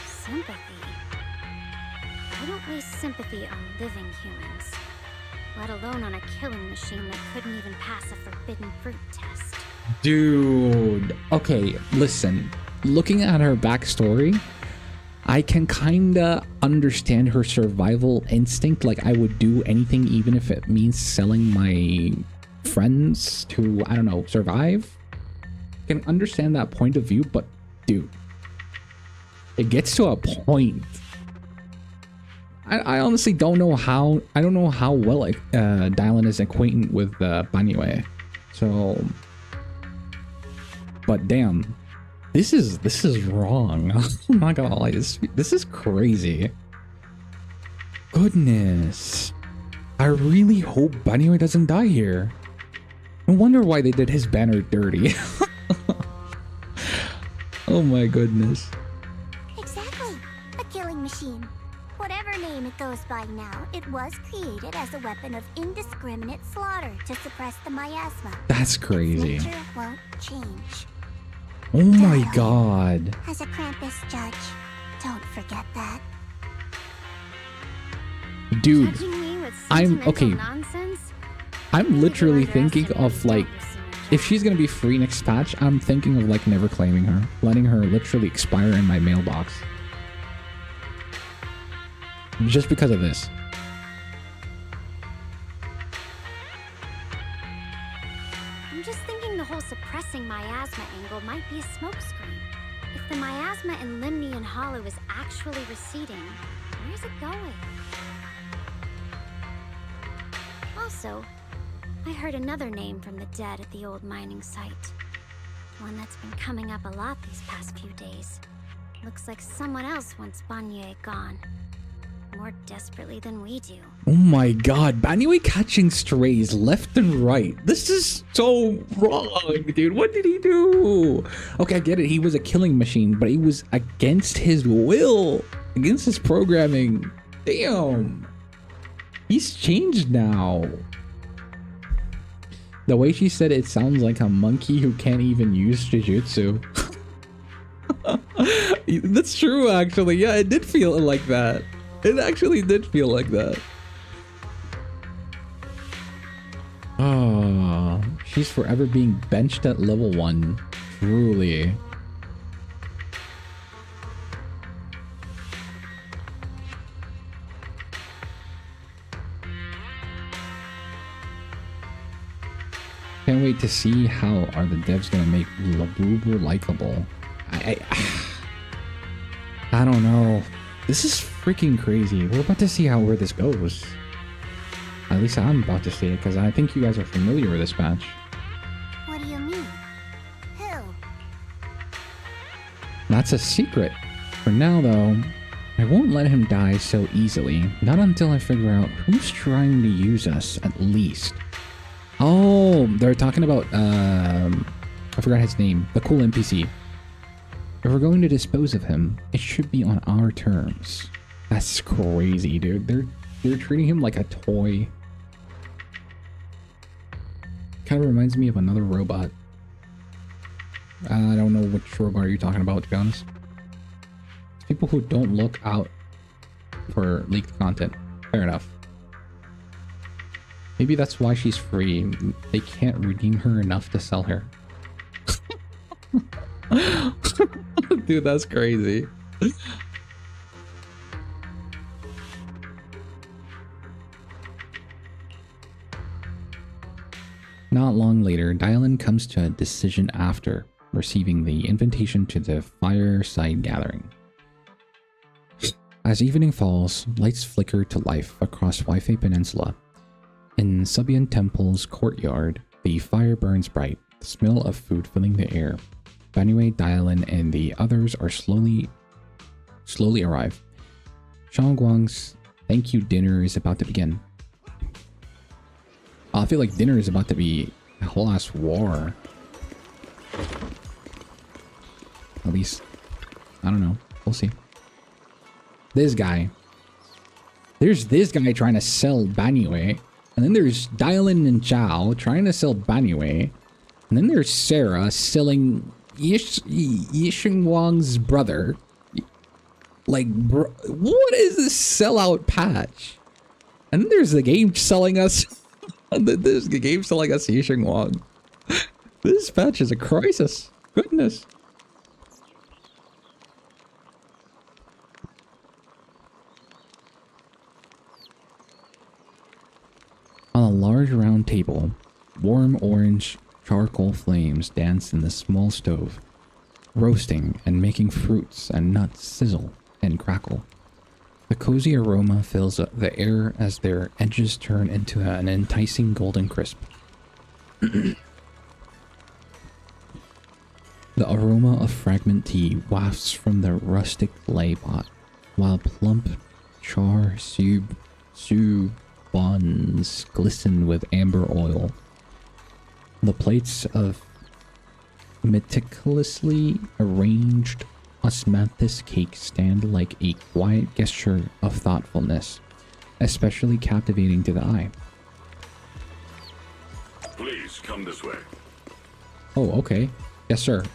Sympathy. I don't waste sympathy on living humans, let alone on a killing machine that couldn't even pass a forbidden fruit test. Dude. Okay, listen. Looking at her backstory, I can kinda understand her survival instinct. Like, I would do anything, even if it means selling my friends to, I don't know, survive. I can understand that point of view, but dude, it gets to a point. I honestly don't know how. I don't know how well Dylan is acquainted with Banyue. So, but damn, this is wrong. I'm not gonna lie, this is crazy. Goodness, I really hope Banyue doesn't die here. No wonder why they did his banner dirty. Oh my goodness. Exactly. A killing machine. Whatever name it goes by now, it was created as a weapon of indiscriminate slaughter to suppress the miasma. That's crazy. Its nature won't change. Oh my god. As a Krampus judge, don't forget that. Dude, Judging me with I'm sentimental okay. nonsense? I'm literally thinking of like, if she's gonna be free next patch, I'm thinking of like never claiming her, letting her literally expire in my mailbox. Just because of this. I'm just thinking the whole suppressing miasma angle might be a smokescreen. If the miasma in Limnian Hollow is actually receding, where's it going? Also, I heard another name from the dead at the old mining site. One that's been coming up a lot these past few days. Looks like someone else wants Banyue gone. More desperately than we do. Oh my god, Banyue catching strays left and right. This is so wrong, dude. What did he do? Okay, I get it. He was a killing machine, but he was against his will, against his programming. Damn. He's changed now. The way she said it sounds like a monkey who can't even use Jujutsu. That's true, actually. Yeah, it did feel like that. It actually did feel like that. Oh, she's forever being benched at level 1. Truly. Can't wait to see how are the devs gonna make Labubu likable. I don't know. This is freaking crazy. We're about to see where this goes. At least I'm about to see it, because I think you guys are familiar with this patch. What do you mean? Who? That's a secret. For now, though, I won't let him die so easily. Not until I figure out who's trying to use us, at least. Oh, they're talking about, I forgot his name. The cool NPC. If we're going to dispose of him, it should be on our terms. That's crazy, dude. They're treating him like a toy. Kind of reminds me of another robot. I don't know which robot you're talking about, to be honest. People who don't look out for leaked content. Fair enough. Maybe that's why she's free. They can't redeem her enough to sell her. Dude, that's crazy. Not long later, Dylan comes to a decision after receiving the invitation to the fireside gathering. As evening falls, lights flicker to life across Waifei Peninsula. In Subian Temple's courtyard, the fire burns bright, the smell of food filling the air. Banyue, Dylan, and the others are slowly arrive. Shangguang's thank you dinner is about to begin. I feel like dinner is about to be a whole ass war. At least, I don't know. We'll see. This guy. There's this guy trying to sell Banyue. And then there's Dylan and Zhao trying to sell Banyue. And then there's Sarah selling Yisheng Wang's brother. Like, bro, what is this sellout patch? And then there's the game selling us. There's the game selling us Yisheng Wang. This patch is a crisis. Goodness. Orange charcoal flames dance in the small stove, roasting and making fruits and nuts sizzle and crackle. The cozy aroma fills the air as their edges turn into an enticing golden crisp. The aroma of fragrant tea wafts from the rustic clay pot, while plump char siu buns glisten with amber oil. The plates of meticulously arranged osmanthus cake stand like a quiet gesture of thoughtfulness, especially captivating to the eye. Please come this way. Oh, okay. Yes, sir.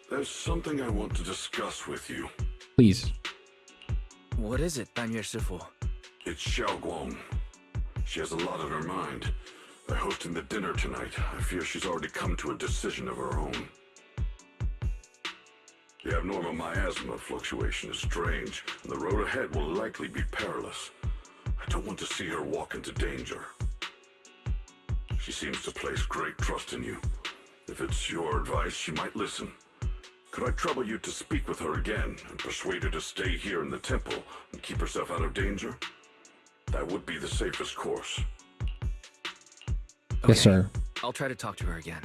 There's something I want to discuss with you. Please. What is it, Banyue Shifu? It's Xiaoguang. She has a lot on her mind. By hosting the dinner tonight, I fear she's already come to a decision of her own. The abnormal miasma fluctuation is strange, and the road ahead will likely be perilous. I don't want to see her walk into danger. She seems to place great trust in you. If it's your advice, she might listen. Could I trouble you to speak with her again and persuade her to stay here in the temple and keep herself out of danger? That would be the safest course. Yes, sir. I'll try to talk to her again.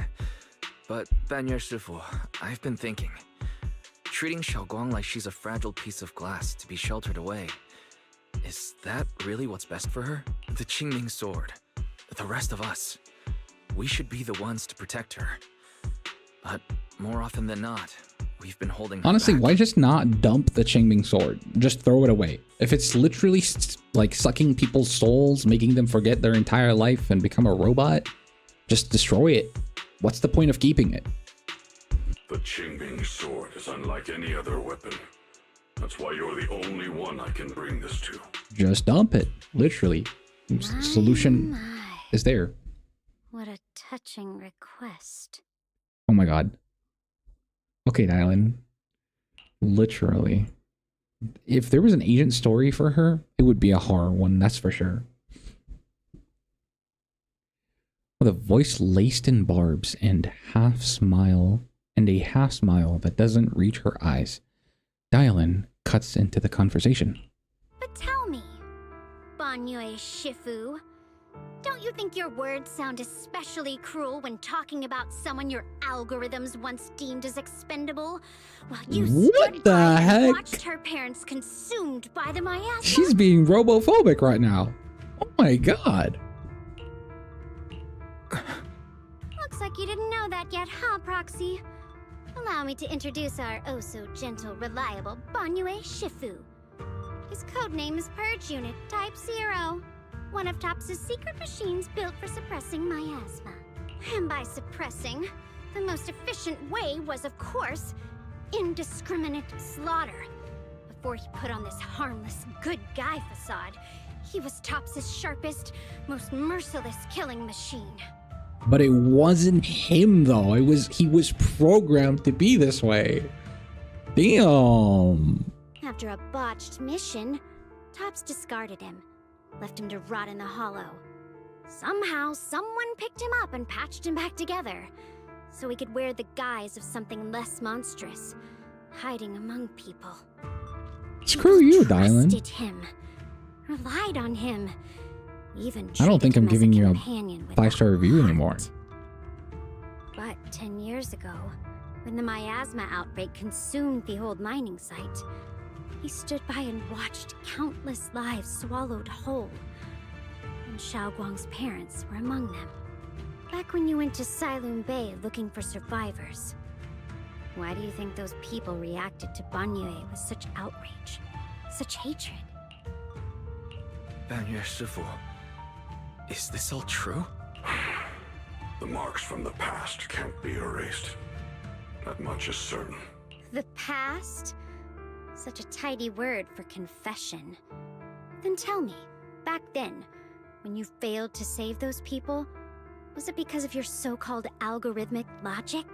But, Banyue Shifu, I've been thinking. Treating Xiaoguang like she's a fragile piece of glass to be sheltered away. Is that really what's best for her? The Qingming sword. The rest of us. We should be the ones to protect her. But more often than not, we've been holding her Honestly, back. why just not dump the Qingming sword? Just throw it away. If it's literally like sucking people's souls, making them forget their entire life and become a robot, just destroy it. What's the point of keeping it? The Qingming sword is unlike any other weapon. That's why you're the only one I can bring this to. Just dump it. Literally. Solution is there. What a touching request. Oh my god. Okay, Dylan. Literally. If there was an agent story for her, it would be a horror one, that's for sure. With a voice laced in barbs and a half smile that doesn't reach her eyes, Dylan cuts into the conversation. But tell me, Banyue Shifu, don't you think your words sound especially cruel when talking about someone your algorithms once deemed as expendable? While you stood by and watched her parents consumed by the miasma? She's being robophobic right now. Oh my god. Looks like you didn't know that yet, huh, Proxy? Allow me to introduce our oh-so-gentle, reliable Banyue Shifu. His codename is Purge Unit Type 0, one of TOPS' secret machines built for suppressing miasma. And by suppressing, the most efficient way was, of course, indiscriminate slaughter. Before he put on this harmless, good guy facade, he was TOPS' sharpest, most merciless killing machine. But it wasn't him though. He was programmed to be this way. Damn. After a botched mission, TOPS discarded him, left him to rot in the hollow. Somehow, someone picked him up and patched him back together, so he could wear the guise of something less monstrous, hiding among people. Screw you, Dylan. Trusted him, relied on him, even I don't think I'm giving you a companion with 5-star review anymore. But 10 years ago, when the miasma outbreak consumed the old mining site, he stood by and watched countless lives swallowed whole. And Xiaoguang's parents were among them. Back when you went to Silum Bay looking for survivors, why do you think those people reacted to Banyue with such outrage, such hatred? Banyue Shifu, is this all true? The marks from the past can't be erased. That much is certain. The past? Such a tidy word for confession. Then tell me, back then, when you failed to save those people, was it because of your so-called algorithmic logic?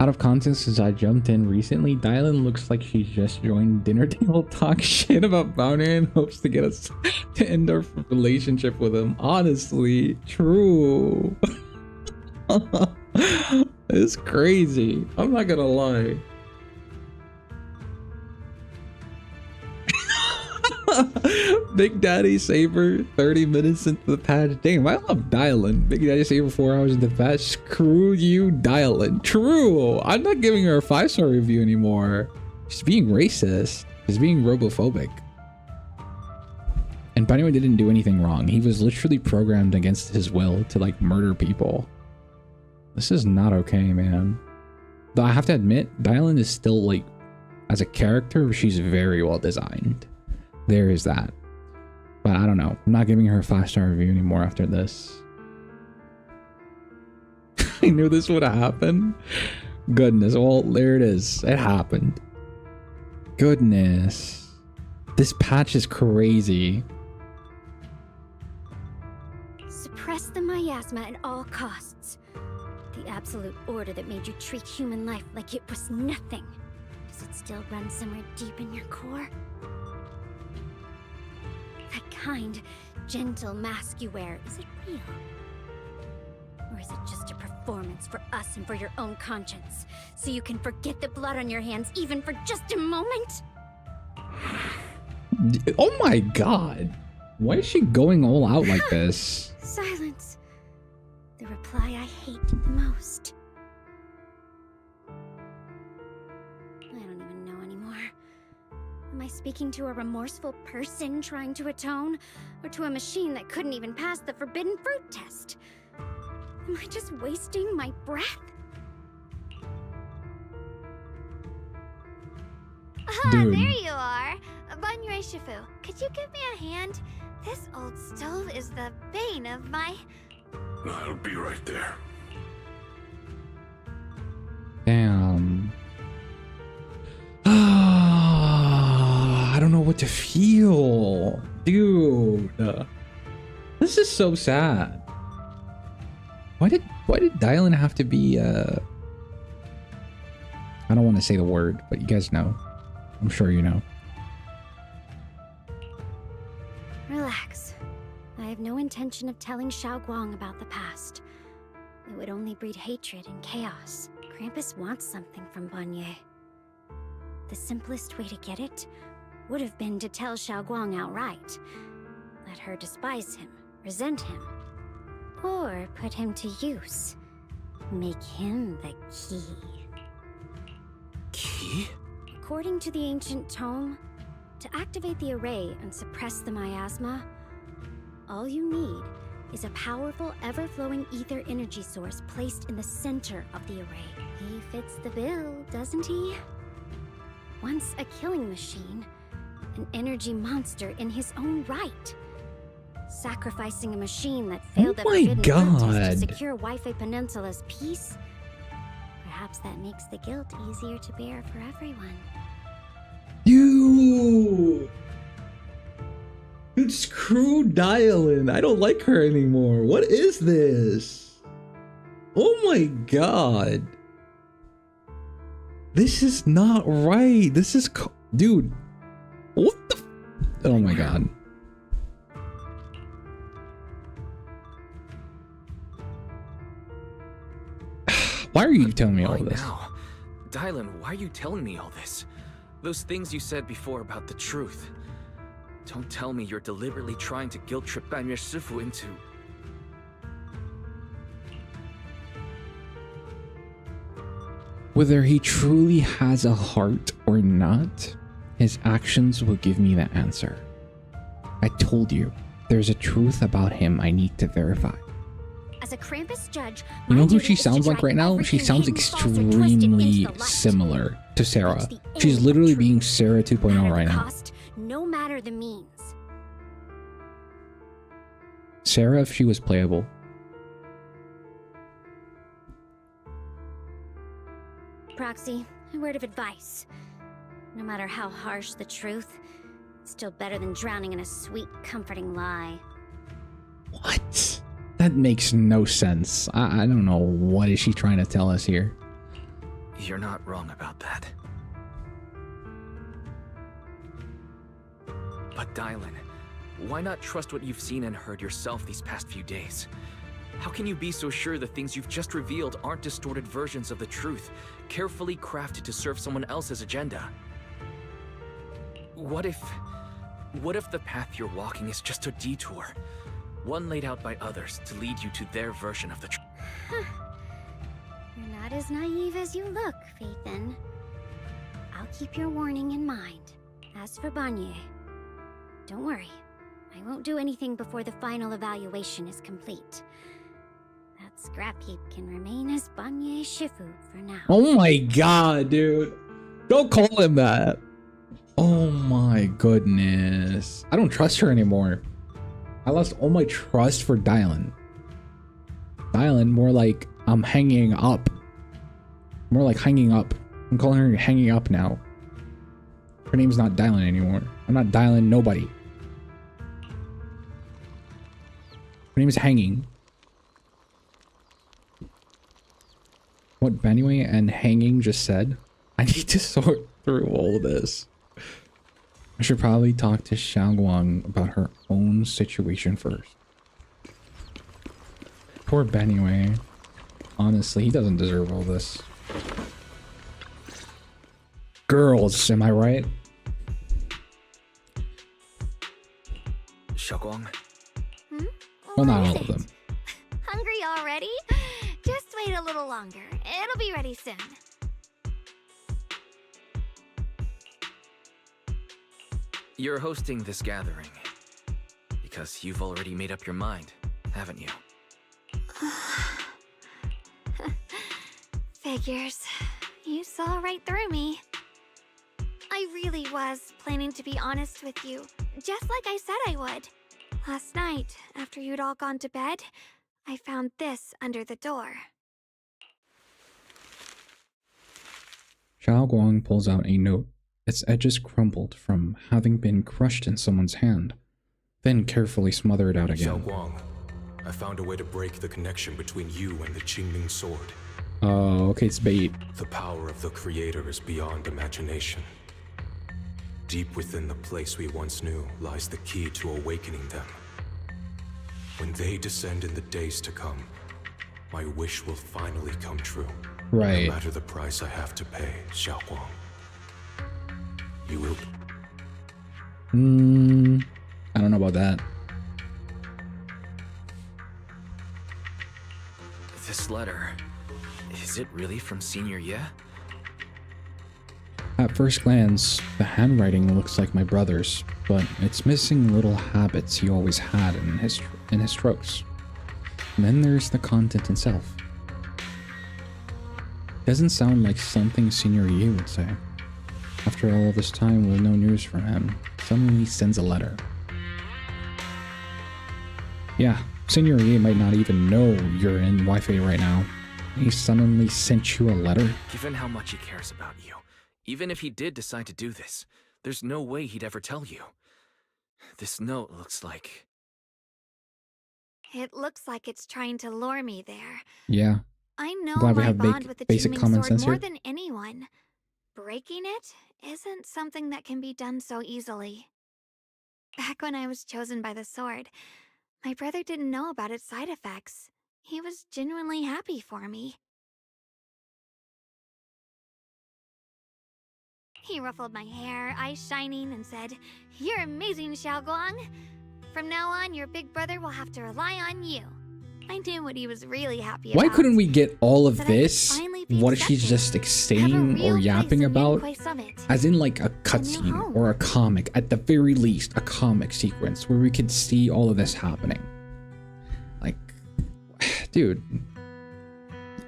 Out of context, since I jumped in recently, Dylan looks like she's just joined dinner table talk shit about Banyue and hopes to get us to end our relationship with him. Honestly, true. It's crazy. I'm not gonna lie. Big Daddy Saber 30 minutes into the patch. Damn, I love Dylan. Big Daddy Saber 4 hours into the patch. Screw you, Dylan. True. I'm not giving her a 5-star review anymore. She's being racist. She's being robophobic. And Banyue didn't do anything wrong. He was literally programmed against his will to like murder people. This is not okay, man. Though I have to admit, Dylan is still like, as a character, she's very well designed. There is that. But I don't know. I'm not giving her a 5-star review anymore after this. I knew this would happen. Goodness. Well, there it is. It happened. Goodness. This patch is crazy. Suppress the miasma at all costs. The absolute order that made you treat human life like it was nothing. Does it still run somewhere deep in your core? That kind, gentle mask you wear, is it real? Or is it just a performance for us and for your own conscience? So you can forget the blood on your hands even for just a moment? Oh my god. Why is she going all out like this? Silence. The reply I hate the most. I don't even know anymore. Am I speaking to a remorseful person trying to atone? Or to a machine that couldn't even pass the forbidden fruit test? Am I just wasting my breath? Dude. There you are. Banyue Shifu, could you give me a hand? This old stove is the bane of my... I'll be right there. Damn. I don't know what to feel. Dude. This is so sad. Why did Dylan have to be I don't want to say the word, but you guys know. I'm sure you know. Relax. I have no intention of telling Xiaoguang about the past. It would only breed hatred and chaos. Krampus wants something from Banyue. The simplest way to get it would have been to tell Xiaoguang outright. Let her despise him, resent him, or put him to use. Make him the key. Key? According to the ancient tome, to activate the array and suppress the miasma, all you need is a powerful, ever-flowing ether energy source placed in the center of the array. He fits the bill, doesn't he? Once a killing machine, an energy monster in his own right. Sacrificing a machine that failed the forbidden fruit test to secure Wi-Fi Peninsula's peace. Perhaps that makes the guilt easier to bear for everyone. Dude, screw Dylan. I don't like her anymore. What is this? Oh my god. This is not right. This is dude. What the oh my god. Why are you telling me all this? Now? Dylan, why are you telling me all this? Those things you said before about the truth. Don't tell me you're deliberately trying to guilt trip Banyue Shifu into... Whether he truly has a heart or not, his actions will give me the answer. I told you, there's a truth about him I need to verify. As a Krampus judge, You know who she sounds like right now? She sounds extremely similar to Sarah. She's literally being Sarah 2.0 right now. No matter the means. Sarah, if she was playable. Proxy, a word of advice. No matter how harsh the truth, it's still better than drowning in a sweet, comforting lie. What? That makes no sense. I don't know. What is she trying to tell us here? You're not wrong about that. But Dylan, why not trust what you've seen and heard yourself these past few days? How can you be so sure the things you've just revealed aren't distorted versions of the truth, carefully crafted to serve someone else's agenda? What if the path you're walking is just a detour? One laid out by others to lead you to their version of the truth. You're not as naive as you look, Phaethon. I'll keep your warning in mind. As for Banyue, don't worry. I won't do anything before the final evaluation is complete. That scrap heap can remain as Banyue Shifu for now. Oh my god, dude. Don't call him that. Oh my goodness. I don't trust her anymore. I lost all my trust for Dylan. Dylan, more like I'm hanging up. More like hanging up. I'm calling her hanging up now. Her name's not Dylan anymore. I'm not Dylan nobody. Her name is Hanging. What Banyue and Hanging just said? I need to sort through all of this. I should probably talk to Xiaoguang about her own situation first. Poor Banyue. Honestly, he doesn't deserve all this. Girls, am I right? Xiaoguang? Well, not all of them. Hungry already? Just wait a little longer. It'll be ready soon. You're hosting this gathering because you've already made up your mind, haven't you? Figures. You saw right through me. I really was planning to be honest with you, just like I said I would. Last night, after you'd all gone to bed, I found this under the door. Xiaoguang pulls out a note. Its edges crumpled from having been crushed in someone's hand, then carefully smothered out again. Xiaoguang, I found a way to break the connection between you and the Qingming sword. Oh, okay, it's bait. The power of the Creator is beyond imagination. Deep within the place we once knew lies the key to awakening them. When they descend in the days to come, my wish will finally come true. Right. No matter the price I have to pay, Xiaoguang. You will... I don't know about that. This letter, is it really from Senior Ye? At first glance, the handwriting looks like my brother's, but it's missing little habits he always had in his strokes. And then there's the content itself. Doesn't sound like something Senior Ye would say. After all this time with no news from him, suddenly he sends a letter. Yeah, Senior Ye might not even know you're in Wi-Fi right now. He suddenly sent you a letter? Given how much he cares about you, even if he did decide to do this, there's no way he'd ever tell you. This note looks like... It looks like it's trying to lure me there. Yeah. I know Glad we my have bond with the basic Qingming common sword sense more here. than anyone. Breaking it isn't something that can be done so easily. Back when I was chosen by the sword, my brother didn't know about its side effects. He was genuinely happy for me. He ruffled my hair, eyes shining, and said, "You're amazing, Xiaoguang. From now on, your big brother will have to rely on you." I knew what he was really happy about. Why couldn't we get all of That I could this, finally be what she's just saying or yapping about, as in like a cutscene or a comic, at the very least, a comic sequence where we could see all of this happening? Like, dude.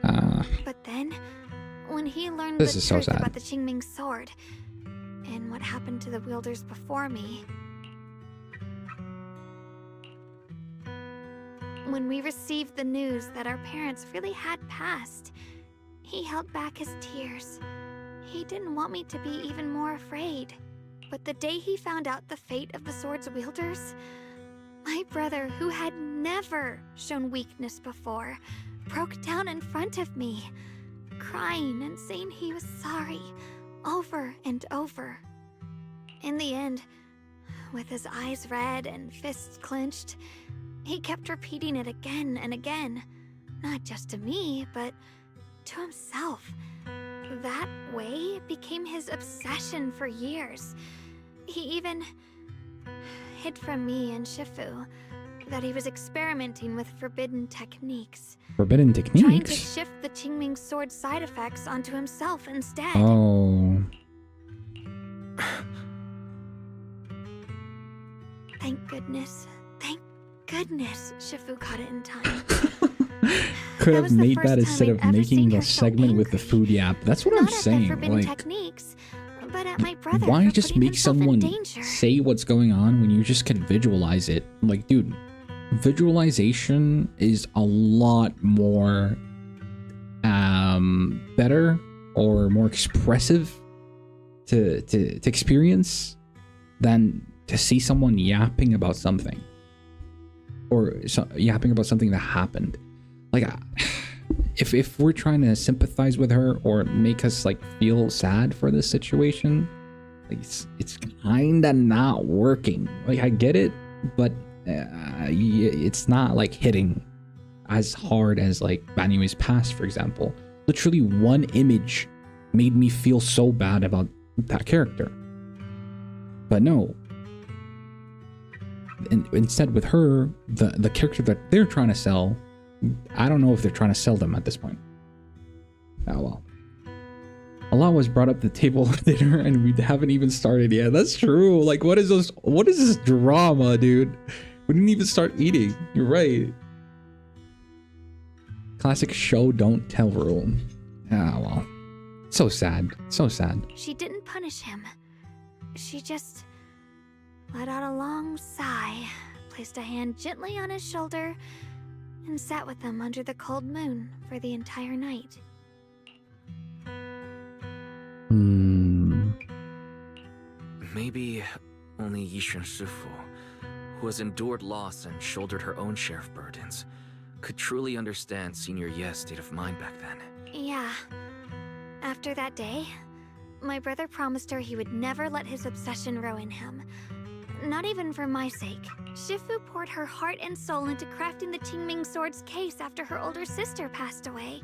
But then, when he learned This the is so truth sad. about the Qingming sword, and what happened to the wielders before me, when we received the news that our parents really had passed, he held back his tears. He didn't want me to be even more afraid. But the day he found out the fate of the sword's wielders, my brother, who had never shown weakness before, broke down in front of me. crying and saying he was sorry over and over. In the end, with his eyes red and fists clenched, he kept repeating it again and again, not just to me, but to himself. That way became his obsession for years. He even hid from me and Shifu that he was experimenting with forbidden techniques. Forbidden Trying to techniques? shift the Qingming sword's side effects onto himself instead. Oh. Thank goodness. Thank goodness Shifu caught it in time. Could have was the made first that time instead I'd of ever making seen the her so segment with the food yap. That's what I'm Not at the saying. forbidden Like, techniques, but at my brother why for just putting make himself in someone danger. say what's going on when you just can visualize it? Like, dude, visualization is a lot more better or more expressive to experience than to see someone yapping about something or yapping about something that happened. Like, if we're trying to sympathize with her or make us like feel sad for this situation, like it's kind of not working. Like, I get it, but it's not like hitting as hard as like Banyue's past, for example. Literally one image made me feel so bad about that character. But no. And instead with her, the character that they're trying to sell, I don't know if they're trying to sell them at this point. Oh well. A lot was brought up the table of dinner and we haven't even started yet. That's true. Like, what is this drama, dude? We didn't even start eating. You're right. Classic show don't tell rule. Ah, well. So sad. So sad. She didn't punish him. She just let out a long sigh, placed a hand gently on his shoulder, and sat with him under the cold moon for the entire night. Maybe only Yishun Shifu, who has endured loss and shouldered her own share of burdens, could truly understand Senior Ye's state of mind back then. Yeah. After that day, my brother promised her he would never let his obsession ruin him. Not even for my sake. Shifu poured her heart and soul into crafting the Qingming sword's case after her older sister passed away.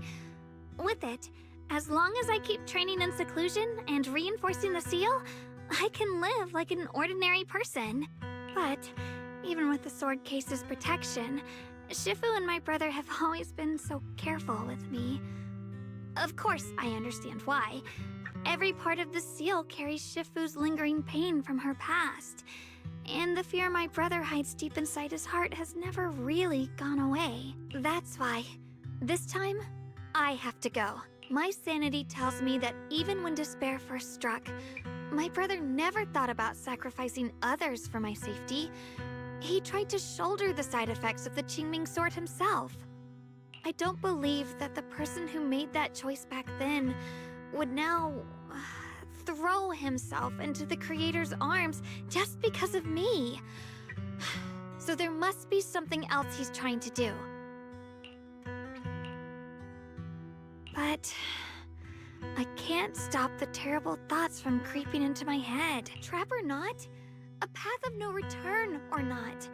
With it, as long as I keep training in seclusion and reinforcing the seal, I can live like an ordinary person. But even with the sword case's protection, Shifu and my brother have always been so careful with me. Of course, I understand why. Every part of the seal carries Shifu's lingering pain from her past, and the fear my brother hides deep inside his heart has never really gone away. That's why, this time, I have to go. My sanity tells me that even when despair first struck, my brother never thought about sacrificing others for my safety. He tried to shoulder the side effects of the Qingming sword himself. I don't believe that the person who made that choice back then would now throw himself into the Creator's arms just because of me. So there must be something else he's trying to do. But I can't stop the terrible thoughts from creeping into my head. Trap or not, a path of no return or not,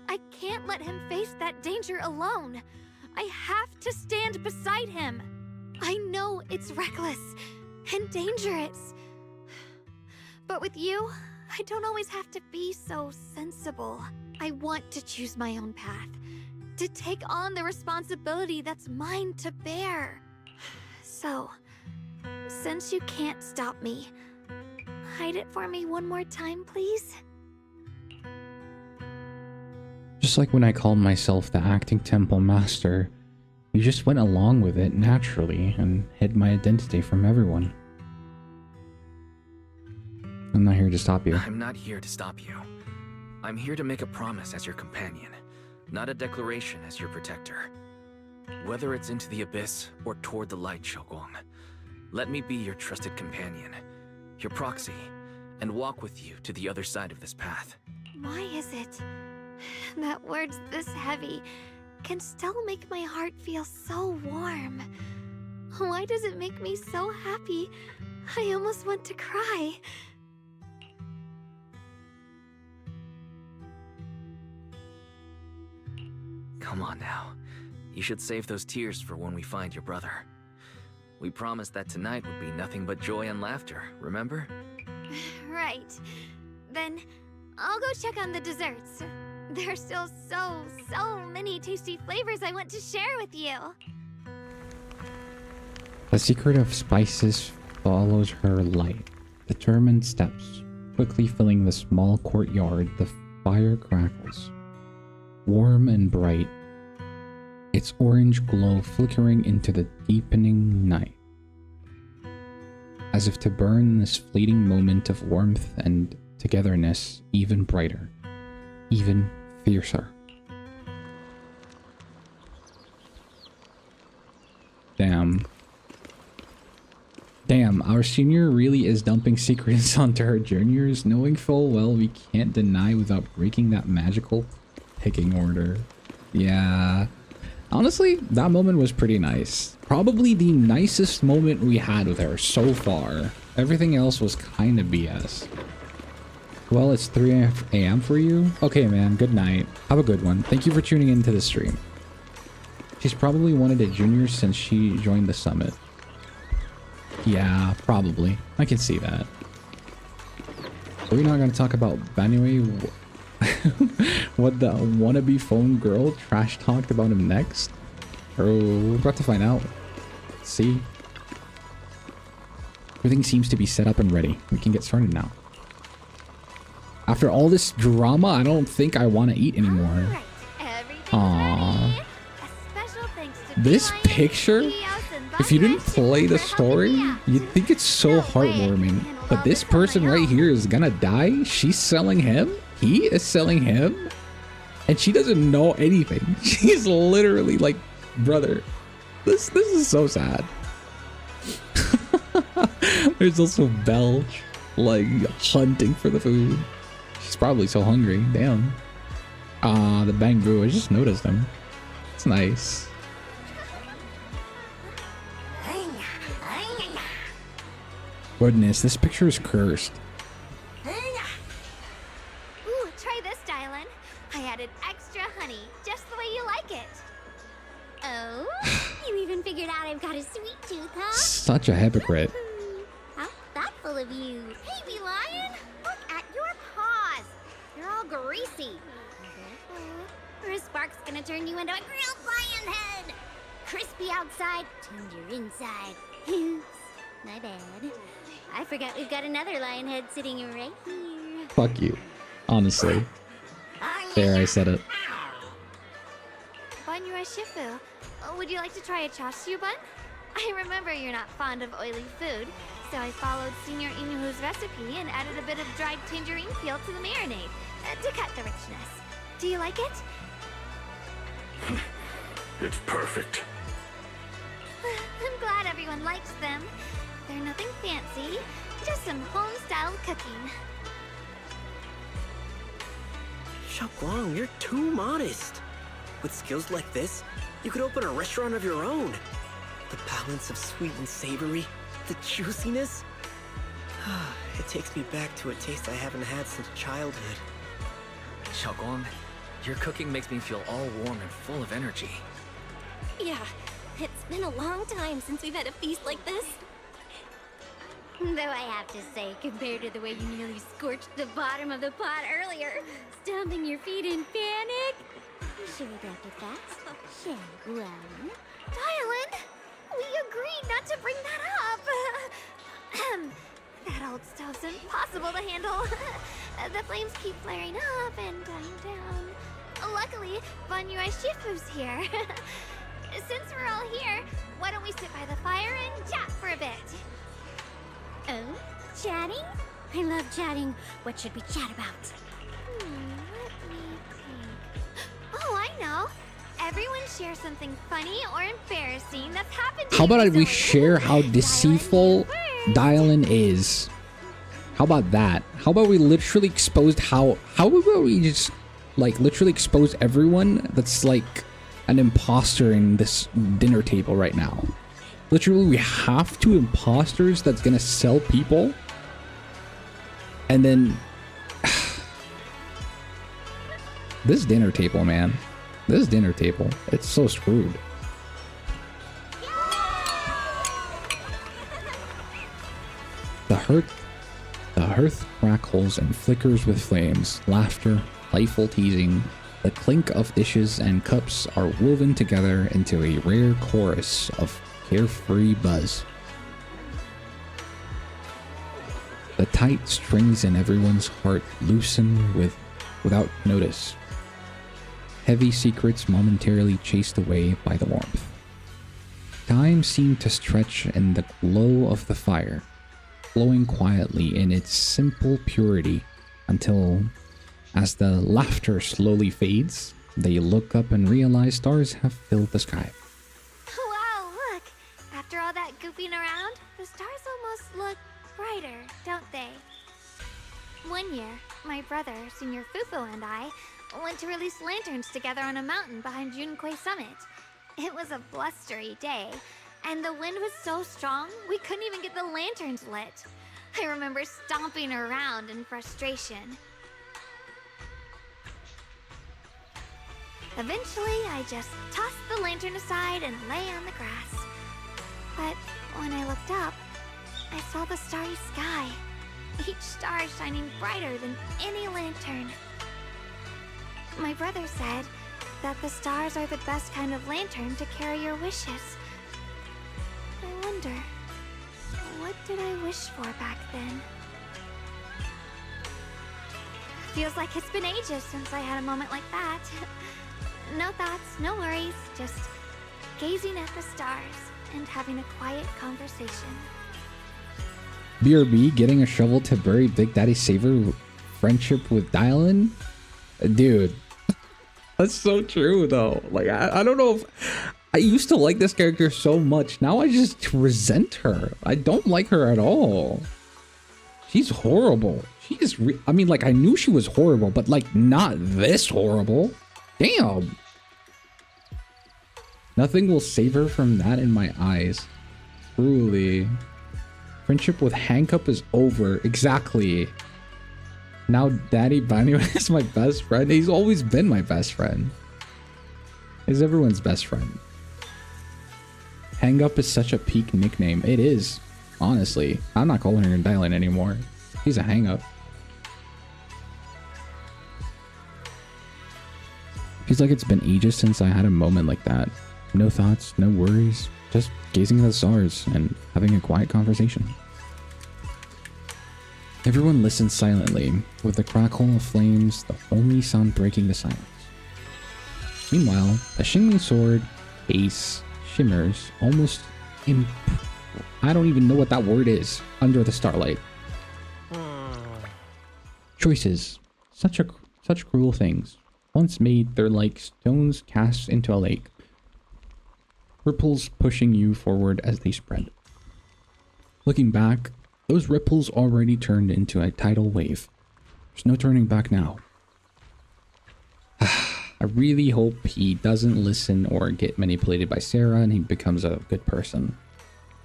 I can't let him face that danger alone. I have to stand beside him. I know it's reckless and dangerous. But with you, I don't always have to be so sensible. I want to choose my own path, to take on the responsibility that's mine to bear. So, since you can't stop me, hide it for me one more time, please? Just like when I called myself the acting temple master, you just went along with it naturally and hid my identity from everyone. I'm not here to stop you. I'm not here to stop you. I'm here to make a promise as your companion, not a declaration as your protector. Whether it's into the abyss or toward the light, Shoguang, let me be your trusted companion, your proxy, and walk with you to the other side of this path. Why is it that words this heavy can still make my heart feel so warm? Why does it make me so happy? I almost want to cry. Come on now. You should save those tears for when we find your brother. We promised that tonight would be nothing but joy and laughter, remember? Right. Then I'll go check on the desserts. There's still so many tasty flavors I want to share with you. The secret of spices follows her light. Determined steps, quickly filling the small courtyard. The fire crackles, warm and bright, its orange glow flickering into the deepening night, as if to burn this fleeting moment of warmth and togetherness even brighter, even fiercer. Damn, our senior really is dumping secrets onto her juniors, knowing full well we can't deny without breaking that magical picking order. Yeah. Honestly, that moment was pretty nice. Probably the nicest moment we had with her so far. Everything else was kind of BS. Well, it's 3 a.m. for you? Okay, man, good night. Have a good one. Thank you for tuning into the stream. She's probably one of the juniors since she joined the summit. Yeah, probably. I can see that. Are we not going to talk about Banyue? What the wannabe phone girl trash talked about him next? We're about to find out. See? Everything seems to be set up and ready. We can get started now. After all this drama, I don't think I want to eat anymore. Aww. This picture, if you didn't play the story, you'd think it's so heartwarming. But this person right here is gonna die. She's selling him. He is selling him. And she doesn't know anything. She's literally like, brother, this is so sad. There's also Belch, like, hunting for the food. She's probably so hungry. Damn. The Bangbu. I just noticed him. It's nice. Goodness, this picture is cursed. Ooh, try this, Dylan. I added extra honey, just the way you like it. Oh, you even figured out I've got a sweet tooth, huh? Such a hypocrite. How thoughtful of you. Hey, bee lion, look at your paws. They're all greasy. Or is Spark's gonna turn you into a grilled lion head? Crispy outside, tender inside. Oops, my bad. I forgot we've got another lion head sitting right here. Fuck you. Honestly. There, I said it. Banyue Shifu, would you like to try a chashu bun? I remember you're not fond of oily food, so I followed Senior Inuhu's recipe and added a bit of dried tangerine peel to the marinade to cut the richness. Do you like it? It's perfect. I'm glad everyone likes them. They're nothing fancy, just some home-style cooking. Xiaoguang, you're too modest. With skills like this, you could open a restaurant of your own. The balance of sweet and savory, the juiciness. It takes me back to a taste I haven't had since childhood. Xiaoguang, your cooking makes me feel all warm and full of energy. Yeah, it's been a long time since we've had a feast like this. Though I have to say, compared to the way you nearly scorched the bottom of the pot earlier, stomping your feet in panic. Should we wrap it fast? Shall we? Dylan, we agreed not to bring that up. That old stove's impossible to handle. The flames keep flaring up and dying down. Luckily, Banyue Shifu's here. Since we're all here, why don't we sit by the fire and chat for a bit? Oh, chatting? I love chatting. What should we chat about? Let me think. Oh, I know. Everyone share something funny or embarrassing that's happened to How you about we recently. share how deceitful Dylan is? How about that? How about we literally exposed how about we just like literally expose everyone that's like an imposter in this dinner table right now? Literally, we have two imposters that's gonna sell people. And then... this dinner table, man. This dinner table. It's so screwed. The hearth crackles and flickers with flames. Laughter, playful teasing, the clink of dishes and cups are woven together into a rare chorus of carefree buzz. The tight strings in everyone's heart loosen without notice. Heavy secrets momentarily chased away by the warmth. Time seemed to stretch in the glow of the fire, flowing quietly in its simple purity until, as the laughter slowly fades, they look up and realize stars have filled the sky. Wow, look! After all that goofing around, the stars almost look brighter, don't they? One year, my brother, Senior Fufu, and I went to release lanterns together on a mountain behind Yunquei Summit. It was a blustery day, and the wind was so strong we couldn't even get the lanterns lit. I remember stomping around in frustration. Eventually, I just tossed the lantern aside and lay on the grass. But when I looked up, I saw the starry sky, each star shining brighter than any lantern. My brother said that the stars are the best kind of lantern to carry your wishes. I wonder, what did I wish for back then? Feels like it's been ages since I had a moment like that. No thoughts, no worries, just gazing at the stars and having a quiet conversation. BRB getting a shovel to bury Big Daddy Saver friendship with Dylan? Dude, that's so true though. Like, I don't know if... I used to like this character so much. Now I just resent her. I don't like her at all. She's horrible. She is... I mean, like, I knew she was horrible, but, like, not this horrible. Damn. Nothing will save her from that in my eyes. Truly. Friendship with Hankup is over. Exactly. Now Daddy Banyue is my best friend. He's always been my best friend. He's everyone's best friend. Hangup is such a peak nickname. It is. Honestly. I'm not calling her Dylan anymore. He's a Hangup. Feels like it's been ages since I had a moment like that. No thoughts, no worries. Just gazing at the stars and having a quiet conversation. Everyone listens silently, with the crackle of flames the only sound breaking the silence. Meanwhile, the Xingming sword case shimmers almost I don't even know what that word is under the starlight. Choices, such cruel things. Once made, they're like stones cast into a lake. Ripples pushing you forward as they spread. Looking back, those ripples already turned into a tidal wave. There's no turning back now. I really hope he doesn't listen or get manipulated by Sarah and he becomes a good person.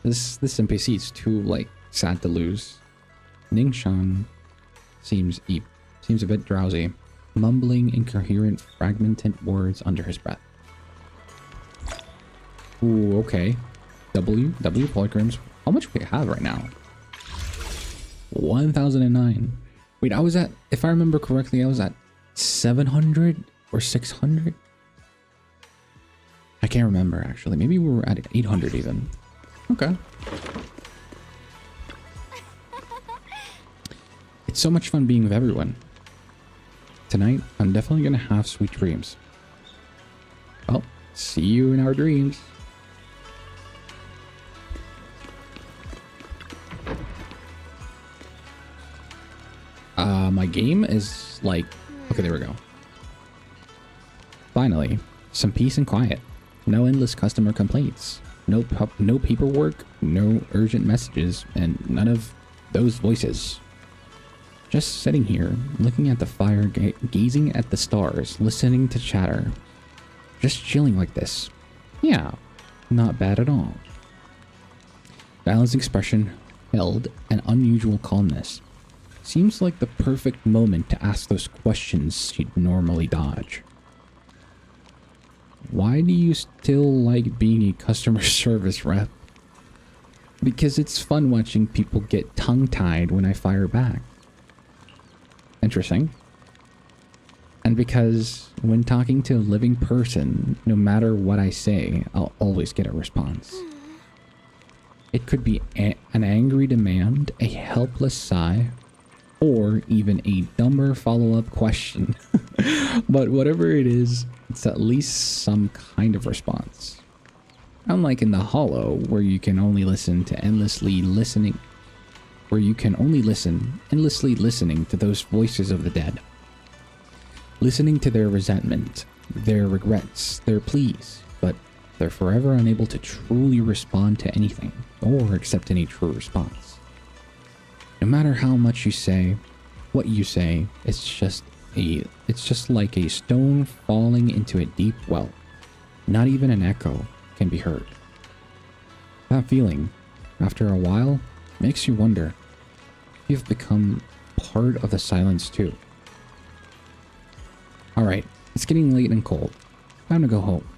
This NPC is too, like, sad to lose. Ningxiang seems a bit drowsy, mumbling incoherent, fragmented words under his breath. Ooh, okay. W polygrams. How much do we have right now? 1009. Wait, I was at, if I remember correctly, I was at 700 or 600? I can't remember actually. Maybe we were at 800 even. Okay. It's so much fun being with everyone. Tonight, I'm definitely gonna have sweet dreams. Well, see you in our dreams. My game is like... Okay, there we go. Finally, some peace and quiet. No endless customer complaints. No paperwork, no urgent messages, and none of those voices. Just sitting here, looking at the fire, gazing at the stars, listening to chatter. Just chilling like this. Yeah, not bad at all. Dylan's expression held an unusual calmness. Seems like the perfect moment to ask those questions she'd normally dodge. Why do you still like being a customer service rep? Because it's fun watching people get tongue-tied when I fire back. Interesting. And because when talking to a living person, no matter what I say, I'll always get a response. It could be an angry demand, a helpless sigh, or even a dumber follow-up question. But whatever it is, it's at least some kind of response. Unlike in the Hollow, where you can only listen to endlessly listening to those voices of the dead. Listening to their resentment, their regrets, their pleas, but they're forever unable to truly respond to anything or accept any true response. No matter how much you say, what you say, it's just like a stone falling into a deep well. Not even an echo can be heard. That feeling, after a while, makes you wonder if you've become part of the silence too. Alright, it's getting late and cold. Time to go home.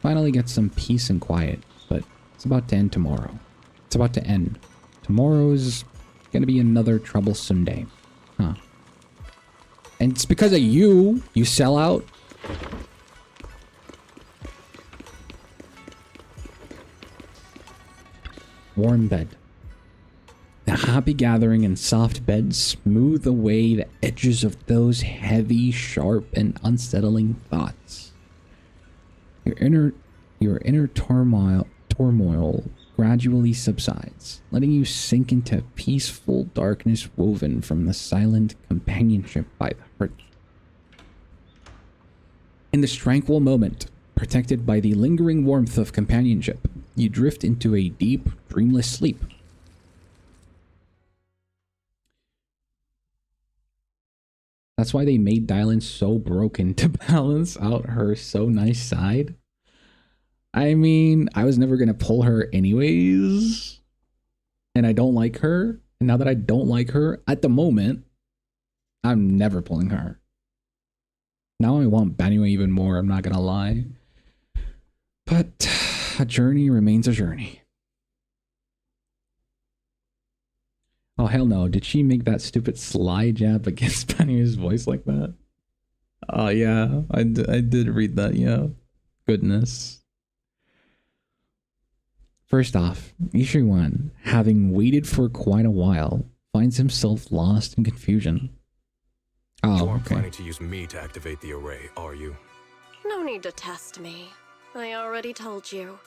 Finally get some peace and quiet, but it's about to end tomorrow. It's about to end. Tomorrow's gonna be another troublesome day. Huh. And it's because of you, you sellout. Warm bed. The happy gathering and soft bed smooth away the edges of those heavy, sharp, and unsettling thoughts. Your inner turmoil gradually subsides, letting you sink into peaceful darkness woven from the silent companionship by the heart. In this tranquil moment, protected by the lingering warmth of companionship, you drift into a deep, dreamless sleep. That's why they made Dylan so broken, to balance out her so nice side. I mean, I was never gonna pull her anyways. And I don't like her. And now that I don't like her, at the moment, I'm never pulling her. Now I want Banyue even more, I'm not gonna lie. But a journey remains a journey. Oh, hell no. Did she make that stupid slide jab against Banyue's voice like that? Oh, yeah. I did read that, yeah. Goodness. First off, Ishiwan, having waited for quite a while, finds himself lost in confusion. Oh, you aren't okay. planning to use me to activate the array, are you? No need to test me. I already told you.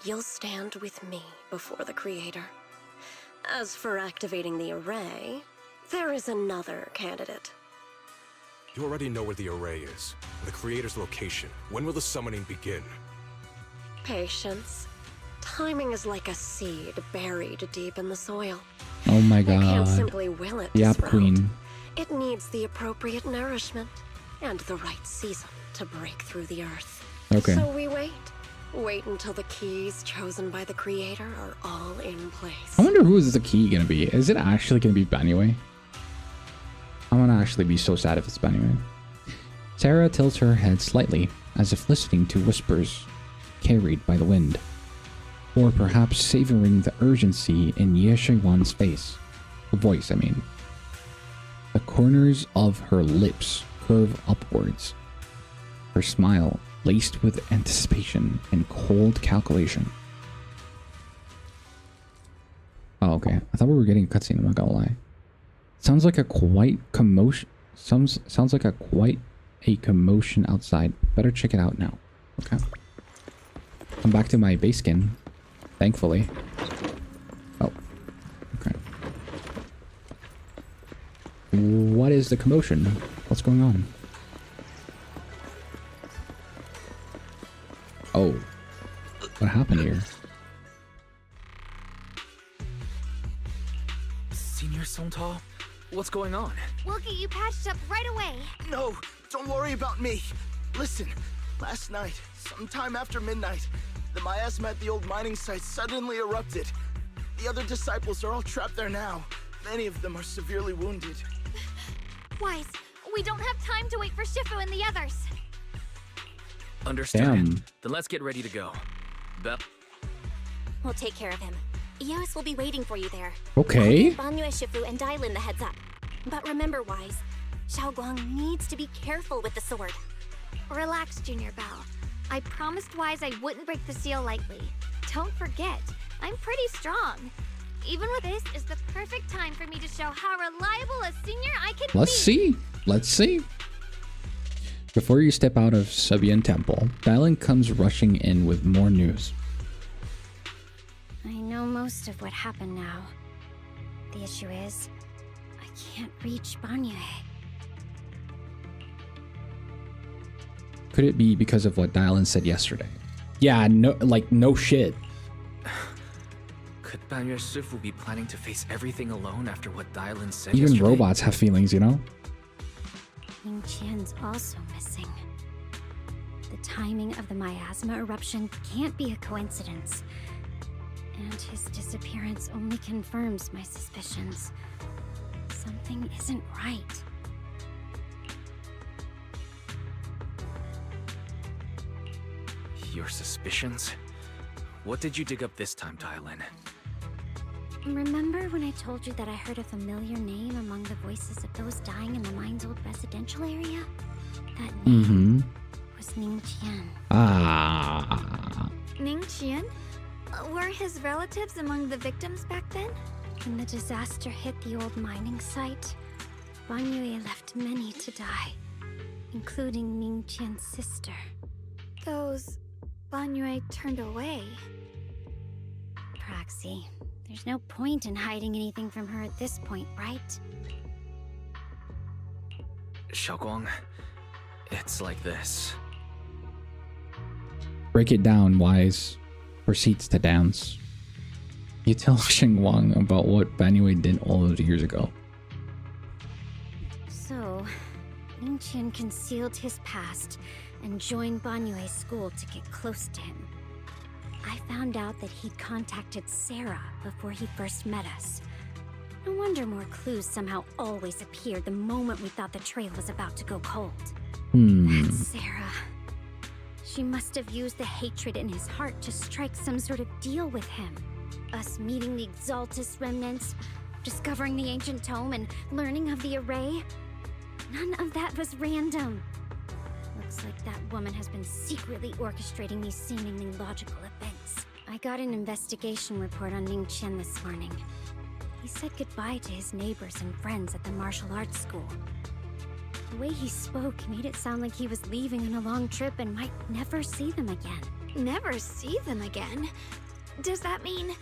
You'll stand with me before the Creator. As for activating the array, there is another candidate. You already know where the array is. The Creator's location. When will the summoning begin? Patience. Timing is like a seed buried deep in the soil. Oh my You can't god. simply will it to Yap sprout. Queen. It needs the appropriate nourishment and the right season to break through the earth. Okay. So we wait. Wait until the keys chosen by the Creator are all in place. I wonder who is the key gonna be. Is it actually gonna be Banyue? I'm gonna actually be so sad if it's Banyue. Sarah tilts her head slightly, as if listening to whispers carried by the wind. Or perhaps savoring the urgency in Yeshiwan's face. Voice, I mean. The corners of her lips curve upwards. Her smile laced with anticipation and cold calculation. Oh, okay. I thought we were getting a cutscene, I'm not gonna lie. Sounds like a quite commotion. Sounds like a quite a commotion outside. Better check it out now. Okay. I'm back to my base skin. Thankfully. Oh. Okay. What is the commotion? What's going on? Oh. What happened here? Senior Sontal? What's going on? We'll get you patched up right away. No, don't worry about me. Listen, last night, sometime after midnight, the miasma at the old mining site suddenly erupted. The other disciples are all trapped there now. Many of them are severely wounded. Wise, we don't have time to wait for Shifu and the others. Understood. Damn. Then let's get ready to go. Bell. We'll take care of him. Eos will be waiting for you there. Okay. I'll give Banyue, Shifu, and Dylan the heads up. But remember, Wise, Xiaoguang needs to be careful with the sword. Relax, Junior Belle. I promised Wise I wouldn't break the seal lightly. Don't forget, I'm pretty strong. Even with this is the perfect time for me to show how reliable a senior I can be. Let's see. Before you step out of Subian Temple, Dylan comes rushing in with more news. I know most of what happened now. The issue is, I can't reach Banyue. Could it be because of what Dylan said yesterday? Yeah, no shit. Could Banyue Shifu be planning to face everything alone after what Dylan said Even yesterday? robots have feelings, you know? Ning Qian's also missing. The timing of the miasma eruption can't be a coincidence. And his disappearance only confirms my suspicions. Something isn't right. Your suspicions? What did you dig up this time, Dylan? Remember when I told you that I heard a familiar name among the voices of those dying in the mine's old residential area? That name was Ning Qian. Ah. Ning Qian? Were his relatives among the victims back then? When the disaster hit the old mining site, Banyue left many to die, including Ning Qian's sister. Those Banyue turned away. Praxi, there's no point in hiding anything from her at this point, right? Xiaoguang, it's like this. Break it down, Wise. Proceeds to dance. You tell Xingguang about what Banyue did all those years ago. So, Ning Qian concealed his past and joined Banyue's school to get close to him. I found out that he'd contacted Sarah before he first met us. No wonder more clues somehow always appeared the moment we thought the trail was about to go cold. That's Sarah. She must have used the hatred in his heart to strike some sort of deal with him. Us meeting the Exaltus remnants, discovering the ancient tome, and learning of the array. None of that was random. Looks like that woman has been secretly orchestrating these seemingly logical events. I got an investigation report on Ning Qian this morning. He said goodbye to his neighbors and friends at the martial arts school. The way he spoke made it sound like he was leaving on a long trip and might never see them again. Never see them again? Does that mean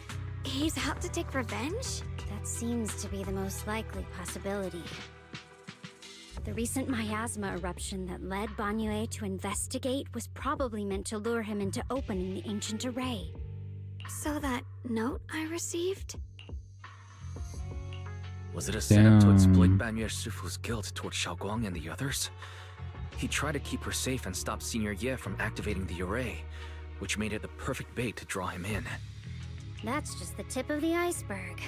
he's out to take revenge? That seems to be the most likely possibility. The recent miasma eruption that led Banyue to investigate was probably meant to lure him into opening the ancient array. So that note I received? Was it a setup to exploit Banyue Shifu's guilt toward Xiaoguang and the others? He tried to keep her safe and stop Senior Ye from activating the array, which made it the perfect bait to draw him in. That's just the tip of the iceberg.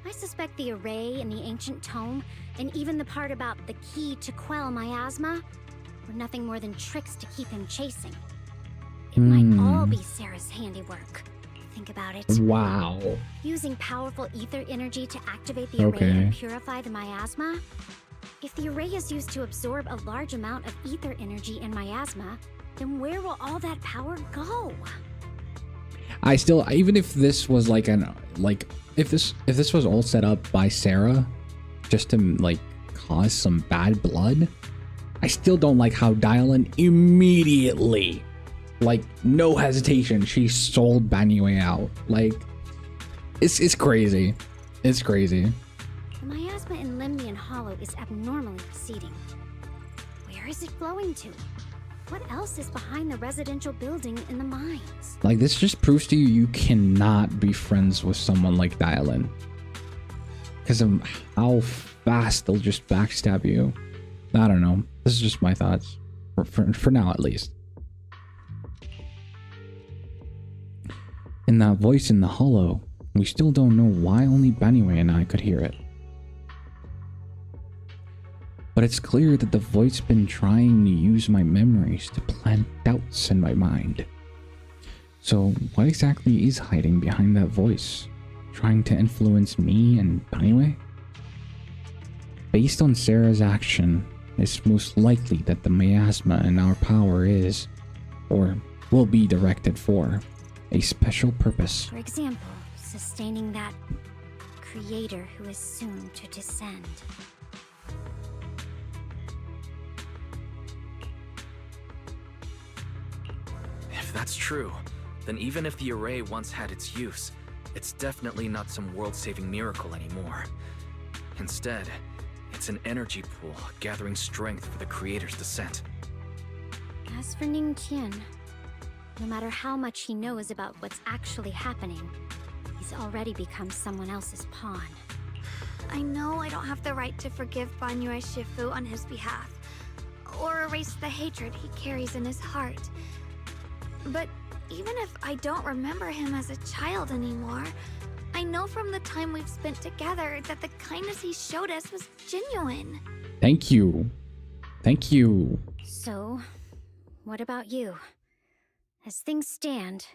I suspect the array and the ancient tome, and even the part about the key to quell miasma, were nothing more than tricks to keep him chasing. It might all be Sarah's handiwork. Think about it. Wow. Using powerful ether energy to activate the array and purify the miasma? If the array is used to absorb a large amount of ether energy and miasma, then where will all that power go? I still, even if this was like if this was all set up by Sarah just to like cause some bad blood, I still don't like how Dylan immediately, like no hesitation, she sold Banyue out. Like it's crazy. It's crazy. The miasma in Lemnian Hollow is abnormally receding. Where is it flowing to? What else is behind the residential building in the mines? Like this just proves to you cannot be friends with someone like Dylan, because of how fast they'll just backstab you. I don't know. This is just my thoughts for now, at least. In that voice in the hollow, We still don't know why only Banyue and I could hear it. But it's clear that the voice been trying to use my memories to plant doubts in my mind. So what exactly is hiding behind that voice? Trying to influence me and Banyue? Based on Sarah's action, it's most likely that the miasma in our power is, or will be directed for, a special purpose. For example, sustaining that creator who is soon to descend. If that's true, then even if the array once had its use, it's definitely not some world-saving miracle anymore. Instead, it's an energy pool gathering strength for the creator's descent. As for Ning Qian, no matter how much he knows about what's actually happening, he's already become someone else's pawn. I know I don't have the right to forgive Banyue Shifu on his behalf, or erase the hatred he carries in his heart. But even if I don't remember him as a child anymore, I know from the time we've spent together that the kindness he showed us was genuine. Thank you. Thank you. So, what about you? As things stand,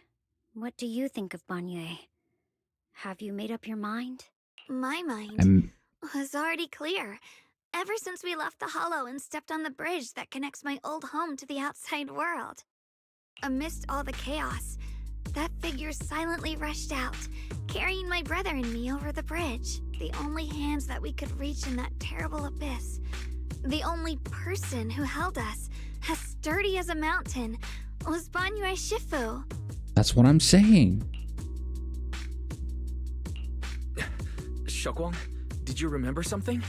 what do you think of Banyue? Have you made up your mind? My mind was already clear. Ever since we left the Hollow and stepped on the bridge that connects my old home to the outside world. Amidst all the chaos, that figure silently rushed out, carrying my brother and me over the bridge. The only hands that we could reach in that terrible abyss. The only person who held us, as sturdy as a mountain, was Banyue Shifu. That's what I'm saying. Shokwang, did you remember something?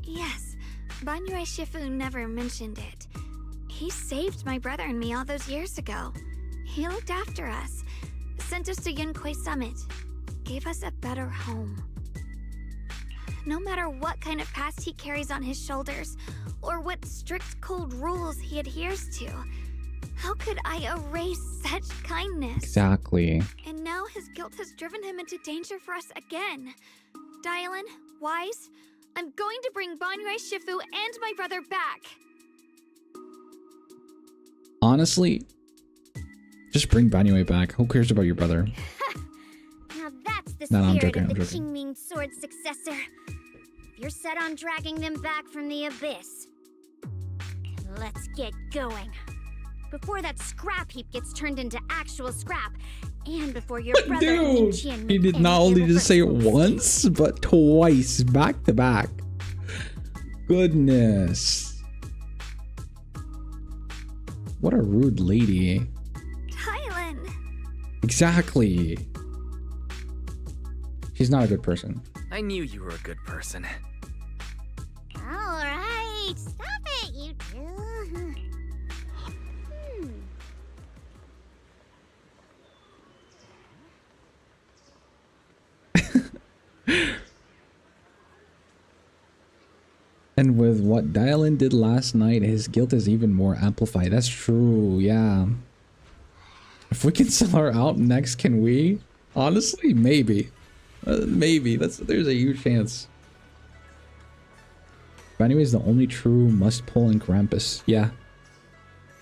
Yes, Banyue Shifu never mentioned it. He saved my brother and me all those years ago. He looked after us, sent us to Yunquay Summit, gave us a better home. No matter what kind of past he carries on his shoulders, or what strict cold rules he adheres to, how could I erase such kindness? Exactly. And now his guilt has driven him into danger for us again. Dylan, Wise, I'm going to bring Banyue Shifu and my brother back. Honestly, just bring Banyue back. Who cares about your brother? Now that's the No, I'm spirit joking, of I'm the joking. Qingming Sword's successor. If you're set on dragging them back from the abyss, let's get going. Before that scrap heap gets turned into actual scrap, and before your brother and Ning Dude, Qian he make did any not only just say it irreversible once, but twice, back to back. Goodness. What a rude lady. Dylan. Exactly. She's not a good person. I knew you were a good person. Alright, stop it, you two. And with what Dylan did last night, his guilt is even more amplified. That's true, yeah. If we can sell her out next, can we? Honestly, maybe. Maybe. There's a huge chance. But anyways, the only true must-pull in Krampus. Yeah.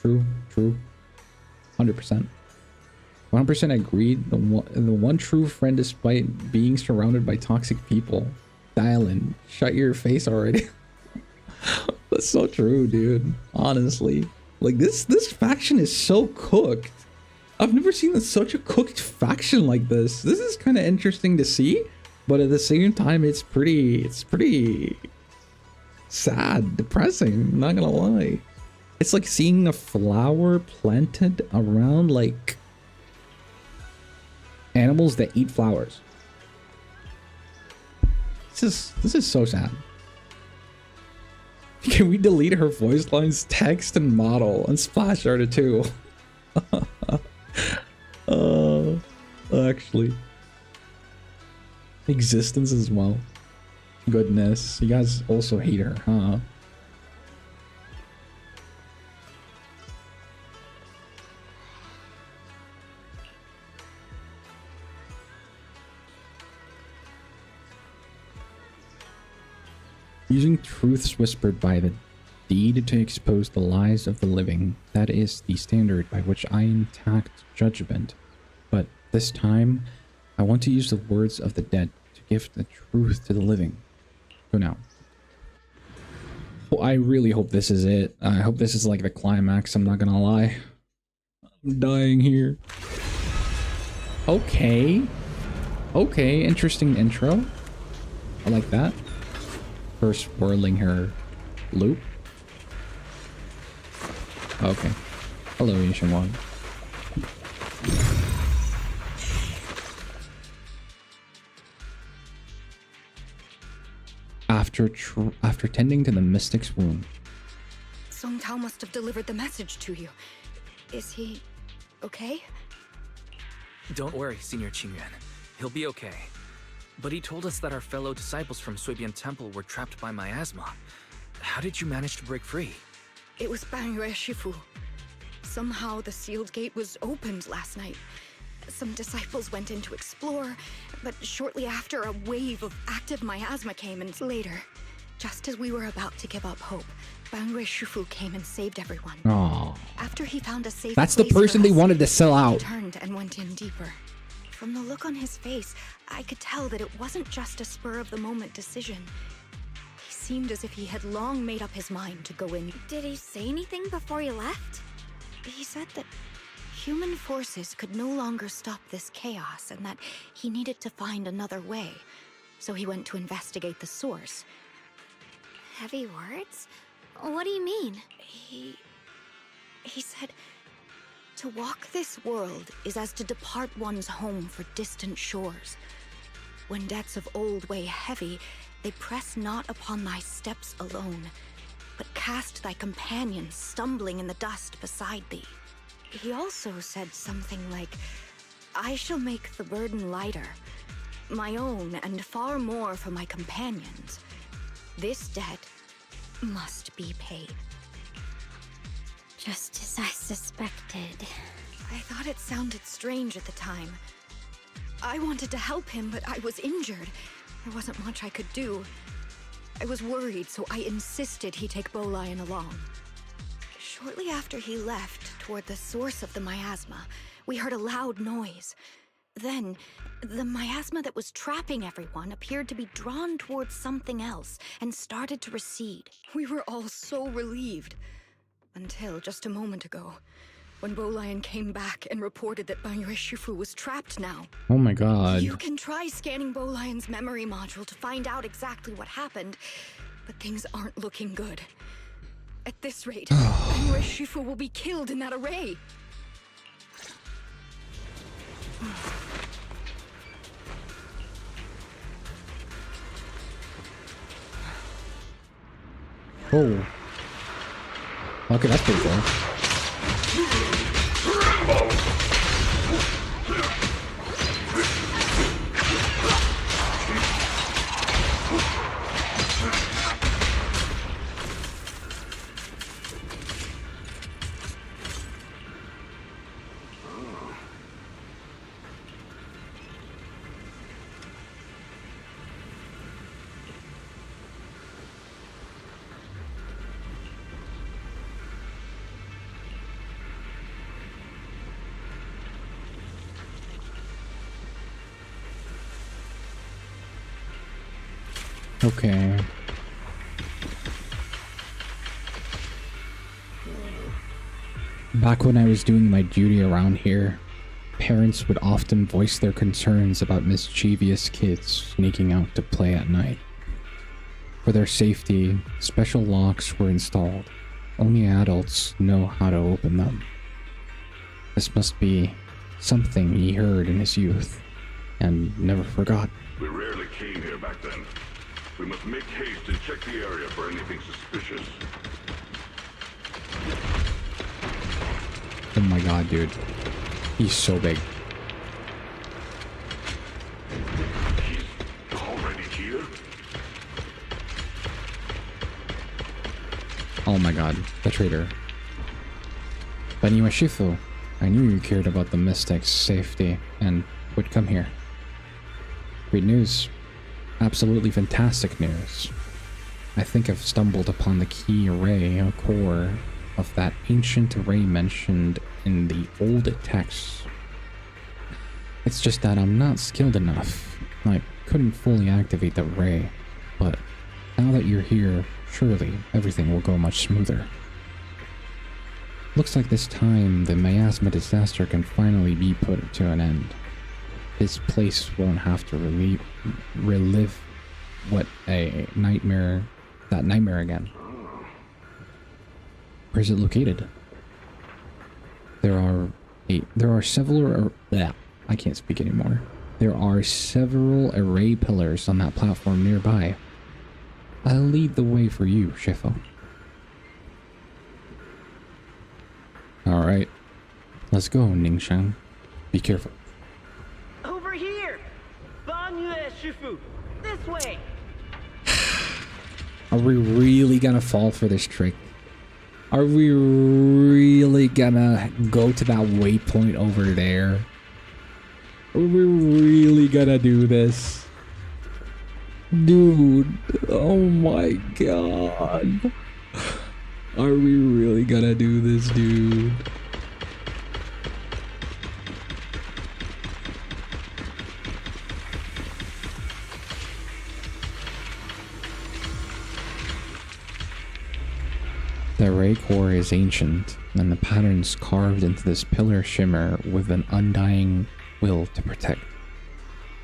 True. 100%. 100% agreed. The one true friend despite being surrounded by toxic people. Dylan, shut your face already. That's so true, dude. Honestly. Like, this faction is so cooked. I've never seen such a cooked faction like this. This is kind of interesting to see, but at the same time, it's pretty sad, depressing, I'm not gonna lie. It's like seeing a flower planted around, like, animals that eat flowers. This is so sad. Can we delete her voice lines, text, and model, and splash art it too? Actually. Existence as well. Goodness. You guys also hate her, huh? Using truths whispered by the deed to expose the lies of the living. That is the standard by which I enact judgment. But this time, I want to use the words of the dead to give the truth to the living. Go now. Well, I really hope this is it. I hope this is like the climax, I'm not gonna lie. I'm dying here. Okay. Okay, interesting intro. I like that. First whirling her loop. Okay. Hello, Yishan Wang. After tending to the mystic's wound. Song Tao must have delivered the message to you. Is he okay? Don't worry, Senior Qingyuan. He'll be okay. But he told us that our fellow disciples from Suibian Temple were trapped by miasma. How did you manage to break free? It was Banyue Shifu. Somehow the sealed gate was opened last night. Some disciples went in to explore, but shortly after, a wave of active miasma came, and later, just as we were about to give up hope, Banyue Shifu came and saved everyone. Aww. After he found a safe That's the place person for they us, wanted to sell he out. turned and went in deeper. From the look on his face, I could tell that it wasn't just a spur-of-the-moment decision. He seemed as if he had long made up his mind to go in. Did he say anything before he left? He said that human forces could no longer stop this chaos and that he needed to find another way. So he went to investigate the source. Heavy words? What do you mean? He said, to walk this world is as to depart one's home for distant shores. When debts of old weigh heavy, they press not upon thy steps alone, but cast thy companions stumbling in the dust beside thee. He also said something like, I shall make the burden lighter, my own and far more for my companions. This debt must be paid. Just as I suspected. I thought it sounded strange at the time. I wanted to help him, but I was injured. There wasn't much I could do. I was worried, so I insisted he take Bolian along. Shortly after he left, toward the source of the miasma, we heard a loud noise. Then, the miasma that was trapping everyone appeared to be drawn towards something else and started to recede. We were all so relieved. Until just a moment ago, when Bolian came back and reported that Banyue Shifu was trapped now. Oh my god. You can try scanning Bolian's memory module to find out exactly what happened, but things aren't looking good. At this rate, Banyue Shifu will be killed in that array. Oh. Okay, that's pretty cool. Okay. Back when I was doing my duty around here, parents would often voice their concerns about mischievous kids sneaking out to play at night. For their safety, special locks were installed. Only adults know how to open them. This must be something he heard in his youth and never forgot. We rarely came here back then. We must make haste and check the area for anything suspicious. Oh my god, dude. He's so big. He's already here? Oh my god, the traitor. Banyue Shifu, I knew you cared about the Mystic's safety and would come here. Great news. Absolutely fantastic news. I think I've stumbled upon the key array, or core, of that ancient array mentioned in the old text. It's just that I'm not skilled enough. I couldn't fully activate the array, but now that you're here, surely everything will go much smoother. Looks like this time the miasma disaster can finally be put to an end. This place won't have to relive what a nightmare, that nightmare again. Where is it located? There are several, I can't speak anymore. There are several array pillars on that platform nearby. I'll lead the way for you, Shifu. Alright. Let's go, Ningxiang. Be careful. Over here! Banyue, Shifu! This way! Are we really gonna fall for this trick? Are we really gonna go to that waypoint over there? Are we really gonna do this? Dude, oh my god. Are we really gonna do this, dude? The array core is ancient, and the patterns carved into this pillar shimmer with an undying will to protect.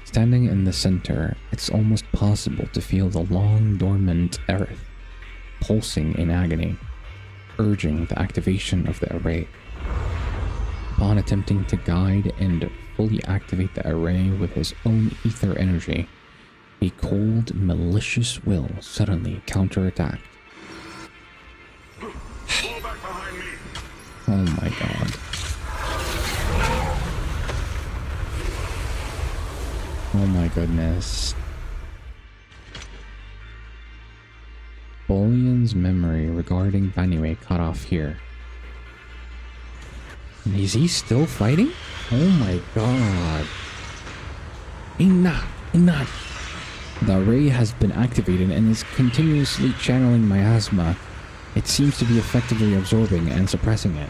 Standing in the center, it's almost possible to feel the long dormant earth pulsing in agony, urging the activation of the array. Upon attempting to guide and fully activate the array with his own ether energy, a cold, malicious will suddenly counterattacked. Oh my god. Oh my goodness. Bullion's memory regarding Banyue cut off here. And is he still fighting? Oh my god. Enough. The array has been activated and is continuously channeling miasma. It seems to be effectively absorbing and suppressing it.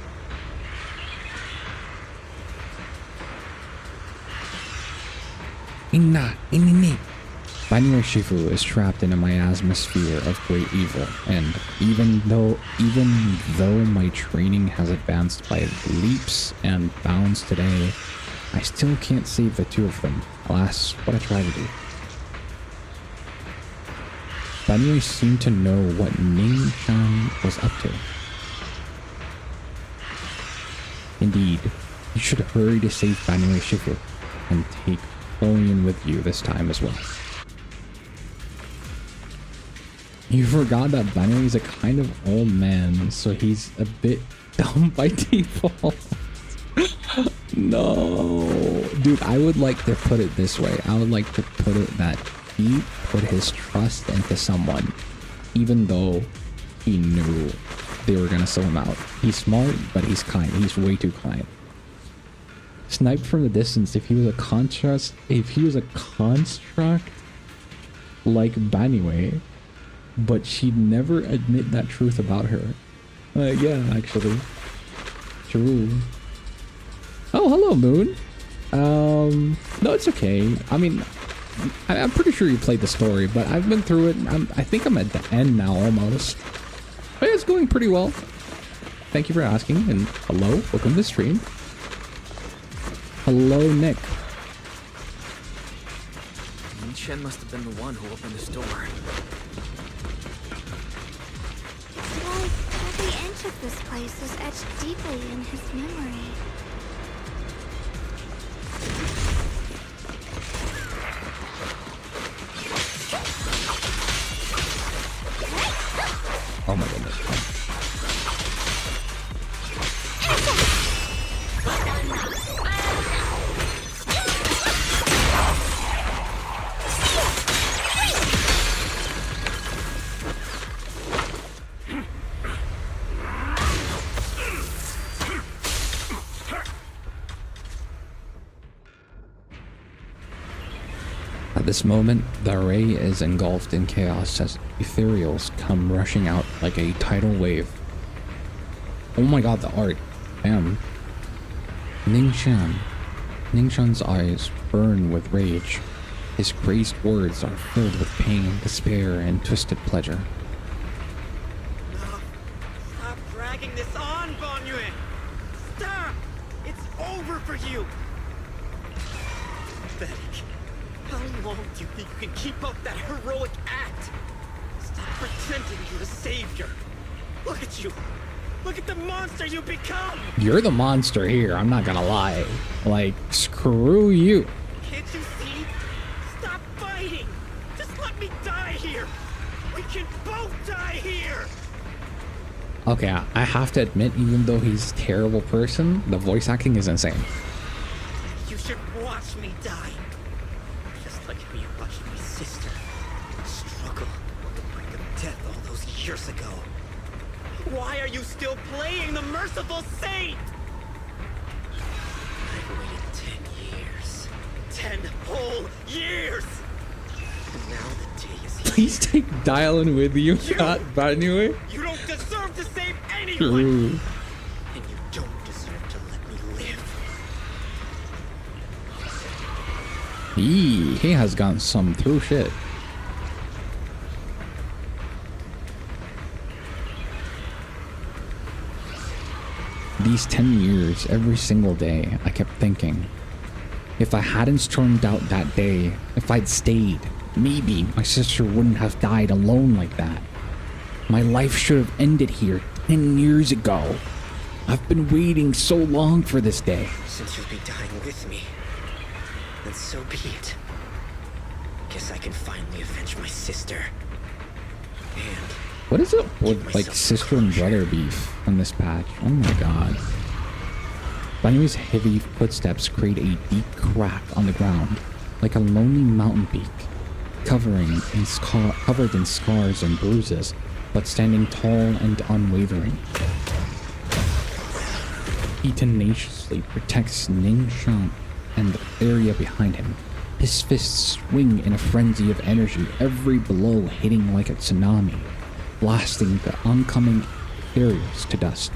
Banyue Shifu is trapped in a miasma sphere of great evil, and even though my training has advanced by leaps and bounds today, I still can't save the two of them. Alas, what a tragedy. Banyue seemed to know what Ningxiang was up to. Indeed, you should hurry to save Banyue Shifu and take Bullion with you this time as well. You forgot that Banyue is a kind of old man, so he's a bit dumb by default. No. Dude, I would like to put it this way. I would like to put it that he put his trust into someone, even though he knew they were gonna sell him out. He's smart, but he's kind. He's way too kind. Sniped from the distance. If he was a construct like Banyue, but she'd never admit that truth about her. Yeah, actually. True. Oh, hello, Moon. No, it's okay. I mean, I'm pretty sure you played the story, but I've been through it. I think I'm at the end now, almost. But it's going pretty well. Thank you for asking, and hello, welcome to the stream. Hello, Nick. Chen must have been the one who opened this door. Like, every inch of this place is etched deeply in his memory. Oh my goodness. At this moment, the array is engulfed in chaos as ethereals come rushing out like a tidal wave. Oh my god, the art. Damn. Ningxian's eyes burn with rage. His crazed words are filled with pain, despair, and twisted pleasure. No. Stop dragging this on, Banyue! Stop! It's over for you! Pathetic. How long do you think you can keep up that heroic act? Stop pretending you're the savior. Look at you. Look at the monster you become! You're the monster here, I'm not gonna lie. Like, screw you. Can't you see? Stop fighting! Just let me die here! We can both die here! Okay, I have to admit, even though he's a terrible person, the voice acting is insane. You should watch me die. Just like how you watched my sister struggle on the brink of death all those years ago. Why are you still playing the merciful saint? I've waited 10 years. 10 whole years! And now the day is here. Please take Dylan with you, not Banyue. You don't deserve to save anyone! True. And you don't deserve to let me live. He has gotten some through shit. These 10 years, every single day, I kept thinking, if I hadn't stormed out that day, if I'd stayed, maybe my sister wouldn't have died alone like that. My life should have ended here 10 years ago. I've been waiting so long for this day. Since you'll be dying with me, then so be it. Guess I can finally avenge my sister. And What is it with like sister and brother beef on this patch? Oh my god. Banyue's heavy footsteps create a deep crack on the ground, like a lonely mountain peak, covered in scars and bruises, but standing tall and unwavering. He tenaciously protects Ningxian and the area behind him. His fists swing in a frenzy of energy, every blow hitting like a tsunami, blasting the oncoming ethereals to dust.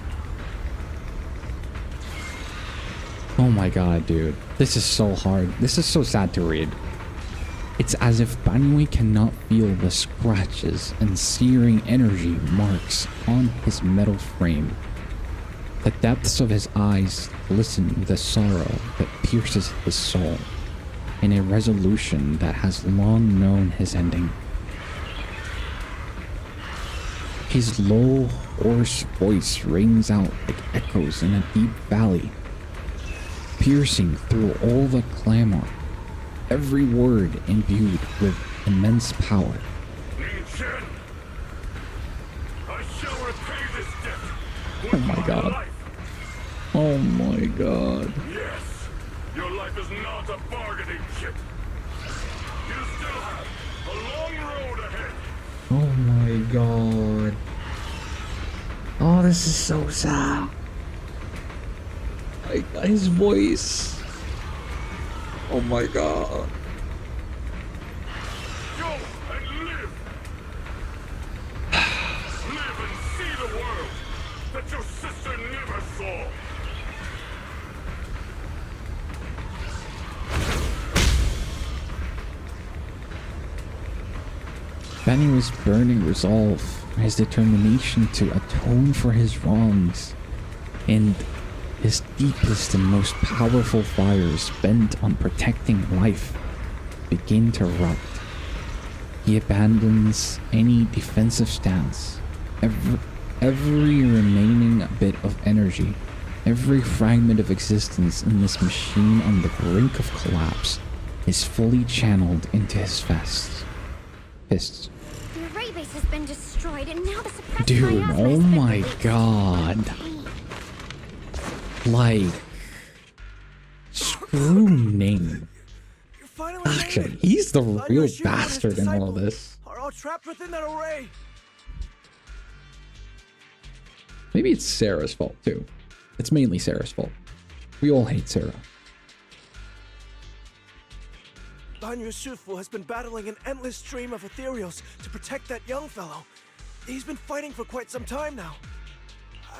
Oh my god, dude. This is so hard. This is so sad to read. It's as if Banyue cannot feel the scratches and searing energy marks on his metal frame. The depths of his eyes glisten with a sorrow that pierces his soul, in a resolution that has long known his ending. His low, hoarse voice rings out like echoes in a deep valley, piercing through all the clamor, every word imbued with immense power. Ningxian, I shall repay this debt. Oh my god. Oh my god. Yes, your life is not a bargaining chip. You still have a long road ahead. Oh my god. Oh, this is so sad. Like, his voice. Oh my god. Go and live. Live and see the world that your sister never saw. Banyue's burning resolve, his determination to atone for his wrongs, and his deepest and most powerful fires bent on protecting life begin to erupt. He abandons any defensive stance. Every remaining bit of energy, every fragment of existence in this machine on the brink of collapse is fully channeled into his fists. The array base has been destroyed, and now the suppressed Dude, miasma oh has been my released. god. Like, screw Ning. Actually, he's the real bastard in all of this. Are all trapped within that array. Maybe it's Sarah's fault too. It's mainly Sarah's fault. We all hate Sarah. Banyue Shifu has been battling an endless stream of ethereals to protect that young fellow. He's been fighting for quite some time now.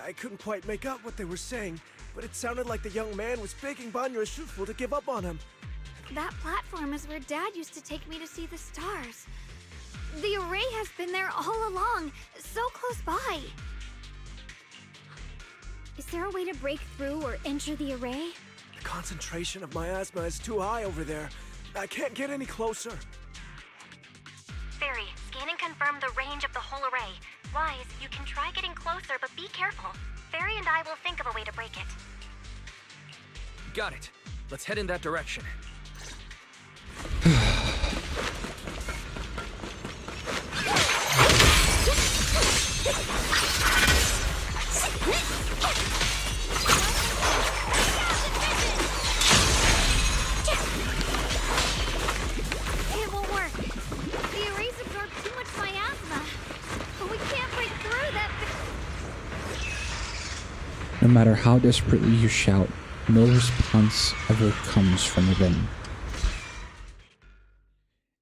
I couldn't quite make out what they were saying, but it sounded like the young man was begging Banyue Shifu to give up on him. That platform is where Dad used to take me to see the stars. The array has been there all along, so close by. Is there a way to break through or enter the array? The concentration of miasma is too high over there. I can't get any closer. Fairy, scan and confirm the range of the whole array. Wise, you can try getting closer, but be careful. Fairy and I will think of a way to break it. Got it. Let's head in that direction. It won't work. The arrays absorb too much miasma. But we can't break through that. No matter how desperately you shout, no response ever comes from within.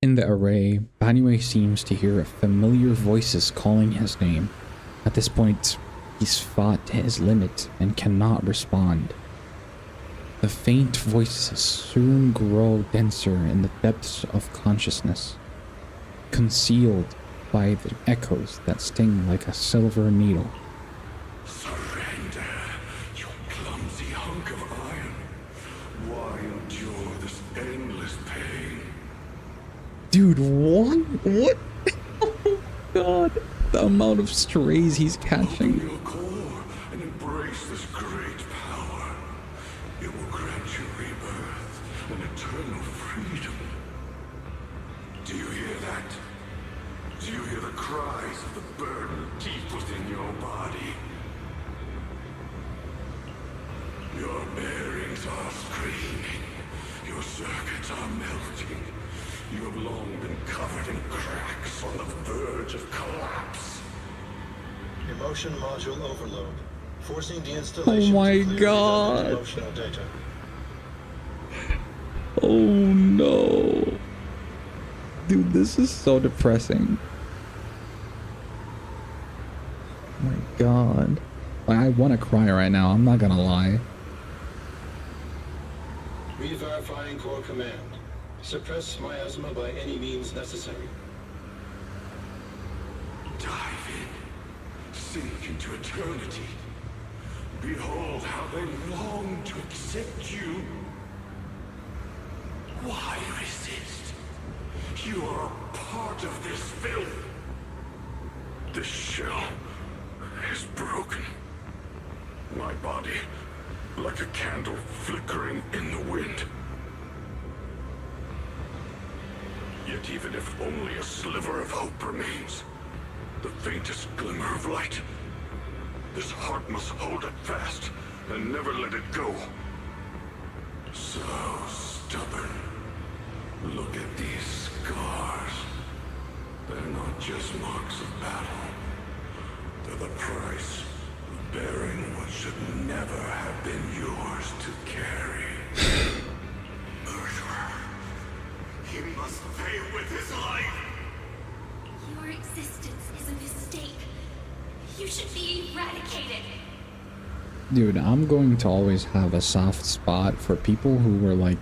In the array, Banyue seems to hear familiar voices calling his name. At this point, he's fought to his limit and cannot respond. The faint voices soon grow denser in the depths of consciousness, concealed by the echoes that sting like a silver needle. Surrender, you clumsy hunk of iron. Why endure this endless pain? Dude, what? What? Oh god. The amount of strays he's catching. Open your core and embrace this great power. It will grant you rebirth and eternal freedom. Do you hear that? Do you hear the cries of the burden deep within your body? Your bearings are screaming. Your circuits are melting. You have long been covered in cracks on the verge of collapse. Emotion module overload. Forcing Oh deinstallation my to clear god. redundant emotional data. Oh no. Dude, this is so depressing. Oh my god. Like, I want to cry right now, I'm not gonna lie. Re-verifying core command. Suppress miasma by any means necessary. Dive in. Sink into eternity. Behold how they long to accept you. Why resist? You are a part of this filth. This shell is broken. My body, like a candle flickering in the wind. Yet even if only a sliver of hope remains, the faintest glimmer of light, this heart must hold it fast and never let it go. So stubborn. Look at these scars. They're not just marks of battle. They're the price of bearing what should never have been yours to carry. Murderer. He must pay with his life. Your existence is a mistake. You should be eradicated. Dude, I'm going to always have a soft spot for people who were like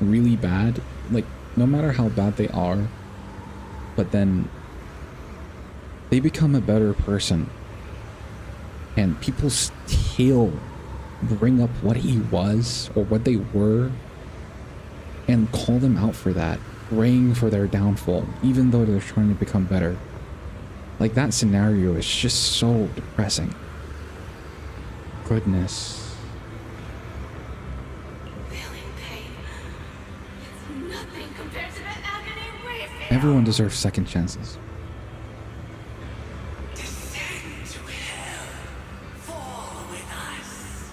really bad, like no matter how bad they are, but then they become a better person and people still bring up what he was or what they were and call them out for that, praying for their downfall even though they're trying to become better. Like, that scenario is just so depressing. Goodness. Feeling pain. It's nothing compared to the agony we feel. Everyone deserves second chances. Descend to hell. Fall with us.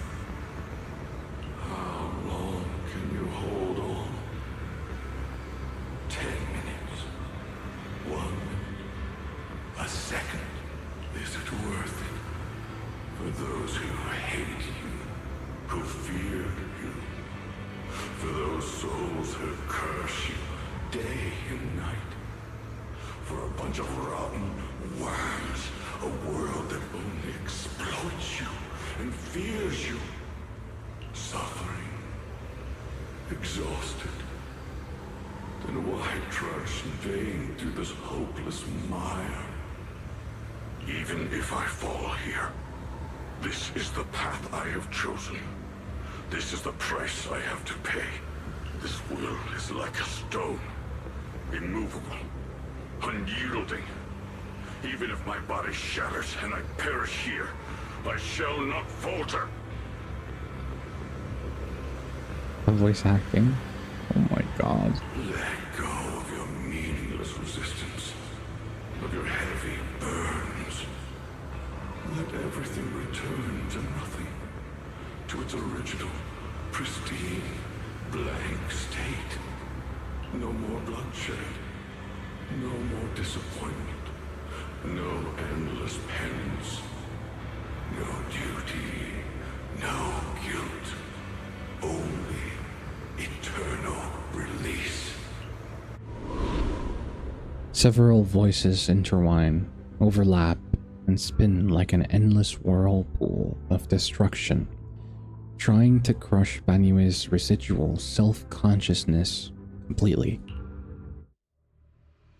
How long can you hold on? 10 minutes. 1 minute. A second. Is it worth it? For those who hate you, who fear you, for those souls feels her curse you day and night. For a bunch of rotten worms, a world that only exploits you and fears you. Suffering, exhausted. Then why trudge in vain through this hopeless mire? Even if I fall here, this is the path I have chosen. This is the price I have to pay. This will is like a stone, immovable, unyielding. Even if my body shatters and I perish here, I shall not falter. The voice acting. Oh my god. Let go of your meaningless resistance, of your heavy burdens. Let everything return to nothing, to its original, pristine, blank state. No more bloodshed, no more disappointment, no endless penance, no duty, no guilt, only eternal release. Several voices intertwine, overlap, and spin like an endless whirlpool of destruction, trying to crush Banyue's residual self-consciousness completely.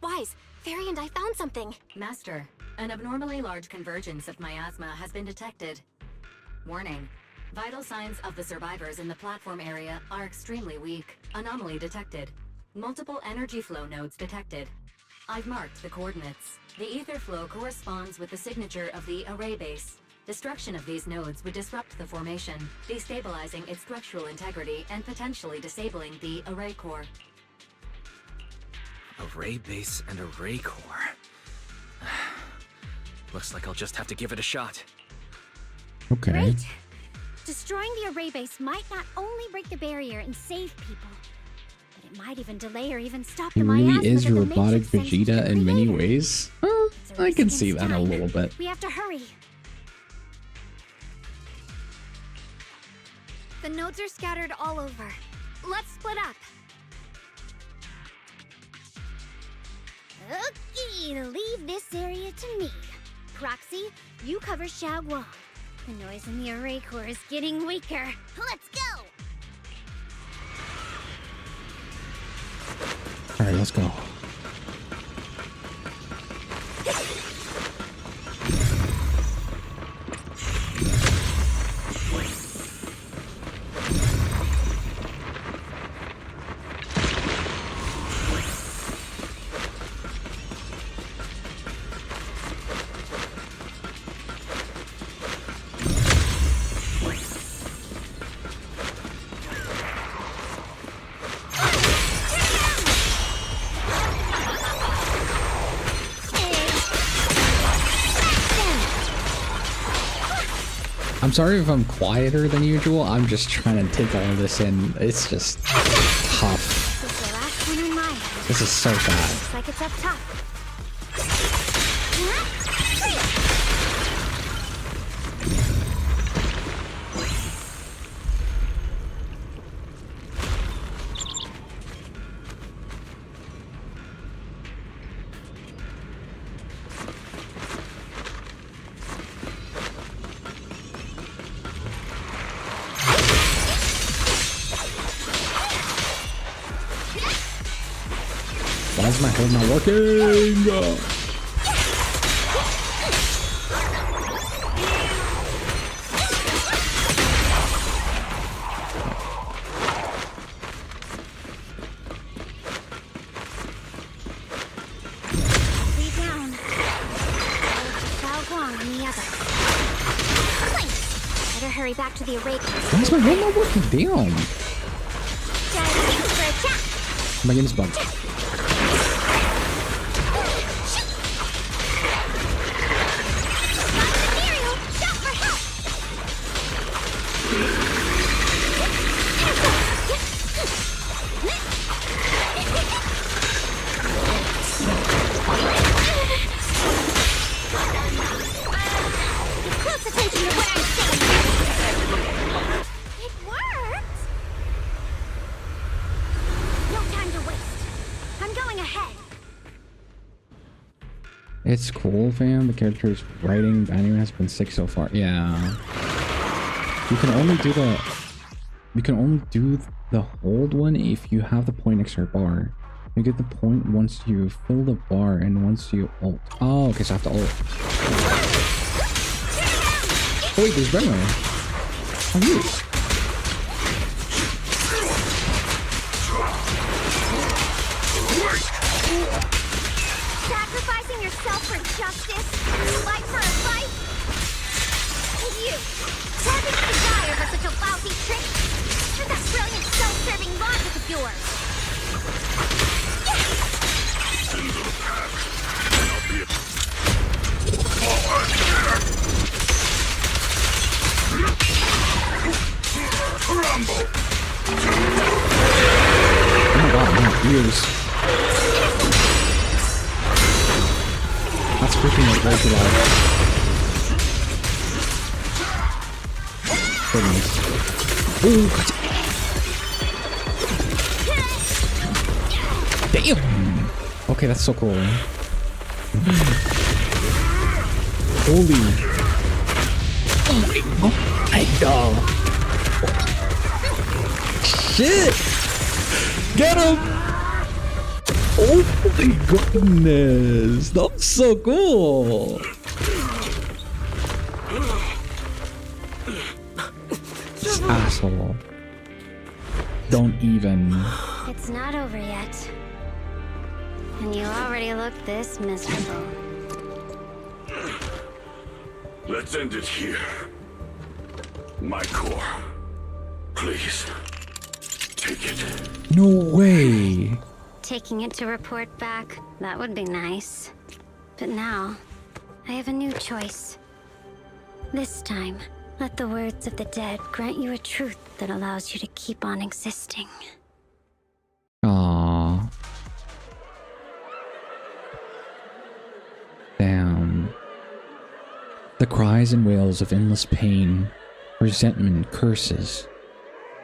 Wise, Fairy and I found something. Master, an abnormally large convergence of miasma has been detected. Warning. Vital signs of the survivors in the platform area are extremely weak. Anomaly detected. Multiple energy flow nodes detected. I've marked the coordinates. The ether flow corresponds with the signature of the array base. Destruction of these nodes would disrupt the formation, destabilizing its structural integrity and potentially disabling the array core. Array base and array core. Looks like I'll just have to give it a shot. Okay. Great! Destroying the array base might not only break the barrier and save people, but it might even delay or even stop He the miasma really is that the robotic Matrix sends to the Vegeta in many Creator. ways. It's a I race can against see that a time. little bit. We have to hurry. The nodes are scattered all over. Let's split up. Okay, leave this area to me. Proxy, you cover Xiaoguang. The noise in the array core is getting weaker. Let's go! Alright, let's go. I'm sorry if I'm quieter than usual. I'm just trying to take all of this in. It's just tough. This is the last one in my hand. This is so bad. Looks like it's up top. Why is my head not working? Lay down. Xiaoguang on the other. Better hurry back to the array base. Why is my head not working? Damn. Giant for attack. My game's bugged. Close attention to what I'm saying. It worked. going ahead. It's cool, fam. The character's writing Banyue has been sick so far. Yeah. You can only do the hold one if you have the point next to your bar. You get the point once you fill the bar and once you ult. Oh, okay, so I have to ult. Oh wait, there's Banyue. Oh, yes. Sacrificing yourself for justice? Fight for a fight? You! Having a desire for such a lousy trick? And that brilliant self-serving logic of yours! Into the past. I'll be Rumble! Oh my god, my ears. That's freaking like way too loud. Goodness. Oh, God. Damn! Okay, that's so cool. Holy. Oh my god. Shit! Get him! Oh my goodness! That's so cool! This asshole. Don't even. It's not over yet. And you already look this miserable. Let's end it here. My core. Please. Take it. No way! Taking it to report back, that would be nice. But now, I have a new choice. This time, let the words of the dead grant you a truth that allows you to keep on existing. Aww. Damn. The cries and wails of endless pain, resentment, curses,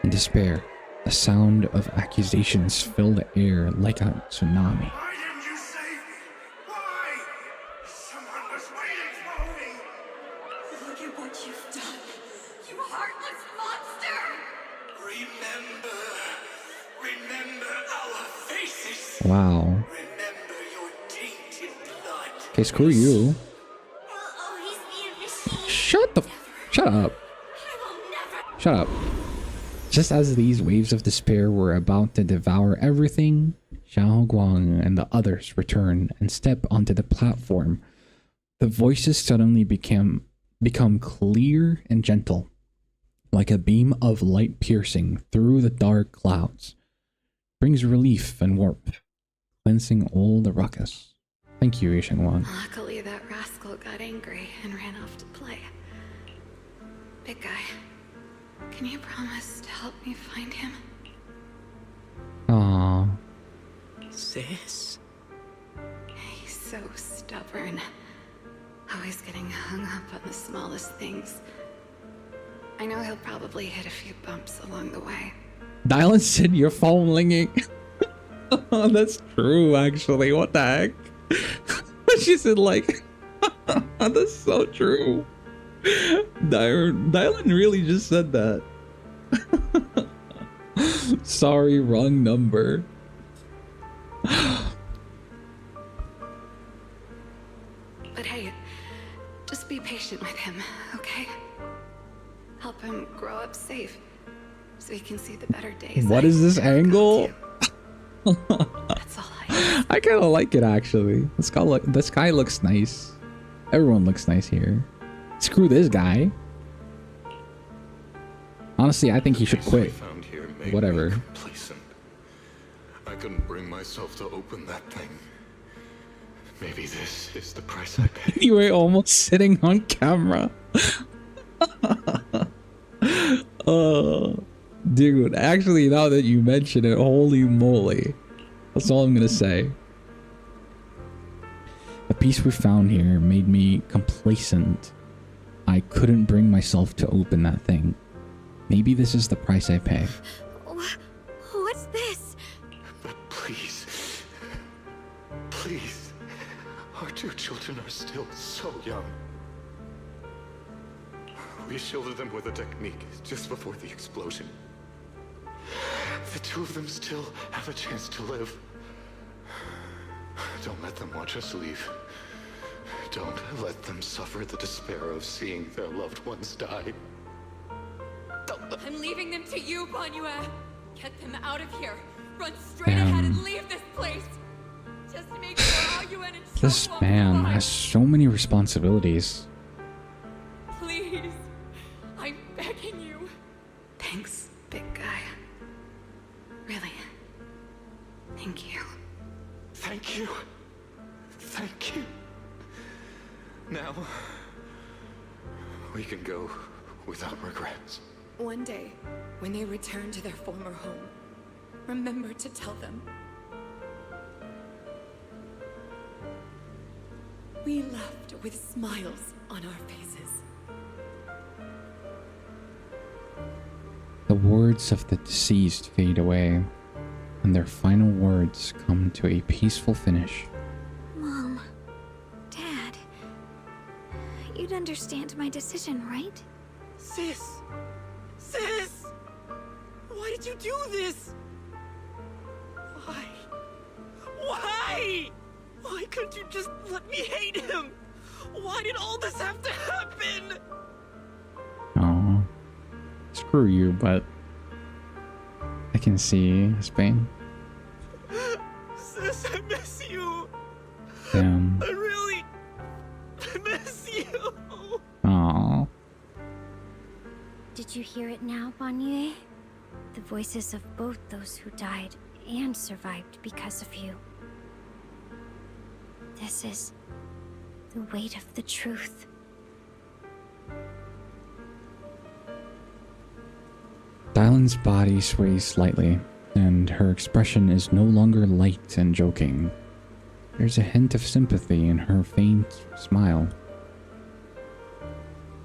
and despair. The sound of accusations fill the air like a tsunami. Why didn't you save me? Why? Someone was waiting for me. Look at what you've done, you heartless monster! Remember our faces. Wow. Remember your tainted blood. Okay, screw you. Shut up. Shut up. Just as these waves of despair were about to devour everything, Xiao Guang and the others returned and stepped onto the platform. The voices suddenly become clear and gentle, like a beam of light piercing through the dark clouds. Brings relief and warmth, cleansing all the ruckus. Thank you, Yishan Wang. Luckily, that rascal got angry and ran off to play. Big guy, can you promise to help me find him? Aww. Sis? He's so stubborn. Always getting hung up on the smallest things. I know he'll probably hit a few bumps along the way. Dylan said your phone ringing. That's true, actually. What the heck? She said, like, that's so true. Dylan really just said that. Sorry, wrong number. But hey, just be patient with him, okay? Help him grow up safe, so he can see the better days. What is this angle? That's all I kind of like it, actually. This guy looks nice. Everyone looks nice here. Screw this guy. Honestly, I think he should quit. Whatever. Complacent. I couldn't bring myself to open that thing. Maybe this is the price I pay. You were almost sitting on camera. Oh, dude. Actually, now that you mention it, holy moly. That's all I'm gonna say. The peace we found here made me complacent. I couldn't bring myself to open that thing. Maybe this is the price I pay. What's this? Please. Please. Our 2 children are still so young. We shielded them with a technique just before the explosion. The 2 of them still have a chance to live. Don't let them watch us leave. Don't let them suffer the despair of seeing their loved ones die. I'm leaving them to you, Banyue. Get them out of here. Run straight ahead and leave this place. Just make sure Ayuen and This man has so many responsibilities. Please. I'm begging you. Thanks, big guy. Really. Thank you. Thank you. Thank you. Now, we can go without regrets. One day, when they return to their former home, remember to tell them. We left with smiles on our faces. The words of the deceased fade away, and their final words come to a peaceful finish. Mom, Dad, you'd understand my decision, right? Sis! Sis! Why did you do this? Why? Why? Why couldn't you just let me hate him? Why did all this have to happen? Oh, screw you, but I can see his pain. Sis, I miss you. Damn. I really miss you. Aww. Did you hear it now, Banyue? The voices of both those who died and survived because of you. This is the weight of the truth. Dylan's body sways slightly, and her expression is no longer light and joking. There's a hint of sympathy in her faint smile.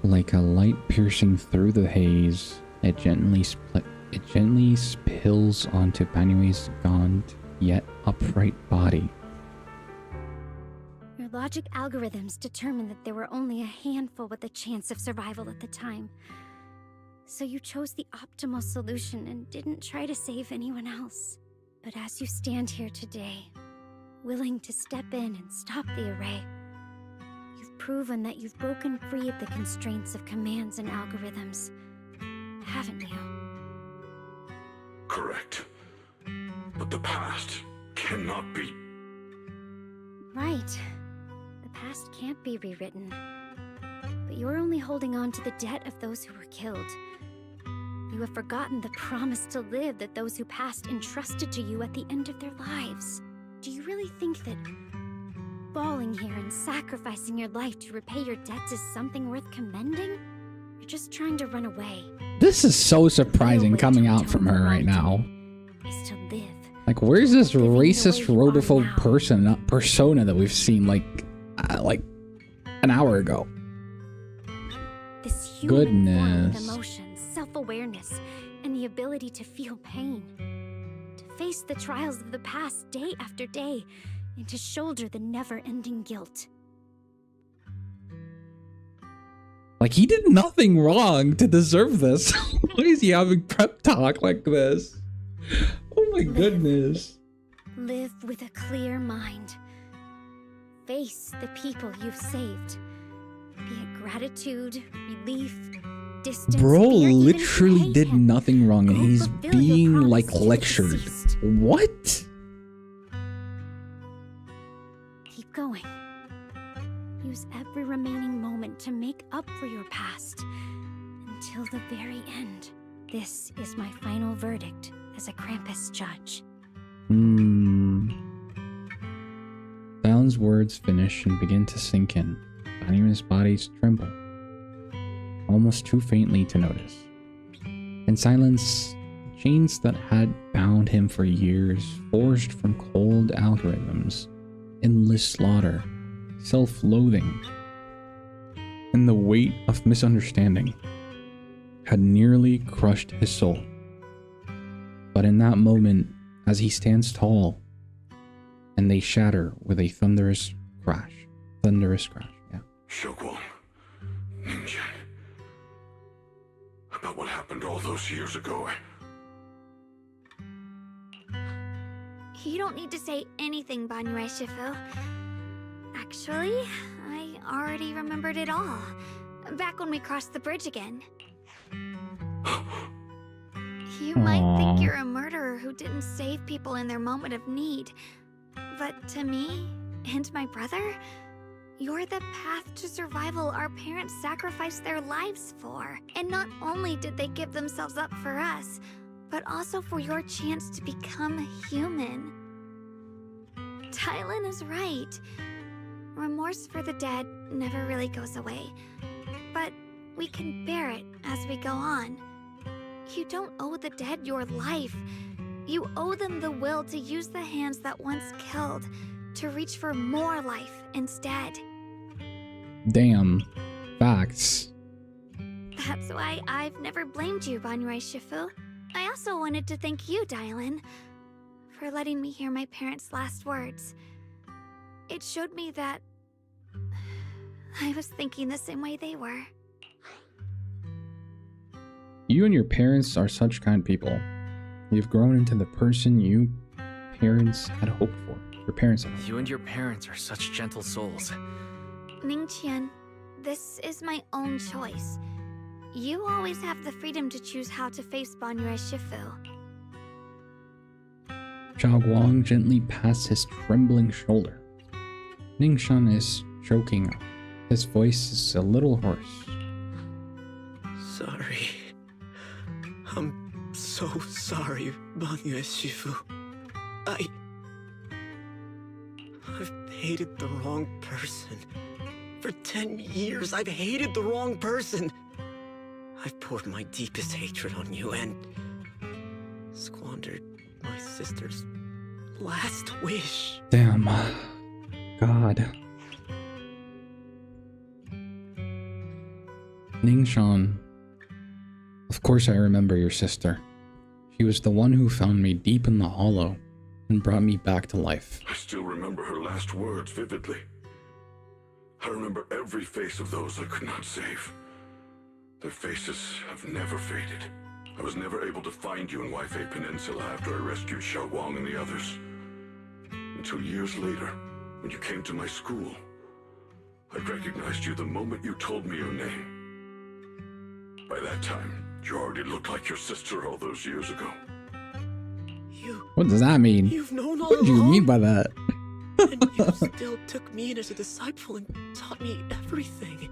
Like a light piercing through the haze, it gently spills onto Banyue's gaunt yet upright body. Your logic algorithms determined that there were only a handful with a chance of survival at the time. So you chose the optimal solution and didn't try to save anyone else. But as you stand here today, willing to step in and stop the array, you've proven that you've broken free of the constraints of commands and algorithms, haven't you? Correct. But the past cannot be. Right. The past can't be rewritten. But you're only holding on to the debt of those who were killed. You have forgotten the promise to live that those who passed entrusted to you at the end of their lives. Do you really think that falling here and sacrificing your life to repay your debts is something worth commending? You're just trying to run away. This is so surprising coming out from her right now. Is to live. Like, where's this racist, rodophobe persona that we've seen like an hour ago? This human form with Goodness. emotions, self-awareness, and the ability to feel pain. To face the trials of the past day after day, and to shoulder the never-ending guilt. Like, he did nothing wrong to deserve this. Why is he having prep talk like this? Oh my goodness. Live with a clear mind. Face the people you've saved. Be it gratitude, relief, distance. Bro fear, even literally hate did him. nothing wrong and he's fulfill your being promise like to the lectured. deceased. What? Keep going. Use every remaining moment to make up for your past. Until the very end. This is my final verdict as a Krampus judge. Dylan's words finish and begin to sink in. Banyue's body tremble, almost too faintly to notice. In silence, the chains that had bound him for years, forged from cold algorithms, endless slaughter, self-loathing, and the weight of misunderstanding, had nearly crushed his soul. But in that moment, as he stands tall and they shatter with a thunderous crash. Thunderous crash, yeah. Xiaoguang, Ningqian. About what happened all those years ago. You don't need to say anything, Banyue Shifu. Actually, I already remembered it all. Back when we crossed the bridge again. You might think you're a murderer who didn't save people in their moment of need. But to me, and my brother, you're the path to survival our parents sacrificed their lives for. And not only did they give themselves up for us, but also for your chance to become human. Tylan is right. Remorse for the dead never really goes away. But we can bear it as we go on. You don't owe the dead your life. You owe them the will to use the hands that once killed to reach for more life instead. Damn. Facts. That's why I've never blamed you, Banyue Shifu. I also wanted to thank you, Dylan, for letting me hear my parents' last words. It showed me that I was thinking the same way they were. You and your parents are such kind people. You've grown into the person you parents had hoped for. Your parents had hoped. You and your parents are such gentle souls. Ningqian, this is my own choice. You always have the freedom to choose how to face Banyue Shifu. Xiaoguang gently pats his trembling shoulder. Ningxian is choking. His voice is a little hoarse. Sorry. I'm so sorry, Banyue Shifu. I've hated the wrong person. For 10 years, I've hated the wrong person. I've poured my deepest hatred on you and squandered my sister's last wish. Damn. God. Ningxian. Of course I remember your sister. She was the one who found me deep in the hollow and brought me back to life. I still remember her last words vividly. I remember every face of those I could not save. Their faces have never faded. I was never able to find you in Waifei Peninsula after I rescued Xiaoguang and the others. Until years later, when you came to my school, I recognized you the moment you told me your name. By that time, you already looked like your sister all those years ago. What does that mean? You've known all What do you along, mean by that? and you still took me in as a disciple and taught me everything.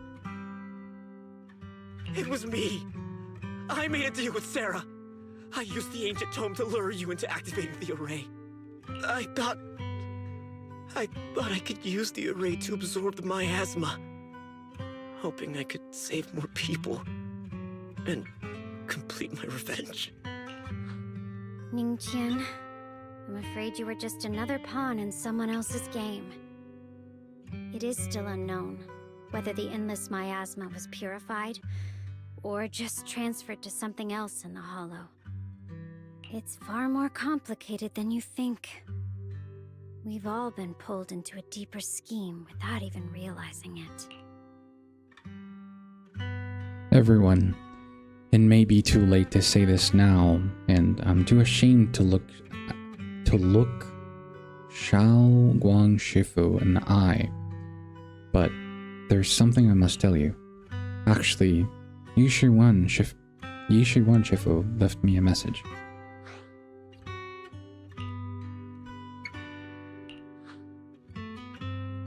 It was me. I made a deal with Sarah. I used the ancient tome to lure you into activating the array. I thought I could use the array to absorb the miasma, hoping I could save more people and complete my revenge. Ningqian, I'm afraid you were just another pawn in someone else's game. It is still unknown whether the endless miasma was purified or just transferred to something else in the hollow. It's far more complicated than you think. We've all been pulled into a deeper scheme without even realizing it. Everyone, it may be too late to say this now, and I'm too ashamed to look Xiaoguang Shifu in the eye. But there's something I must tell you. Actually, Yishiwan Shifu left me a message.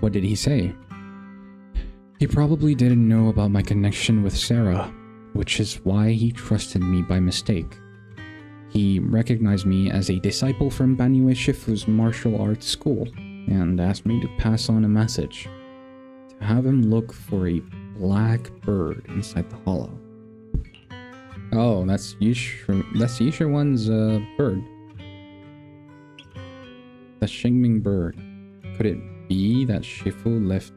What did he say? He probably didn't know about my connection with Sarah, which is why he trusted me by mistake. He recognized me as a disciple from Banyue Shifu's martial arts school and asked me to pass on a message. To have him look for a black bird inside the hollow. Oh, that's Yishiwan's bird. The Xingming bird. Could it be that Shifu left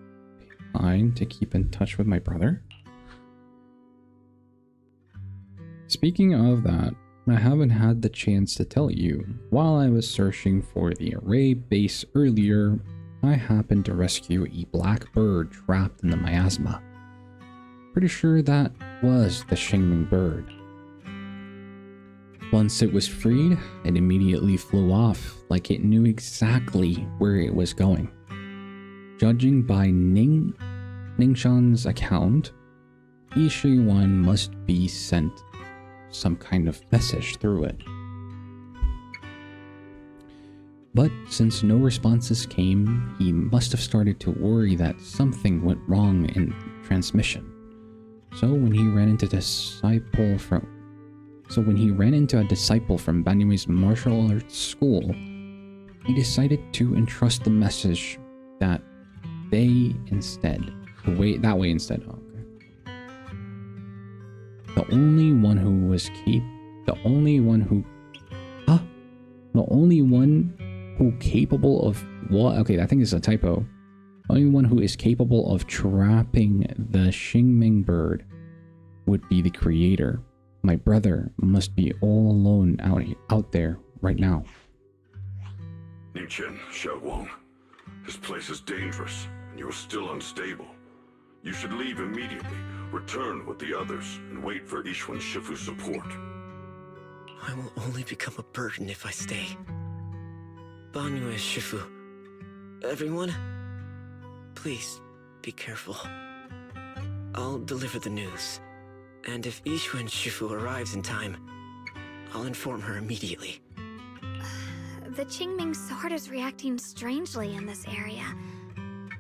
behind to keep in touch with my brother? Speaking of that, I haven't had the chance to tell you. While I was searching for the array base earlier, I happened to rescue a black bird trapped in the miasma. Pretty sure that was the Xingming bird. Once it was freed, it immediately flew off like it knew exactly where it was going. Judging by Ningshan's account, Yishi Wan must be sent some kind of message through it. But since no responses came, he must have started to worry that something went wrong in transmission. So when he ran into a disciple from Banyue's martial arts school, he decided to entrust the message that way instead. Oh, okay. The only one who capable of what? Okay, I think it's a typo. The only one who is capable of trapping the Xingming bird would be the creator. My brother must be all alone out there right now. Ningchen, Xiaoguang, this place is dangerous, and you are still unstable. You should leave immediately, return with the others, and wait for Yixuan Shifu's support. I will only become a burden if I stay. Banyue Shifu, everyone, please be careful. I'll deliver the news, and if Yixuan Shifu arrives in time, I'll inform her immediately. The Qingming sword is reacting strangely in this area.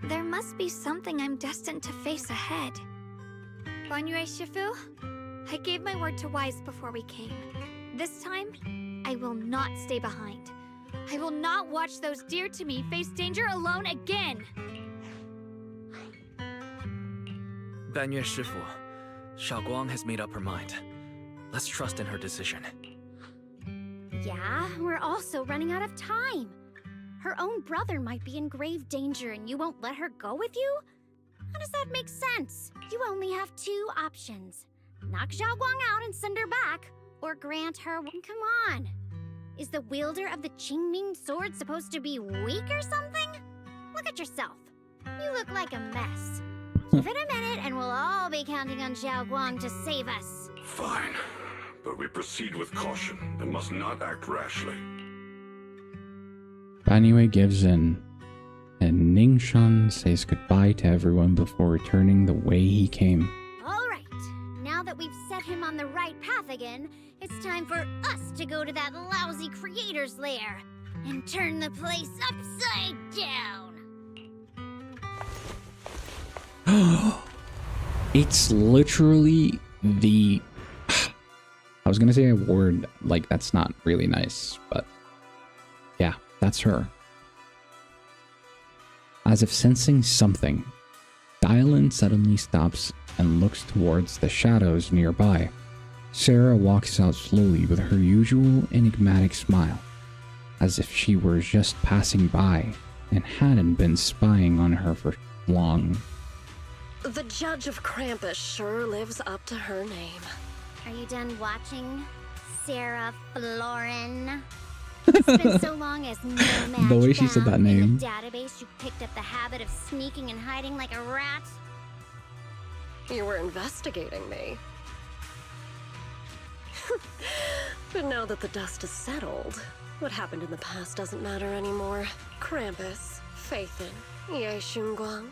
There must be something I'm destined to face ahead. Banyue Shifu, I gave my word to Wise before we came. This time, I will not stay behind. I will not watch those dear to me face danger alone again! Banyue Shifu, Xiaoguang has made up her mind. Let's trust in her decision. Yeah, we're also running out of time. Her own brother might be in grave danger and you won't let her go with you? How does that make sense? You only have two options. Knock Xiaoguang out and send her back, or grant her... Come on! Is the wielder of the Qingming sword supposed to be weak or something? Look at yourself. You look like a mess. Give it a minute and we'll all be counting on Xiaoguang to save us. Fine, but we proceed with caution and must not act rashly. Banyue gives in, and Ningshan says goodbye to everyone before returning the way he came. Alright, now that we've set him on the right path again, it's time for us to go to that lousy creator's lair and turn the place upside down. It's literally the... I was gonna say a word like that's not really nice, but yeah, that's her. As if sensing something, Dylan suddenly stops and looks towards the shadows nearby. Sarah walks out slowly with her usual enigmatic smile, as if she were just passing by and hadn't been spying on her for long. The Judge of Krampus sure lives up to her name. Are you done watching, Sarah Florin? It's been so long as nomad The way she said that name. In the database, you picked up the habit of sneaking and hiding like a rat. You were investigating me. But now that the dust is settled, what happened in the past doesn't matter anymore. Krampus, Faithin, Ye Xunguang.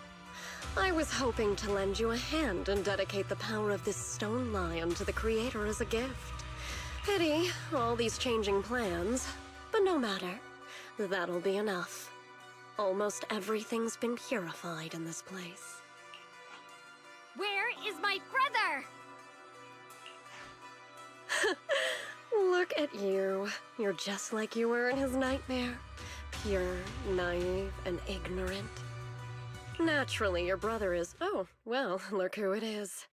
I was hoping to lend you a hand and dedicate the power of this stone lion to the creator as a gift. Pity, all these changing plans. But no matter. That'll be enough. Almost everything's been purified in this place. Where is my brother? Look at you. You're just like you were in his nightmare. Pure, naive, and ignorant. Naturally, your brother is... Oh, well, look who it is.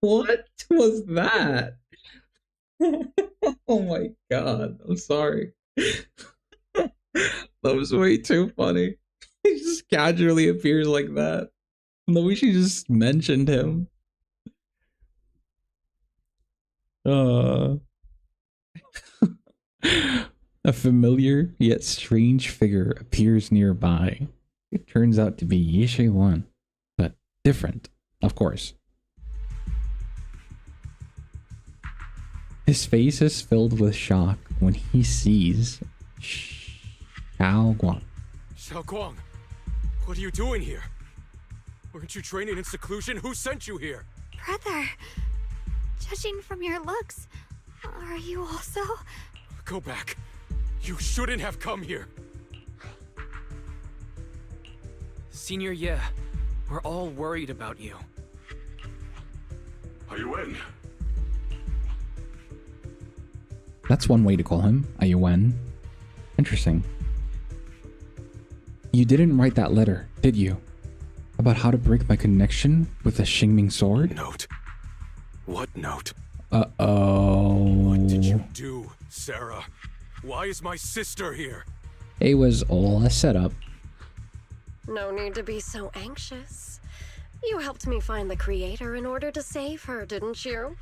What was that? Oh my god, I'm sorry. That was way too funny. He just casually appears like that. The way she just mentioned him. A familiar yet strange figure appears nearby. It turns out to be Yeshe-1, but different, of course. His face is filled with shock when he sees Xiaoguang. Xiaoguang, what are you doing here? Weren't you training in seclusion? Who sent you here? Brother, judging from your looks, are you also? Go back. You shouldn't have come here. Senior Ye, we're all worried about you. Are you in? That's one way to call him, Ayuwen. Interesting. You didn't write that letter, did you? About how to break my connection with the Xingming sword? Note. What note? Uh-oh. What did you do, Sarah? Why is my sister here? It was all a setup. No need to be so anxious. You helped me find the creator in order to save her, didn't you?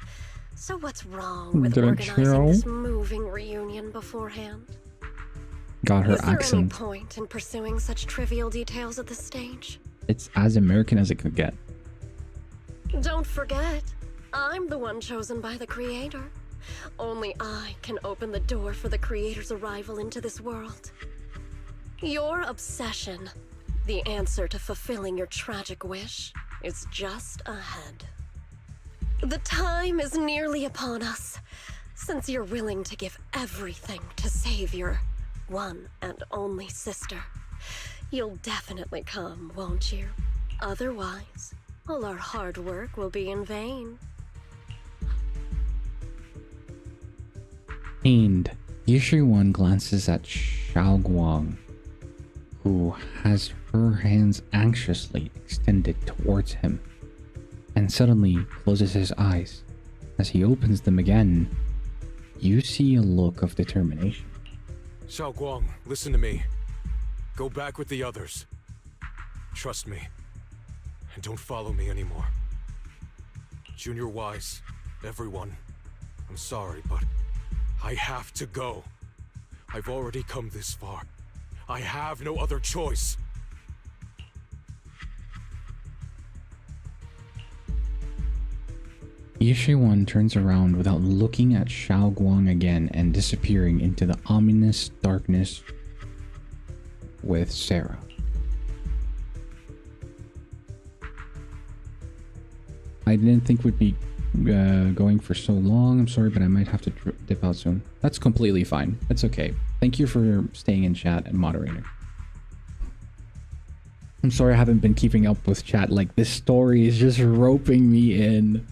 So what's wrong with organizing this moving reunion beforehand? Got her Is there accent. any point in pursuing such trivial details at this stage? It's as American as it could get. Don't forget, I'm the one chosen by the creator. Only I can open the door for the creator's arrival into this world. Your obsession, the answer to fulfilling your tragic wish, is just ahead. The time is nearly upon us, since you're willing to give everything to save your one and only sister. You'll definitely come, won't you? Otherwise, all our hard work will be in vain. Pained, Yeshe-1 glances at Xiaoguang, who has her hands anxiously extended towards him, and suddenly closes his eyes. As he opens them again, you see a look of determination. Xiaoguang, listen to me. Go back with the others. Trust me. And don't follow me anymore. Junior Wise, everyone, I'm sorry, but I have to go. I've already come this far. I have no other choice. Yeshe-1 turns around without looking at Xiaoguang again and disappearing into the ominous darkness with Sarah. I didn't think we'd be going for so long. I'm sorry, but I might have to dip out soon. That's completely fine. It's okay. Thank you for staying in chat and moderating. I'm sorry I haven't been keeping up with chat. Like, this story is just roping me in.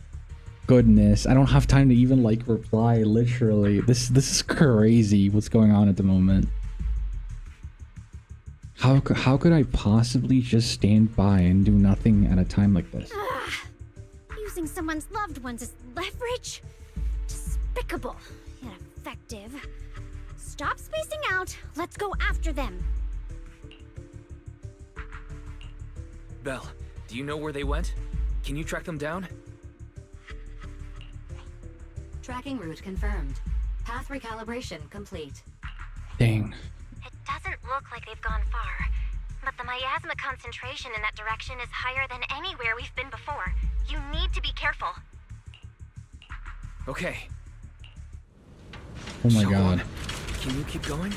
Goodness, I don't have time to even like reply. Literally, this is crazy. What's going on at the moment? How could I possibly just stand by and do nothing at a time like this? Using someone's loved ones as leverage? Despicable, yet effective. Stop spacing out. Let's go after them. Belle, do you know where they went? Can you track them down? Tracking route confirmed. Path recalibration complete. Dang. It doesn't look like they've gone far, but the miasma concentration in that direction is higher than anywhere we've been before. You need to be careful. Okay. Oh my god. Can you keep going?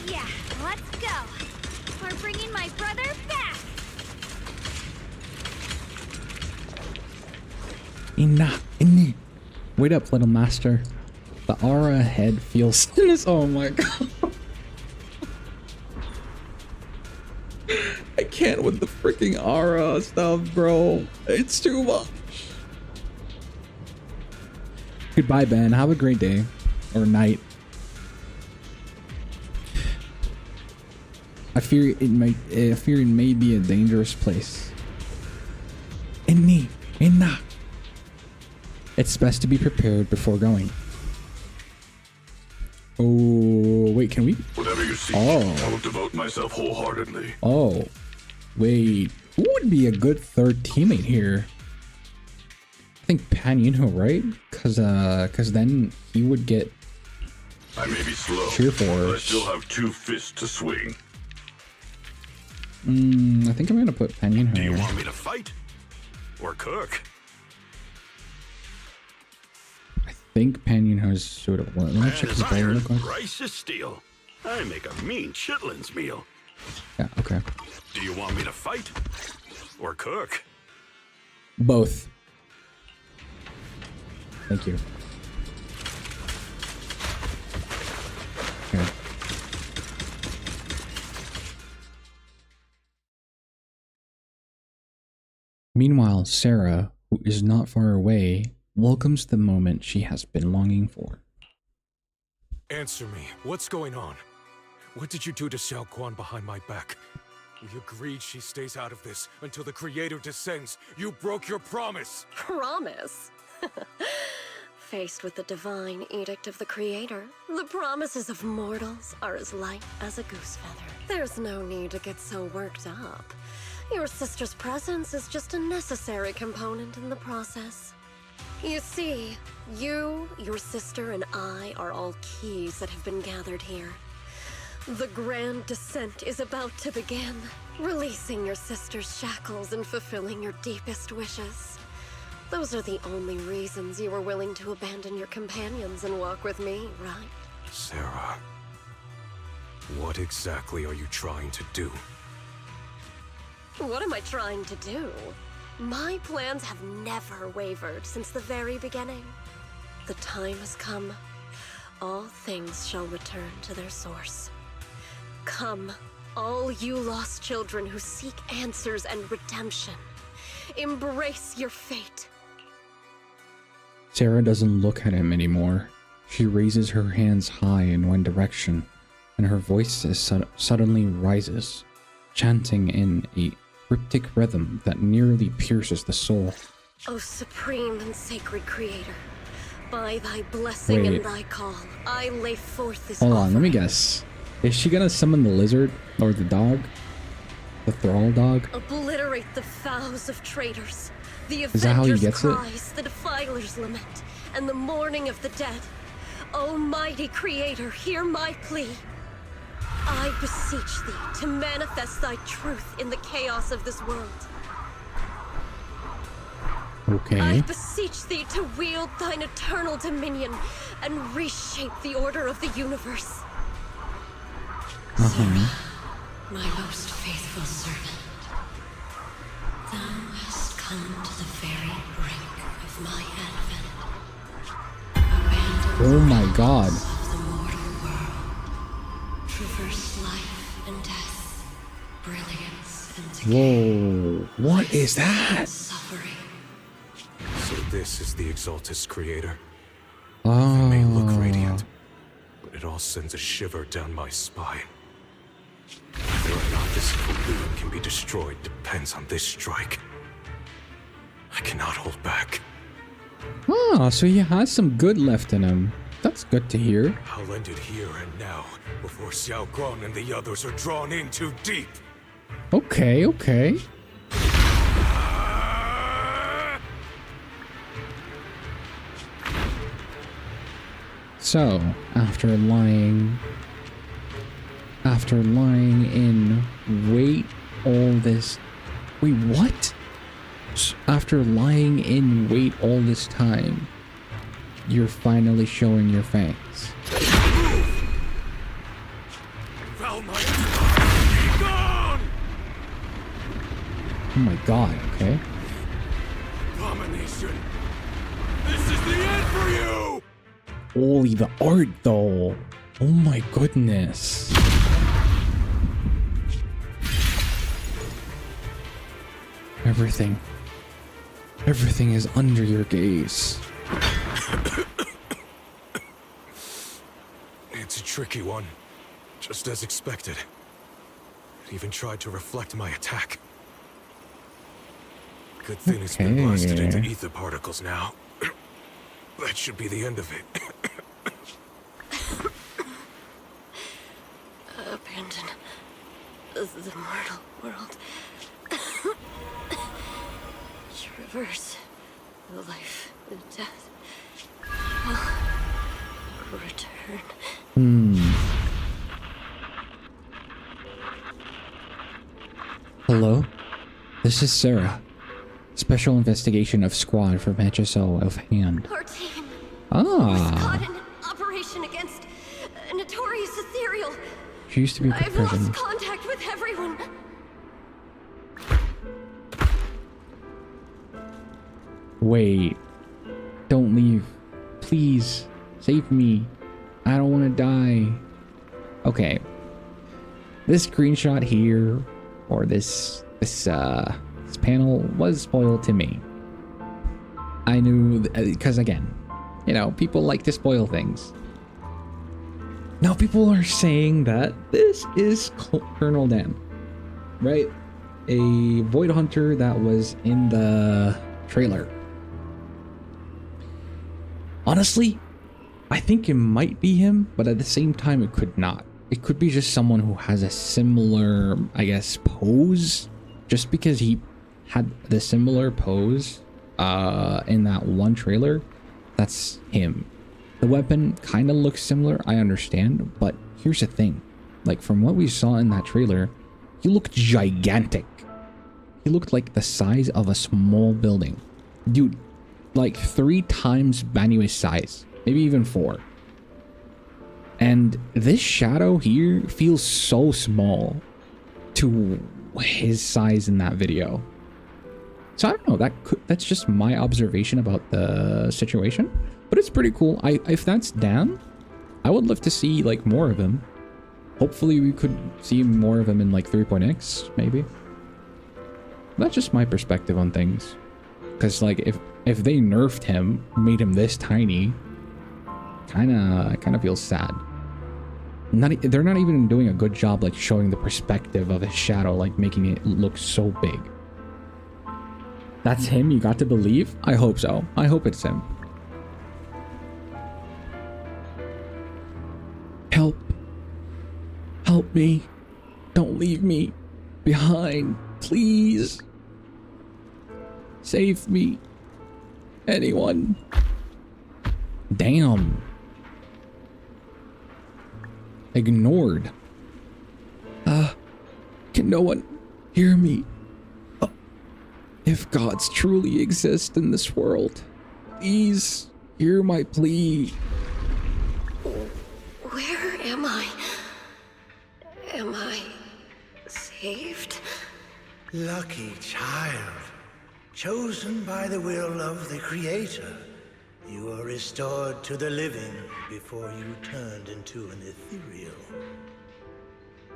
Yeah, let's go. We're bringing my brother back. Inni. Wait up, little master. The aura ahead feels stillness. Oh my god. I can't with the freaking aura stuff, bro. It's too much. Goodbye, Ben. Have a great day. Or night. I fear it may be a dangerous place. Inna. It's best to be prepared before going. Oh, wait, can we? Whatever you see, Oh. I will devote myself wholeheartedly. Oh, wait. Who would be a good third teammate here? I think Banyue, right? Cause then he would get I may be slow, cheer but I force. still have 2 fists to swing. I think I'm gonna put Banyue. Do you want me to fight? Or cook? I think Banyue is suitable. Let me check his body real quick. Rice is steel. I make a mean chitlins meal. Yeah, okay. Do you want me to fight? Or cook? Both. Thank you. Okay. Meanwhile, Sarah, who is not far away, welcomes the moment she has been longing for. Answer me. What's going on? What did you do to Xiao Quan behind my back? We agreed she stays out of this until the Creator descends. You broke your promise! Promise? Faced with the divine edict of the Creator, the promises of mortals are as light as a goose feather. There's no need to get so worked up. Your sister's presence is just a necessary component in the process. You see, you, your sister, and I are all keys that have been gathered here. The grand descent is about to begin, releasing your sister's shackles and fulfilling your deepest wishes. Those are the only reasons you were willing to abandon your companions and walk with me, right? Sarah, what exactly are you trying to do? What am I trying to do? My plans have never wavered since the very beginning. The time has come. All things shall return to their source. Come, all you lost children who seek answers and redemption. Embrace your fate. Sarah doesn't look at him anymore. She raises her hands high in one direction, and her voice suddenly rises, chanting in a cryptic rhythm that nearly pierces the soul. O supreme and sacred Creator, by thy blessing and thy call, I lay forth this Hold on, offering. let me guess. Is she gonna summon the lizard or the dog? The thrall dog? Obliterate the vows of traitors, the Is that how he avengers' gets it? cries, the defiler's lament, and the mourning of the dead. Almighty Creator, hear my plea. I beseech thee to manifest thy truth in the chaos of this world. Okay. I beseech thee to wield thine eternal dominion and reshape the order of the universe. My most faithful servant, thou hast come to the very brink of my advent. Oh my god. Of the mortal world, traverse life and death, brilliance and Whoa. What is that? suffering. So this is the Exaltus Creator. Oh. It may look radiant, but it all sends a shiver down my spine. Whether or not this balloon can be destroyed depends on this strike. I cannot hold back. Oh, so he has some good left in him. That's good to hear. I'll end it here and now, before Xiao Guan and the others are drawn in too deep. Okay, okay. So, after lying in wait all this... Wait, what? After lying in wait all this time, you're finally showing your fangs. Oh my god, okay. Abomination! This is the end for you! Holy, the art though. Oh my goodness. Everything is under your gaze. It's a tricky one, just as expected. It even tried to reflect my attack. Good thing it's been blasted into ether particles now. That should be the end of it. Abandon the mortal world. reverse the life and death will return. Hello? This is Sarah. Special Investigation of Squad from HSO of Hand. Our team was caught Ah. in an operation against a notorious ethereal. She used to be I've prison. lost contact with everyone. Wait. Don't leave. Please. Save me. I don't want to die. Okay. This screenshot here, or this panel was spoiled to me. I knew, because again, you know, people like to spoil things. Now people are saying that this is Colonel Dan, right? A Void Hunter that was in the trailer. Honestly, I think it might be him, but at the same time it could not. It could be just someone who has a similar, I guess, pose. Just because he had the similar pose in that one trailer, that's him. The weapon kind of looks similar, I understand, but here's the thing. Like, from what we saw in that trailer, he looked gigantic. He looked like the size of a small building. Dude, like 3 times Banyue's size, maybe even 4. And this shadow here feels so small to his size in that video. So I don't know, that's just my observation about the situation, but it's pretty cool. If that's Dan, I would love to see like more of him. Hopefully we could see more of him in like 3.x maybe. That's just my perspective on things. Cause like if they nerfed him, made him this tiny, kind of feels sad. They're not even doing a good job like showing the perspective of his shadow, like making it look so big. That's him, you got to believe? I hope so. I hope it's him. Help. Help me. Don't leave me behind, please. Save me. Anyone. Damn. Ignored. Can no one hear me? If gods truly exist in this world, please hear my plea. Where am I? Am I saved? Lucky child, chosen by the will of the Creator. You are restored to the living before you turned into an ethereal.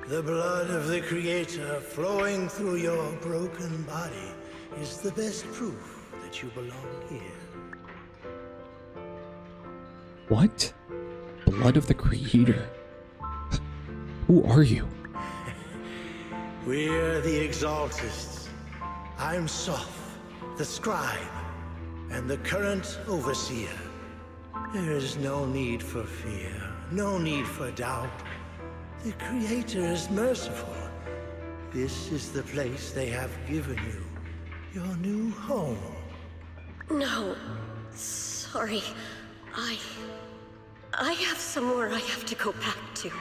The blood of the Creator flowing through your broken body is the best proof that you belong here. What? Blood of the Creator? Who are you? We're the Exaltists. I'm Soph, the Scribe, and the current Overseer. There is no need for fear, no need for doubt. The Creator is merciful. This is the place they have given you, your new home. No, sorry. I have somewhere I have to go back to.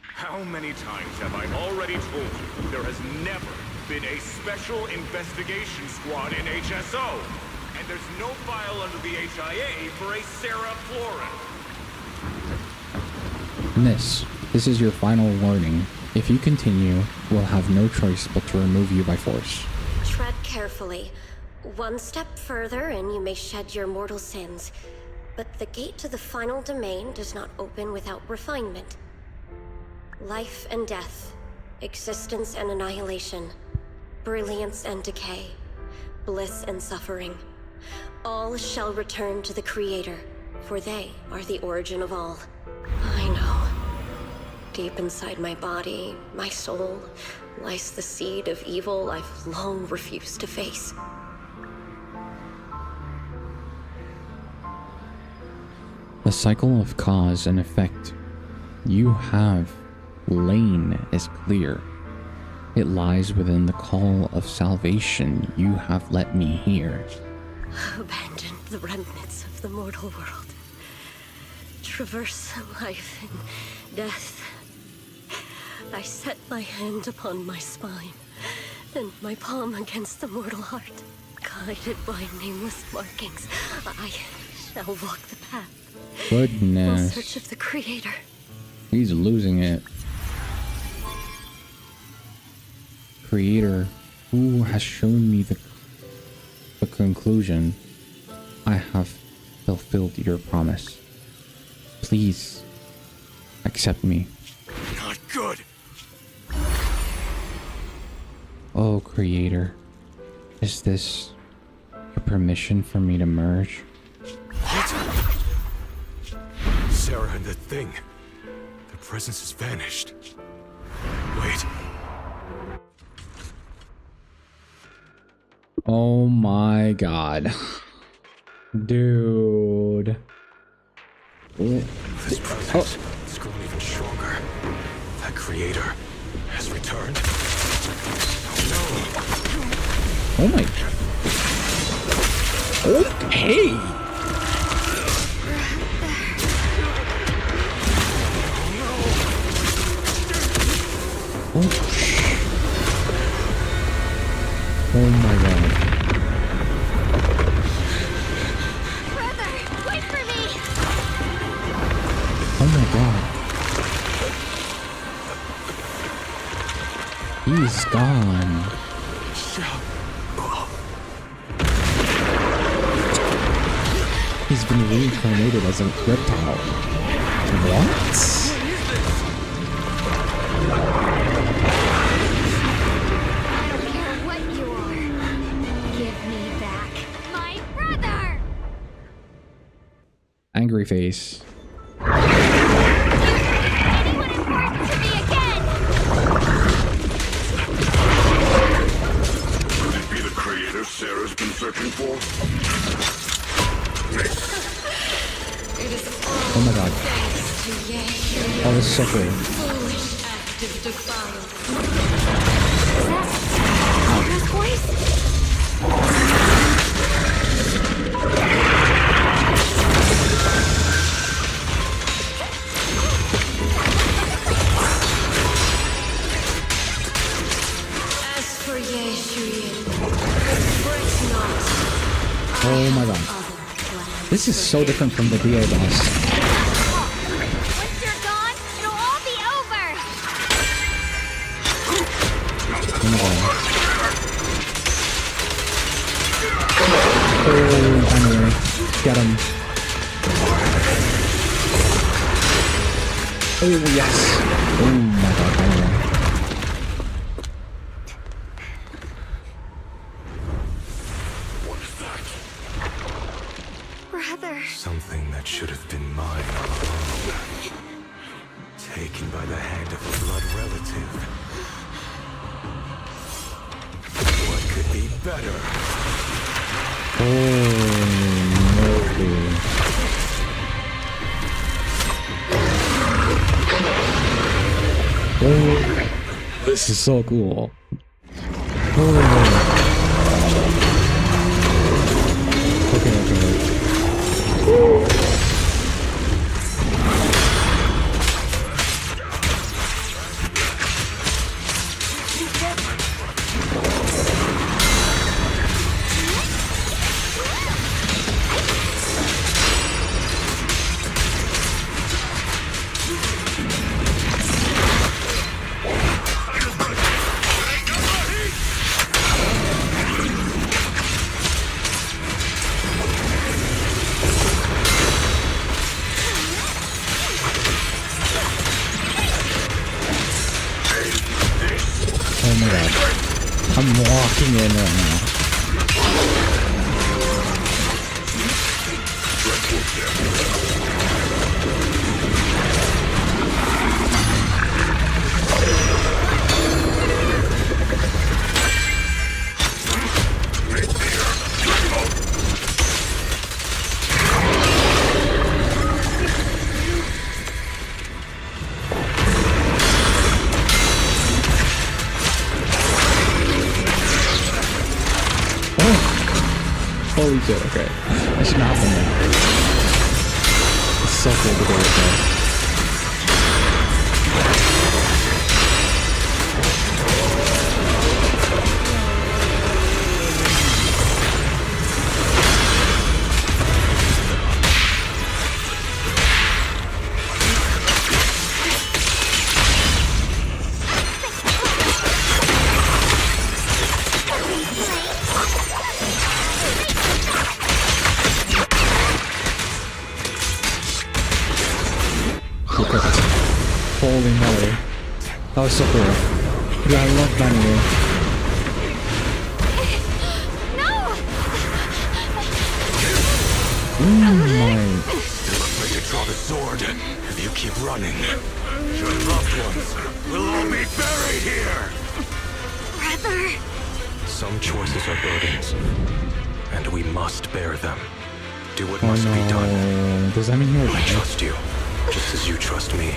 How many times have I already told you there has never been a special investigation squad in HSO? And there's no file under the HIA for a Sarah Florin. This is your final warning. If you continue, we'll have no choice but to remove you by force. Tread carefully. One step further and you may shed your mortal sins. But the gate to the final domain does not open without refinement. Life and death, existence and annihilation, brilliance and decay, bliss and suffering. All shall return to the Creator, for they are the origin of all. I know. Deep inside my body, my soul, lies the seed of evil I've long refused to face. The cycle of cause and effect you have lain is clear. It lies within the call of salvation you have let me hear. Abandon the remnants of the mortal world. Traverse life and death. I set my hand upon my spine, and my palm against the mortal heart. Guided by nameless markings, I shall walk the path. Goodness. In search of the Creator. He's losing it. Creator, who has shown me the conclusion, I have fulfilled your promise. Please accept me. Not good. Oh, Creator, is this your permission for me to merge? Sarah and the thing. Their presence has vanished. Wait. Oh my god. Dude. This presence has grown even stronger. That Creator has returned. Oh my. Okay. Oh my god. Brother, wait for me! Oh my god. He's gone. He's been reincarnated as a reptile. What? Angry face. Anyone important to me again? Could it be the Creator Sarah's been searching for? Oh my god. Oh, this is so cool. This voice? Oh my god. This is so different from the DO boss. Once you're gone, it'll all be over! Oh my god. Oh, anyway. Get him. Oh, yes. Oh my god, anyway. Something that should have been mine all along. Taken by the hand of a blood relative. What could be better? Oh, no. Oh, this is so cool. Oh. Okay. Oh my god. I'm walking in right now. Holy shit, okay. I should not have done that. It's so cool to go with that. Holy moly. That was so cool. Dude, I love Banyue. You look ready to draw the sword. If you keep running, your loved ones will all be buried here. Brother. Some choices are burdens, and we must bear them. Do what must be done. Does that mean you're I trust you, just as you trust me.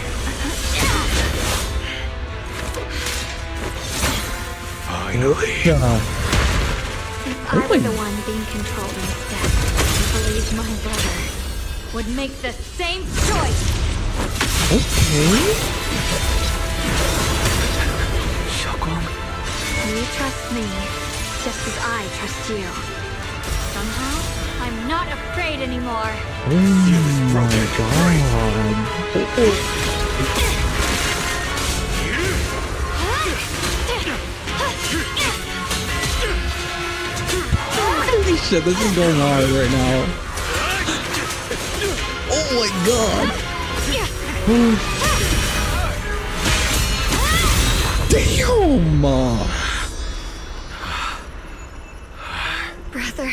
Finally. If I were the one being controlled instead, I believe my brother would make the same choice. Okay. You trust me, just as I trust you. Somehow, I'm not afraid anymore. Oh my god. Holy shit, this is going hard right now. Oh my god. Damn! Brother.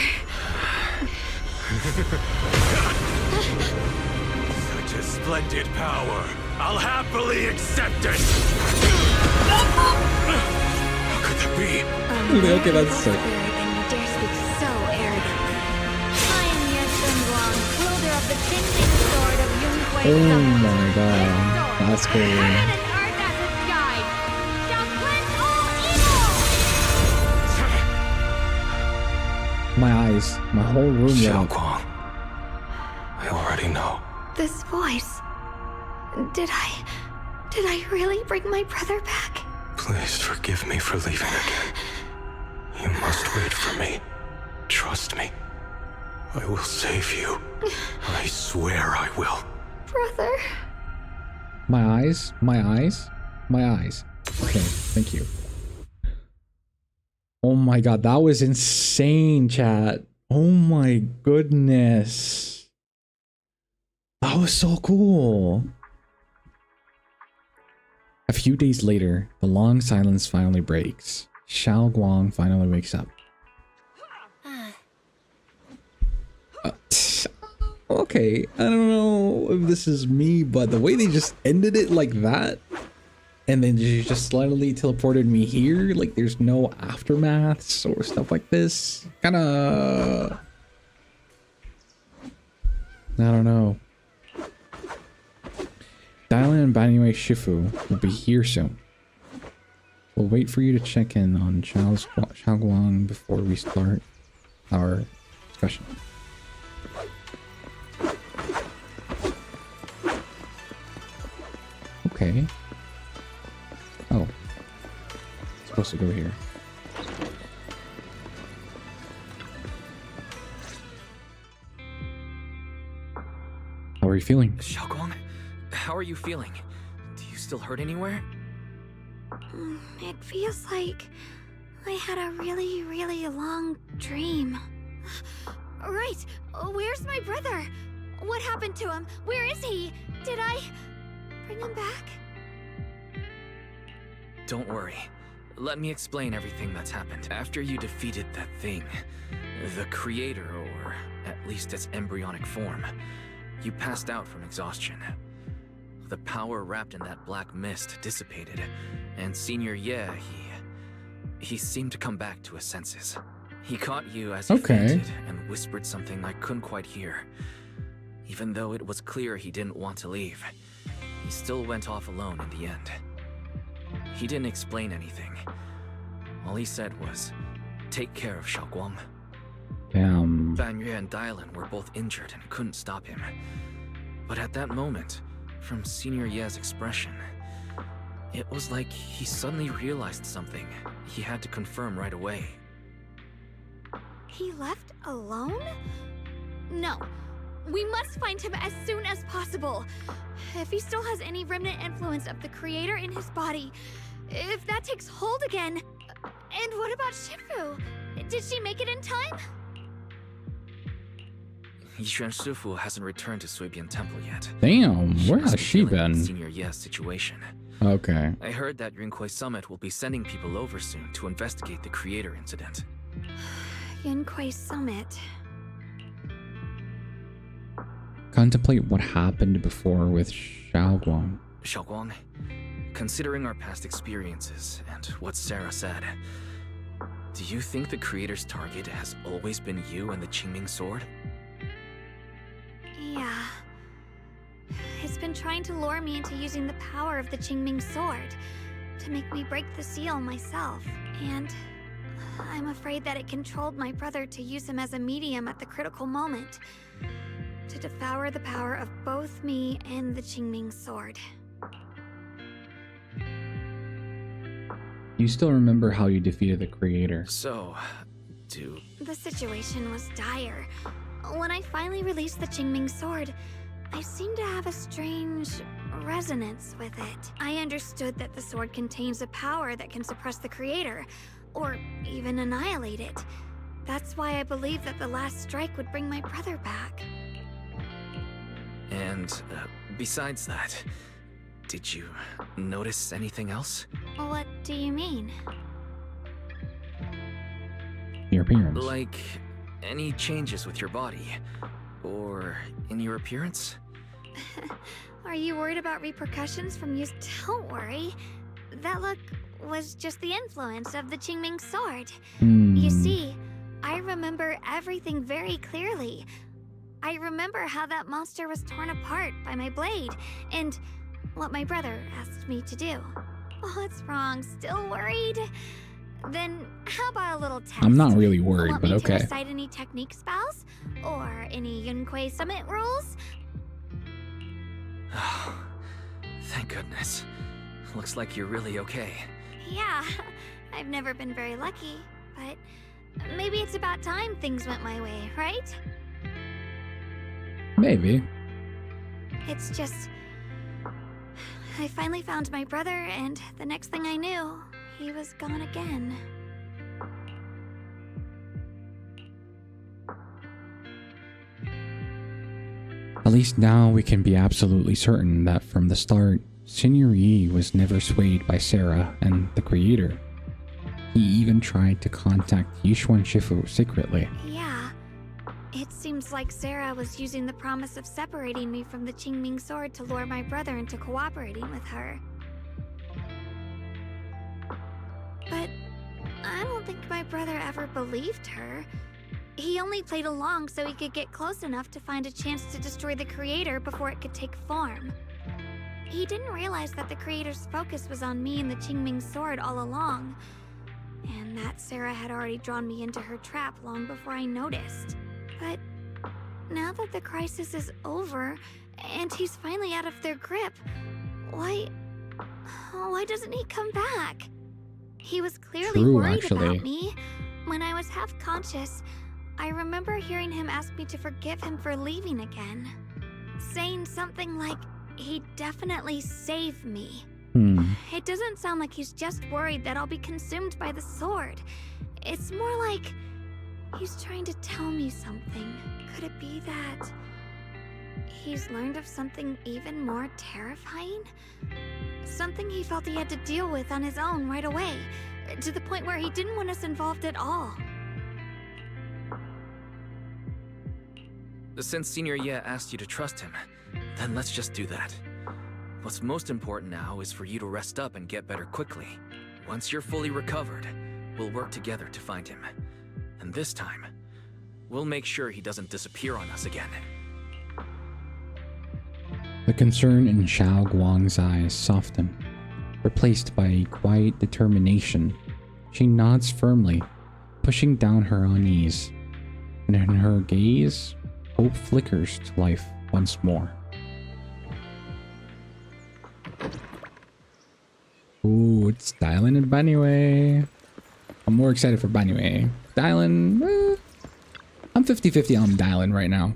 Such a splendid power. I'll happily accept it. How could that be? Okay, that's sick. And you dare speak so arrogantly. I am Ye Zhenguang, wielder of the Ting sword of Yunhui Oh Summit. my god. That's cool. Heaven and earth as its guide. Shall cleanse all evil! My eyes, my whole room lit up. I already know. This voice. Did I really bring my brother back? Please forgive me for leaving again. You must wait for me. Trust me. I will save you. I swear I will. Brother. My eyes, my eyes, my eyes. Okay, thank you. Oh my god, that was insane, chat. Oh my goodness. That was so cool. A few days later, the long silence finally breaks. Xiao Guang finally wakes up. Okay, I don't know if this is me, but the way they just ended it like that, and then you just slightly teleported me here, like there's no aftermaths or stuff like this, kinda... I don't know. Dylan and Banyue Shifu will be here soon. We'll wait for you to check in on Xiao Guang before we start our discussion. Okay. Oh. It's supposed to go here. How are you feeling? Xiaoguang, how are you feeling? Do you still hurt anywhere? It feels like I had a really long dream. Right, where's my brother? What happened to him? Where is he? Did I bring him back? Don't worry. Let me explain everything that's happened. After you defeated that thing, the creator, or at least its embryonic form, you passed out from exhaustion. The power wrapped in that black mist dissipated, and Senior Ye, he seemed to come back to his senses. He caught you as you fainted and whispered something I couldn't quite hear. Even though it was clear he didn't want to leave, he still went off alone in the end. He didn't explain anything. All he said was, "Take care of Xiaoguang." Damn. Banyue and Dylan were both injured and couldn't stop him. But at that moment, from Senior Ye's expression, it was like he suddenly realized something he had to confirm right away. He left alone? No. We must find him as soon as possible. If he still has any remnant influence of the creator in his body, if that takes hold again. And what about Shifu? Did she make it in time? Yixuan Shifu hasn't returned to Suibian Temple yet. Damn, where has must be she dealing with been? Senior Ye's situation. Okay. I heard that Yunquai Summit will be sending people over soon to investigate the creator incident. Yunquai Summit. Contemplate what happened before with Xiaoguang. Xiaoguang, considering our past experiences and what Sarah said, do you think the creator's target has always been you and the Qingming sword? Yeah. It's been trying to lure me into using the power of the Qingming sword to make me break the seal myself, and I'm afraid that it controlled my brother to use him as a medium at the critical moment, to devour the power of both me and the Qingming sword. You still remember how you defeated the creator? So, The situation was dire. When I finally released the Qingming sword, I seemed to have a strange resonance with it. I understood that the sword contains a power that can suppress the creator, or even annihilate it. That's why I believed that the last strike would bring my brother back. And besides that, did you notice anything else? What do you mean? Your appearance. Like any changes with your body, or in your appearance? Are you worried about repercussions from use? Don't worry. That look was just the influence of the Qingming sword. You see, I remember everything very clearly. I remember how that monster was torn apart by my blade, and what my brother asked me to do. What's wrong? Still worried? Then how about a little test? I'm not really worried, Want but me okay. to recite any technique spells? Or any Yunquai Summit rules? Thank goodness. Looks like you're really okay. Yeah, I've never been very lucky, but maybe it's about time things went my way, right? Maybe. It's just... I finally found my brother, and the next thing I knew, he was gone again. At least now we can be absolutely certain that from the start, Senior Yi was never swayed by Sarah and the creator. He even tried to contact Yixuan Shifu secretly. Yeah. It seems like Sarah was using the promise of separating me from the Qingming sword to lure my brother into cooperating with her. But I don't think my brother ever believed her. He only played along so he could get close enough to find a chance to destroy the creator before it could take form. He didn't realize that the creator's focus was on me and the Qingming sword all along, and that Sarah had already drawn me into her trap long before I noticed. But now that the crisis is over, and he's finally out of their grip, why doesn't he come back? He was clearly worried about me. When I was half conscious, I remember hearing him ask me to forgive him for leaving again, saying something like, he'd definitely save me. It doesn't sound like he's just worried that I'll be consumed by the sword. It's more like he's trying to tell me something. Could it be that he's learned of something even more terrifying? Something he felt he had to deal with on his own right away, to the point where he didn't want us involved at all. Since Senior Ye asked you to trust him, then let's just do that. What's most important now is for you to rest up and get better quickly. Once you're fully recovered, we'll work together to find him. And this time, we'll make sure he doesn't disappear on us again. The concern in Xiao Guang's eyes soften, replaced by a quiet determination. She nods firmly, pushing down her unease. And in her gaze, hope flickers to life once more. Ooh, it's Dylan and Banyue. I'm more excited for Banyue. Dylan, I'm 50-50 on Dylan right now.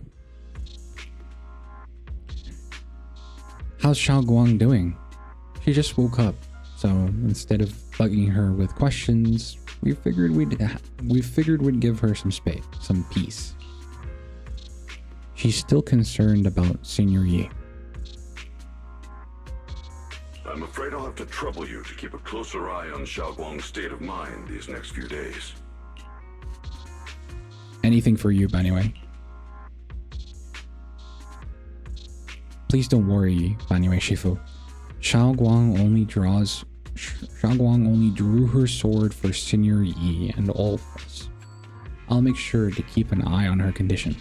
How's Xiaoguang doing? She just woke up, so instead of bugging her with questions, we figured we'd give her some space, some peace. She's still concerned about Senior Yi. I'm afraid I'll have to trouble you to keep a closer eye on Xiaoguang's state of mind these next few days. Anything for you, Banyue. Please don't worry, Banyue Shifu. Xiaoguang only drew her sword for Senior Yi and all of us. I'll make sure to keep an eye on her condition.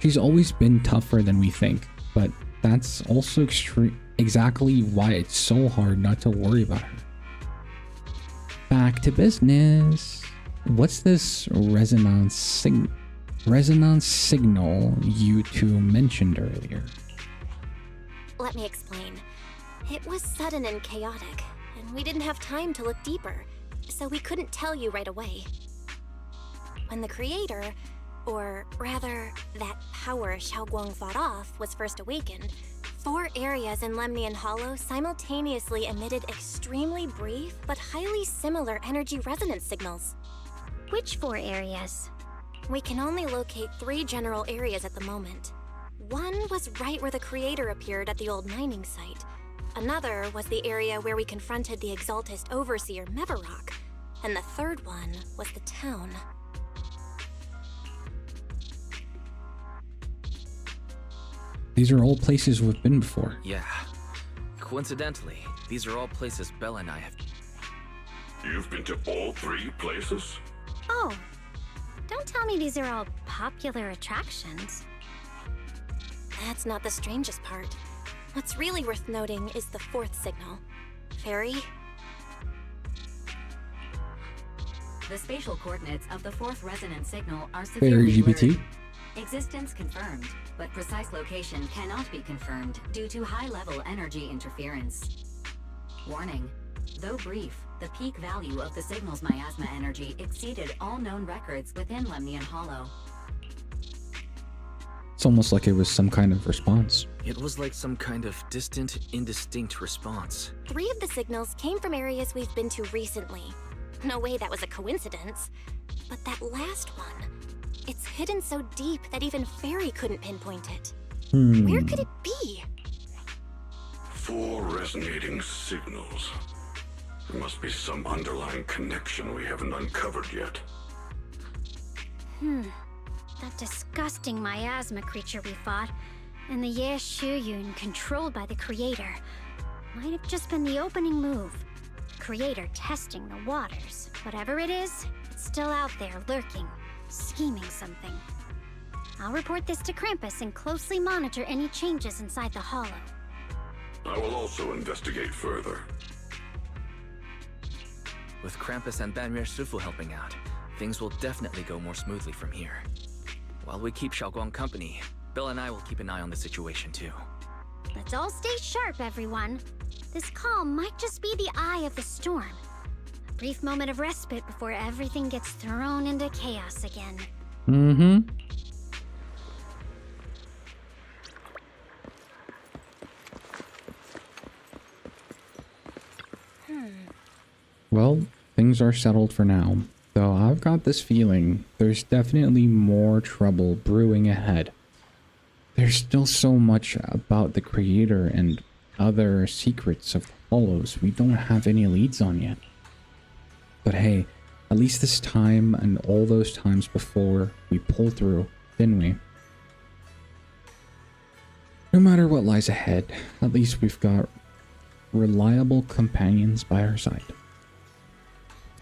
She's always been tougher than we think, but that's also exactly why it's so hard not to worry about her. Back to business. What's this resonance signal you two mentioned earlier? Let me explain. It was sudden and chaotic, and we didn't have time to look deeper, so we couldn't tell you right away. When the creator, or rather, that power Xiaoguang fought off, was first awakened, 4 areas in Lemnian Hollow simultaneously emitted extremely brief but highly similar energy resonance signals. Which 4 areas? We can only locate 3 general areas at the moment. One was right where the creator appeared at the old mining site. Another was the area where we confronted the Exaltist Overseer Mevarok. And the third one was the town. These are all places we've been before. Yeah. Coincidentally, these are all places Bella and I have... You've been to all 3 places? Oh, don't tell me these are all popular attractions. That's not the strangest part. What's really worth noting is the 4th signal. Fairy? The spatial coordinates of the 4th resonance signal are Fairy severely GPT? blurred. Existence confirmed, but precise location cannot be confirmed due to high-level energy interference. Warning. Though brief, the peak value of the signal's miasma energy exceeded all known records within Lemnian Hollow. It's almost like it was some kind of response. It was like some kind of distant, indistinct response. 3 of the signals came from areas we've been to recently. No way that was a coincidence. But that last one, it's hidden so deep that even Fairy couldn't pinpoint it. Where could it be? 4 resonating signals. There must be some underlying connection we haven't uncovered yet. That disgusting miasma creature we fought, and the Ye Shuyun controlled by the Creator, might have just been the opening move. The Creator testing the waters. Whatever it is, it's still out there lurking, scheming something. I'll report this to Krampus and closely monitor any changes inside the Hollow. I will also investigate further. With Krampus and Banyue Shifu helping out, things will definitely go more smoothly from here. While we keep Xiaoguang company, Bill and I will keep an eye on the situation too. Let's all stay sharp, everyone. This calm might just be the eye of the storm. A brief moment of respite before everything gets thrown into chaos again. Well, things are settled for now, though I've got this feeling there's definitely more trouble brewing ahead. There's still so much about the Creator and other secrets of the Hollows we don't have any leads on yet. But hey, at least this time and all those times before, we pulled through, didn't we? No matter what lies ahead, at least we've got reliable companions by our side.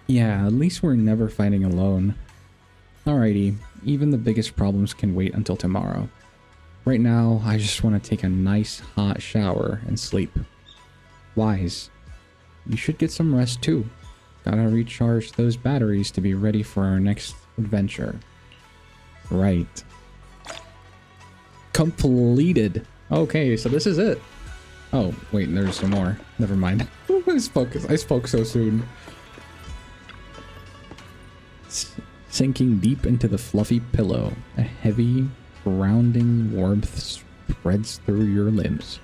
Yeah, at least we're never fighting alone. Alrighty, even the biggest problems can wait until tomorrow. Right now, I just want to take a nice hot shower and sleep. Wise, you should get some rest too. Gotta recharge those batteries to be ready for our next adventure. Right. Completed. Okay, so this is it. Oh, wait, there's some more. Never mind. I spoke so soon. Sinking deep into the fluffy pillow, a heavy, grounding warmth spreads through your limbs.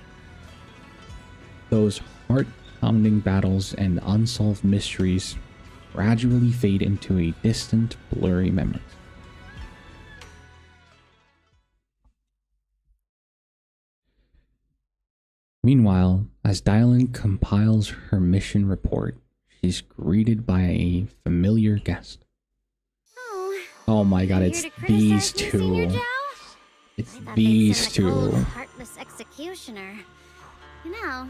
Those heart-pounding battles and unsolved mysteries gradually fade into a distant, blurry memory. Meanwhile, as Dylan compiles her mission report, she's greeted by a familiar guest. Oh my god, it's these two. It's these two. Heartless executioner. You know,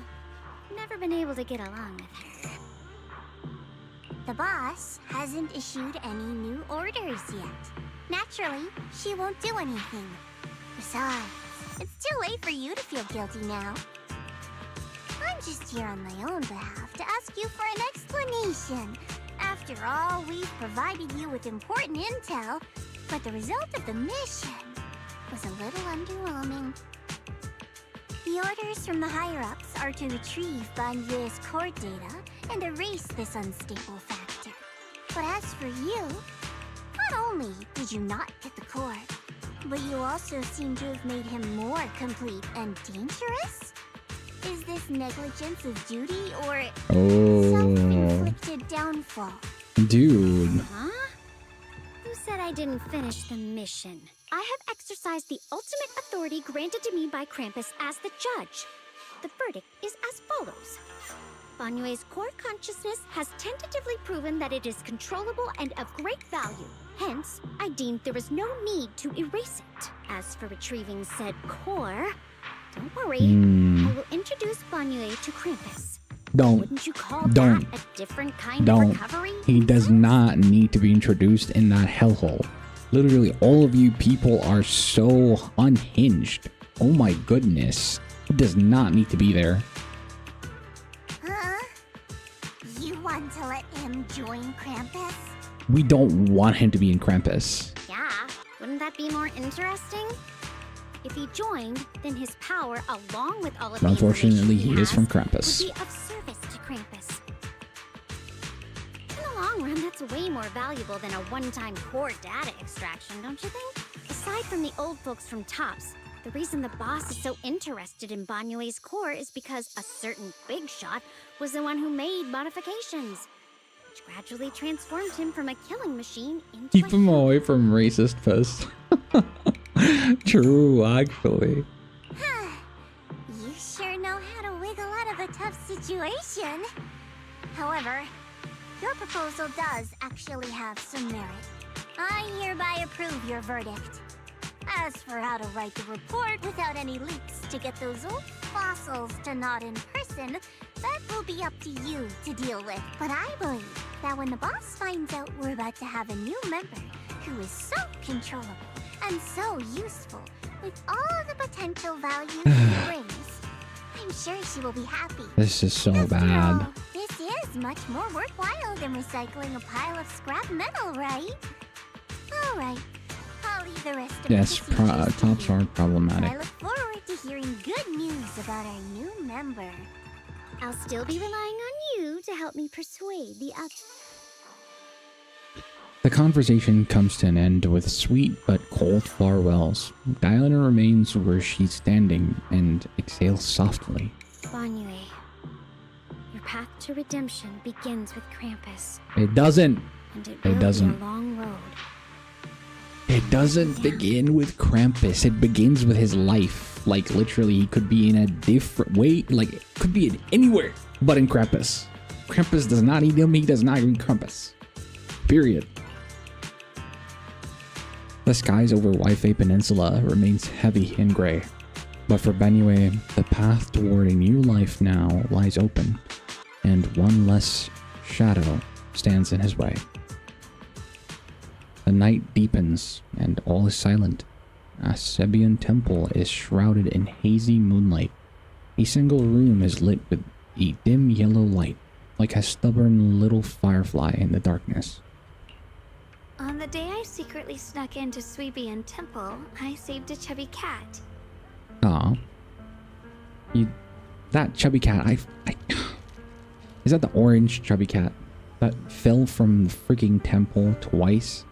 never been able to get along with her. The boss hasn't issued any new orders yet. Naturally, she won't do anything. Besides, it's too late for you to feel guilty now. I'm just here on my own behalf to ask you for an explanation. After all, we've provided you with important intel, but the result of the mission was a little underwhelming. The orders from the higher-ups are to retrieve Banyue's core data and erase this unstable factor. But as for you, not only did you not get the core, but you also seem to have made him more complete and dangerous? Is this negligence of duty or self-inflicted downfall? Dude. Huh? Who said I didn't finish the mission? I have exercised the ultimate authority granted to me by Krampus as the judge. The verdict is as follows. Banyue's core consciousness has tentatively proven that it is controllable and of great value. Hence, I deemed there was no need to erase it. As for retrieving said core, don't worry, I will introduce Banyue to Krampus. Wouldn't you call that a different kind of recovery? He does not need to be introduced in that hellhole. Literally, all of you people are so unhinged. Oh my goodness. He does not need to be there. Huh? You want to let him join Krampus? We don't want him to be in Krampus. Yeah, wouldn't that be more interesting? If he joined, then his power, along with all of the Unfortunately, information he is from Krampus. would be of service to Krampus. In the long run, that's way more valuable than a one-time core data extraction, don't you think? Aside from the old folks from TOPS, the reason the boss is so interested in Banyue's core is because a certain big shot was the one who made modifications, which gradually transformed him from a killing machine into Keep him away from racist piss. True, actually. You sure know how to wiggle out of a tough situation. However, your proposal does actually have some merit. I hereby approve your verdict. As for how to write the report without any leaks to get those old fossils to nod in person, that will be up to you to deal with. But I believe that when the boss finds out we're about to have a new member who is so controllable and so useful with all of the potential value he brings, I'm sure she will be happy. This is so bad. This is much more worthwhile than recycling a pile of scrap metal, right? Alright, I'll leave the rest of Yes, the procedures to tops you. are problematic. I look forward to hearing good news about our new member. I'll still be relying on you to help me persuade the others. The conversation comes to an end with sweet but cold farewells. Diana remains where she's standing and exhales softly. Banyue, your path to redemption begins with Krampus. It doesn't. And it It will doesn't. be a long road. It doesn't begin with Krampus. It begins with his life. Like, literally, he could be in a different way. Like, it could be in anywhere but in Krampus. Krampus does not eat him. He does not eat Krampus. Period. The skies over Wi-Fi Peninsula remains heavy and gray. But for Banyue, the path toward a new life now lies open, and one less shadow stands in his way. The night deepens, and all is silent. A Sebian temple is shrouded in hazy moonlight. A single room is lit with a dim yellow light, like a stubborn little firefly in the darkness. On the day I secretly snuck into Suibian Temple, I saved a chubby cat. Aw. That chubby cat, is that the orange chubby cat that fell from the freaking temple twice?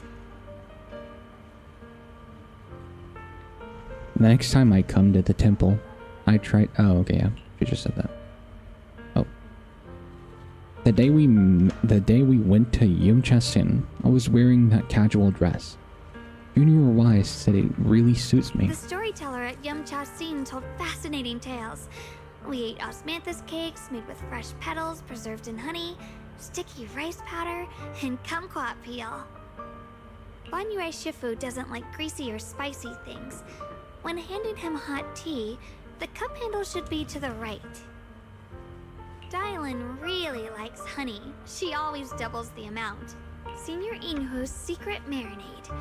The next time I come to the temple, I tried... Oh, okay, yeah. She just said that. Oh. The day we went to Yumchasin, I was wearing that casual dress. Junior Wise said it really suits me. The storyteller at Yumchasin told fascinating tales. We ate osmanthus cakes made with fresh petals preserved in honey, sticky rice powder, and kumquat peel. Banyue Shifu doesn't like greasy or spicy things. When handing him hot tea, the cup handle should be to the right. Dylan really likes honey. She always doubles the amount. Senior Inhu's secret marinade.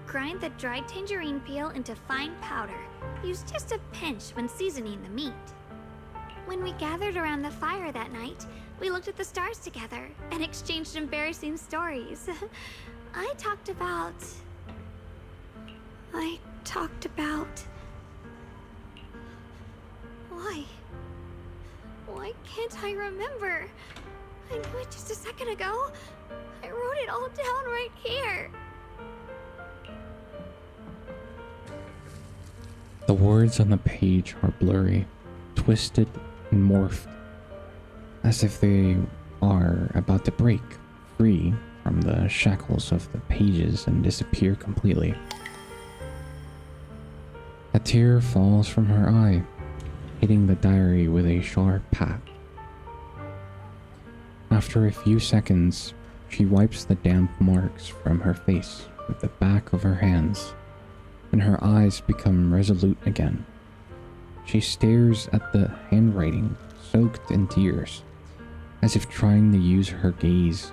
Grind the dried tangerine peel into fine powder. Use just a pinch when seasoning the meat. When we gathered around the fire that night, we looked at the stars together and exchanged embarrassing stories. I talked about... Why can't I remember? I knew it just a second ago. I wrote it all down right here. The words on the page are blurry, twisted, and morphed, as if they are about to break free from the shackles of the pages and disappear completely. A tear falls from her eye, hitting the diary with a sharp pat. After a few seconds, she wipes the damp marks from her face with the back of her hands, and her eyes become resolute again. She stares at the handwriting, soaked in tears, as if trying to use her gaze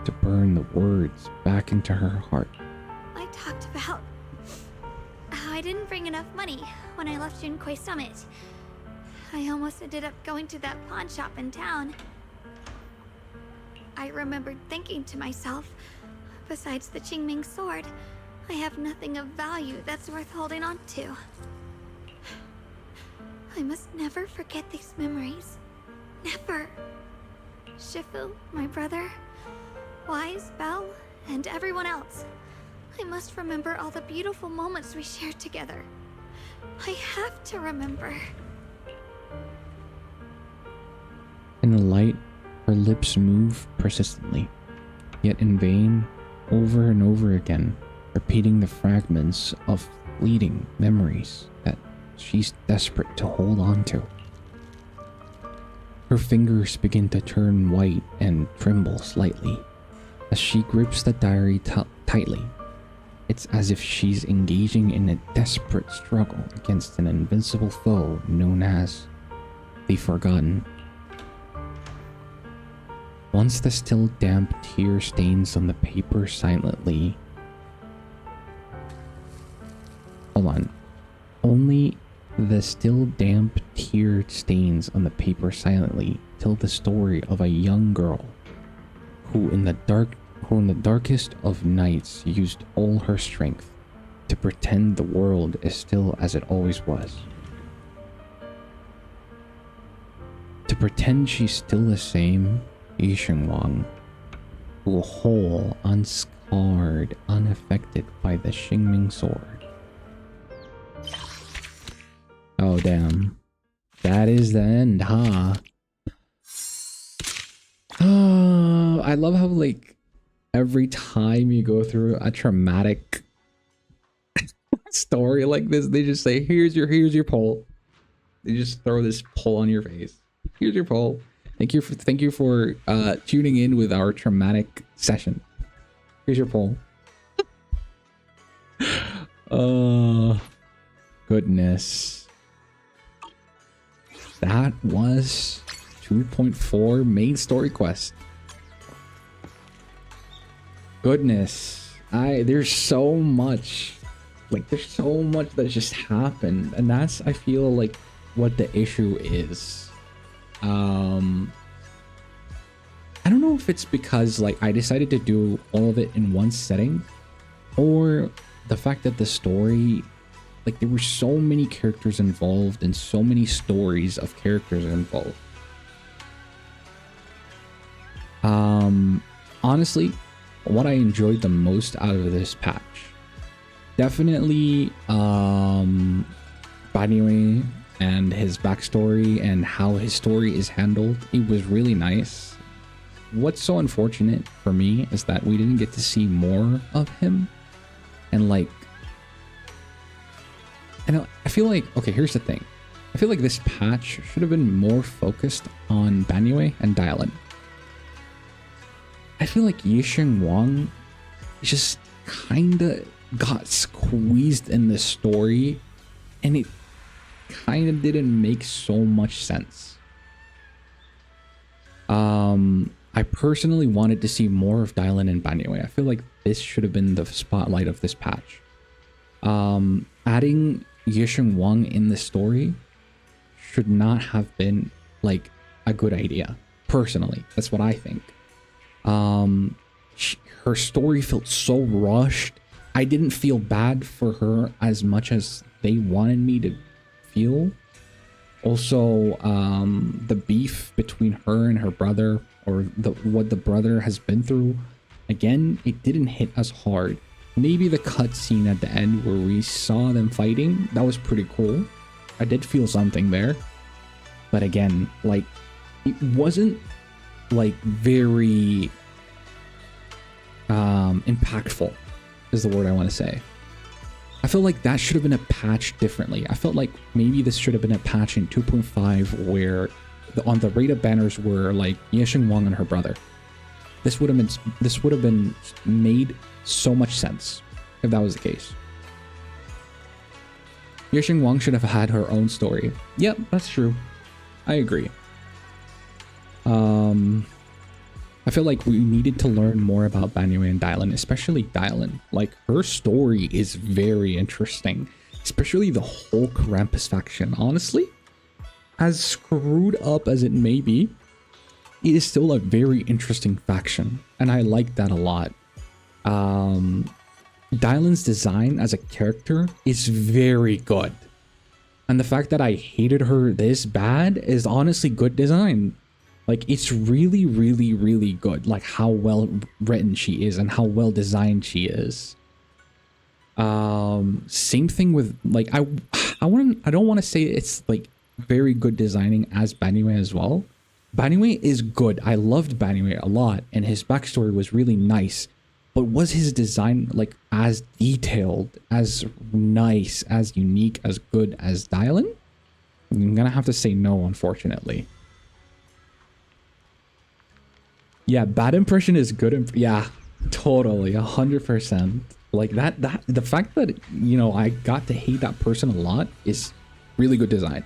to burn the words back into her heart. I talked about how I didn't bring enough money when I left Junkoi Summit. I almost ended up going to that pawn shop in town. I remembered thinking to myself, besides the Qingming sword, I have nothing of value that's worth holding on to. I must never forget these memories. Never. Shifu, my brother, Wise, Belle, and everyone else. I must remember all the beautiful moments we shared together. I have to remember. In the light, her lips move persistently, yet in vain, over and over again, repeating the fragments of fleeting memories that she's desperate to hold on to. Her fingers begin to turn white and tremble slightly as she grips the diary tightly. It's as if she's engaging in a desperate struggle against an invincible foe known as the Forgotten. Once the still damp tear stains on the paper silently... Hold on. Only the still damp tear stains on the paper silently tell the story of a young girl who in the darkest of nights used all her strength to pretend the world is still as it always was. To pretend she's still the same Yisheng Wang, who whole, unscarred, unaffected by the Qingming sword. Oh damn. That is the end, huh? Oh, I love how like every time you go through a traumatic story like this, they just say, here's your poll. They just throw this poll on your face. Here's your poll. Thank you for tuning in with our traumatic session. Here's your poll. Oh goodness. That was 2.4 main story quest. Goodness. There's so much. Like there's so much that just happened. And that's, I feel like, what the issue is. I don't know if it's because like I decided to do all of it in one setting or the fact that the story, like there were so many characters involved and so many stories of characters involved. Honestly, what I enjoyed the most out of this patch, definitely Banyue and his backstory and how his story is handled. It was really nice. What's so unfortunate for me is that we didn't get to see more of him. And like, and I feel like, okay, here's the thing. I feel like this patch should have been more focused on Banyue and Dylan. I feel like Yisheng Wang just kinda got squeezed in the story, and it kinda didn't make so much sense. I personally wanted to see more of Dylan and Banyue. I feel like this should have been the spotlight of this patch. Adding Yisheng Wang in the story should not have been like a good idea. Personally, that's what I think. Her story felt so rushed. I didn't feel bad for her as much as they wanted me to feel. Also, the beef between her and her brother, or what the brother has been through, again, it didn't hit as hard. Maybe the cutscene at the end where we saw them fighting, that was pretty cool. I did feel something there. But again, like, it wasn't like very impactful is the word I want to say. I feel like that should have been a patch differently. I felt like maybe this should have been a patch in 2.5 where on the rated banners were like Yisheng Wang and her brother. This would have been made so much sense if that was the case. Yisheng Wang should have had her own story. Yep, that's true. I agree. I feel like we needed to learn more about Banyue and Dylan, especially Dylan. Like, her story is very interesting, especially the whole Krampus faction. Honestly, as screwed up as it may be, it is still a very interesting faction, and I like that a lot. Dylan's design as a character is very good, and the fact that I hated her this bad is honestly good design. Like, it's really, really, really good. Like, how well written she is and how well designed she is. Same thing with, like, I don't want to say it's like very good designing as Banyue as well. Banyue is good. I loved Banyue a lot, and his backstory was really nice. But was his design like as detailed, as nice, as unique, as good as Dylan? I'm gonna have to say no, unfortunately. Yeah, bad impression is good. Yeah, totally, 100%. Like that the fact that, you know, I got to hate that person a lot is really good design.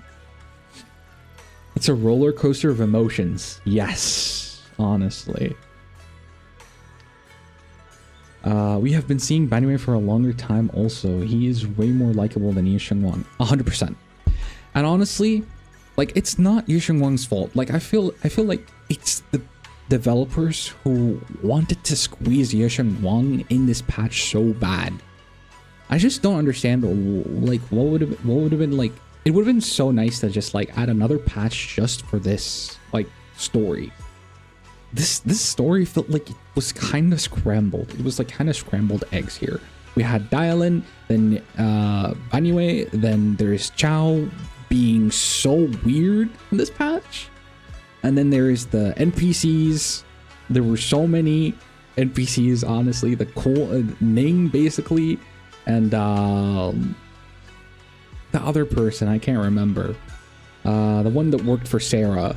It's a roller coaster of emotions. Yes, honestly. We have been seeing Banyue for a longer time also. He is way more likable than Yisheng Wang. 100%. And honestly, like, it's not Yisheng Wang's fault. Like, I feel like it's the developers who wanted to squeeze Yisheng Wang in this patch so bad. I just don't understand, like, what would have been like. It would have been so nice to just like add another patch just for this like story. This story felt like it was kind of scrambled. It was like kind of scrambled eggs here. We had Dylan, then Banyue, then there's Chao being so weird in this patch. And then there is the NPCs. There were so many NPCs, honestly. The cool Ning, basically. And the other person, I can't remember. The one that worked for Sarah.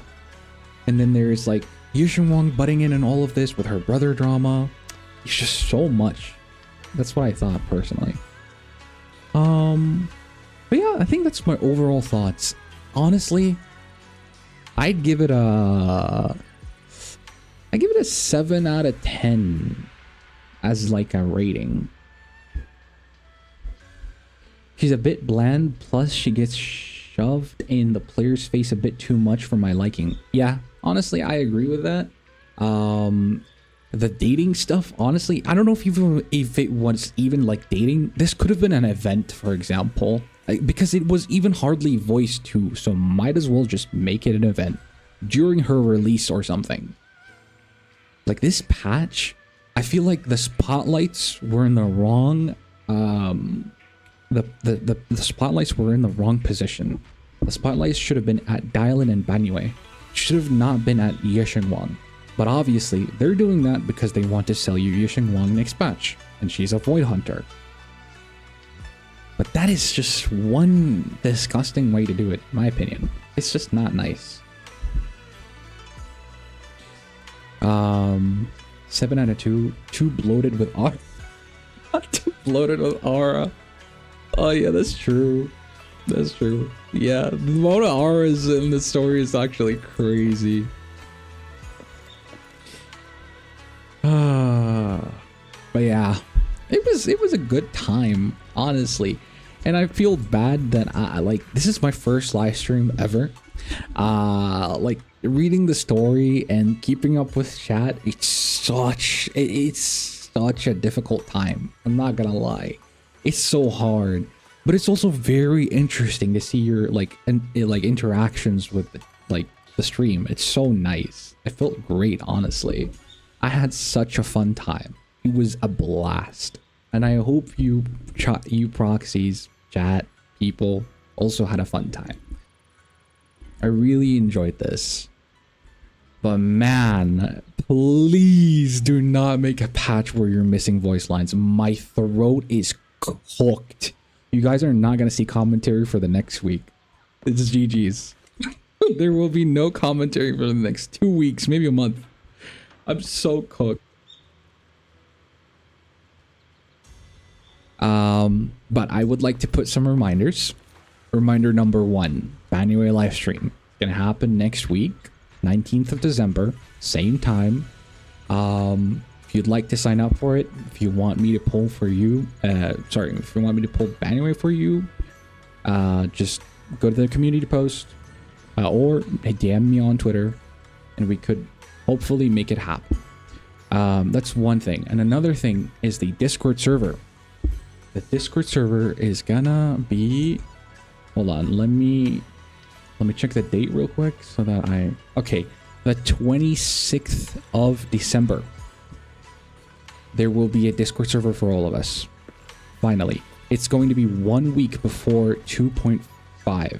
And then there's like Yisheng Wang butting in all of this with her brother drama. It's just so much. That's what I thought, personally. But yeah, I think that's my overall thoughts. Honestly, I'd give it a 7 out of 10 as like a rating. She's a bit bland, plus she gets shoved in the player's face a bit too much for my liking. Yeah, honestly, I agree with that. the dating stuff, honestly, I don't know if it was even like dating. This could have been an event, for example, because it was even hardly voiced too. So might as well just make it an event during her release or something. Like this patch, I feel like the spotlights were in the wrong. The spotlights were in the wrong position. The spotlights should have been at Dylan and Banyue. Should have not been at Yesheng. But obviously, they're doing that because they want to sell you Yesheng next patch, and she's a Void Hunter. But that is just one disgusting way to do it, in my opinion. It's just not nice. 7 out of 2. Too bloated with aura. Too bloated with aura. Oh yeah, that's true. That's true. Yeah, the amount of auras in the story is actually crazy. But yeah, it was a good time, honestly, and I feel bad that this is my first live stream ever. Like reading the story and keeping up with chat, it's such a difficult time. I'm not gonna lie, it's so hard, but it's also very interesting to see your interactions with the stream. It's so nice. I felt great, honestly. I had such a fun time. It was a blast. And I hope you proxies, chat, people also had a fun time. I really enjoyed this. But man, please do not make a patch where you're missing voice lines. My throat is cooked. You guys are not going to see commentary for the next week. It's GG's. There will be no commentary for the next 2 weeks, maybe a month. I'm so cooked. But I would like to put some reminders. Reminder number 1, Banyue live stream. Gonna happen next week, 19th of December, same time. If you'd like to sign up for it, if you want me to pull for you, if you want me to pull Banyue for you, just go to the community post, or DM me on Twitter, and we could hopefully make it happen. That's one thing. And another thing is the Discord server. The Discord server is gonna be, hold on, let me check the date real quick so that okay, the 26th of December. There will be a Discord server for all of us. Finally. It's going to be 1 week before 2.5,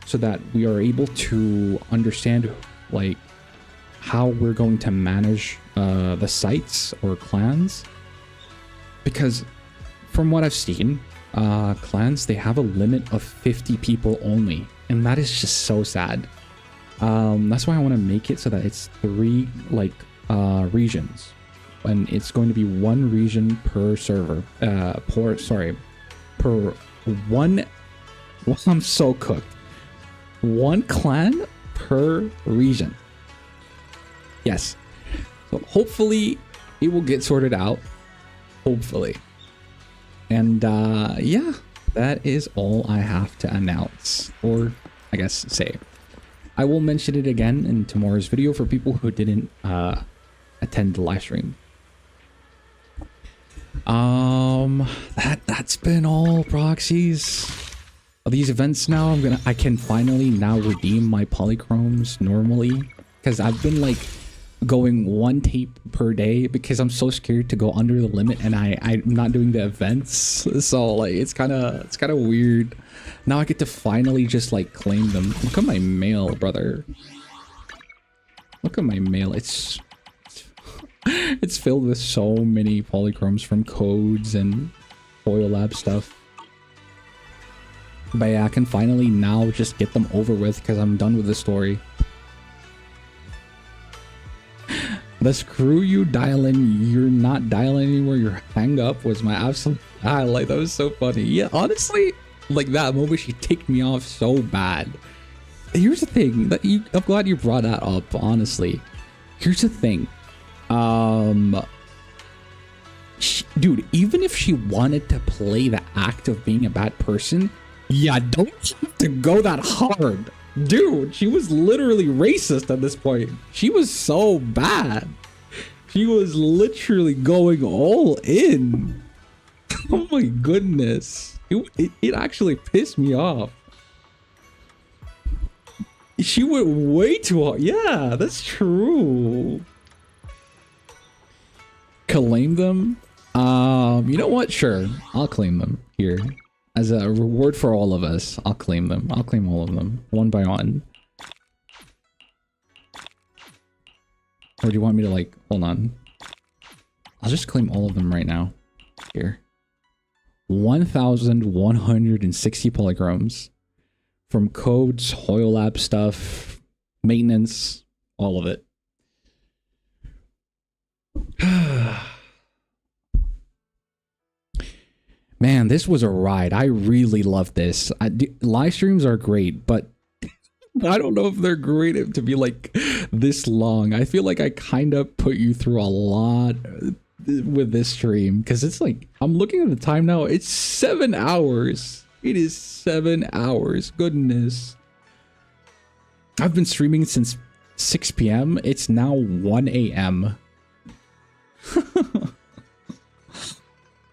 so that we are able to understand how we're going to manage the sites or clans, because from what I've seen, clans, they have a limit of 50 people only, and that is just so sad. That's why I want to make it so that it's 3 regions, and it's going to be 1 region per server, per one. Well, I'm so cooked. 1 clan per region. Yes. So hopefully it will get sorted out. Hopefully. And yeah, that is all I have to announce, or I guess say. I will mention it again in tomorrow's video for people who didn't attend the live stream. That's been all, proxies. These events now, I can finally now redeem my polychromes normally, because I've been going 1 tape per day because I'm so scared to go under the limit, and I'm not doing the events, so it's kind of weird. Now I get to finally just claim them. Look at my mail, brother. Look at my mail. It's filled with so many polychromes from codes and Hoyolab stuff. But yeah, I can finally now just get them over with because I'm done with the story. The screw you dial-in, you're not dialing anywhere, you're hang up was my absolute highlight. That was so funny. Yeah, honestly, that moment she ticked me off so bad. Here's the thing, I'm glad you brought that up, honestly. Here's the thing. Dude, even if she wanted to play the act of being a bad person, yeah, don't have to go that hard. Dude, she was literally racist at this point. She was so bad. She was literally going all in. Oh my goodness. It actually pissed me off. She went way too hard. Yeah, that's true. Claim them? You know what? Sure. I'll claim them here. As a reward for all of us, I'll claim them. I'll claim all of them. One by one. Or do you want me to, like, hold on. I'll just claim all of them right now. Here. 1,160 polychromes. From codes, Hoyolab stuff, maintenance, all of it. Man, this was a ride. I really love this. Live streams are great, but I don't know if they're great to be like this long. I feel like I kind of put you through a lot with this stream because it's like, I'm looking at the time now. It's 7 hours. It is 7 hours. Goodness. I've been streaming since 6 p.m. It's now 1 a.m.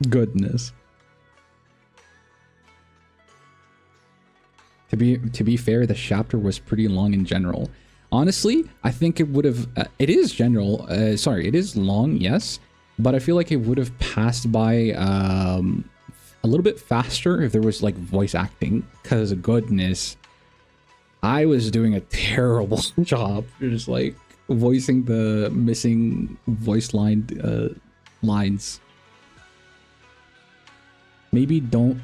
Goodness. To be fair, the chapter was pretty long in general. Honestly, I think it would have... it is general. Sorry, it is long, yes. But I feel like it would have passed by a little bit faster if there was like voice acting. Because goodness, I was doing a terrible job. Just like voicing the missing voice line lines. Maybe don't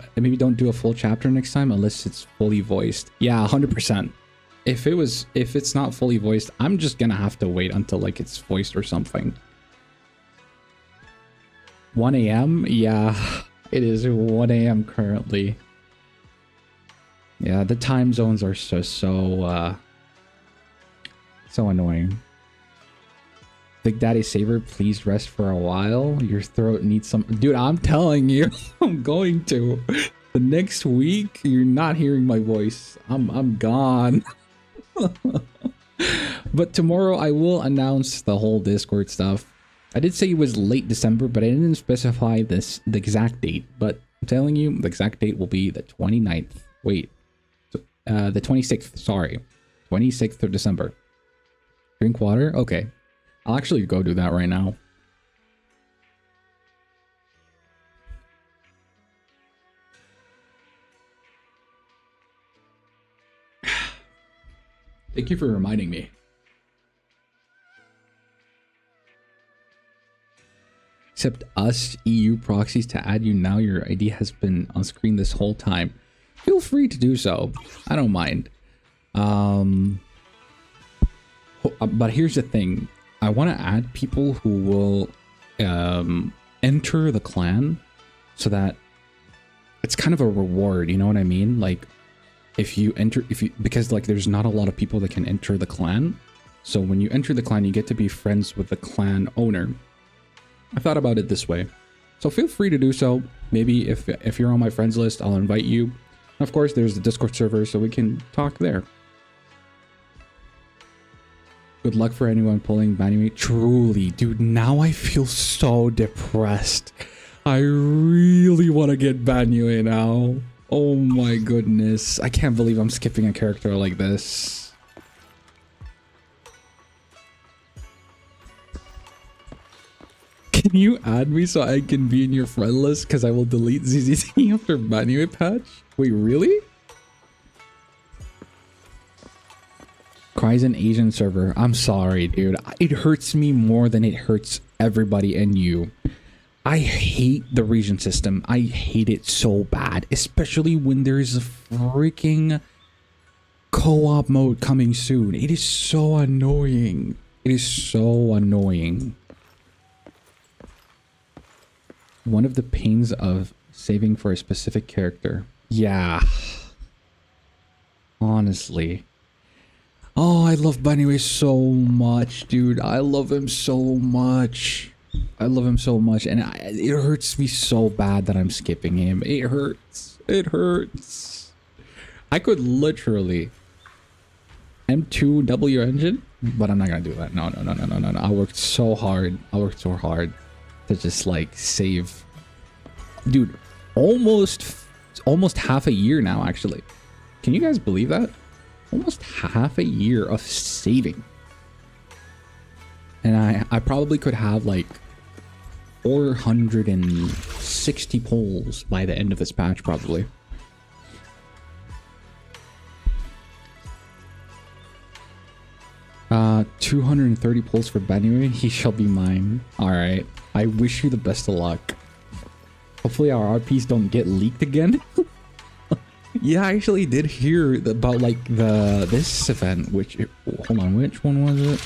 do a full chapter next time unless it's fully voiced. Yeah, 100%. If it's not fully voiced, I'm just gonna have to wait until like it's voiced or something. 1 a.m. Yeah, it is 1 a.m. currently. Yeah, the time zones are so annoying. Big Daddy Saber, please rest for a while. Your throat needs some... Dude, I'm telling you, I'm going to. The next week, you're not hearing my voice. I'm gone. But tomorrow, I will announce the whole Discord stuff. I did say it was late December, but I didn't specify the exact date. But I'm telling you, the exact date will be the 29th. Wait. The 26th, sorry. 26th of December. Drink water? Okay. I'll actually go do that right now. Thank you for reminding me. Except us EU proxies to add you now. Your ID has been on screen this whole time. Feel free to do so. I don't mind. But here's the thing. I want to add people who will enter the clan so that it's kind of a reward, you know what I mean? Like because like there's not a lot of people that can enter the clan. So when you enter the clan, you get to be friends with the clan owner. I thought about it this way. So feel free to do so. Maybe if you're on my friends list, I'll invite you. Of course, there's the Discord server so we can talk there. Good luck for anyone pulling Banyue. Truly, dude, now I feel so depressed. I really want to get Banyue now. Oh my goodness. I can't believe I'm skipping a character like this. Can you add me so I can be in your friend list? Because I will delete ZZZ after Banyue patch. Wait, really? Cries an Asian server. I'm sorry, dude. It hurts me more than it hurts everybody and you. I hate the region system. I hate it so bad. Especially when there's a freaking co-op mode coming soon. It is so annoying. It is so annoying. One of the pains of saving for a specific character. Yeah. Honestly. Oh, I love Banyue so much, dude. I love him so much. I love him so much. And it hurts me so bad that I'm skipping him. It hurts. It hurts. I could literally... M2 double your engine? But I'm not gonna do that. No. I worked so hard. To just like save, dude. Almost half a year now. Actually, can you guys believe that? Almost half a year of saving, and I probably could have like 460 polls by the end of this patch, probably. Uh, 230 polls for Banyue. He shall be mine. All right. I wish you the best of luck. Hopefully our RPs don't get leaked again. Yeah, I actually did hear about like this event. Hold on, which one was it?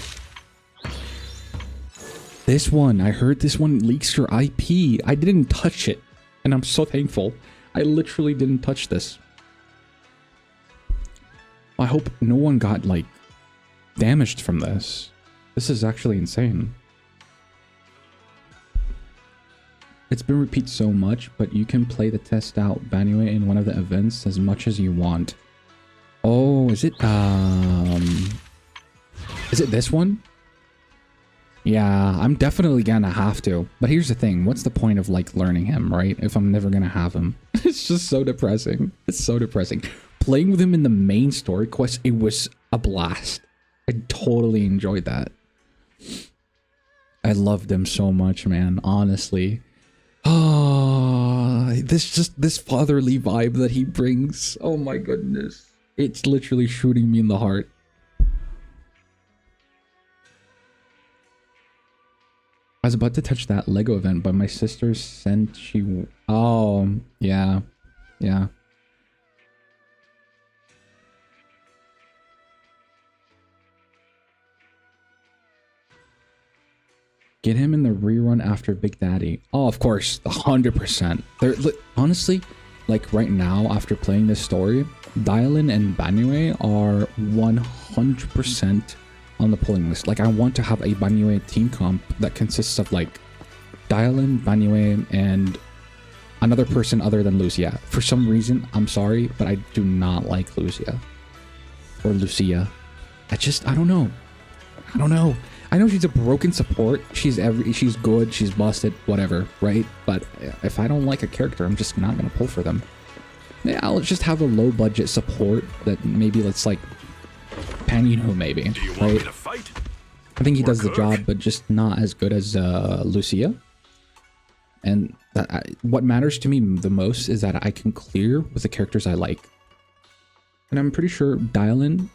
This one. I heard this one leaks your IP. I didn't touch it, and I'm so thankful. I literally didn't touch this. I hope no one got like damaged from this. This is actually insane. It's been repeated so much, but you can play the test out Banyue in one of the events as much as you want. Oh, is it this one? Yeah, I'm definitely gonna have to. But here's the thing, what's the point of like learning him, right? If I'm never gonna have him. It's just so depressing. It's so depressing. Playing with him in the main story quest, it was a blast. I totally enjoyed that. I loved him so much, man, honestly. Ah, this fatherly vibe that he brings. Oh my goodness. It's literally shooting me in the heart. I was about to touch that Lego event, but my sister sent she... Oh, yeah. Yeah. Get him in the rerun after Big Daddy. Oh, of course, 100%. Honestly, like right now, after playing this story, Dylan and Banyue are 100% on the pulling list. Like, I want to have a Banyue team comp that consists of like Dylan, Banyue, and another person other than Lucia. For some reason, I'm sorry, but I do not like Lucia or Lucia. I don't know. I know she's a broken support. She's good. She's busted. Whatever, right? But if I don't like a character, I'm just not gonna pull for them. Yeah, I'll just have a low budget support that maybe let's like Banyue maybe. Do you want right? me to fight? I think he does cook? the job, but just not as good as Lucia. And what matters to me the most is that I can clear with the characters I like. And I'm pretty sure Dylan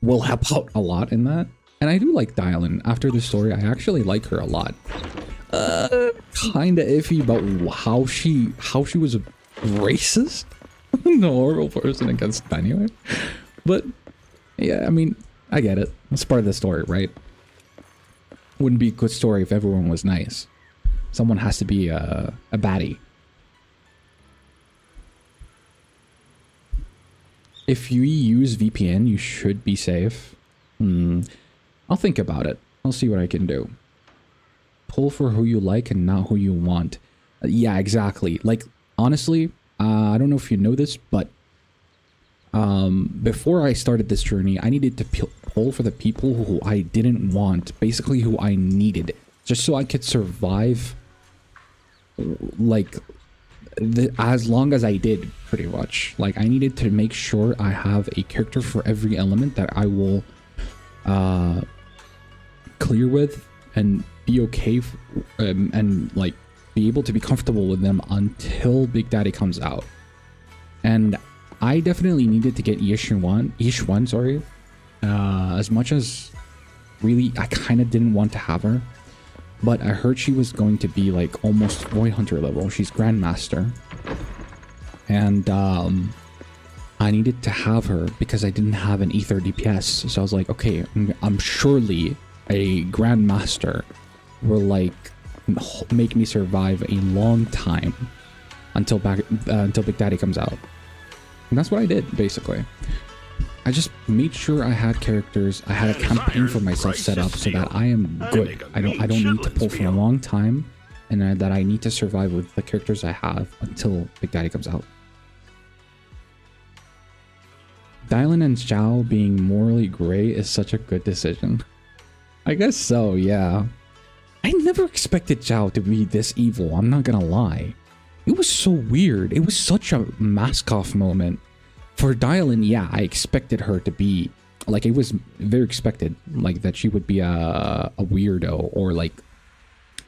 will help out a lot in that. And I do like Dylan. After the story, I actually like her a lot. Kinda iffy about how she was a racist. The horrible person against Banyue. But yeah, I mean, I get it. It's part of the story, right? Wouldn't be a good story if everyone was nice. Someone has to be a baddie. If you use VPN, you should be safe. I'll think about it. I'll see what I can do. Pull for who you like and not who you want. Yeah, exactly. Like, honestly, I don't know if you know this, but before I started this journey, I needed to pull for the people who I didn't want. Basically, who I needed. Just so I could survive, like, as long as I did, pretty much. Like, I needed to make sure I have a character for every element that I will clear with and be okay and like be able to be comfortable with them until Big Daddy comes out. And I definitely needed to get Yish1, sorry. As much as really I kind of didn't want to have her, but I heard she was going to be like almost Boy Hunter level. She's Grandmaster. And I needed to have her because I didn't have an Ether DPS. So I was like, okay, I'm surely a Grandmaster will like make me survive a long time until Big Daddy comes out. And that's what I did, basically. I just made sure I had characters, I had a campaign for myself set up so that I am good. I don't need to pull for a long time, and that I need to survive with the characters I have until Big Daddy comes out. Dylan and Xiao being morally gray is such a good decision. I guess so, yeah. I never expected Zhao to be this evil, I'm not gonna lie. It was so weird. It was such a mask-off moment. For Dylan, yeah, I expected her to be... Like, it was very expected. Like, that she would be a weirdo or, like,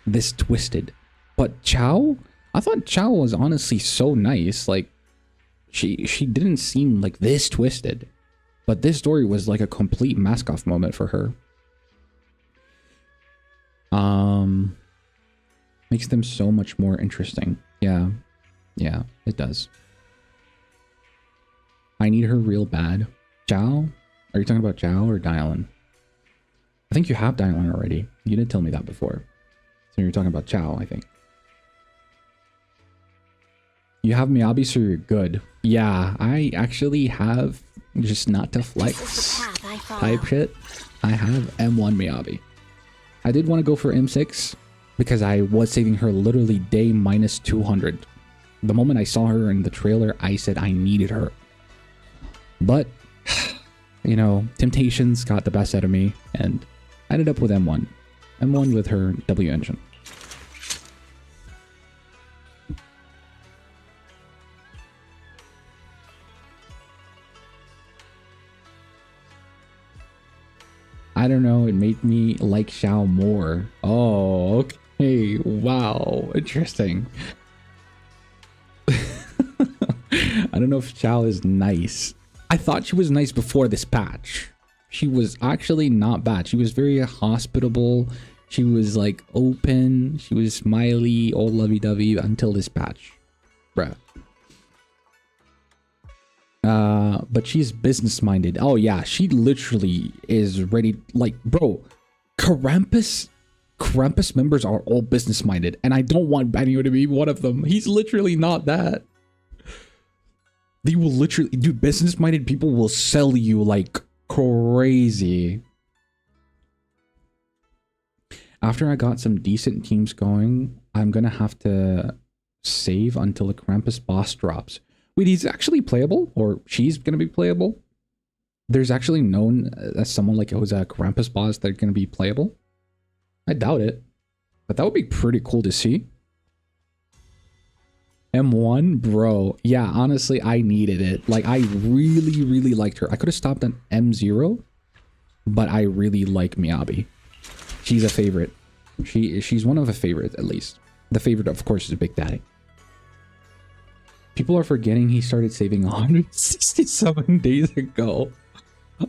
this twisted. But Chao? I thought Chao was honestly so nice. Like, she didn't seem, like, this twisted. But this story was, like, a complete mask-off moment for her. Makes them so much more interesting. Yeah. Yeah, it does. I need her real bad. Zhao? Are you talking about Zhao or Dylan? I think you have Dylan already. You did tell me that before. So you're talking about Zhao, I think. You have Miyabi, so you're good. Yeah, I actually have, just not to flex type shit, I have M1 Miyabi. I did want to go for M6 because I was saving her literally day minus 200. The moment I saw her in the trailer, I said I needed her. But, you know, temptations got the best out of me and I ended up with M1. M1 with her W engine. I don't know, it made me like Xiao more. Oh, okay. Wow, interesting. I don't know if Xiao is nice. I thought she was nice before this patch. She was actually not bad. She was very hospitable. She was like open. She was smiley, all lovey-dovey until this patch. Bruh. But she's business-minded. Oh yeah, she literally is ready. Like, bro, Krampus members are all business-minded, and I don't want Banyue to be one of them. He's literally not that. They will literally, dude, business-minded people will sell you like crazy. After I got some decent teams going, I'm gonna have to save until the Krampus boss drops. Wait, he's actually playable? Or she's gonna be playable? There's actually known as someone like who's a Krampus boss that's gonna be playable? I doubt it. But that would be pretty cool to see. M1, bro. Yeah, honestly, I needed it. Like, I really, really liked her. I could have stopped at M0, but I really like Miyabi. She's a favorite. She's one of a favorite, at least. The favorite, of course, is Big Daddy. People are forgetting he started saving 167 days ago.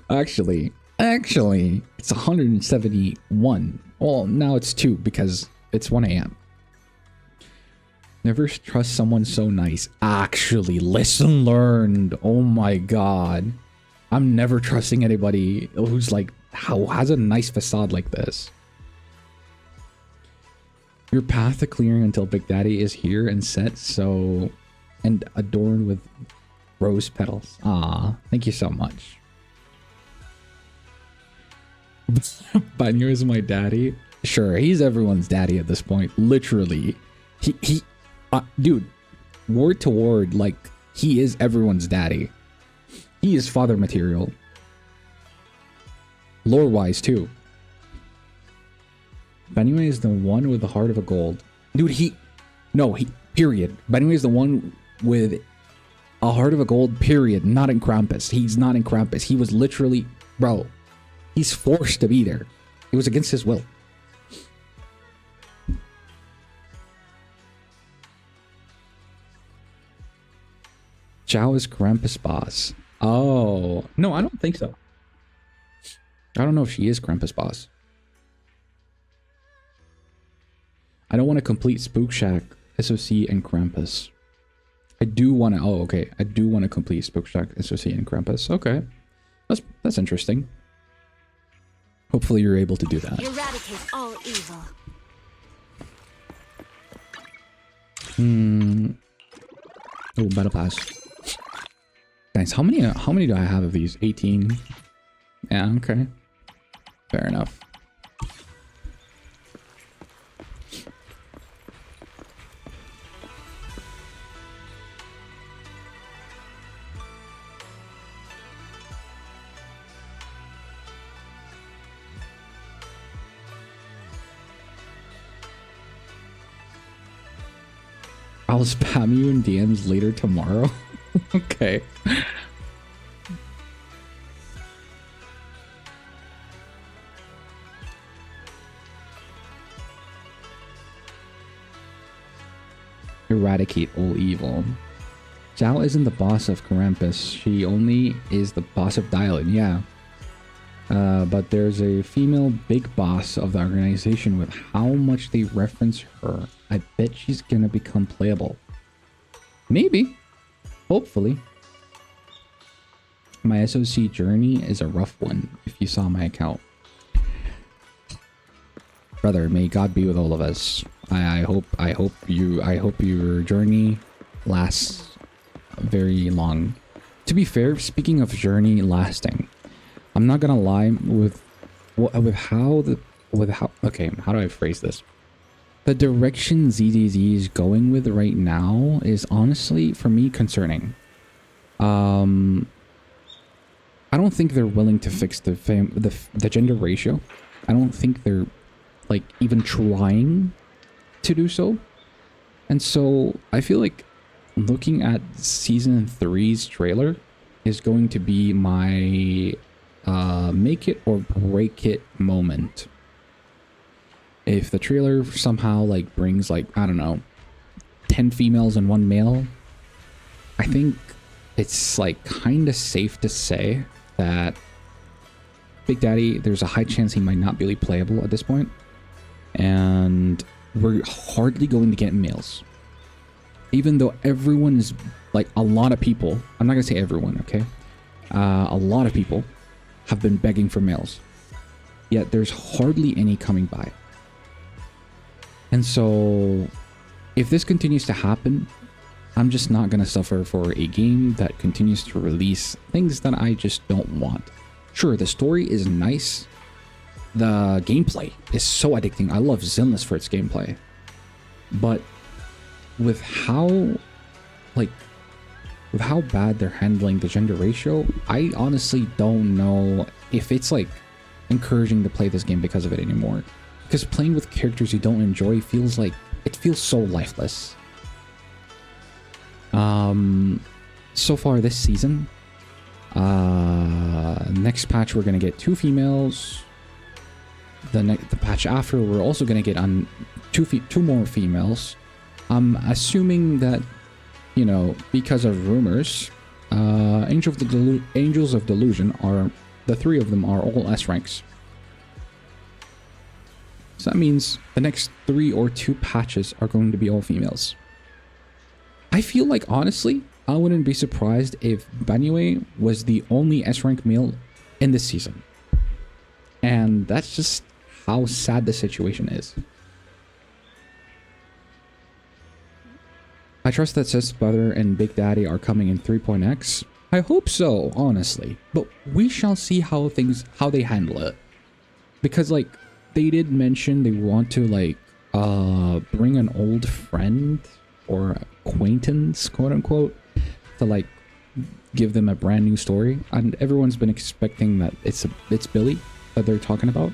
Actually, it's 171. Well, now it's 2 because it's 1 a.m. Never trust someone so nice. Actually, lesson learned. Oh my god. I'm never trusting anybody who's like, has a nice facade like this. Your path to clearing until Big Daddy is here and set, so... and adorned with rose petals. Ah, thank you so much. Banyue is my daddy. Sure, he's everyone's daddy at this point. Literally. Dude, word to word, like, he is everyone's daddy. He is father material. Lore-wise, too. Banyue is the one with the heart of a gold. Dude, period. Banyue is the one with a heart of a gold, period. Not in Krampus. He's not in Krampus. He was literally, bro, he's forced to be there. It was against his will. Zhao is Krampus boss. Oh, no, I don't think so. I don't know if she is Krampus boss. I don't want to complete Spook Shack, SOC, and Krampus. I do want to... Oh, okay. I do want to complete Spook Shack, SOC, and Krampus. Okay. That's interesting. Hopefully you're able to do that. Eradicate all evil. Oh, battle pass. Nice. How many do I have of these? 18. Yeah, okay. Fair enough. I'll spam you in DMs later tomorrow. Okay. Eradicate all evil. Zhao isn't the boss of Krampus. She only is the boss of Dylan. Yeah. But there's a female big boss of the organization. With how much they reference her, I bet she's gonna become playable. Maybe. Hopefully. My SOC journey is a rough one, if you saw my account. Brother, may God be with all of us. I hope your journey lasts very long. To be fair, speaking of journey lasting, I'm not gonna lie, how do I phrase this? The direction ZZZ is going with right now is honestly, for me, concerning. I don't think they're willing to fix the gender ratio. I don't think they're like even trying to do so. And so I feel like looking at season 3's trailer is going to be my make it or break it moment. If the trailer somehow like brings like, I don't know, 10 females and 1 male, I think it's like kind of safe to say that Big Daddy, there's a high chance he might not be playable at this point. And we're hardly going to get males. Even though everyone is, like, a lot of people, I'm not going to say everyone, okay? A lot of people have been begging for males. Yet there's hardly any coming by. And so, if this continues to happen, I'm just not going to suffer for a game that continues to release things that I just don't want. Sure, the story is nice. The gameplay is so addicting. I love Zenless for its gameplay. But with how bad they're handling the gender ratio, I honestly don't know if it's like encouraging to play this game because of it anymore. Because playing with characters you don't enjoy feels so lifeless. So far this season, next patch we're gonna get 2 females. The patch after we're also gonna get on 2 more females. I'm assuming that, you know, because of rumors, Angels of Delusion are, the 3 of them are all S ranks. So that means the next 3 or 2 patches are going to be all females. I feel like, honestly, I wouldn't be surprised if Banyue was the only S-rank male in this season. And that's just how sad the situation is. I trust that Sis Brother and Big Daddy are coming in 3.x. I hope so, honestly. But we shall see how they handle it. Because, like, they did mention they want to, like, bring an old friend or acquaintance, quote unquote, to like give them a brand new story. And everyone's been expecting that it's Billy that they're talking about.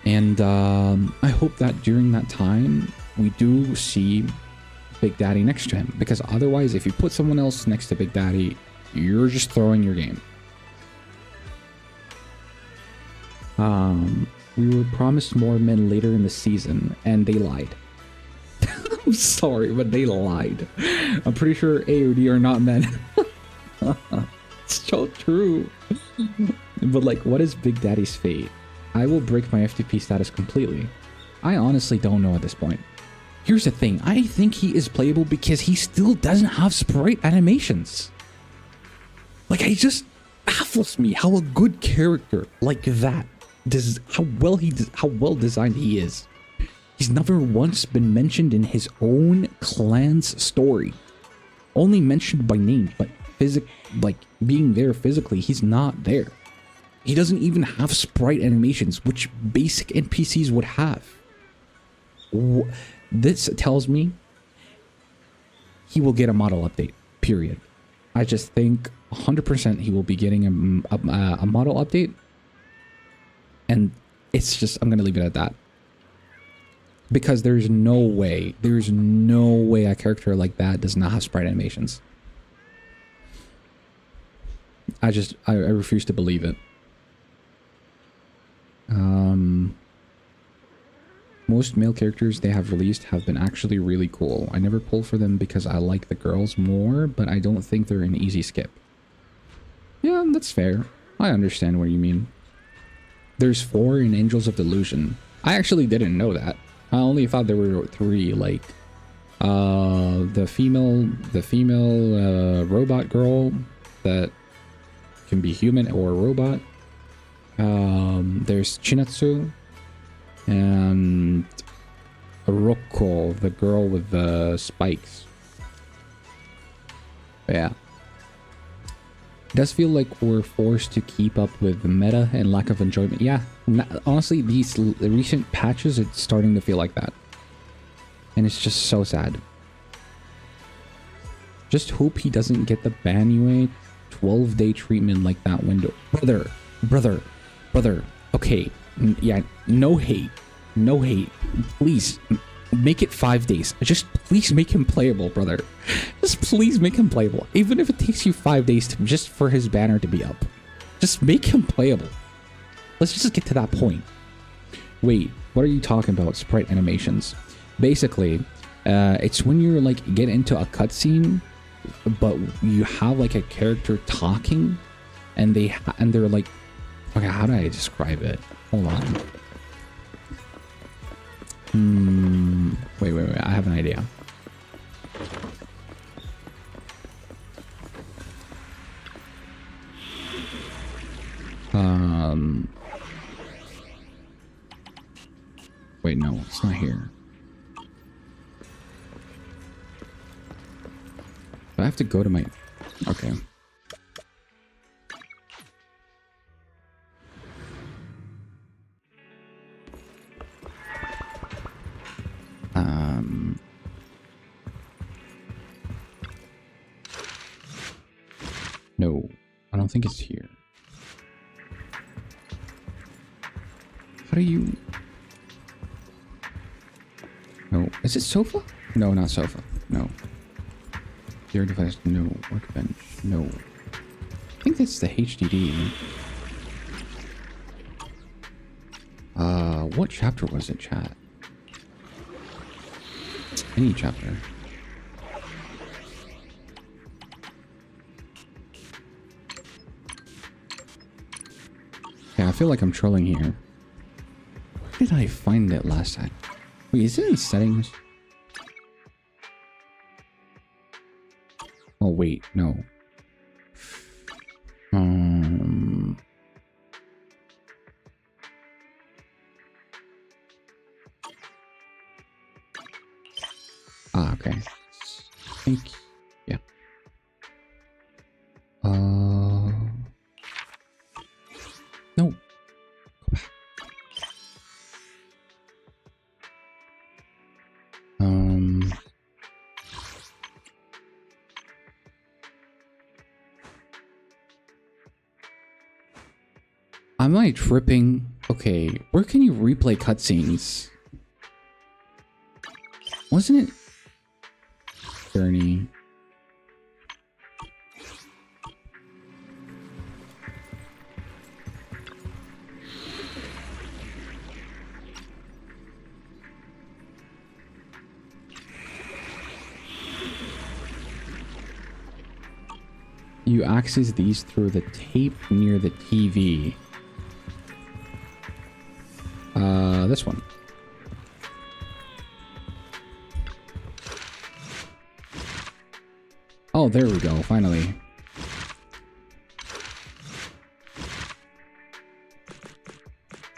And I hope that during that time we do see Big Daddy next to him, because otherwise if you put someone else next to Big Daddy, you're just throwing your game. We were promised more men later in the season and they lied. I'm sorry, but they lied. I'm pretty sure A or D are not men. It's so true. But like, what is Big Daddy's fate? I will break my FTP status completely. I honestly don't know at this point. Here's the thing. I think he is playable because he still doesn't have sprite animations. Like, it just baffles me how a good character like that, how well designed he is. He's never once been mentioned in his own clan's story. Only mentioned by name, but being there physically, he's not there. He doesn't even have sprite animations, which basic NPCs would have. This tells me he will get a model update, period. I just think 100% he will be getting a model update. And it's just, I'm going to leave it at that. Because there's no way a character like that does not have sprite animations. I refuse to believe it. Most male characters they have released have been actually really cool. I never pull for them because I like the girls more, but I don't think they're an easy skip. Yeah, that's fair. I understand what you mean. There's 4 in Angels of Delusion. I actually didn't know that. I only thought there were 3, like the female robot girl that can be human or robot. There's Chinatsu and Rocco, the girl with the spikes. But yeah. It does feel like we're forced to keep up with the meta and lack of enjoyment. Yeah, honestly, these recent patches, it's starting to feel like that. And it's just so sad. Just hope he doesn't get the Banyue 12-day treatment like that window. Brother. Okay, yeah, no hate. Please, make it 5 days. Just please make him playable, brother. Just please make him playable. Even if it takes you 5 days to just for his banner to be up. Just make him playable. Let's just get to that point. Wait, what are you talking about? Sprite animations. Basically, it's when you're like get into a cutscene, but you have like a character talking, and they're like, okay, how do I describe it? Hold on. Wait. I have an idea. Wait, no, it's not here. Do I have to go to my... Okay. No, I don't think it's here. How do you... No, is it sofa? No, not sofa. No. Zero device, no. Workbench, no. I think that's the HDD. What chapter was it, chat? Any chapter. Yeah, I feel like I'm trolling here. Where did I find it last time? Wait, is it in settings? Oh, wait, no. Okay. I think, yeah. No. Am I tripping? Okay, where can you replay cutscenes? Wasn't it? Journey. You access these through the tape near the TV. This one. Oh, there we go, finally.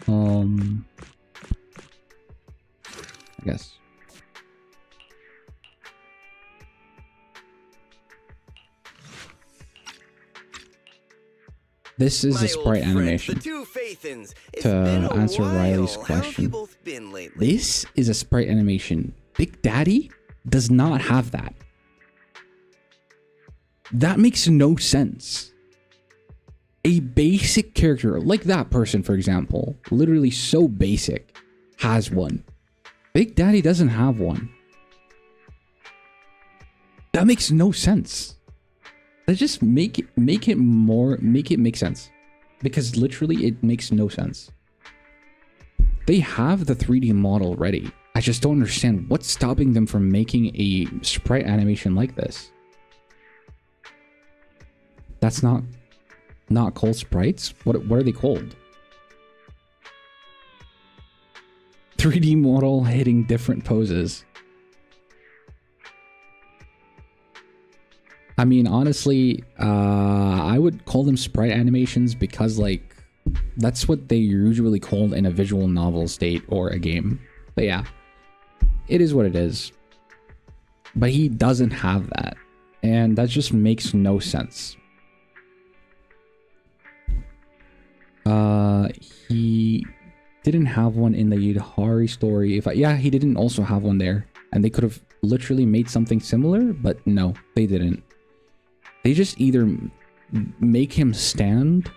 I guess. This is a sprite animation. To answer Riley's question, this is a sprite animation. Big Daddy does not have that. That makes no sense. A basic character, like that person, for example, literally so basic, has one. Big Daddy doesn't have one. That makes no sense. Let's just make it make sense. Because literally it makes no sense. They have the 3D model ready. I just don't understand what's stopping them from making a sprite animation like this. That's not called sprites? What are they called? 3D model hitting different poses. I mean, honestly, I would call them sprite animations because, like, that's what they usually called in a visual novel state or a game. But yeah, it is what it is. But he doesn't have that. And that just makes no sense. He didn't have one in the Yudhari story. Yeah, he didn't also have one there. And they could have literally made something similar, but no, they didn't. They just either make him stand,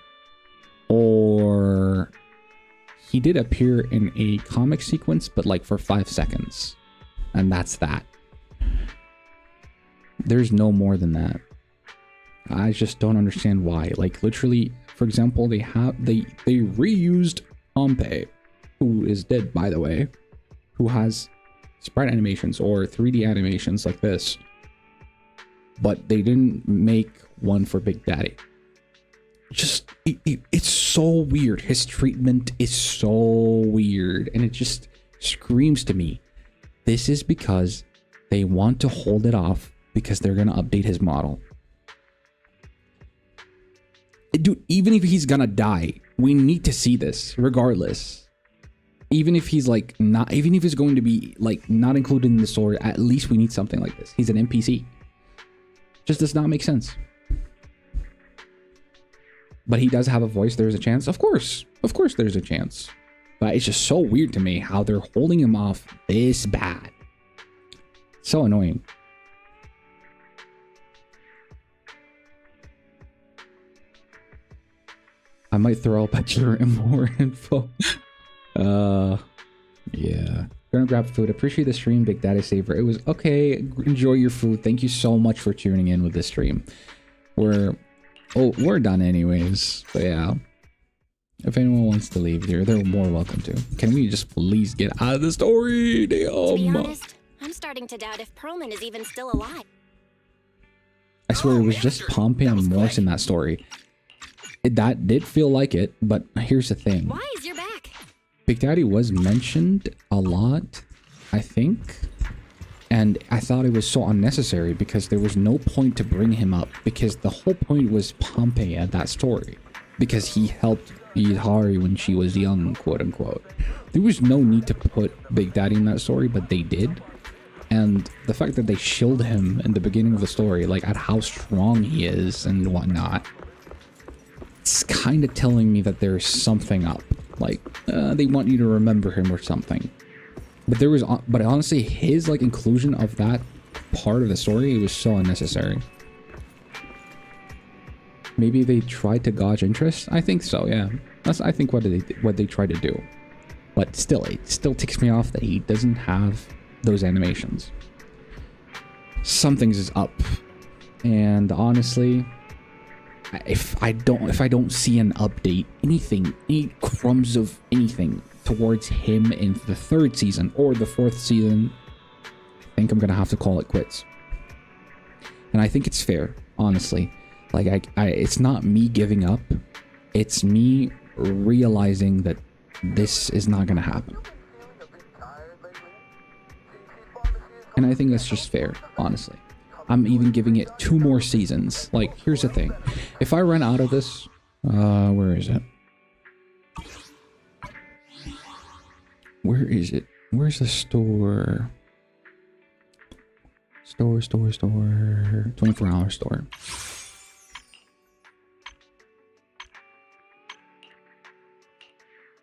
or he did appear in a comic sequence, but like for 5 seconds. And that's that. There's no more than that. I just don't understand why. Like, literally, for example, they reused Pompey, who is dead, by the way, who has sprite animations or 3D animations like this, but they didn't make one for Big Daddy. Just it's so weird. His treatment is so weird, and it just screams to me, this is because they want to hold it off because they're gonna update his model. Dude, even if he's gonna die, we need to see this regardless. Even if he's like not, even if he's going to be like not included in the story, at least we need something like this. He's an NPC. Just does not make sense. But he does have a voice. There's a chance. Of course there's a chance. But it's just so weird to me how they're holding him off this bad. So annoying. I might throw up at your more info. Yeah. Gonna grab food. Appreciate the stream, Big Daddy Saver. It was okay. Enjoy your food. Thank you so much for tuning in with this stream. We're done anyways. But yeah. If anyone wants to leave here, they're more welcome to. Can we just please get out of the story? Damn. To be honest, I'm starting to doubt if Perlman is even still alive. I swear it was just Pompey and Morse in that story. That did feel like it, but here's the thing. Why is your back? Big Daddy was mentioned a lot, I think. And I thought it was so unnecessary because there was no point to bring him up, because the whole point was Pompey at that story. Because he helped Yudhari when she was young, quote unquote. There was no need to put Big Daddy in that story, but they did. And the fact that they shilled him in the beginning of the story, like at how strong he is and whatnot, it's kind of telling me that there's something up. Like, they want you to remember him or something. But honestly, his like inclusion of that part of the story, it was so unnecessary. Maybe they tried to gauge interest. I think so, yeah. That's I think what they tried to do. But still, it still ticks me off that he doesn't have those animations. Something's is up. And honestly, if I don't see an update, anything, any crumbs of anything towards him in the 3rd season or the 4th season, I think I'm gonna have to call it quits. And I think it's fair, honestly. Like it's not me giving up, it's me realizing that this is not gonna happen. And I think that's just fair, honestly. I'm even giving it 2 more seasons. Like, here's the thing. If I run out of this, where is it? Where is it? Where's the store? Store. 24-hour store.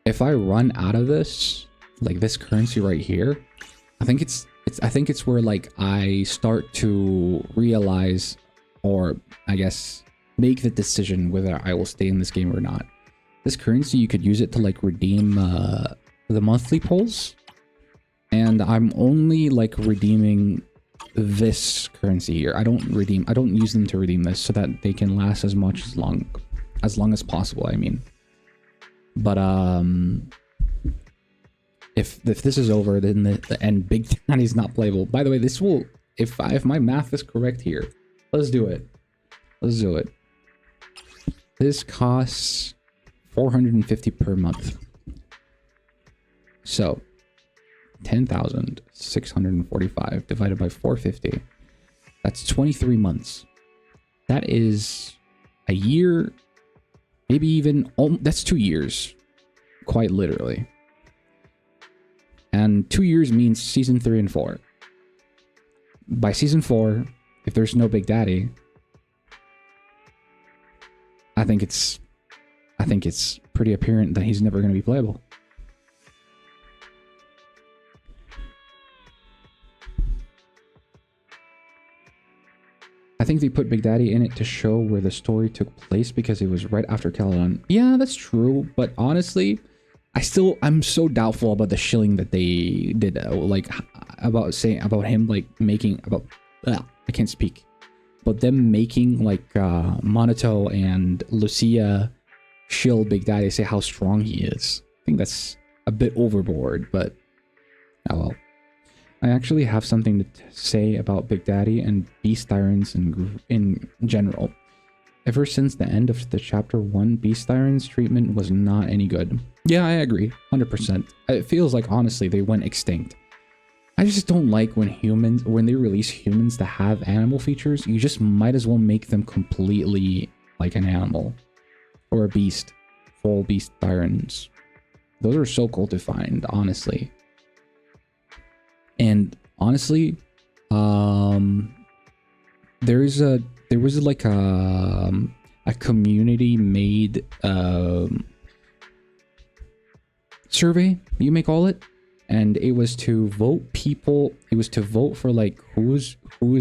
If I run out of this, like this currency right here, I think it's where like I start to realize, or I guess make the decision whether I will stay in this game or not. This currency, you could use it to like redeem the monthly polls. And I'm only like redeeming this currency here. I don't use them to redeem this so that they can last as long as possible, I mean. But if this is over, then and Big Daddy's not playable. By the way, this will, if my math is correct here, let's do it. Let's do it. This costs 450 per month. So 10,645 divided by 450. That's 23 months. That is a year, maybe even, that's 2 years, quite literally. And 2 years means season 3 and 4. By season 4, if there's no Big Daddy, I think it's pretty apparent that he's never going to be playable. I think they put Big Daddy in it to show where the story took place because it was right after Caledon. Yeah, that's true, but honestly, I'm so doubtful about the shilling that they did, like about him like making I can't speak. But them making like Monato and Lucia shill Big Daddy, say how strong he is. I think that's a bit overboard, but oh well. I actually have something to say about Big Daddy and Beast Tyrants in general. Ever since the end of the chapter 1, Beast Tyrants treatment was not any good. Yeah, I agree, 100%. It feels like honestly they went extinct. I just don't like when they release humans that have animal features. You just might as well make them completely like an animal or a beast. Full Beast Tyrants. Those are so cool to find, honestly. And honestly, there was like a community made survey, you may call it. And it was to vote people. It was to vote for like who is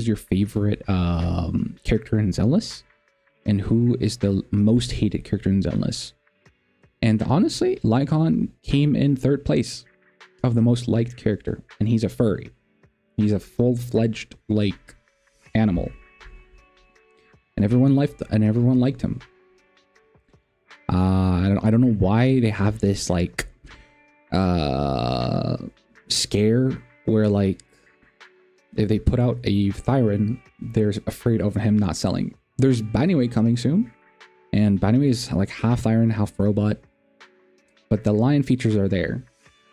your favorite character in Zenless, and who is the most hated character in Zenless. And honestly, Lycon came in 3rd place of the most liked character, and he's a furry. He's a full-fledged like animal, and everyone liked him. I don't know why they have this like scare where like if they put out a Thyran, they're afraid of him not selling. There's Banyue coming soon, and Banyue is like half Thyran, half robot, but the lion features are there,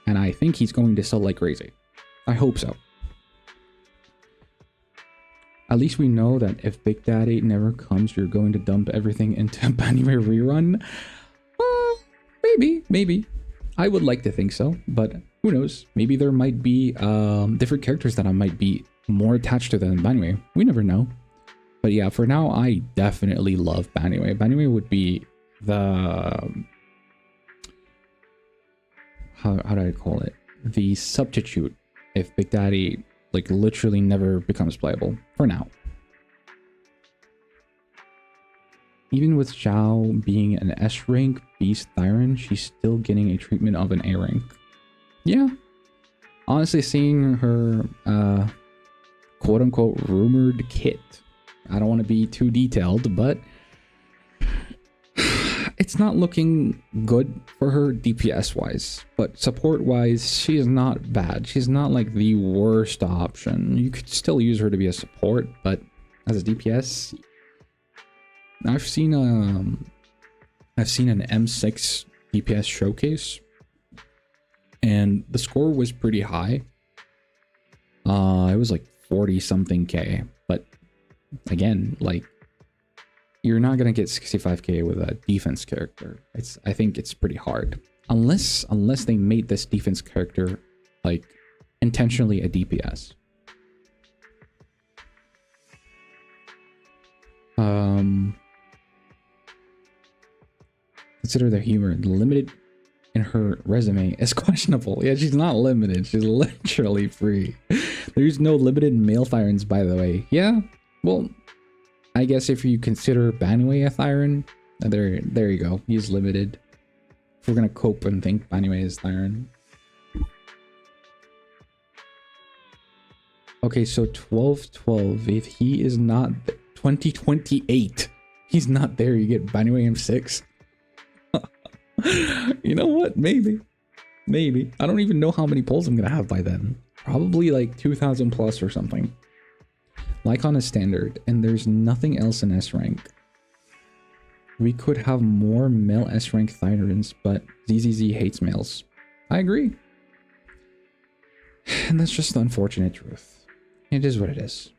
and I think he's going to sell like crazy. I hope so. At least we know that if Big Daddy never comes, you're going to dump everything into Banyue rerun. Maybe. I would like to think so, but who knows? Maybe there might be different characters that I might be more attached to than Banyue. We never know. But yeah, for now, I definitely love Banyue. Banyue would be the... How do I call it? The substitute if Big Daddy like literally never becomes playable. For now. Even with Zhao being an S rank Beast Thyran, she's still getting a treatment of an A rank. Yeah. Honestly, seeing her quote-unquote rumored kit. I don't want to be too detailed, but it's not looking good for her DPS-wise. But support-wise, she is not bad. She's not like the worst option. You could still use her to be a support, but as a DPS... I've seen an M6 DPS showcase, and the score was pretty high. It was like 40 something K, but again, like you're not gonna get 65K with a defense character. I think it's pretty hard, unless they made this defense character like intentionally a DPS. Consider their humor. Limited in her resume is questionable. Yeah, she's not limited. She's literally free. There's no limited male Thyrans, by the way. Yeah, well, I guess if you consider Banyue a Thyran, there you go. He's limited. If we're gonna cope and think Banyue is Thyran. Okay, so 12/12. If he is not 2028, he's not there. You get Banyue M6. You know what? Maybe. I don't even know how many polls I'm gonna have by then. Probably like 2,000 plus or something. Lycon is standard, and there's nothing else in S rank. We could have more male S rank Thyrans, but ZZZ hates males. I agree. And that's just the unfortunate truth. It is what it is.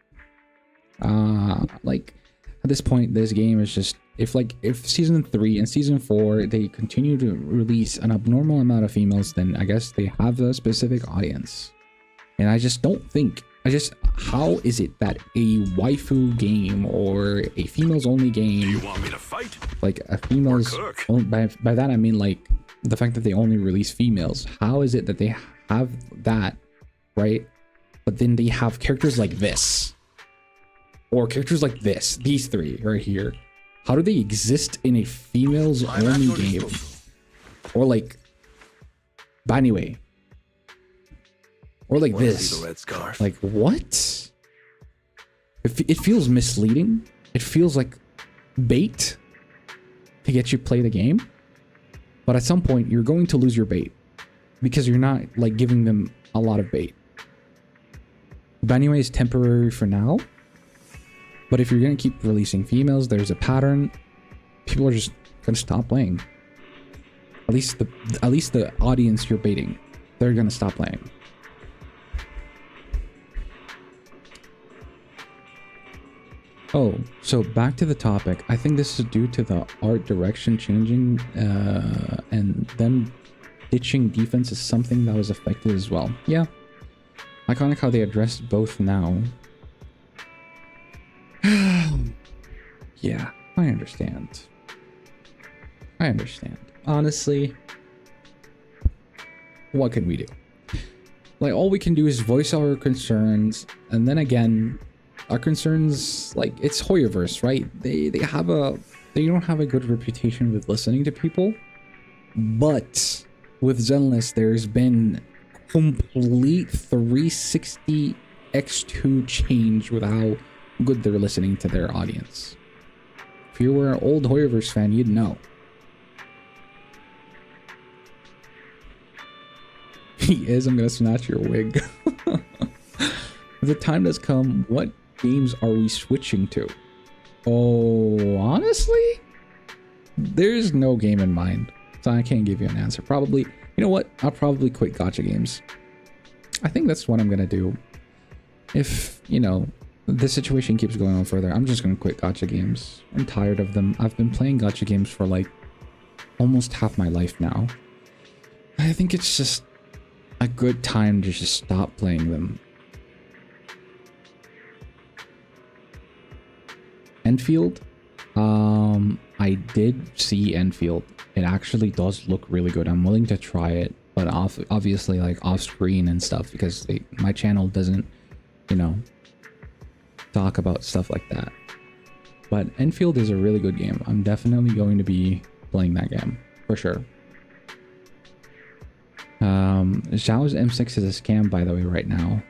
Like at this point, this game is just if season 3 and season 4 they continue to release an abnormal amount of females, then I guess they have a specific audience. And I just don't think how is it that a waifu game or a females only game, You want me to fight? like a females by that I mean like the fact that they only release females, how is it that they have that, right? But then they have characters like this or characters like this, these three right here. How do they exist in a females only game? Or like Banyue, or like this, like what? It feels misleading. It feels like bait to get you play the game, but at some point you're going to lose your bait because you're not like giving them a lot of bait. Banyue is temporary for now, but if you're gonna keep releasing females, there's a pattern. People are just gonna stop playing. At least the audience you're baiting, they're gonna stop playing. Oh, so back to the topic. I think this is due to the art direction changing and them ditching defense is something that was affected as well. Yeah. Iconic how they addressed both now. Yeah, I understand. Honestly, what can we do? Like, all we can do is voice our concerns, and then again, our concerns, like, it's Hoyoverse, right? They don't have a good reputation with listening to people, but with Zenless, there's been complete 360 X2 change with how good they're listening to their audience. If you were an old Hoyoverse fan, you'd know. He is. I'm gonna snatch your wig. The time has come. What games are we switching to? Oh, honestly, there's no game in mind, so I can't give you an answer. Probably, you know what? I'll probably quit gacha games. I think that's what I'm gonna do. If, you know, this situation keeps going on further, I'm just gonna quit gacha games. I'm tired of them. I've been playing gacha games for like almost half my life now. I think it's just a good time to just stop playing them. Enfield, I did see Enfield. It actually does look really good. I'm willing to try it, but obviously like off screen and stuff, because my channel doesn't, you know, talk about stuff like that. But Enfield is a really good game. I'm definitely going to be playing that game for sure. Xiao's M6 is a scam, by the way, right now.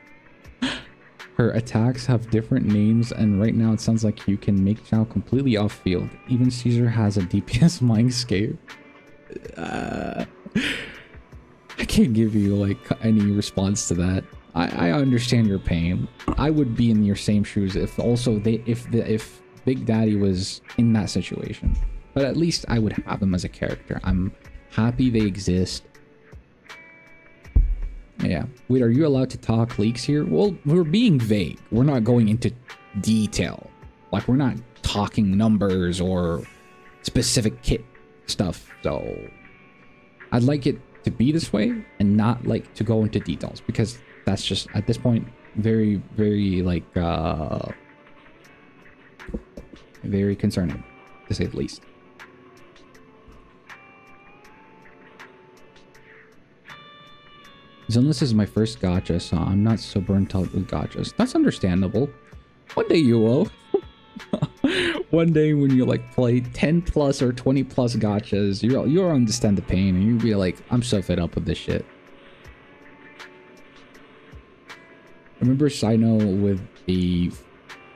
Her attacks have different names, and right now it sounds like you can make Xiao completely off field. Even Caesar has a DPS mindscape. I can't give you like any response to that. I understand your pain. I would be in your same shoes if Big Daddy was in that situation. But at least I would have them as a character. I'm happy they exist. Yeah. Wait, are you allowed to talk leaks here? Well, we're being vague. We're not going into detail. Like, we're not talking numbers or specific kit stuff. So I'd like it to be this way and not like to go into details, because that's just at this point very, very like very concerning, to say the least. Zenless is my first gacha, so I'm not so burnt out with gachas. That's understandable. One day you will. One day when you like play 10 plus or 20 plus gachas, you'll understand the pain, and you'll be like, I'm so fed up with this shit. Remember Sino with a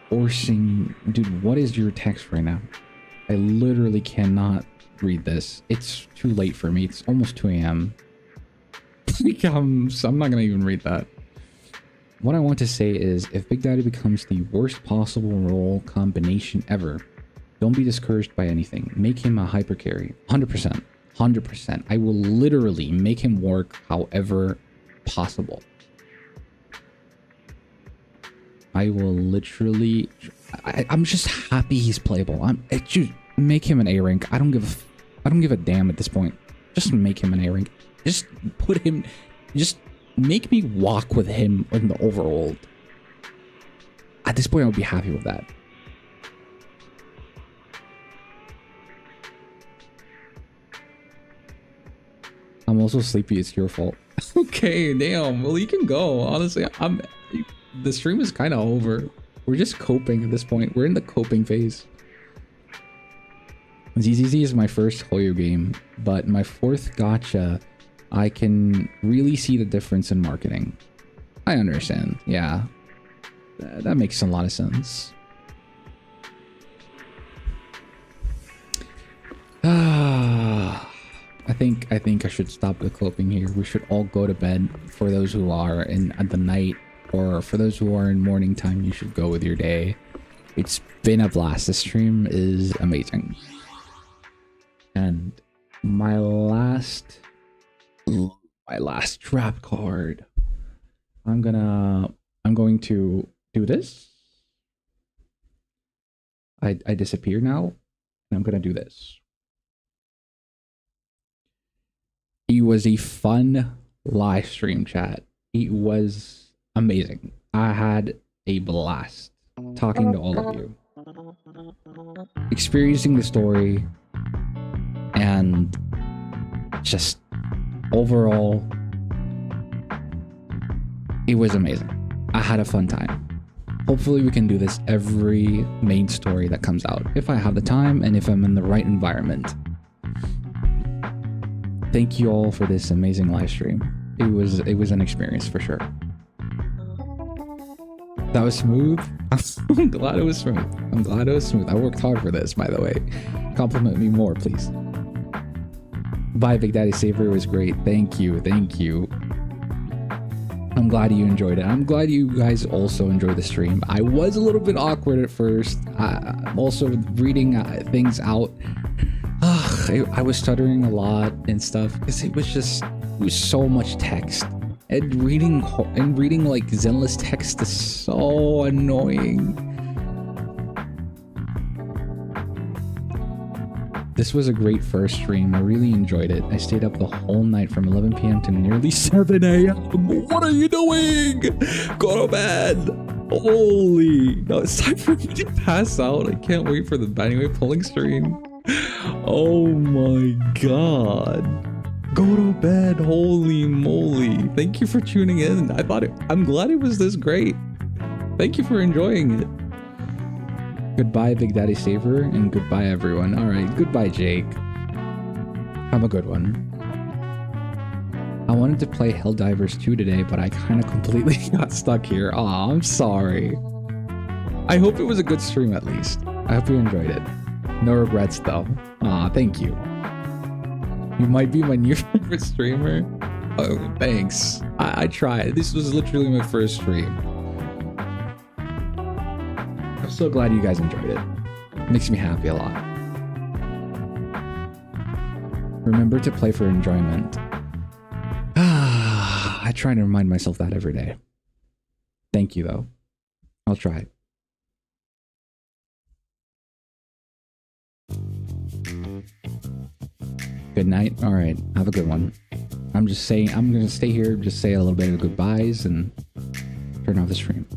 forcing... Dude, what is your text right now? I literally cannot read this. It's too late for me. It's almost 2 a.m. I'm not gonna even read that. What I want to say is, if Big Daddy becomes the worst possible role combination ever, don't be discouraged by anything. Make him a hyper carry. 100%. 100%. I will literally make him work however possible. I will literally... I'm just happy he's playable. Just make him an A rank. I don't give a damn at this point. Just make him an A rank. Just put him... Just make me walk with him in the overworld. At this point, I would be happy with that. I'm also sleepy. It's your fault. Okay, damn. Well, you can go. Honestly, the stream is kind of over. We're just coping at this point. We're in the coping phase. ZZZ is my first Hoyo game, but my 4th gacha, I can really see the difference in marketing. I understand. Yeah, that makes a lot of sense. I think I should stop the coping here. We should all go to bed. For those who are at the night, or for those who are in morning time, you should go with your day. It's been a blast. This stream is amazing. And my last trap card. I'm going to do this. I disappear now, and I'm gonna do this. It was a fun live stream, chat. It was amazing. I had a blast talking to all of you, experiencing the story, and just overall, it was amazing. I had a fun time. Hopefully we can do this every main story that comes out, if I have the time and if I'm in the right environment. Thank you all for this amazing live stream. It was an experience for sure. That was smooth. I'm glad it was smooth. I'm glad it was smooth. I worked hard for this, by the way. Compliment me more, please. Bye, Big Daddy Saver. It was great. Thank you. Thank you. I'm glad you enjoyed it. I'm glad you guys also enjoyed the stream. I was a little bit awkward at first. I'm also reading things out. I was stuttering a lot and stuff because it was so much text. And reading like Zenless text is so annoying. This was a great first stream. I really enjoyed it. I stayed up the whole night from 11 p.m. to nearly 7 a.m. What are you doing? Go to bed. Holy. No, it's time for me to pass out. I can't wait for the Banyue pulling stream. Oh my god. Go to bed. Holy moly. Thank you for tuning in. I'm glad it was this great. Thank you for enjoying it. Goodbye, Big Daddy Saver, and goodbye, everyone. All right, goodbye, Jake. Have a good one. I wanted to play Helldivers 2 today, but I kind of completely got stuck here. Aw, I'm sorry. I hope it was a good stream at least. I hope you enjoyed it. No regrets, though. Aw, thank you. You might be my new favorite streamer. Oh, thanks. I tried. This was literally my first stream. I'm so glad you guys enjoyed it. Makes me happy a lot. Remember to play for enjoyment. I try to remind myself that every day. Thank you, though. I'll try. Good night. All right. Have a good one. I'm going to stay here, just say a little bit of goodbyes and turn off the stream.